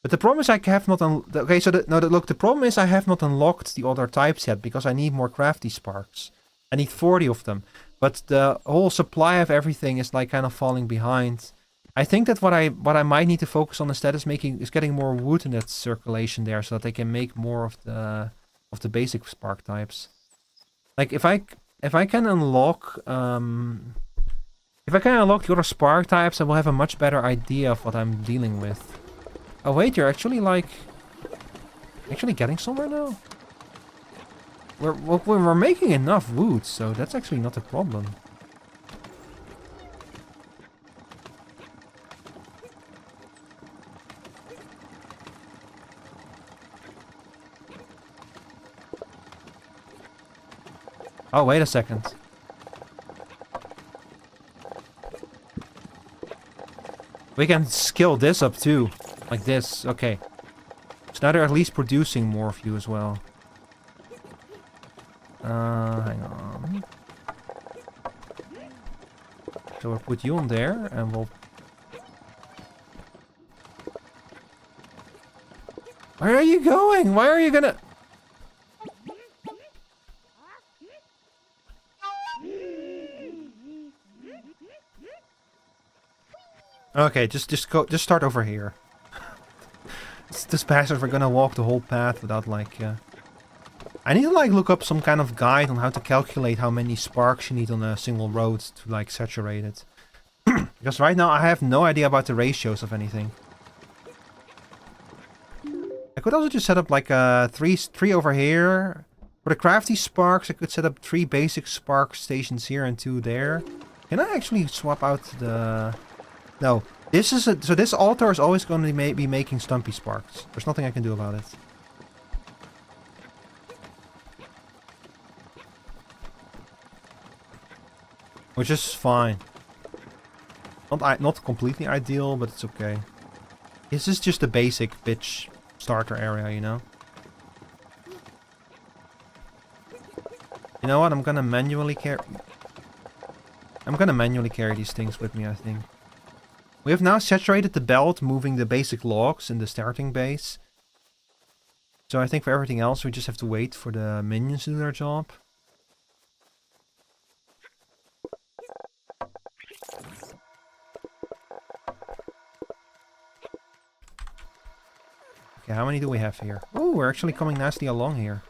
A: But the problem is I have not okay, so look, the problem is I have not unlocked the other types yet because I need more crafty sparks. I need 40 of them. But the whole supply of everything is like kind of falling behind. I think that what I might need to focus on instead is getting more wood in that circulation there so that I can make more of the basic spark types. Like if I can unlock if I can unlock the other spark types, I will have a much better idea of what I'm dealing with. Oh wait, you're actually like... actually getting somewhere now? We're making enough wood, so that's actually not a problem. Oh, wait a second. We can scale this up too. Like this, okay. So now they're at least producing more of you as well. Hang on. So we'll put you on there and we'll... Where are you going? Why are you gonna... Okay, just start over here. This bastard, we're gonna walk the whole path without like... I need to like look up some kind of guide on how to calculate how many sparks you need on a single road to like saturate it. Because right now I have no idea about the ratios of anything. I could also just set up like three over here. For the crafty sparks, I could set up 3 basic spark stations here and 2 there. Can I actually swap out the... No, this is so this altar is always going to be making stumpy sparks. There's nothing I can do about it. Which is fine. Not completely ideal, but it's okay. This is just a basic bitch starter area, you know? You know what? I'm gonna manually carry these things with me, I think. We have now saturated the belt, moving the basic logs in the starting base. So I think for everything else, we just have to wait for the minions to do their job. Okay, how many do we have here? Oh, we're actually coming nicely along here.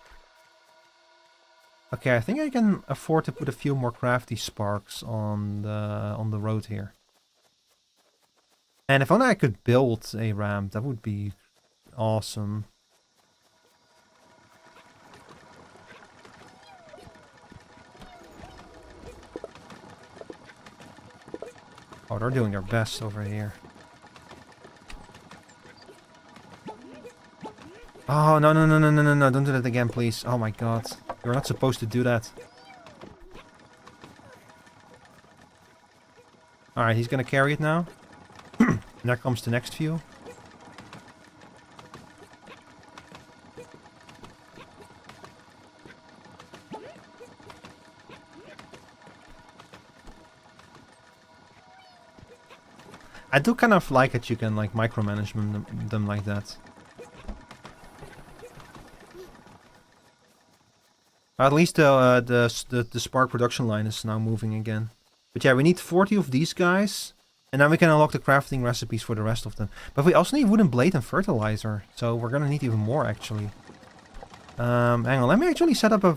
A: Okay, I think I can afford to put a few more crafty sparks on the road here. And if only I could build a ramp, that would be awesome. Oh, they're doing their best over here. Oh, no, don't do that again, please. Oh my god. You're not supposed to do that. Alright, he's gonna carry it now. And there comes the next few. I do kind of like that you can like micromanage them like that. At least the spark production line is now moving again. But yeah, we need 40 of these guys. And then we can unlock the crafting recipes for the rest of them. But we also need wooden blade and fertilizer. So we're gonna need even more actually. Hang on, let me actually set up a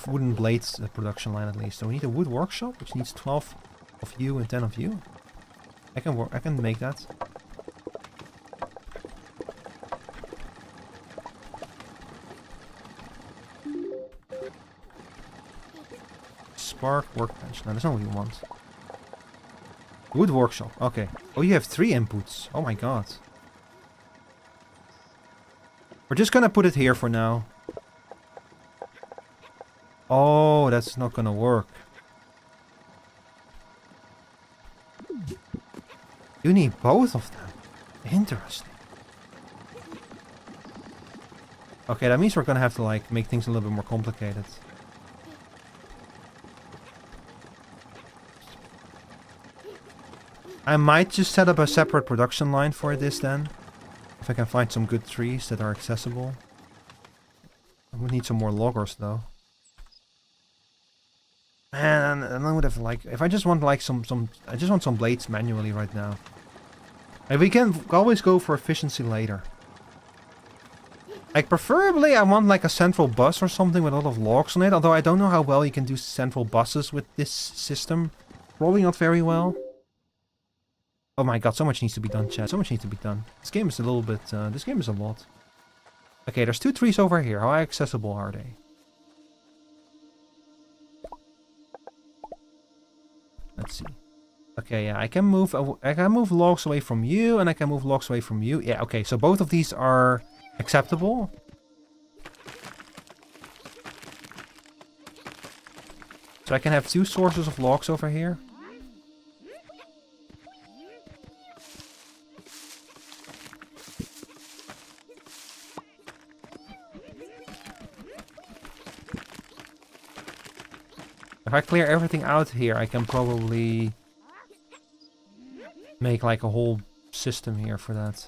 A: wooden blades production line at least. So we need a wood workshop, which needs 12 of you and 10 of you. I can make that. Spark workbench. No, that's not what we want. Wood workshop. Okay. Oh, you have 3 inputs. Oh my god. We're just gonna put it here for now. Oh, that's not gonna work. You need both of them. Interesting. Okay, that means we're gonna have to like make things a little bit more complicated. I might just set up a separate production line for this then. If I can find some good trees that are accessible. I would need some more loggers though. Man, and I would have like, if I just want like I just want some blades manually right now. And we can always go for efficiency later. Like preferably I want like a central bus or something with a lot of logs on it. Although I don't know how well you can do central buses with this system. Probably not very well. Oh my god, so much needs to be done, chat. So much needs to be done. This game is a little bit, this game is a lot. Okay, there's 2 trees over here. How accessible are they? Let's see. Okay, yeah, I can move logs away from you, and I can move logs away from you. Yeah, okay, so both of these are acceptable. So I can have 2 sources of logs over here. If I clear everything out here, I can probably make like a whole system here for that.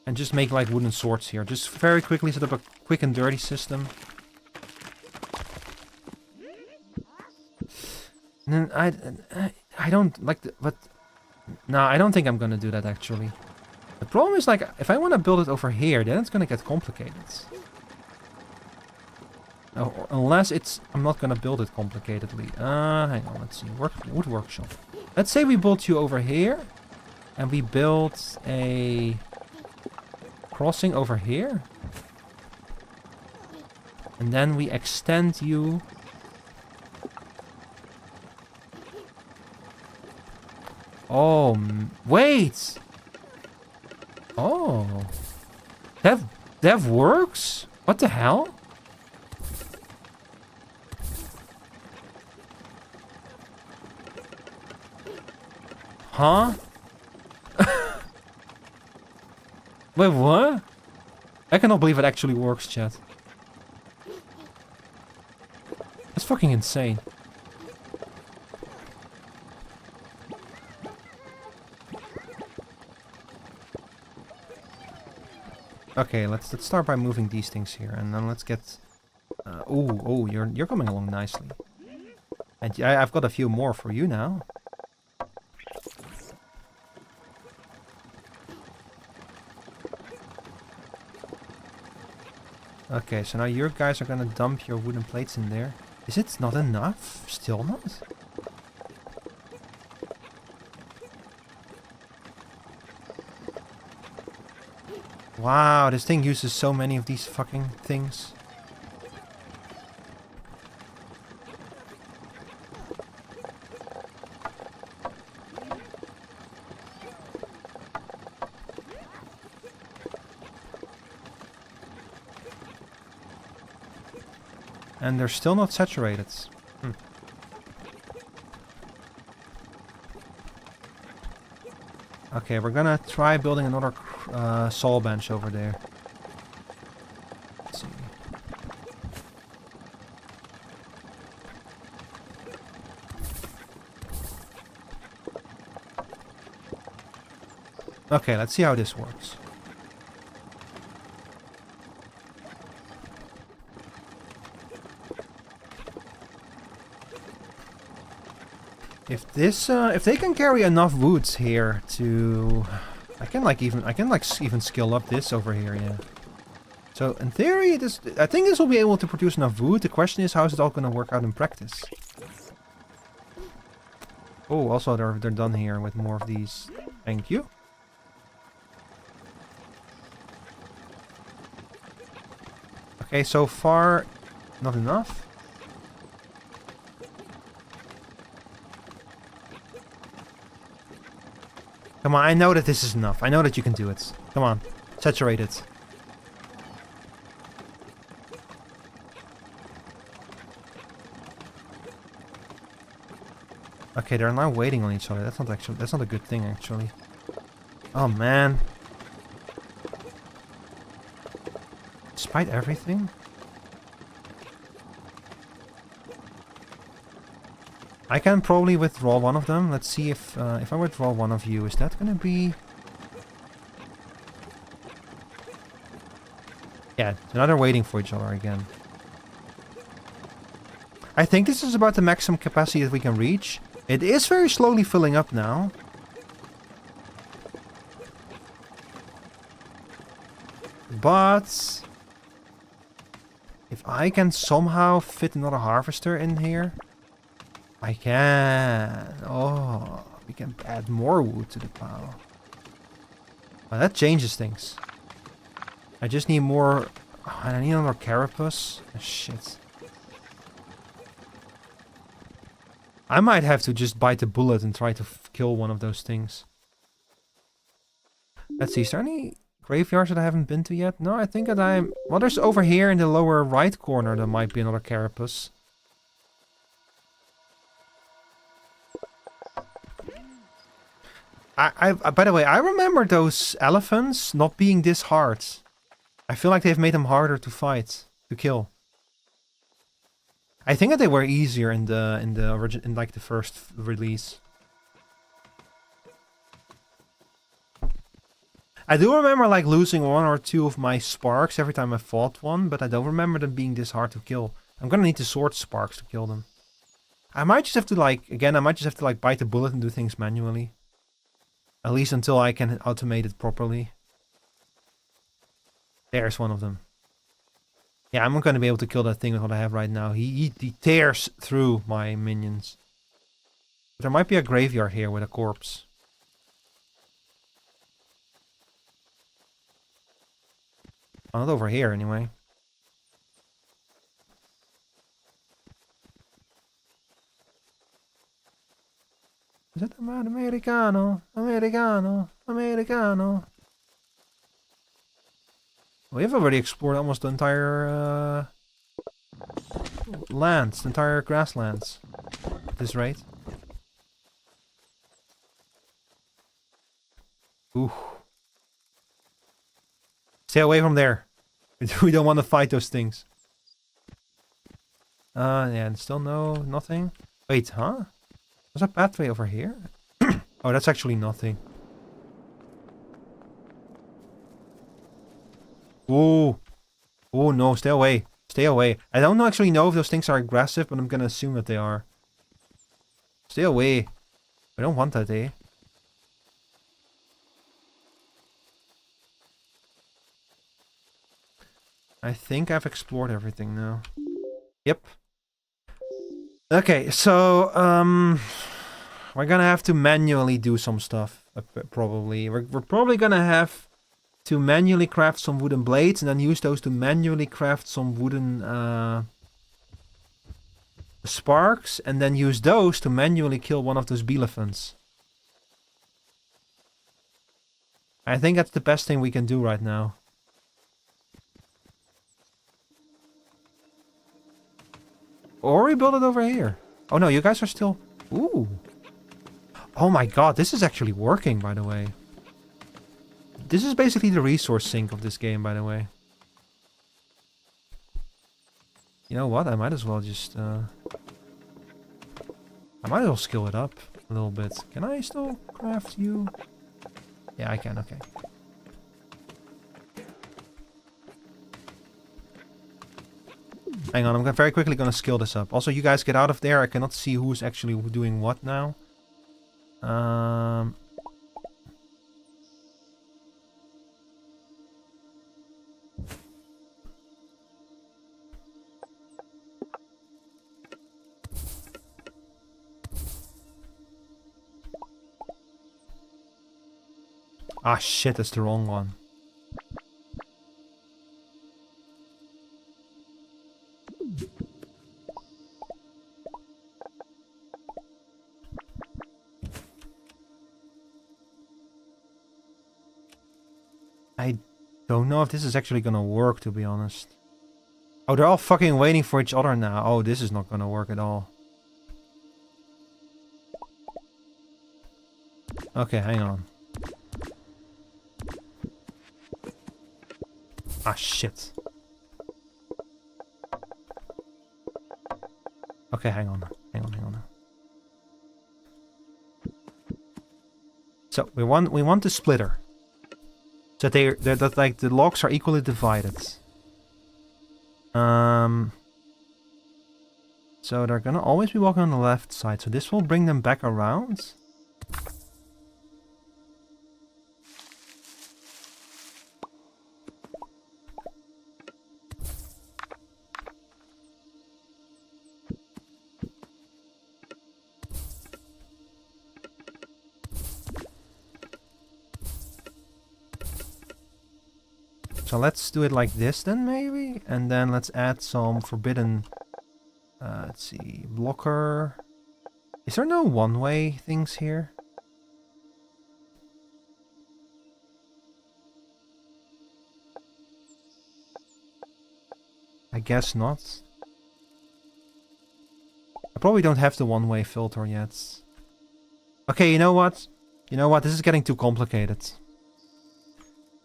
A: And just make like wooden swords here. Just very quickly set up a quick and dirty system. And then I don't like the, but no, I don't think I'm gonna do that actually. The problem is like if I want to build it over here, then it's gonna get complicated. Oh, unless it's... I'm not gonna build it complicatedly. Hang on, let's see. Wood workshop. Let's say we build you over here. And we build a... crossing over here. And then we extend you... Oh, wait! Oh. That works? What the hell? Huh? Wait, what? I cannot believe it actually works, chat. That's fucking insane. Okay, let's start by moving these things here, and then let's get. Oh, you're coming along nicely, and I've got a few more for you now. Okay, so now your guys are gonna dump your wooden plates in there. Is it not enough? Still not? Wow, this thing uses so many of these fucking things. And they're still not saturated. Okay, we're gonna try building another saw bench over there. Let's see. Okay, let's see how this works. If they can carry enough woods here to, I can even scale up this over here, yeah. So in theory, I think this will be able to produce enough wood. The question is, how is it all going to work out in practice? Oh, also they're done here with more of these. Thank you. Okay, so far, not enough. Come on, I know that this is enough. I know that you can do it. Come on, saturate it. Okay, they're now waiting on each other. That's not a good thing actually. Oh man. Despite everything? I can probably withdraw one of them. Let's see if I withdraw one of you, is that gonna be... Yeah, now they're waiting for each other again. I think this is about the maximum capacity that we can reach. It is very slowly filling up now. But... if I can somehow fit another harvester in here... I can. Oh, we can add more wood to the pile. Well, that changes things. I just need more... oh, I need another carapace. Oh, shit. I might have to just bite the bullet and try to kill one of those things. Let's see, is there any graveyards that I haven't been to yet? No, I think that I'm... well, there's over here in the lower right corner there might be another carapace. By the way, I remember those elephants not being this hard. I feel like they've made them harder to fight, to kill. I think that they were easier in like the first release. I do remember like losing one or two of my sparks every time I fought one, but I don't remember them being this hard to kill. I'm gonna need the sword sparks to kill them. I might just have to like, again, I might just have to like bite the bullet and do things manually. At least until I can automate it properly. There's one of them. Yeah, I'm not going to be able to kill that thing with what I have right now. He tears through my minions. There might be a graveyard here with a corpse. Oh, not over here anyway. Is it Americano? Americano? Americano? We have already explored almost the entire lands, the entire grasslands at this rate. Ooh. Stay away from there. We don't want to fight those things. Yeah, and still nothing. Wait, huh? There's a pathway over here? Oh, that's actually nothing. Ooh. Oh no, stay away. Stay away. I don't actually know if those things are aggressive, but I'm gonna assume that they are. Stay away. I don't want that, eh? I think I've explored everything now. Yep. Okay, so, we're gonna have to manually do some stuff, probably. We're probably gonna have to manually craft some wooden blades and then use those to manually craft some wooden sparks and then use those to manually kill one of those elephants. I think that's the best thing we can do right now. Or we build it over here. Oh no, you guys are still... Ooh. Oh my god, this is actually working, by the way. This is basically the resource sink of this game, by the way. You know what? I might as well just... I might as well skill it up a little bit. Can I still craft you? Yeah, I can, okay. Hang on, I'm very quickly gonna skill this up. Also, you guys get out of there. I cannot see who's actually doing what now. Ah shit, that's the wrong one. I don't know if this is actually gonna work, to be honest. Oh, they're all fucking waiting for each other now. Oh, this is not gonna work at all. Okay, hang on. Ah, shit. Okay, hang on. Hang on. So we want the splitter. So that like the logs are equally divided. So they're gonna always be walking on the left side. So this will bring them back around. So let's do it like this then, maybe? And then let's add some forbidden... let's see... blocker... Is there no one-way things here? I guess not. I probably don't have the one-way filter yet. Okay, you know what? You know what? This is getting too complicated.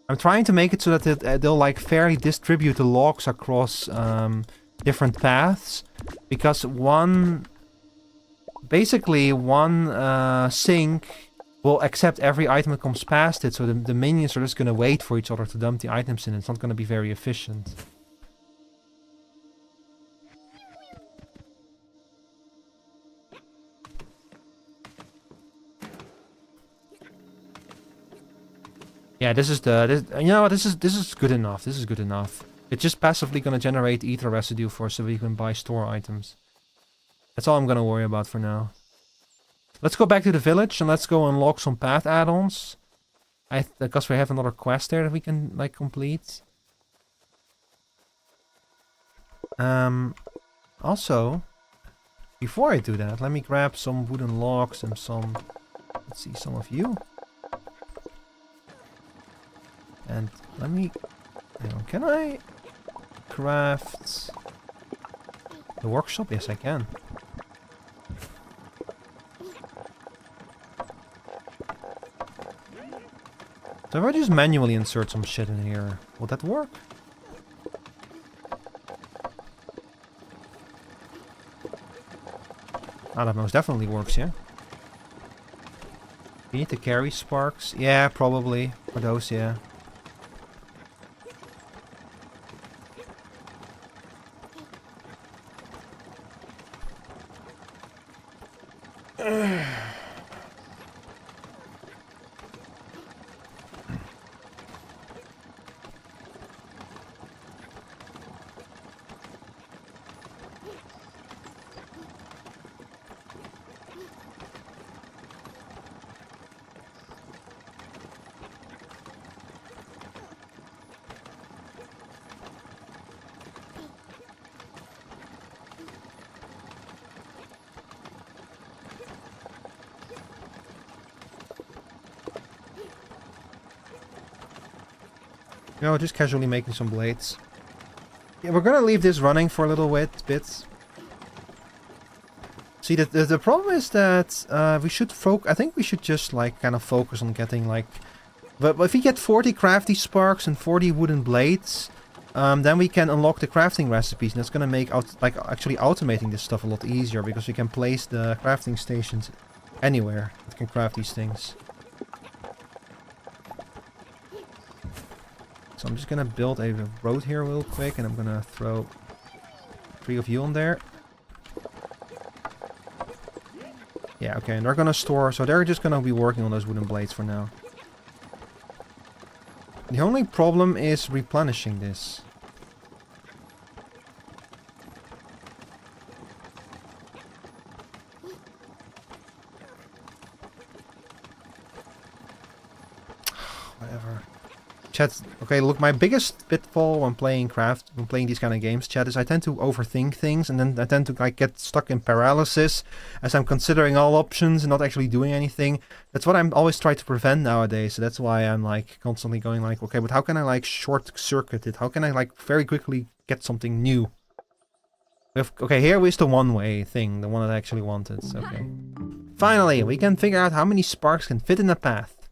A: I'm trying to make it so that they'll like fairly distribute the logs across different paths, because basically one sink will accept every item that comes past it, so the minions are just gonna wait for each other to dump the items in. It's not gonna be very efficient. Yeah, this is you know what, this is good enough. This is good enough. It's just passively gonna generate ether residue for us so we can buy store items. That's all I'm gonna worry about for now. Let's go back to the village and let's go unlock some path add-ons. Because we have another quest there that we can like complete. Also, before I do that, let me grab some wooden logs and some, let's see, some of you. And let me... Hang on, can I craft the workshop? Yes, I can. So if I just manually insert some shit in here, will that work? Ah, that most definitely works, yeah. You need to carry sparks? Yeah, probably. For those, yeah. No, just casually making some blades. Yeah, we're gonna leave this running for a little bit. See, the problem is that we should I think we should just like kind of focus on getting like... But if we get 40 crafty sparks and 40 wooden blades, then we can unlock the crafting recipes, and that's gonna make actually automating this stuff a lot easier, because we can place the crafting stations anywhere that can craft these things. So I'm just gonna build a road here real quick, and I'm gonna throw 3 of you on there. Yeah, okay, and they're gonna store, so they're just gonna be working on those wooden blades for now. The only problem is replenishing this. Whatever. Chat, okay, look, my biggest pitfall when playing these kind of games, chat, is I tend to overthink things, and then I tend to like get stuck in paralysis as I'm considering all options and not actually doing anything. That's what I'm always trying to prevent nowadays. So that's why I'm like constantly going like, okay, but how can I like short circuit it? How can I like very quickly get something new? Okay, here is the one-way thing, the one that I actually wanted. Okay. Finally, we can figure out how many sparks can fit in the path.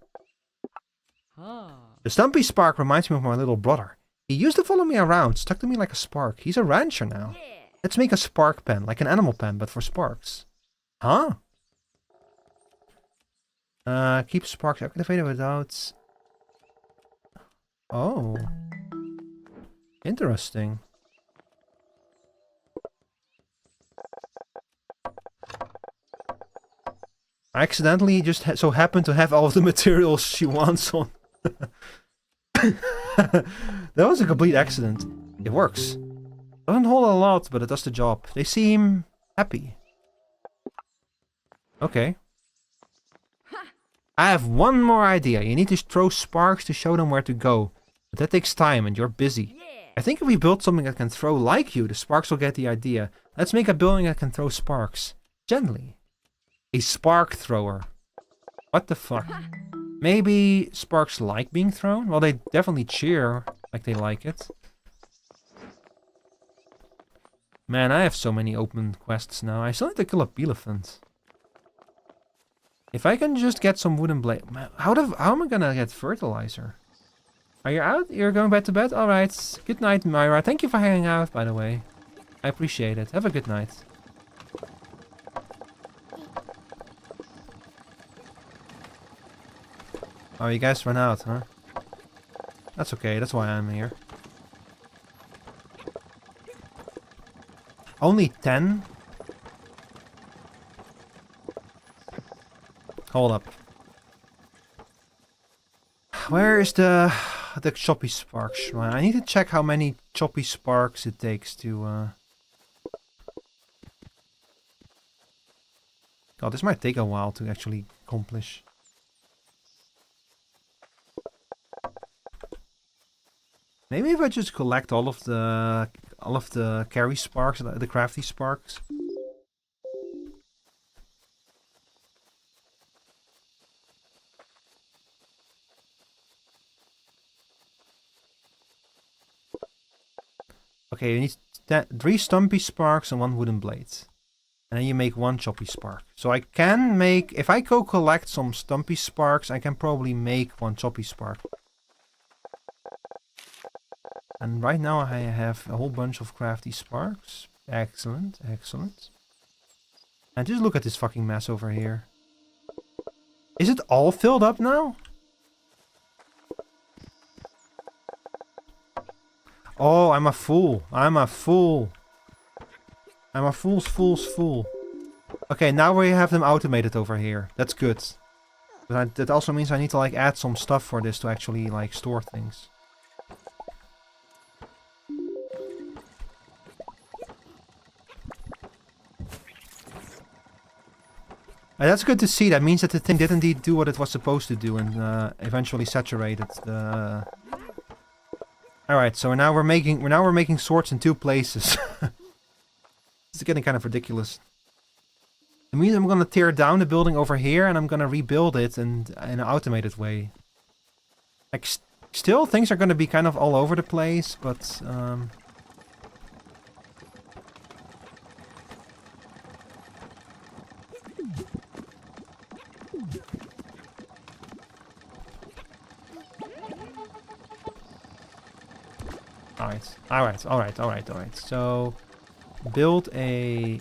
A: The Stumpy Spark reminds me of my little brother. He used to follow me around, stuck to me like a spark. He's a rancher now. Let's make a spark pen, like an animal pen, but for sparks. Huh? Keep sparks activated without... Oh. Interesting. I accidentally just so happened to have all of the materials she wants on. That was a complete accident. It works. Doesn't hold a lot, but it does the job. They seem happy. Okay. I have one more idea. You need to throw sparks to show them where to go. But that takes time and you're busy. I think if we build something that can throw like you, the sparks will get the idea. Let's make a building that can throw sparks. Gently. A spark thrower. What the fuck? Maybe sparks like being thrown? Well, they definitely cheer like they like it. Man, I have so many open quests now. I still need to kill a elephant. If I can just get some wooden blade... How am I gonna get fertilizer? Are you out? You're going back to bed? Alright. Good night, Myra. Thank you for hanging out, by the way. I appreciate it. Have a good night. Oh, you guys run out, huh? That's okay. That's why I'm here. Only 10? Hold up. Where is the choppy spark shrine? I need to check how many choppy sparks it takes to... God, this might take a while to actually accomplish. Maybe if I just collect all of the carry sparks, the crafty sparks. Okay, you need 3 stumpy sparks and 1 wooden blade. And then you make 1 choppy spark. So I can make, if I go collect some stumpy sparks, I can probably make 1 choppy spark. And right now I have a whole bunch of crafty sparks. Excellent, excellent. And just look at this fucking mess over here. Is it all filled up now? Oh, I'm a fool. I'm a fool. I'm a fool's fool. Okay, now we have them automated over here. That's good. But that also means I need to like add some stuff for this to actually like store things. That's good to see. That means that the thing did indeed do what it was supposed to do and eventually saturated the... Alright, so now we're making swords in 2 places. It's getting kind of ridiculous. It means I'm gonna tear down the building over here and I'm gonna rebuild it in an automated way. Like, still things are gonna be kind of all over the place, but Alright. So, build a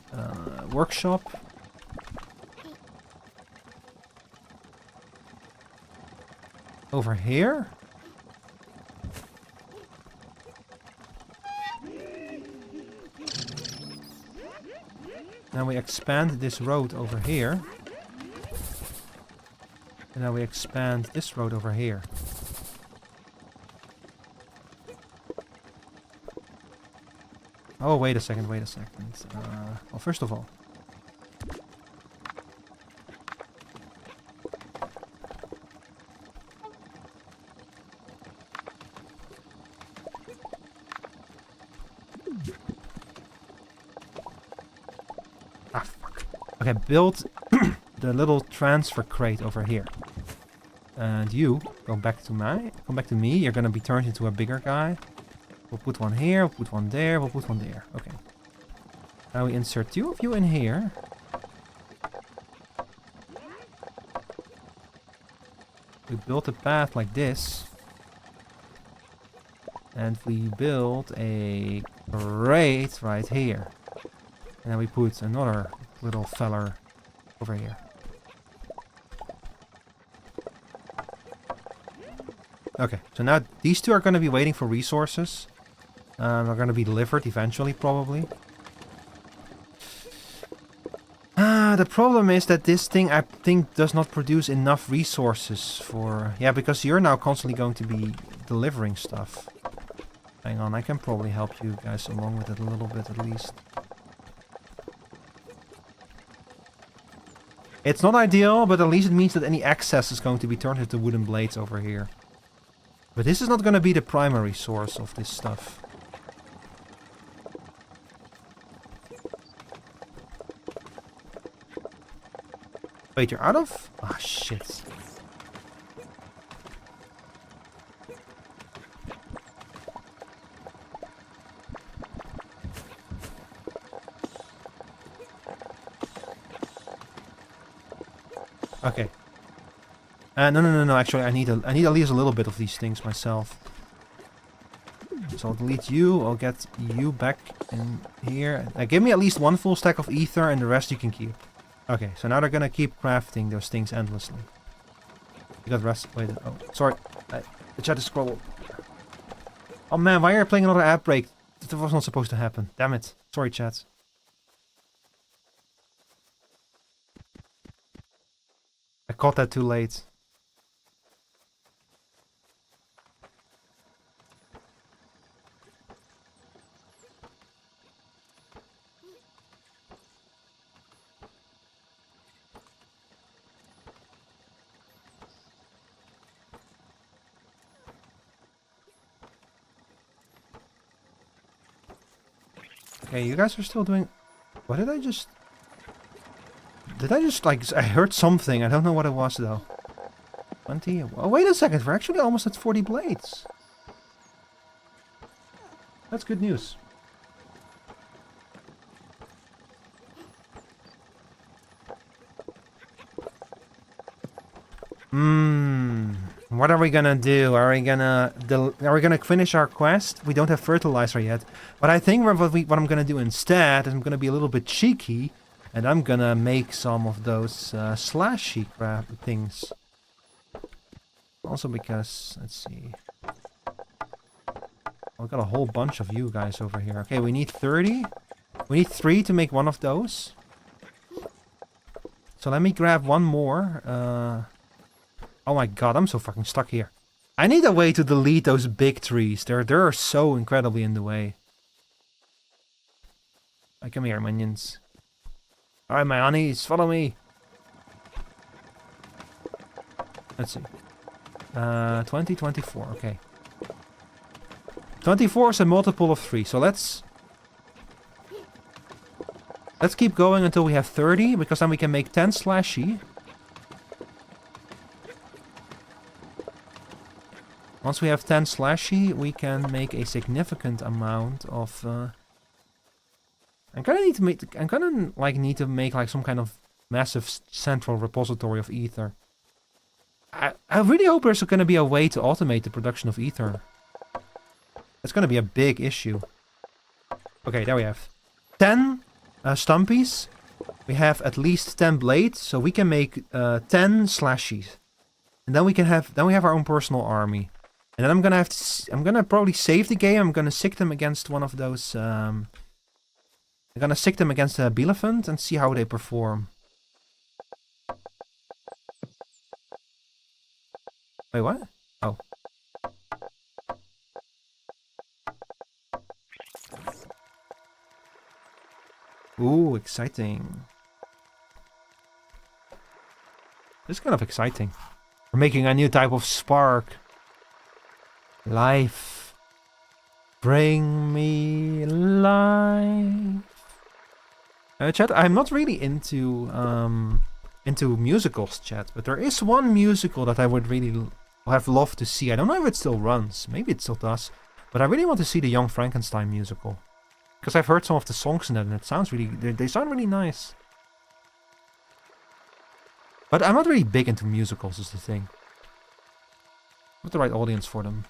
A: workshop. Over here. Now we expand this road over here. And now we expand this road over here. Oh, wait a second. Well, first of all. Ah, fuck. Okay, build the little transfer crate over here. And you, come back to me. You're gonna be turned into a bigger guy. We'll put one here, we'll put one there, we'll put one there. Okay. Now we insert 2 of you in here. we build a path like this. And we build a crate right here. And then we put another little feller over here. Okay, so now these two are going to be waiting for resources. They're going to be delivered eventually, probably. The problem is that this thing, I think, does not produce enough resources for... Yeah, because you're now constantly going to be delivering stuff. Hang on, I can probably help you guys along with it a little bit at least. It's not ideal, but at least it means that any excess is going to be turned into wooden blades over here. But this is not going to be the primary source of this stuff. Wait, you're out of? Ah, shit. Okay. No. Actually, I need at least a little bit of these things myself. So I'll delete you. I'll get you back in here. Give me at least one full stack of ether, and the rest you can keep. Okay, so now they're gonna keep crafting those things endlessly. You got rest. Wait. Oh, sorry. The chat is scrolled. Oh man, why are you playing another app break? That was not supposed to happen. Damn it. Sorry, chat. I caught that too late. Okay, you guys are still doing... What did I just... Did I just, like... I heard something. I don't know what it was, though. 20... Oh, wait a second. We're actually almost at 40 blades. That's good news. What are we gonna do? Are we gonna finish our quest? We don't have fertilizer yet, but I think what I'm gonna do instead is I'm gonna be a little bit cheeky, and I'm gonna make some of those slashy crap things. Also because, let's see, I've got a whole bunch of you guys over here. Okay, we need 30. We need 3 to make one of those. So let me grab one more. Oh my god, I'm so fucking stuck here. I need a way to delete those big trees. They're so incredibly in the way. Right, come here, minions. Alright, my honeys, follow me. Let's see. 20, 24, okay. 24 is a multiple of 3, so let's keep going until we have 30, because then we can make 10 slashy. Once we have 10 slashy, we can make a significant amount of... I'm gonna need to make like some kind of massive central repository of ether. I really hope there's gonna be a way to automate the production of ether. It's gonna be a big issue. Okay, there we have 10 stumpies. We have at least 10 blades, so we can make 10 slashies, and then we have our own personal army. And then I'm gonna probably save the game. I'm gonna sick them against one of those. I'm gonna sick them against a Bielephant and see how they perform. Wait, what? Oh. Ooh, exciting. This is kind of exciting. We're making a new type of spark. Life. Bring me life. Chat, I'm not really into musicals, chat, but there is one musical that I would really have loved to see. I don't know if it still runs. Maybe it still does. But I really want to see the Young Frankenstein musical. Because I've heard some of the songs in it and it sounds really... They sound really nice. But I'm not really big into musicals, is the thing. With the right audience for them.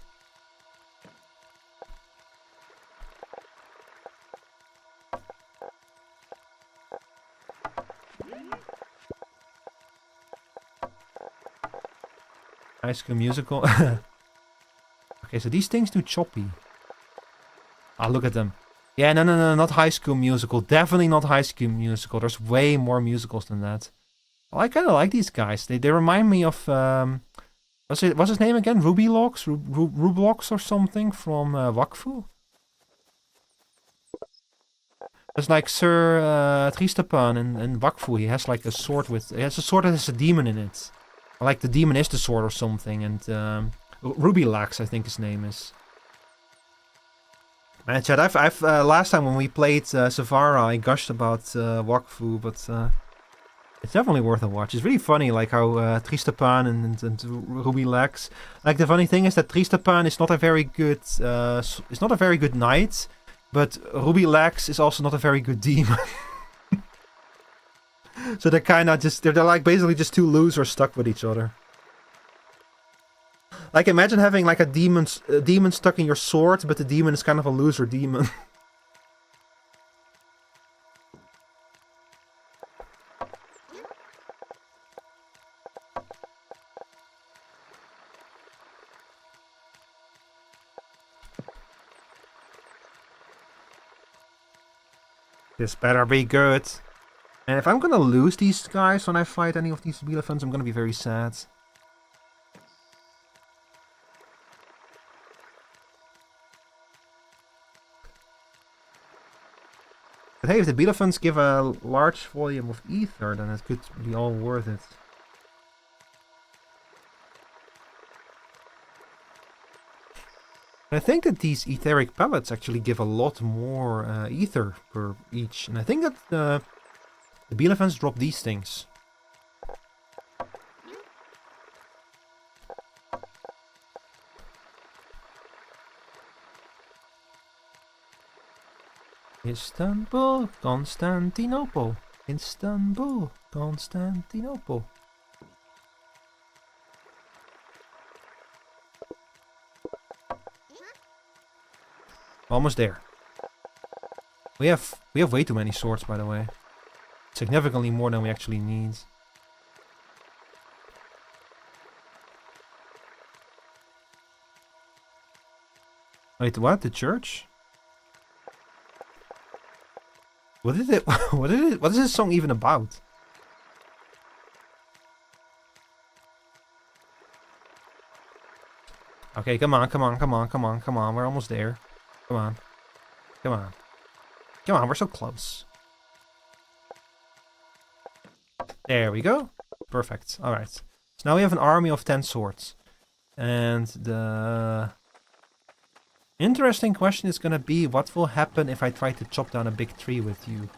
A: High School Musical. Okay, so these things do choppy. Ah, look at them. Yeah, no, not High School Musical. Definitely not High School Musical. There's way more musicals than that. Well, I kind of like these guys. They remind me of what's his name again? Rubylox, Rublox or something from Wakfu. It's like Sir Tristapan in Wakfu. He has like a sword with. He has a sword that has a demon in it. Like the demon is the sword or something. And Rubylax, I think his name is. Man, Chad, I've last time when we played Savara, I gushed about Wakfu, but it's definitely worth a watch. It's really funny, like how Tristapan and Rubylax. Like the funny thing is that Tristapan is not a very good, it's not a very good knight, but Rubylax is also not a very good demon. So they're kind of just, they're like basically just two losers stuck with each other. Like imagine having like a demon stuck in your sword, but the demon is kind of a loser demon. This better be good. And if I'm gonna lose these guys when I fight any of these Bielefans, I'm gonna be very sad. But hey, if the Bielefans give a large volume of ether, then it could be all worth it. I think that these etheric pellets actually give a lot more ether per each. And I think that the Bielefans drop these things. Istanbul, Constantinople. Istanbul, Constantinople. Almost there. We have way too many swords, by the way. Significantly more than we actually need. Wait, what? The church? What is it? What is this song even about? Okay, come on. We're almost there. Come on. We're so close. There we go. Perfect. Alright. So now we have an army of 10 swords. And the interesting question is gonna be, what will happen if I try to chop down a big tree with you?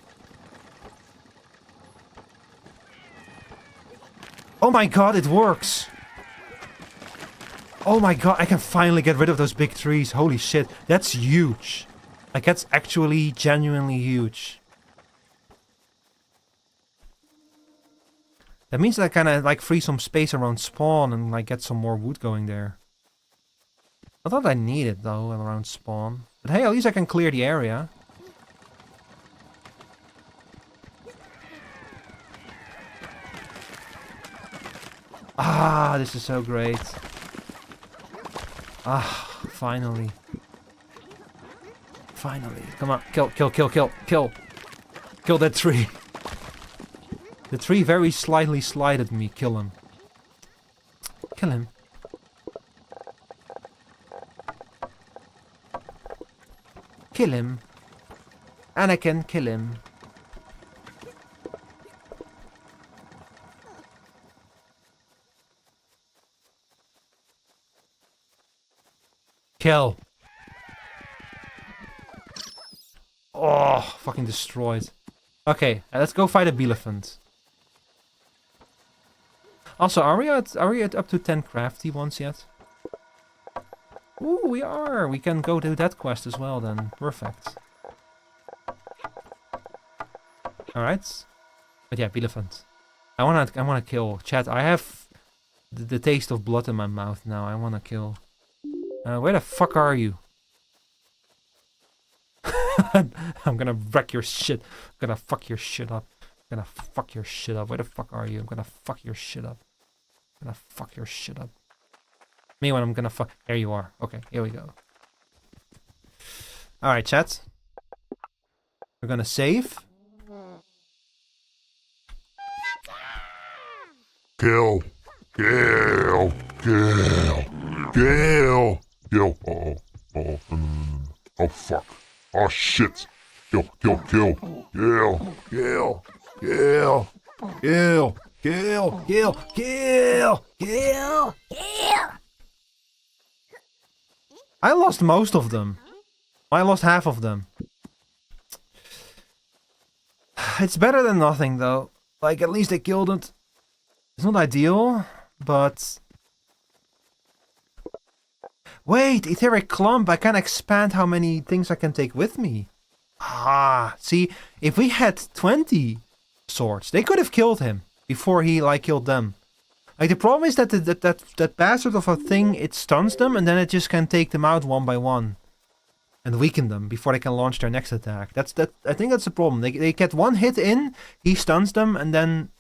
A: Oh my god, it works! Oh my god, I can finally get rid of those big trees. Holy shit, that's huge. Like, that's actually genuinely huge. That means that I kind of like free some space around spawn and like get some more wood going there. I thought I need it though around spawn. But hey, at least I can clear the area. Ah, this is so great. Ah, finally. Finally. Come on, kill. Kill that tree. The tree very slightly slided me. Kill him. Kill him. Kill him. Anakin, kill him. Kill. Oh, fucking destroyed. Okay, let's go fight a Bielefant. Also, are we at up to 10 crafty ones yet? Ooh, we are. We can go do that quest as well then. Perfect. Alright. But yeah, Bielefant. I wanna kill. Chat, I have the taste of blood in my mouth now. I want to kill. Where the fuck are you? I'm gonna wreck your shit. I'm gonna fuck your shit up. I'm gonna fuck your shit up. Where the fuck are you? I'm gonna fuck your shit up. I'm gonna fuck your shit up. Me when I'm gonna fuck. There you are. Okay, here we go. Alright, chat. We're gonna save.
B: Kill. Kill. Kill. Kill. Kill. Uh-oh. Uh-oh. Oh, fuck. Oh, shit. Kill. Kill. Kill. Kill. Kill. Kill. Kill. Kill.
A: Kill. Kill. Kill.
C: Yeah.
A: I lost most of them. I lost half of them. It's better than nothing, though. Like, at least they killed it. It's not ideal, but... Wait, etheric clump. I can expand how many things I can take with me. Ah, see, if we had 20 swords, they could have killed him before he, like, killed them. Like, the problem is that that bastard of a thing, it stuns them, and then it just can take them out one by one. And weaken them before they can launch their next attack. I think that's the problem. They get one hit in, he stuns them, and then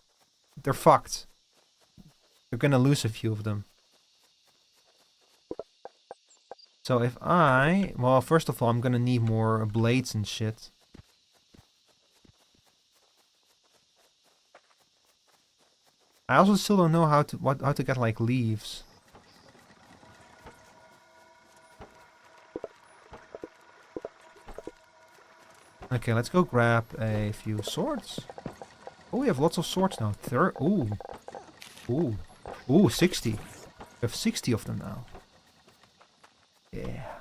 A: they're fucked. They're gonna lose a few of them. So if well, first of all, I'm gonna need more blades and shit. I also still don't know how to get like leaves. Okay, let's go grab a few swords. Oh, we have lots of swords now. Ooh, 60. We have 60 of them now. Yeah.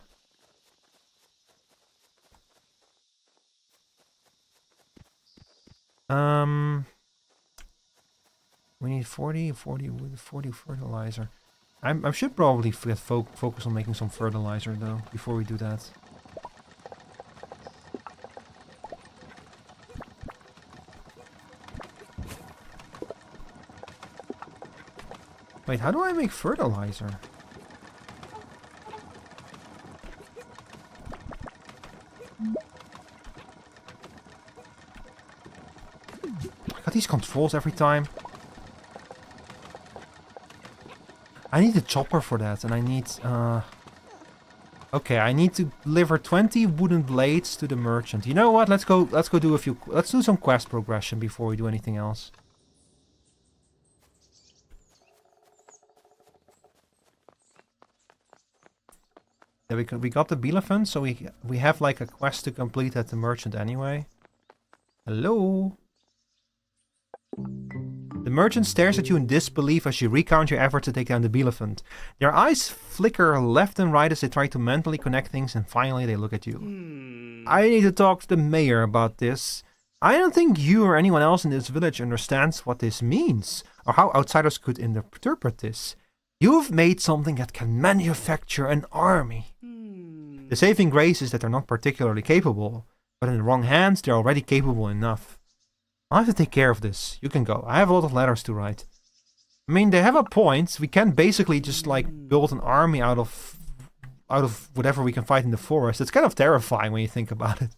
A: We need 40 fertilizer. I should probably focus on making some fertilizer though before we do that. Wait, how do I make fertilizer? I got these controls every time. I need a chopper for that, and I need, okay, I need to deliver 20 wooden blades to the merchant. You know what? Let's go do some quest progression before we do anything else. Yeah, we got the Bielefeld, so we have like a quest to complete at the merchant anyway. Hello? The merchant stares at you in disbelief as you recount your effort to take down the Bielefeld. Their eyes flicker left and right as they try to mentally connect things, and finally they look at you. I need to talk to the mayor about this. I don't think you or anyone else in this village understands what this means, or how outsiders could interpret this. You've made something that can manufacture an army. The saving grace is that they're not particularly capable, but in the wrong hands they're already capable enough. I'll have to take care of this. You can go. I have a lot of letters to write. I mean, they have a point. We can basically just like build an army out of whatever we can fight in the forest. It's kind of terrifying when you think about it.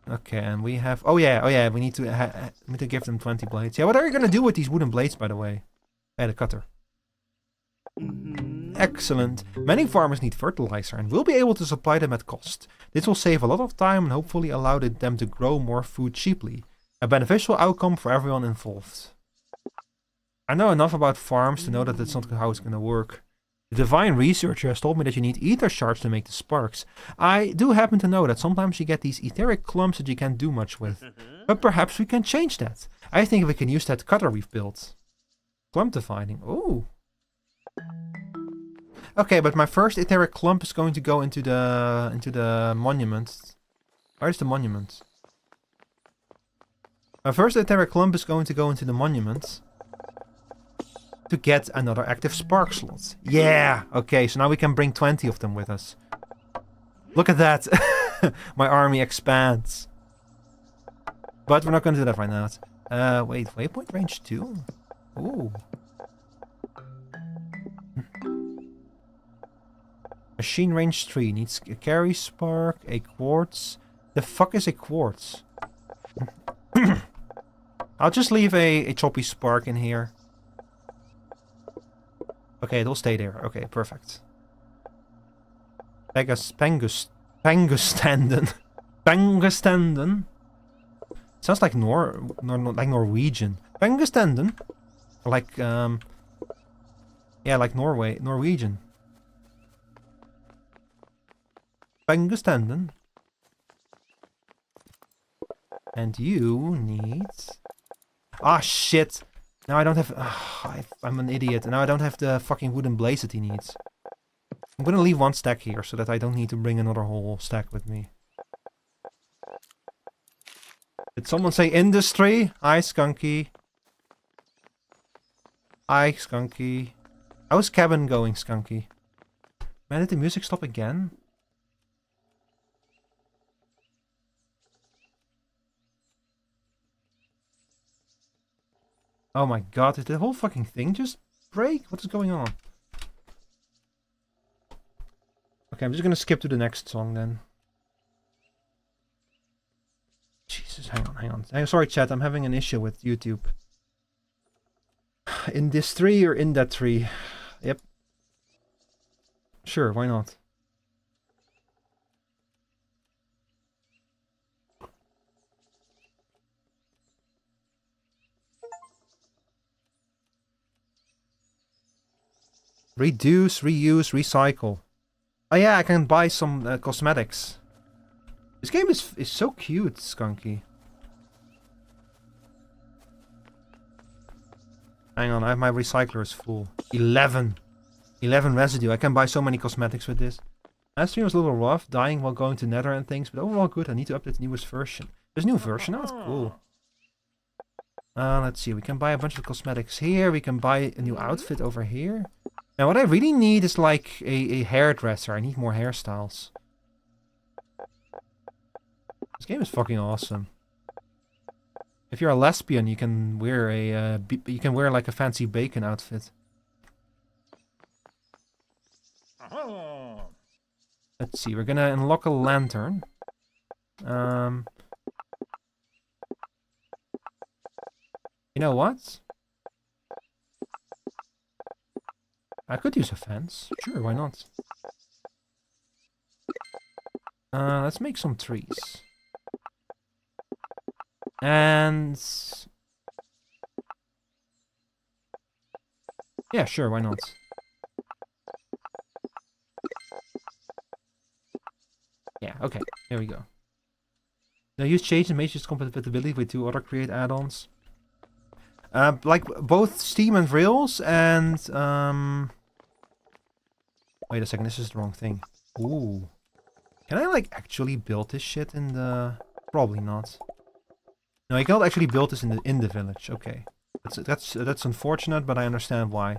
A: Okay, and we have... Oh yeah, we need to give them 20 blades. Yeah, what are you gonna do with these wooden blades, by the way? Yeah, the cutter. Excellent. Many farmers need fertilizer, and we'll be able to supply them at cost. This will save a lot of time and hopefully allow them to grow more food cheaply. A beneficial outcome for everyone involved. I know enough about farms to know that that's not how it's gonna work. The divine researcher has told me that you need ether shards to make the sparks. I do happen to know that sometimes you get these etheric clumps that you can't do much with. But perhaps we can change that. I think we can use that cutter we've built. Clump dividing. Ooh. Okay, but my first etheric clump is going to go into the monument. Where's the monument? My first etheric clump is going to go into the monument to get another active spark slot. Yeah! Okay, so now we can bring 20 of them with us. Look at that! My army expands. But we're not going to do that right now. Wait, waypoint range 2? Ooh. Machine range 3 needs a carry spark, a quartz. The fuck is a quartz? I'll just leave a choppy spark in here. Okay, it'll stay there. Okay, perfect. Pangustanden. Pangustanden. Sounds like like Norwegian. Pangustanden. Like yeah, like Norwegian. Pangustanden. And you need... Ah, shit. Now I don't have... I'm an idiot. Now I don't have the fucking wooden blaze that he needs. I'm gonna leave one stack here so that I don't need to bring another whole stack with me. Did someone say industry? Hi, Skunky. Hi, Skunky. How's cabin going, Skunky? Man, did the music stop again? Oh my god, did the whole fucking thing just break? What is going on? Okay, I'm just gonna skip to the next song then. Jesus, hang on. I'm sorry, chat, I'm having an issue with YouTube. In this tree or in that tree? Yep. Sure, why not? Reduce, reuse, recycle. Oh yeah, I can buy some cosmetics. This game is so cute, Skunky. Hang on, my recycler is full. 11 residue. I can buy so many cosmetics with this. Last stream was a little rough, dying while going to Nether and things, but overall good. I need to update the newest version. There's a new version? Oh, that's cool. Let's see, we can buy a bunch of cosmetics here. We can buy a new outfit over here. Now what I really need is like a hairdresser. I need more hairstyles. This game is fucking awesome. If you're a lesbian, you can wear like a fancy bacon outfit. Let's see, we're gonna unlock a lantern. You know what? I could use a fence. Sure, why not? Let's make some trees. And... yeah, sure, why not? Yeah, okay, there we go. Now use change and matrix compatibility with 2 other create add-ons. Like both Steam and Rails and wait a second, this is the wrong thing. Ooh. Can I like actually build this shit in the... probably not. No, you cannot actually build this in the village. Okay. That's unfortunate, but I understand why.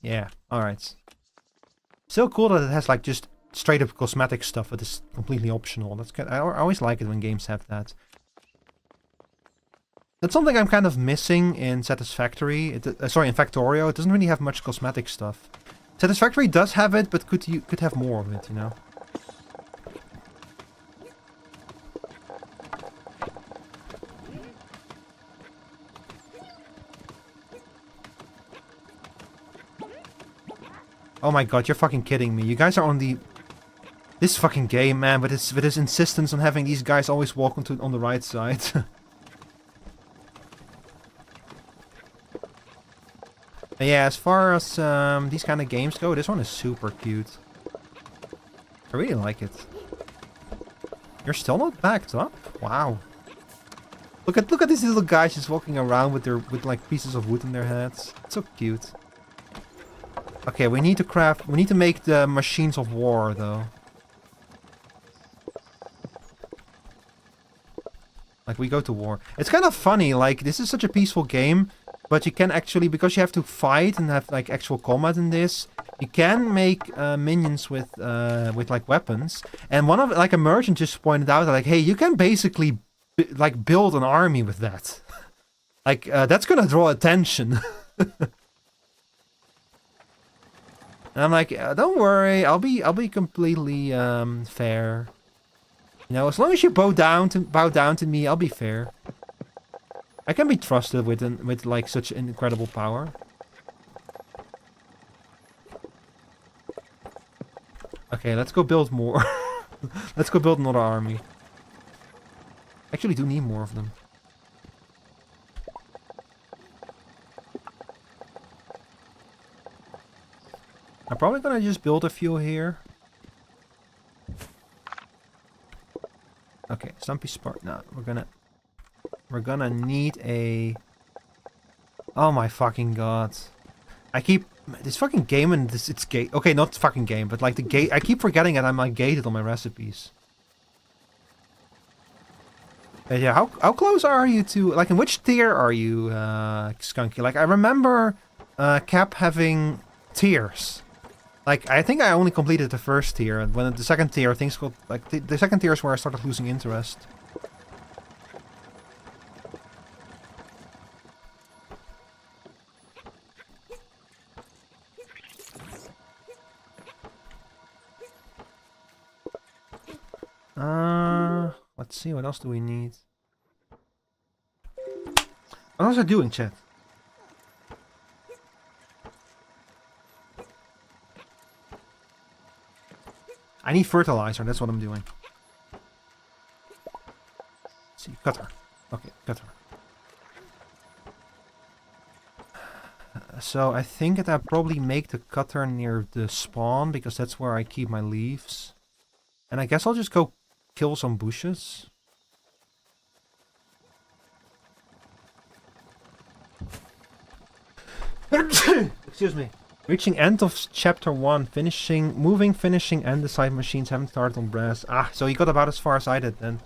A: Yeah, alright. Still cool that it has like just straight up cosmetic stuff that is completely optional. That's I always like it when games have that. That's something I'm kind of missing in Satisfactory. Sorry, in Factorio. It doesn't really have much cosmetic stuff. Satisfactory does have it, but could have more of it, you know? Oh my god, you're fucking kidding me. You guys are on the... this fucking game, man, with his insistence on having these guys always walk on the right side. Yeah, as far as these kind of games go, this one is super cute. I really like it. You're still not backed up? Wow. Look at these little guys just walking around with like pieces of wood in their heads. It's so cute. Okay, we need to make the machines of war though. Like we go to war. It's kind of funny, like this is such a peaceful game, but you can actually, because you have to fight and have like actual combat in this, You can make minions with like weapons, and one of like a merchant just pointed out that like, hey, you can basically like build an army with that. Like that's gonna draw attention. And I'm like, don't worry, I'll be completely fair. You know, as long as you bow down to me, I'll be fair. I can be trusted with like such incredible power. Okay, let's go build more. Let's go build another army. Actually, do need more of them. I'm probably gonna just build a few here. Okay, Stumpy Spark. No, we're gonna need a. Oh my fucking god! I keep this fucking game and it's gate. Okay, not fucking game, but like the gate. I keep forgetting that I'm like gated on my recipes. Yeah, how close are you to like in which tier are you, Skunky? Like I remember, Cap having tiers. Like, I think I only completed the first tier, and when the second tier, things got, like, the second tier is where I started losing interest. Let's see, what else do we need? What else am I doing, chat? I need fertilizer, that's what I'm doing. Let's see, cutter. Okay, cutter. So I think that I probably make the cutter near the spawn, because that's where I keep my leaves. And I guess I'll just go kill some bushes. Excuse me. Reaching end of chapter 1, moving, finishing, and the side machines haven't started on brass. Ah, so you got about as far as I did then.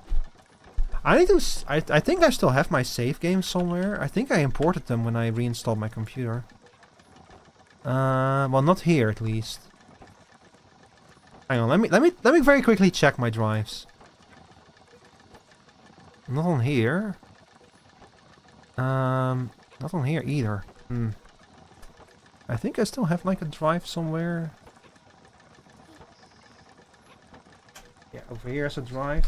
A: I need to, I think I still have my save games somewhere. I think I imported them when I reinstalled my computer. Well, not here at least. Hang on, let me very quickly check my drives. Not on here. Not on here either. I think I still have like a drive somewhere. Yeah, over here is a drive.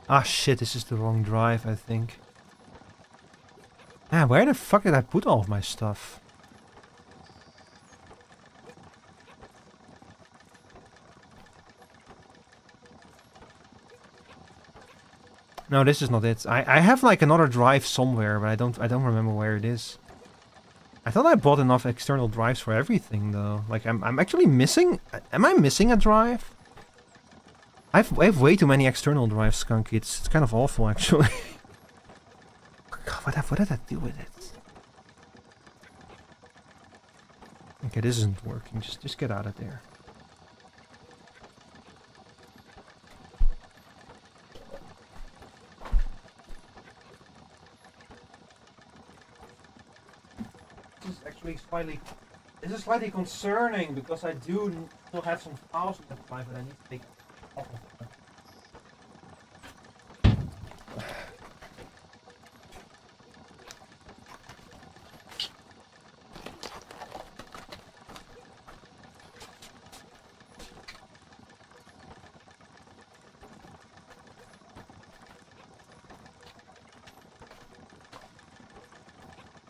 A: Ah shit, this is the wrong drive, I think. Man, where the fuck did I put all of my stuff? No, this is not it. I have like another drive somewhere, but I don't remember where it is. I thought I bought enough external drives for everything though. Like I'm actually missing. Am I missing a drive? I have way too many external drives, Skunky. It's kind of awful actually. God, what did I do with it? Okay, this isn't working. Just get out of there. This is slightly concerning because I do still have some files in that drive that I need to take off of them.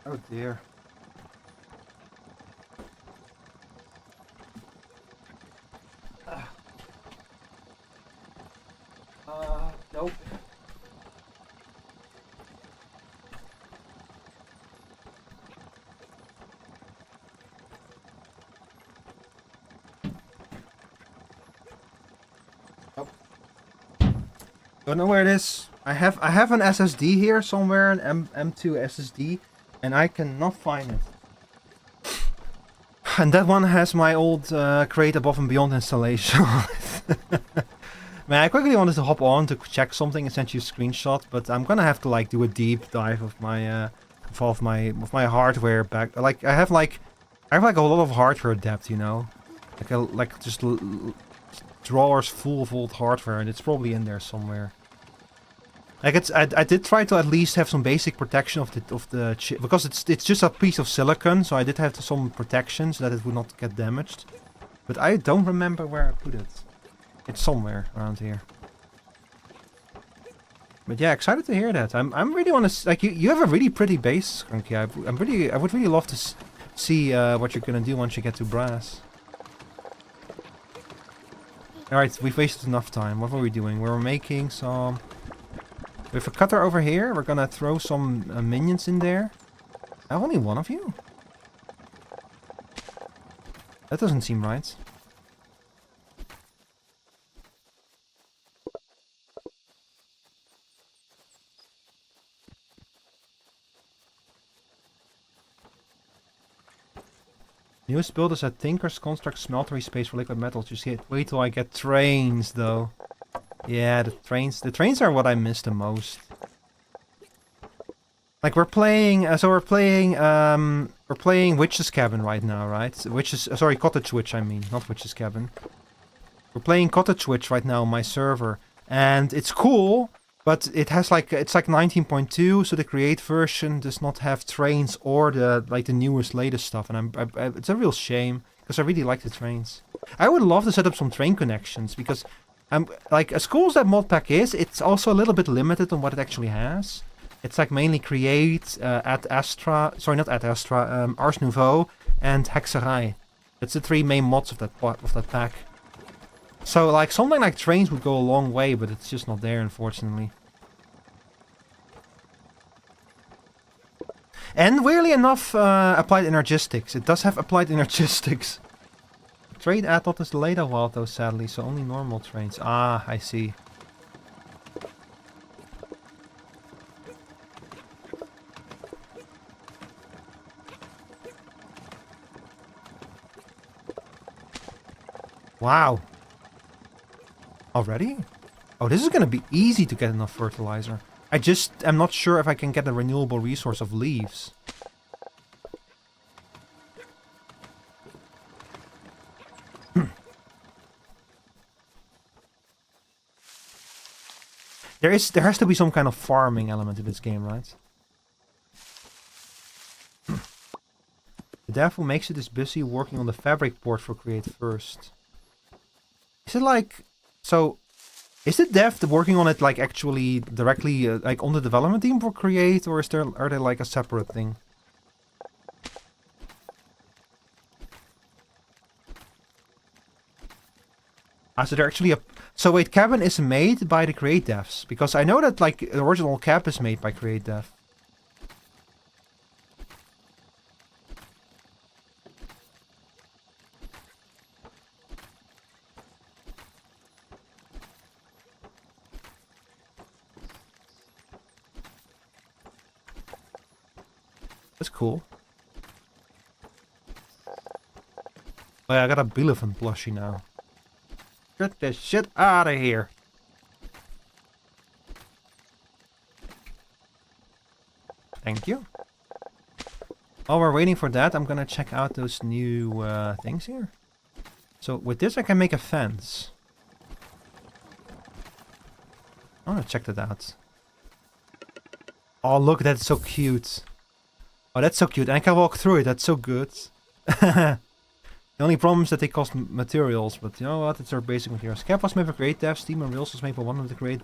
A: Oh dear. Nope. Nope. Don't know where it is. I have an SSD here somewhere, an M2 SSD, and I cannot find it. and that one has my old Create Above and Beyond installation on it. Man, I quickly wanted to hop on to check something and send you a screenshot, but I'm gonna have to like do a deep dive of my of my hardware back. Like I have like a lot of hardware depth, you know, like just drawers full of old hardware, and it's probably in there somewhere. Like I did try to at least have some basic protection of the chip, because it's just a piece of silicon, so I did have some protection so that it would not get damaged. But I don't remember where I put it. It's somewhere around here. But yeah, excited to hear that. I'm really want to like you have a really pretty base, Skunky. I would really love to see what you're gonna do once you get to brass. All right, we've wasted enough time. What were we doing? We were making some. With a cutter over here, we're gonna throw some minions in there. I have only one of you? That doesn't seem right. Newest build is a Tinker's Construct smeltery space for liquid metals. Just wait till I get trains, though. Yeah, the trains are what I miss the most. Like we're playing Witch's Cabin right now, right? Sorry, Cottage Witch I mean, not Witch's Cabin. We're playing Cottage Witch right now on my server, and it's cool, but it has it's like 19.2, so the Create version does not have trains or the newest latest stuff, and it's a real shame because I really like the trains. I would love to set up some train connections because like as cool as that mod pack is, it's also a little bit limited on what it actually has. It's like mainly Create, Ad Astra, sorry, not Ad Astra, Ars Nouveau, and Hexerij. That's the three main mods of that pack. So like something like trains would go a long way, but it's just not there, unfortunately. And weirdly enough, Applied Energistics. It does have Applied Energistics. Trade add-on is delayed a while though, sadly, so only normal trains. Ah, I see. Wow. Already? Oh, this is gonna be easy to get enough fertilizer. I just am not sure if I can get a renewable resource of leaves. There has to be some kind of farming element to this game, right? The dev who makes it is busy working on the fabric port for Create first. Is it like... So, is the dev working on it like actually directly like on the development team for Create, or are they like a separate thing? Ah, so they're actually a... So wait, Cabin is made by the Create devs, because I know that like the original cap is made by Create dev. That's cool. Oh yeah, I got a Bilevan plushie now. Get this shit out of here. Thank you. While we're waiting for that, I'm gonna check out those new things here. So with this I can make a fence. I wanna check that out. Oh look, that's so cute. Oh, that's so cute. And I can walk through it. That's so good. The only problem is that they cost materials, but you know what? It's our basic materials. Cap was made for Create devs. Steam and Rails was made by one of the Create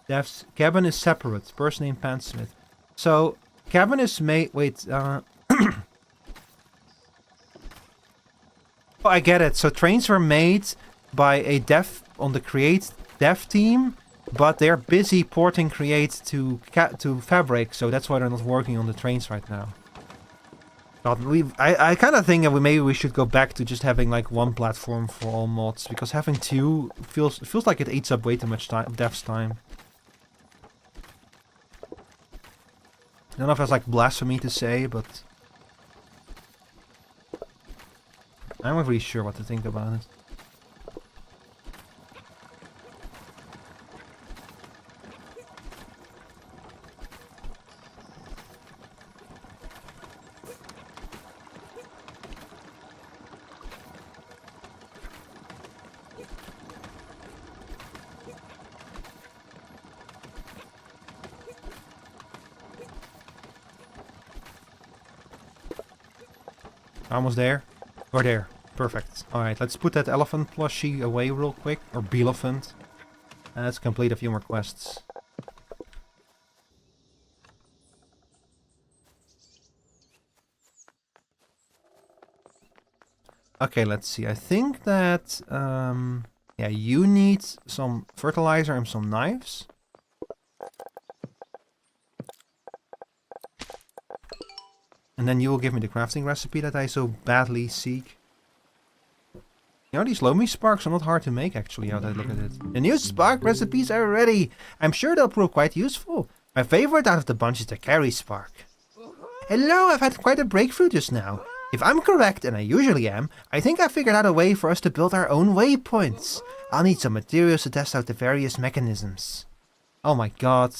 A: devs. Cabin is separate. Person named Pansmith. So, Cabin is made... Wait, Oh, I get it. So, trains were made by a dev on the Create dev team, but they're busy porting Create to Fabric, so that's why they're not working on the trains right now. God, I kind of think that maybe we should go back to just having like one platform for all mods, because having two feels like it eats up way too much dev's time. I don't know if that's like blasphemy to say, but I'm not really sure what to think about it. Almost there. We're there. Perfect. Alright, let's put that elephant plushie away real quick. Or Beelephant. And let's complete a few more quests. Okay, let's see. I think that... yeah, you need some fertilizer and some knives. And then you will give me the crafting recipe that I so badly seek. You know, these loamy sparks are not hard to make actually, now that I look at it. The new spark recipes are ready. I'm sure they'll prove quite useful. My favorite out of the bunch is the carry spark. Hello, I've had quite a breakthrough just now. If I'm correct, and I usually am, I think I figured out a way for us to build our own waypoints. I'll need some materials to test out the various mechanisms. Oh my god.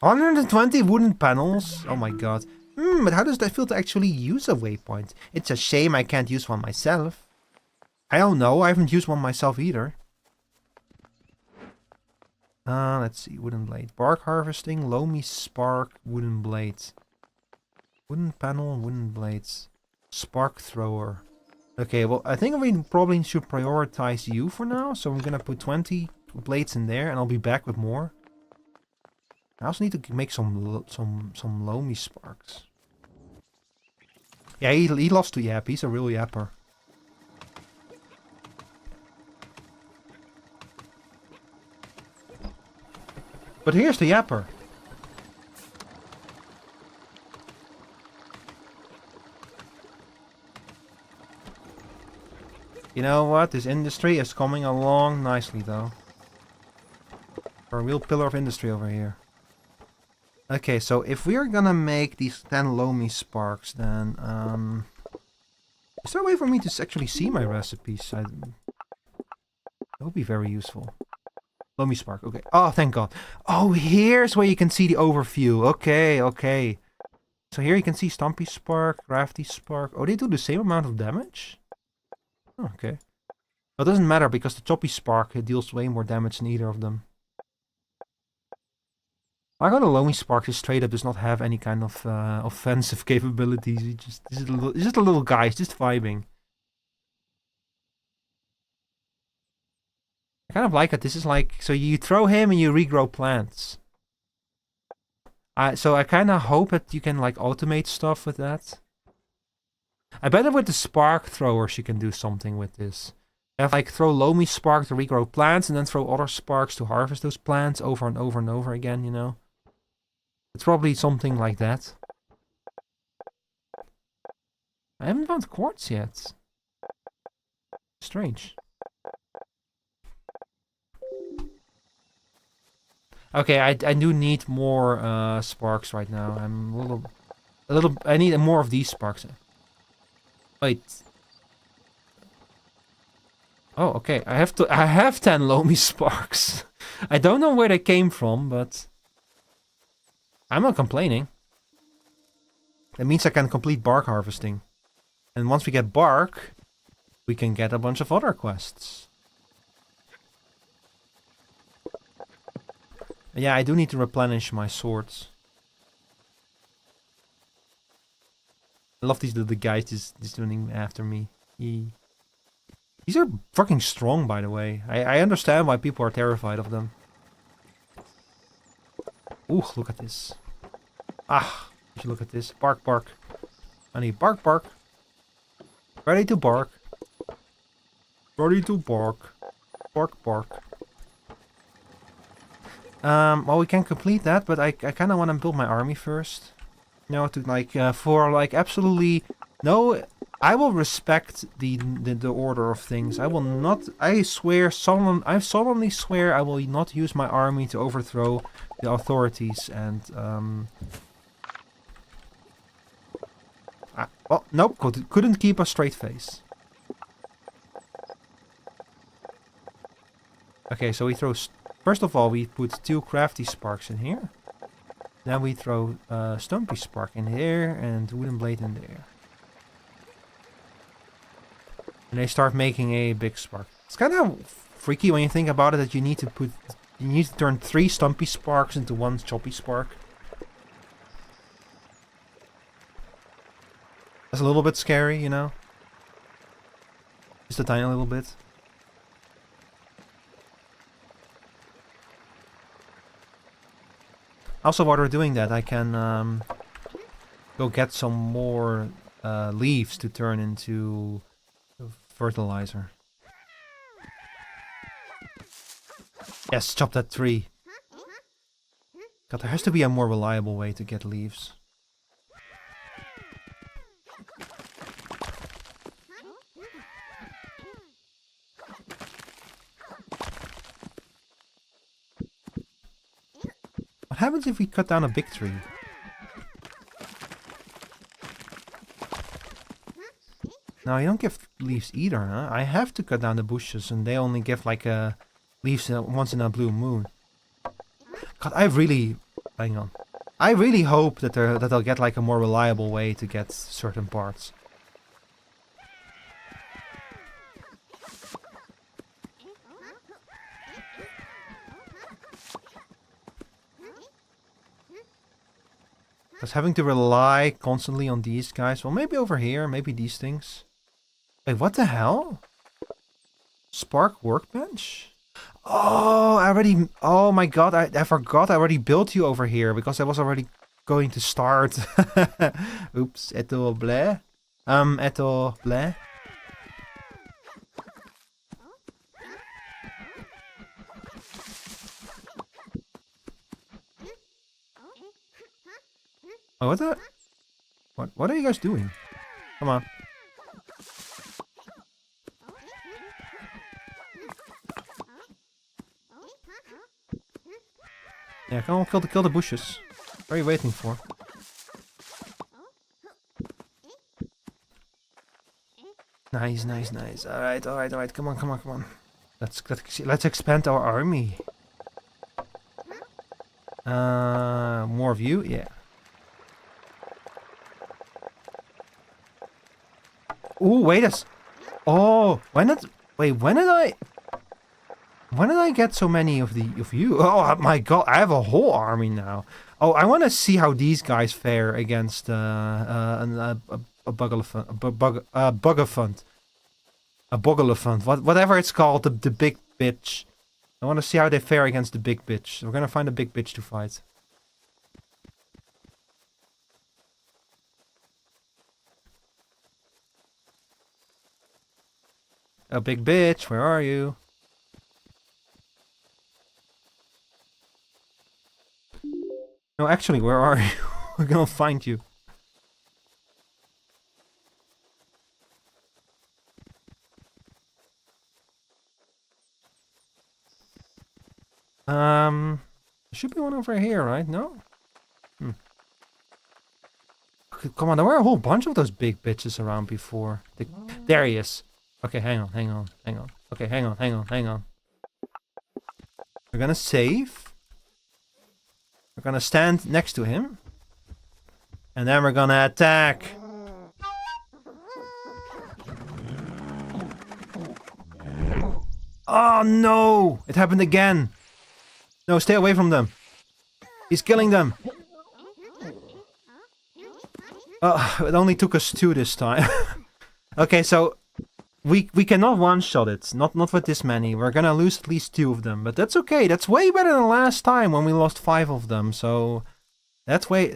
A: 120 wooden panels? Oh my god. But how does that feel to actually use a waypoint? It's a shame I can't use one myself. I don't know, I haven't used one myself either. Let's see, wooden blade. Bark harvesting, loamy spark, wooden blade. Wooden panel, wooden blades. Spark thrower. Okay, well, I think we probably should prioritize you for now. So I'm gonna put 20 blades in there and I'll be back with more. I also need to make some loamy sparks. Yeah, he lost to Yap. He's a real yapper. But here's the yapper. You know what? This industry is coming along nicely, though. We're a real pillar of industry over here. Okay, so if we are gonna make these 10 loamy sparks, then is there a way for me to actually see my recipes? That would be very useful. Loamy spark, okay. Oh, thank God. Oh, here's where you can see the overview. Okay, okay. So here you can see Stumpy spark, Crafty spark. Oh, they do the same amount of damage? Oh, okay. It doesn't matter because the Choppy spark deals way more damage than either of them. I got a loamy spark just straight up does not have any kind of offensive capabilities. He's just a little guy. He's just vibing. I kind of like it. This is like, so you throw him and you regrow plants. So I kind of hope that you can like automate stuff with that. I bet that with the spark throwers you can do something with this. You have like throw loamy spark to regrow plants and then throw other sparks to harvest those plants over and over and over again, you know. It's probably something like that. I haven't found quartz yet. Strange. Okay, I do need more sparks right now. I'm a little. I need more of these sparks. Wait. Oh, okay. I have 10 loamy sparks. I don't know where they came from, but I'm not complaining. That means I can complete bark harvesting. And once we get bark, we can get a bunch of other quests. Yeah, I do need to replenish my swords. I love these little guys just running after me. These are fucking strong, by the way. I understand why people are terrified of them. Ooh, look at this. Ah, you should look at this. Bark, bark. I need bark, bark. Ready to bark. Ready to bark. Bark, bark. Well, we can complete that, but I kind of want to build my army first. You know, to like, for like absolutely no... I will respect the order of things. I will not... I solemnly swear I will not use my army to overthrow the authorities and... Oh, nope, couldn't keep a straight face. Okay, so we throw... First of all, we put 2 crafty sparks in here. Then we throw Stumpy Spark in here and Wooden Blade in there. And they start making a big spark. It's kind of freaky when you think about it that you need to turn 3 Stumpy Sparks into 1 Choppy Spark. That's a little bit scary, you know? Just a tiny little bit. Also, while we're doing that, I can go get some more leaves to turn into fertilizer. Yes, chop that tree. God, there has to be a more reliable way to get leaves. What happens if we cut down a big tree? No, you don't give leaves either, huh? I have to cut down the bushes and they only give like leaves once in a blue moon. God, I really... Hang on. I really hope that they'll get like a more reliable way to get certain parts. Because having to rely constantly on these guys... Well, maybe over here, maybe these things. Wait, what the hell? Spark workbench? Oh, I already... Oh my god, I forgot I already built you over here. Because I was already going to start. Oops, eto bleh. Eto bleh. Oh, what the... What are you guys doing? Come on. Yeah, come on, kill the bushes. What are you waiting for? Nice, nice, nice. Alright, alright, alright. Come on, come on, come on. Let's expand our army. More of you? Yeah. Ooh, wait a s... Oh, when did I get so many of you? Oh my god, I have a whole army now. Oh, I want to see how these guys fare against a bug-elephant. A bug-elephant. Whatever it's called, the big bitch. I want to see how they fare against the big bitch. We're gonna find a big bitch to fight. A big bitch, where are you? No, actually, where are you? We're gonna find you. There should be one over here, right? No? Come on, there were a whole bunch of those big bitches around before. There he is. Okay, hang on. Okay, hang on. We're gonna save. We're gonna stand next to him. And then we're gonna attack. Oh no! It happened again. No, stay away from them. He's killing them. Oh, it only took us 2 this time. Okay, so we cannot one-shot it. Not with this many. We're gonna lose at least 2 of them, but that's okay. That's way better than last time when we lost 5 of them. So that's way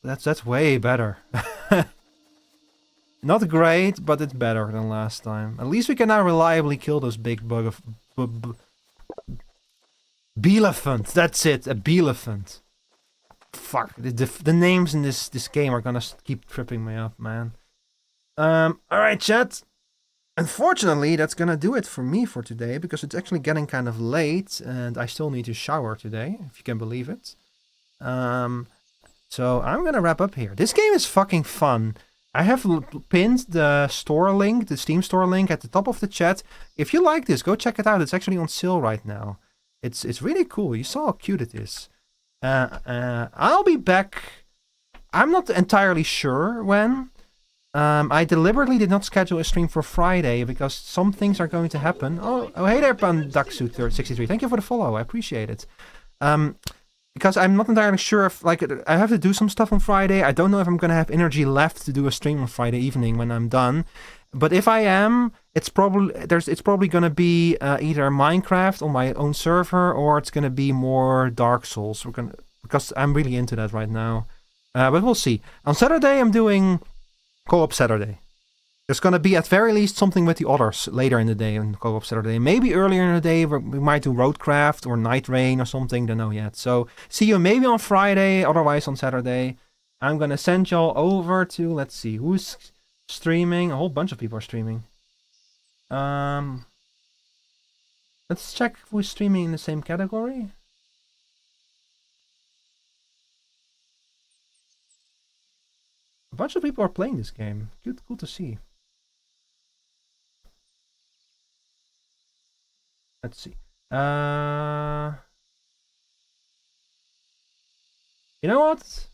A: that's way better. Not great, but it's better than last time. At least we can now reliably kill those big bug of Beelephant. That's it, a Beelephant. Fuck, the names in this game are gonna keep tripping me up, man. Alright, chat. Unfortunately, that's gonna do it for me for today, because it's actually getting kind of late, and I still need to shower today, if you can believe it. So I'm gonna wrap up here. This game is fucking fun. I have pinned the store link, the Steam store link at the top of the chat. If you like this, go check it out. It's actually on sale right now. It's really cool. You saw how cute it is. I'll be back. I'm not entirely sure when. I deliberately did not schedule a stream for Friday because some things are going to happen. Oh hey there, Pandaxu63. Thank you for the follow. I appreciate it. Because I'm not entirely sure if, like, I have to do some stuff on Friday. I don't know if I'm going to have energy left to do a stream on Friday evening when I'm done. But if I am, it's probably going to be either Minecraft on my own server or it's going to be more Dark Souls. Because I'm really into that right now. But we'll see. On Saturday, I'm doing Co-op Saturday. There's going to be, at very least, something with the others later in the day on Co-op Saturday. Maybe earlier in the day, we might do Roadcraft or Night Rain or something. Don't know yet. So, see you maybe on Friday, otherwise on Saturday. I'm going to send y'all over to, let's see, who's streaming? A whole bunch of people are streaming. Let's check who's streaming in the same category. A bunch of people are playing this game. Cool to see. Let's see. You know what?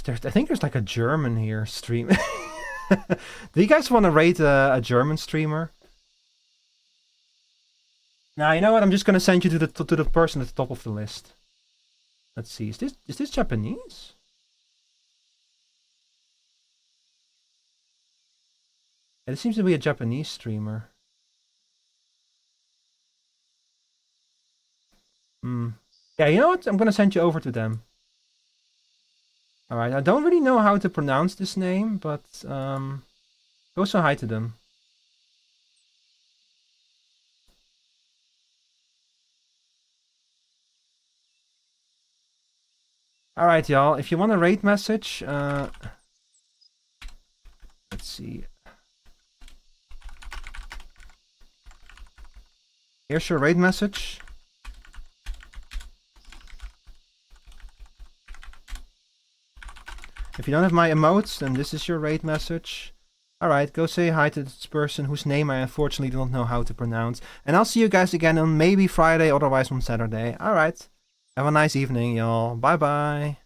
A: I think there's like a German here stream. Do you guys want to rate a German streamer? Now, you know what? I'm just gonna send you to the person at the top of the list. Let's see. Is this Japanese? It seems to be a Japanese streamer. Yeah, you know what? I'm gonna send you over to them. Alright, I don't really know how to pronounce this name, but go say hi to them. Alright, y'all, if you want a raid message, let's see. Here's your raid message. If you don't have my emotes, then this is your raid message. Alright, go say hi to this person whose name I unfortunately don't know how to pronounce. And I'll see you guys again on maybe Friday, otherwise on Saturday. Alright, have a nice evening, y'all. Bye-bye.